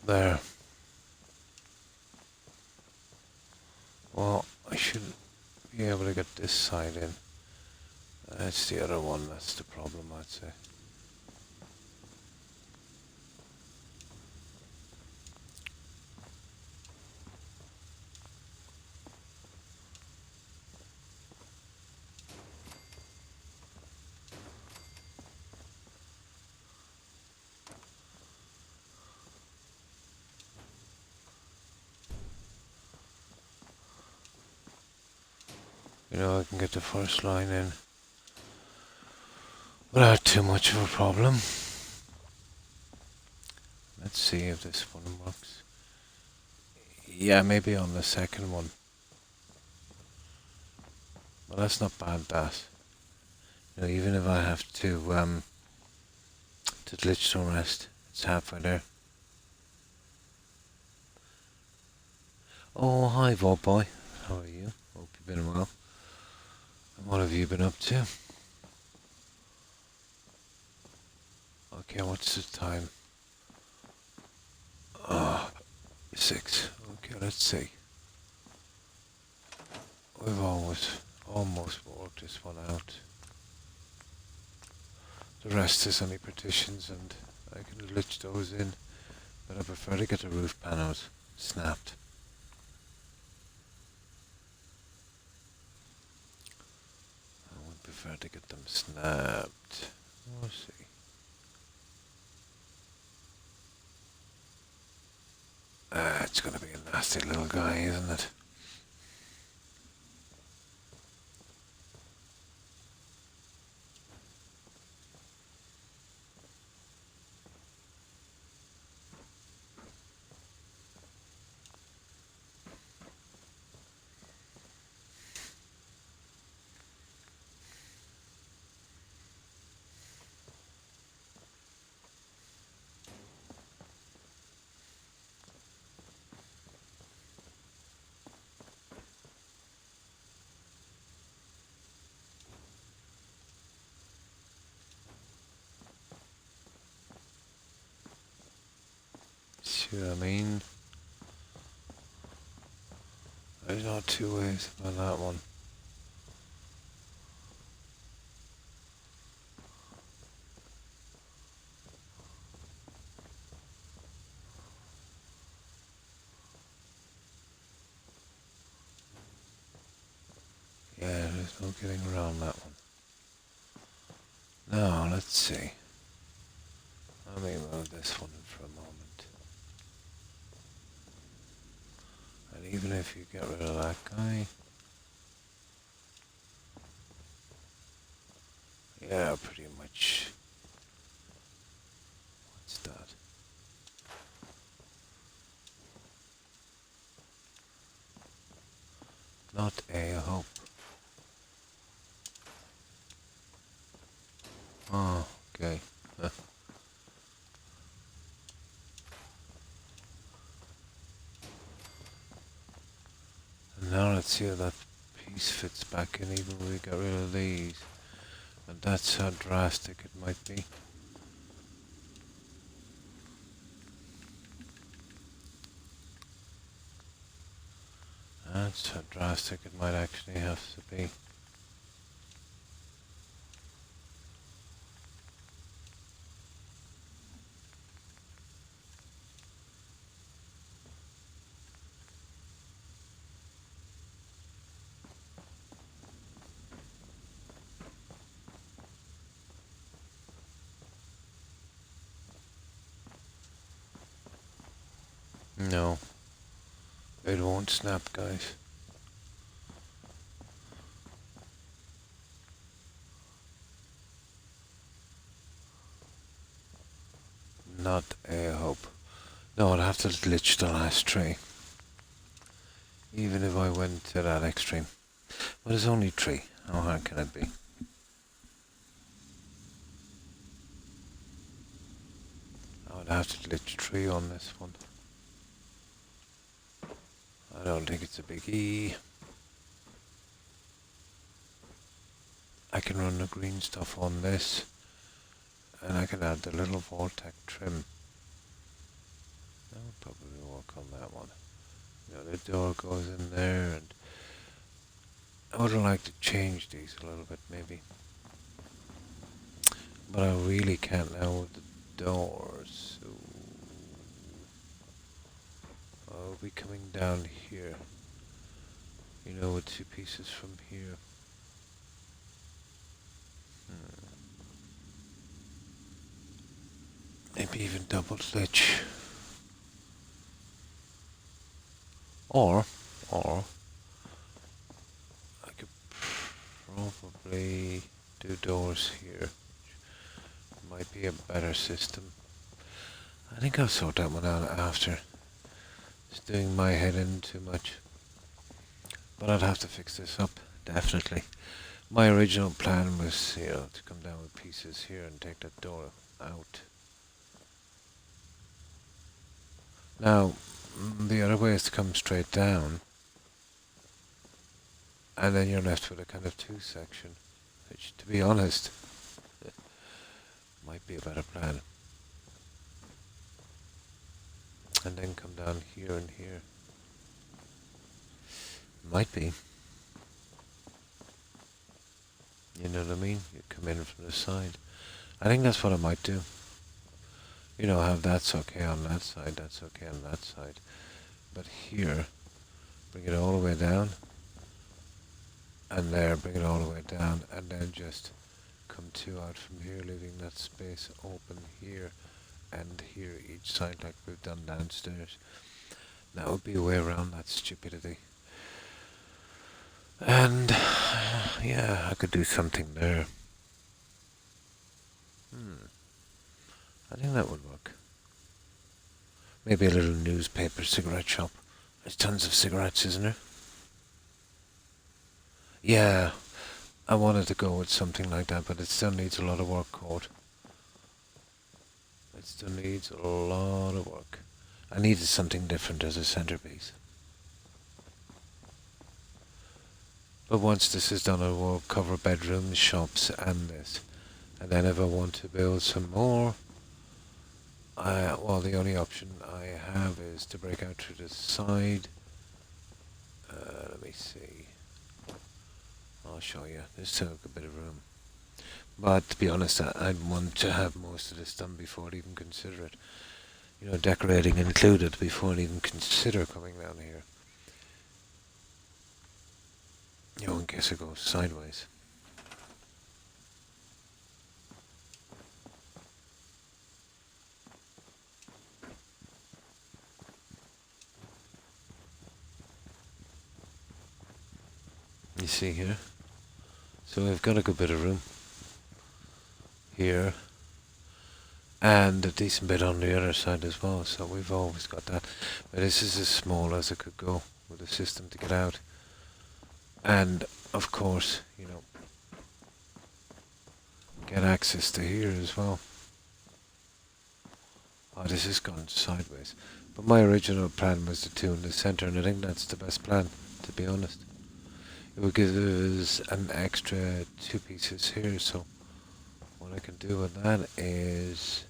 There. Well, I should be able to get this side in. That's the other one, that's the problem, I'd say. You know, I can get the first line in without too much of a problem. Let's see if this one works. Yeah, maybe on the second one. Well, that's not bad, that. You know, even if I have to glitch some rest, it's halfway there. Oh, hi, Vault Boy. How are you? Hope you've been well. And what have you been up to? Okay, what's the time? 6. Okay, let's see. We've almost worked this one out. The rest is only partitions, and I can glitch those in, but I prefer to get the roof panels snapped. I would prefer to get them snapped. We'll see. It's gonna be a nasty little guy, isn't it? See what I mean? There's not two ways about that one. Yeah, there's no getting around that one. Now, let's see. Let me move this one for a moment. And even if you get rid of that guy, yeah, pretty much. What's that? Not a hope. Oh, okay. And now let's see how that piece fits back in, even when we get rid of these. And that's how drastic it might be. That's how drastic it might actually have to be. No, it won't snap, guys. Not a hope. No, I'd have to glitch the last tree. Even if I went to that extreme. But it's only 3. How hard can it be? I would have to glitch 3 on this one. I don't think it's a biggie. I can run the green stuff on this. And I can add the little vortex trim. That would probably work on that one. You know, the door goes in there, and I would like to change these a little bit, maybe. But I really can't now with the doors. So I'll be coming down here. You know, with 2 pieces from here. Maybe even double glitch. Or I could probably do doors here. Might be a better system. I think I'll sort that one out after. It's doing my head in too much. But I'd have to fix this up, definitely. My original plan was, to come down with pieces here and take that door out. Now, the other way is to come straight down, and then you're left with a kind of two section, which, to be honest, might be a better plan. And then come down here and here. Might be. You know what I mean? You come in from the side. I think that's what I might do. Have that's okay on that side, that's okay on that side. But here, bring it all the way down. And there, bring it all the way down. And then just come two out from here, leaving that space open here and here each side like we've done downstairs. That would be a way around that stupidity. And yeah, I could do something there. I think that would work. Maybe a little newspaper cigarette shop. There's tons of cigarettes, isn't there? Yeah, I wanted to go with something like that, but it still needs a lot of work, Court. It still needs a lot of work. I needed something different as a centerpiece. But once this is done, I will cover bedrooms, shops, and this. And then if I want to build some more, the only option I have is to break out through the side. Let me see. I'll show you. There's still a bit of room. But to be honest, I'd want to have most of this done before I'd even consider it. Decorating included before I'd even consider coming down here. In case it goes sideways. You see here? So we've got a good bit of room here and a decent bit on the other side as well, so we've always got that. But this is as small as it could go with the system to get out. And of course, get access to here as well. Oh, this has gone sideways. But my original plan was the two in the center, and I think that's the best plan, to be honest. It would give us an extra two pieces here, so what I can do with that is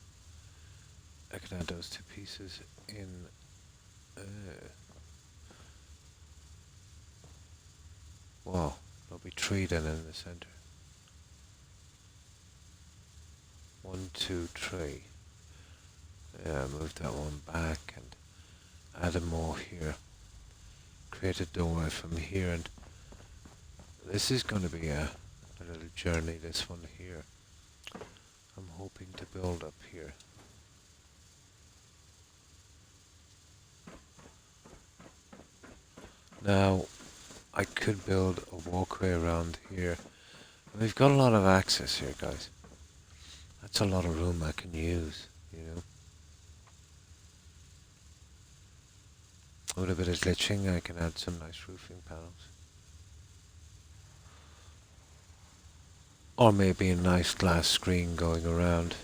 I can add those two pieces in. Wow, there'll be three then in the center. 1, 2, 3. Yeah, move that one back and add a more here. Create a doorway from here, and this is going to be a little journey, this one here. I'm hoping to build up here. Now, I could build a walkway around here. We've got a lot of access here, guys. That's a lot of room I can use. With a bit of glitching, I can add some nice roofing panels. Or maybe a nice glass screen going around.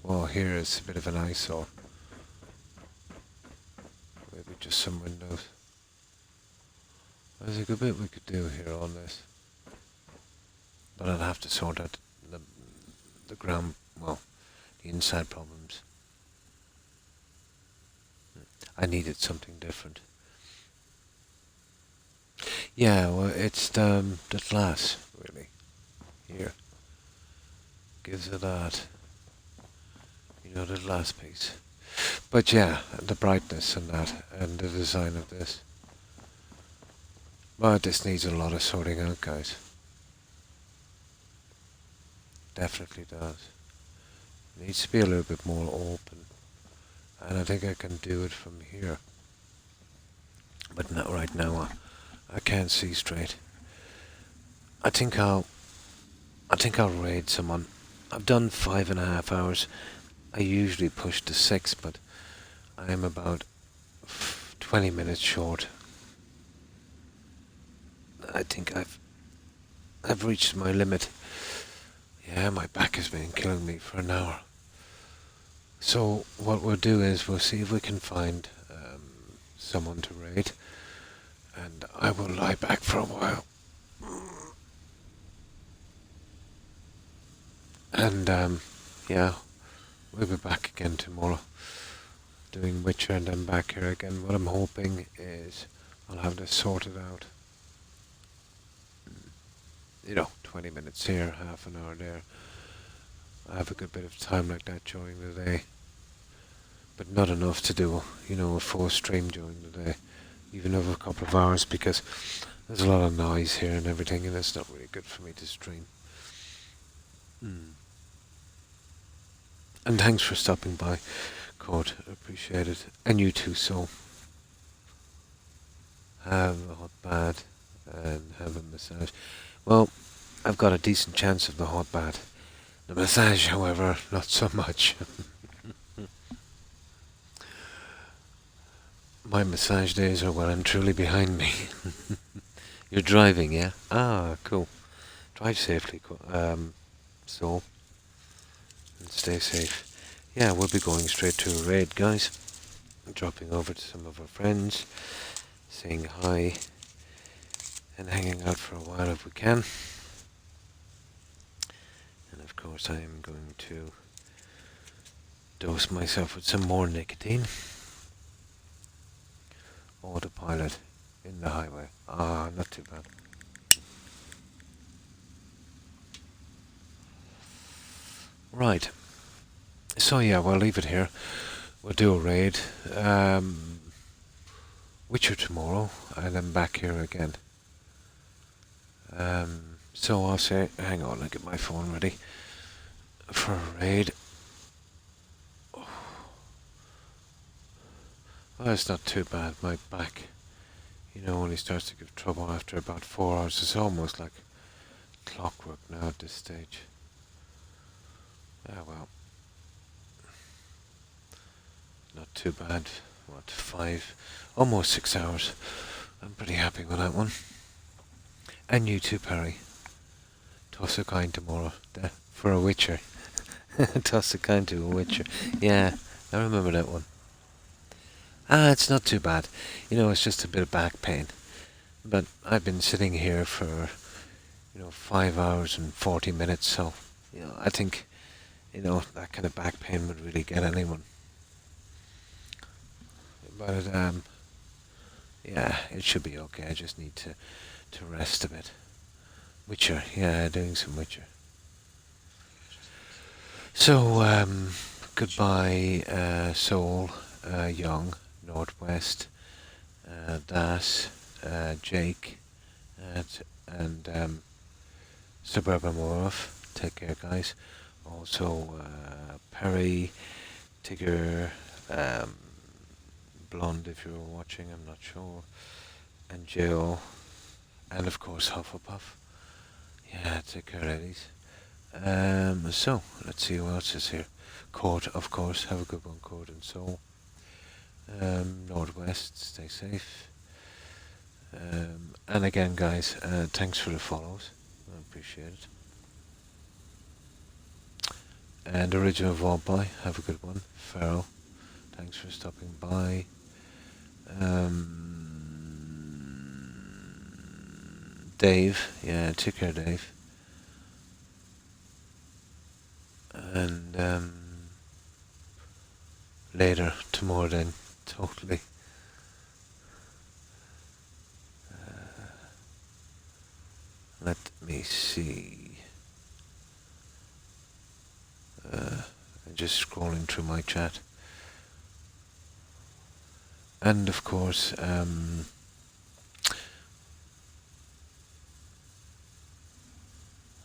Well, here is a bit of an eyesore. Maybe just some windows. There's a good bit we could do here on this. But I'd have to sort out the ground, the inside problems. I needed something different. Yeah, well, it's the glass, really. Here. Gives it that. The glass piece. But yeah, the brightness and that, and the design of this. But this needs a lot of sorting out, guys. Definitely does. It needs to be a little bit more open. And I think I can do it from here. But not right now. I can't see straight. I think I'll raid someone. I've done 5.5 hours. I usually push to 6, but I am about 20 minutes short. I think I've reached my limit. Yeah, my back has been killing me for an hour. So what we'll do is we'll see if we can find someone to raid, and I will lie back for a while. And yeah, we'll be back again tomorrow doing Witcher and then back here again. What I'm hoping is I'll have this sorted out. 20 minutes here, half an hour there. I have a good bit of time like that during the day, but not enough to do, a full stream during the day, even over a couple of hours, because there's a lot of noise here and everything, and it's not really good for me to stream. And thanks for stopping by, Court. Appreciate it. And you too, so have a hot bath and have a massage. Well, I've got a decent chance of the hot bath. The massage, however, not so much. My massage days are well and truly behind me. You're driving, yeah? Ah, cool. Drive safely, so, and stay safe. Yeah, we'll be going straight to a raid, guys. Dropping over to some of our friends, saying hi, and hanging out for a while if we can. And of course I am going to dose myself with some more nicotine. Autopilot in the highway. Ah, not too bad. Right. So yeah, we'll leave it here. We'll do a raid. Witcher tomorrow, and then back here again. So I'll say, hang on, I'll get my phone ready for a raid. Well, it's not too bad. My back, only starts to give trouble after about 4 hours. It's almost like clockwork now at this stage. Ah, well. Not too bad. What, 5, almost 6 hours. I'm pretty happy with that one. And you too, Perry. Toss a coin tomorrow for a Witcher. Toss a coin to a Witcher. Yeah, I remember that one. Ah, it's not too bad. It's just a bit of back pain. But I've been sitting here for, 5 hours and 40 minutes, so, I think, that kind of back pain would really get anyone. But, yeah, it should be okay. I just need to rest a bit. Witcher, yeah, doing some Witcher. So, goodbye, Soul, Young, Northwest, Das, Jake, and Suburban Morph. Take care, guys. Also, Perry, Tigger, Blonde, if you were watching, I'm not sure, and Jill, and of course Hufflepuff. Yeah, take care, ladies. So let's see who else is here. Court, of course. Have a good one, Court and Soul. Northwest, stay safe. And again, guys, thanks for the follows. I appreciate it. And Original Vault Boy, have a good one. Farrell, thanks for stopping by. Dave, yeah, take care, Dave. And later, tomorrow then, totally. Let me see. I'm just scrolling through my chat. And of course,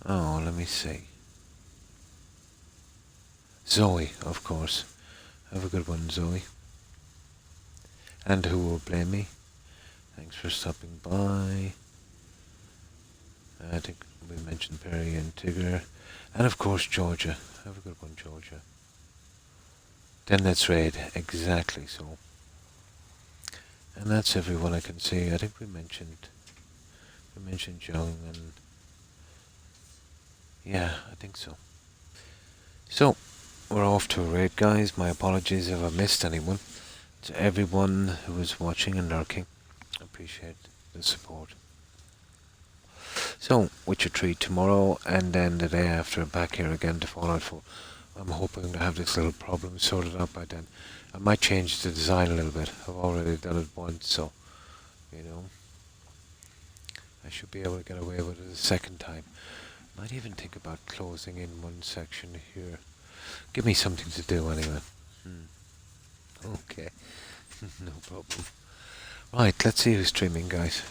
oh, let me see. Zoe, of course. Have a good one, Zoe. And Who Will Blame Me? Thanks for stopping by. I think we mentioned Perry and Tigger. And of course Georgia. Have a good one, Georgia. Then let's raid. Exactly so. And that's everyone I can see. I think we mentioned Jung and yeah, I think so. So we're off to a raid, guys. My apologies if I missed anyone. To everyone who was watching and lurking, I appreciate the support. So, Witcher 3 tomorrow, and then the day after, back here again to Fallout 4. I'm hoping to have this little problem sorted out by then. I might change the design a little bit. I've already done it once, so, you know, I should be able to get away with it a second time. Might even think about closing in one section here. Give me something to do anyway. Okay, no problem. Right, let's see who's streaming, guys.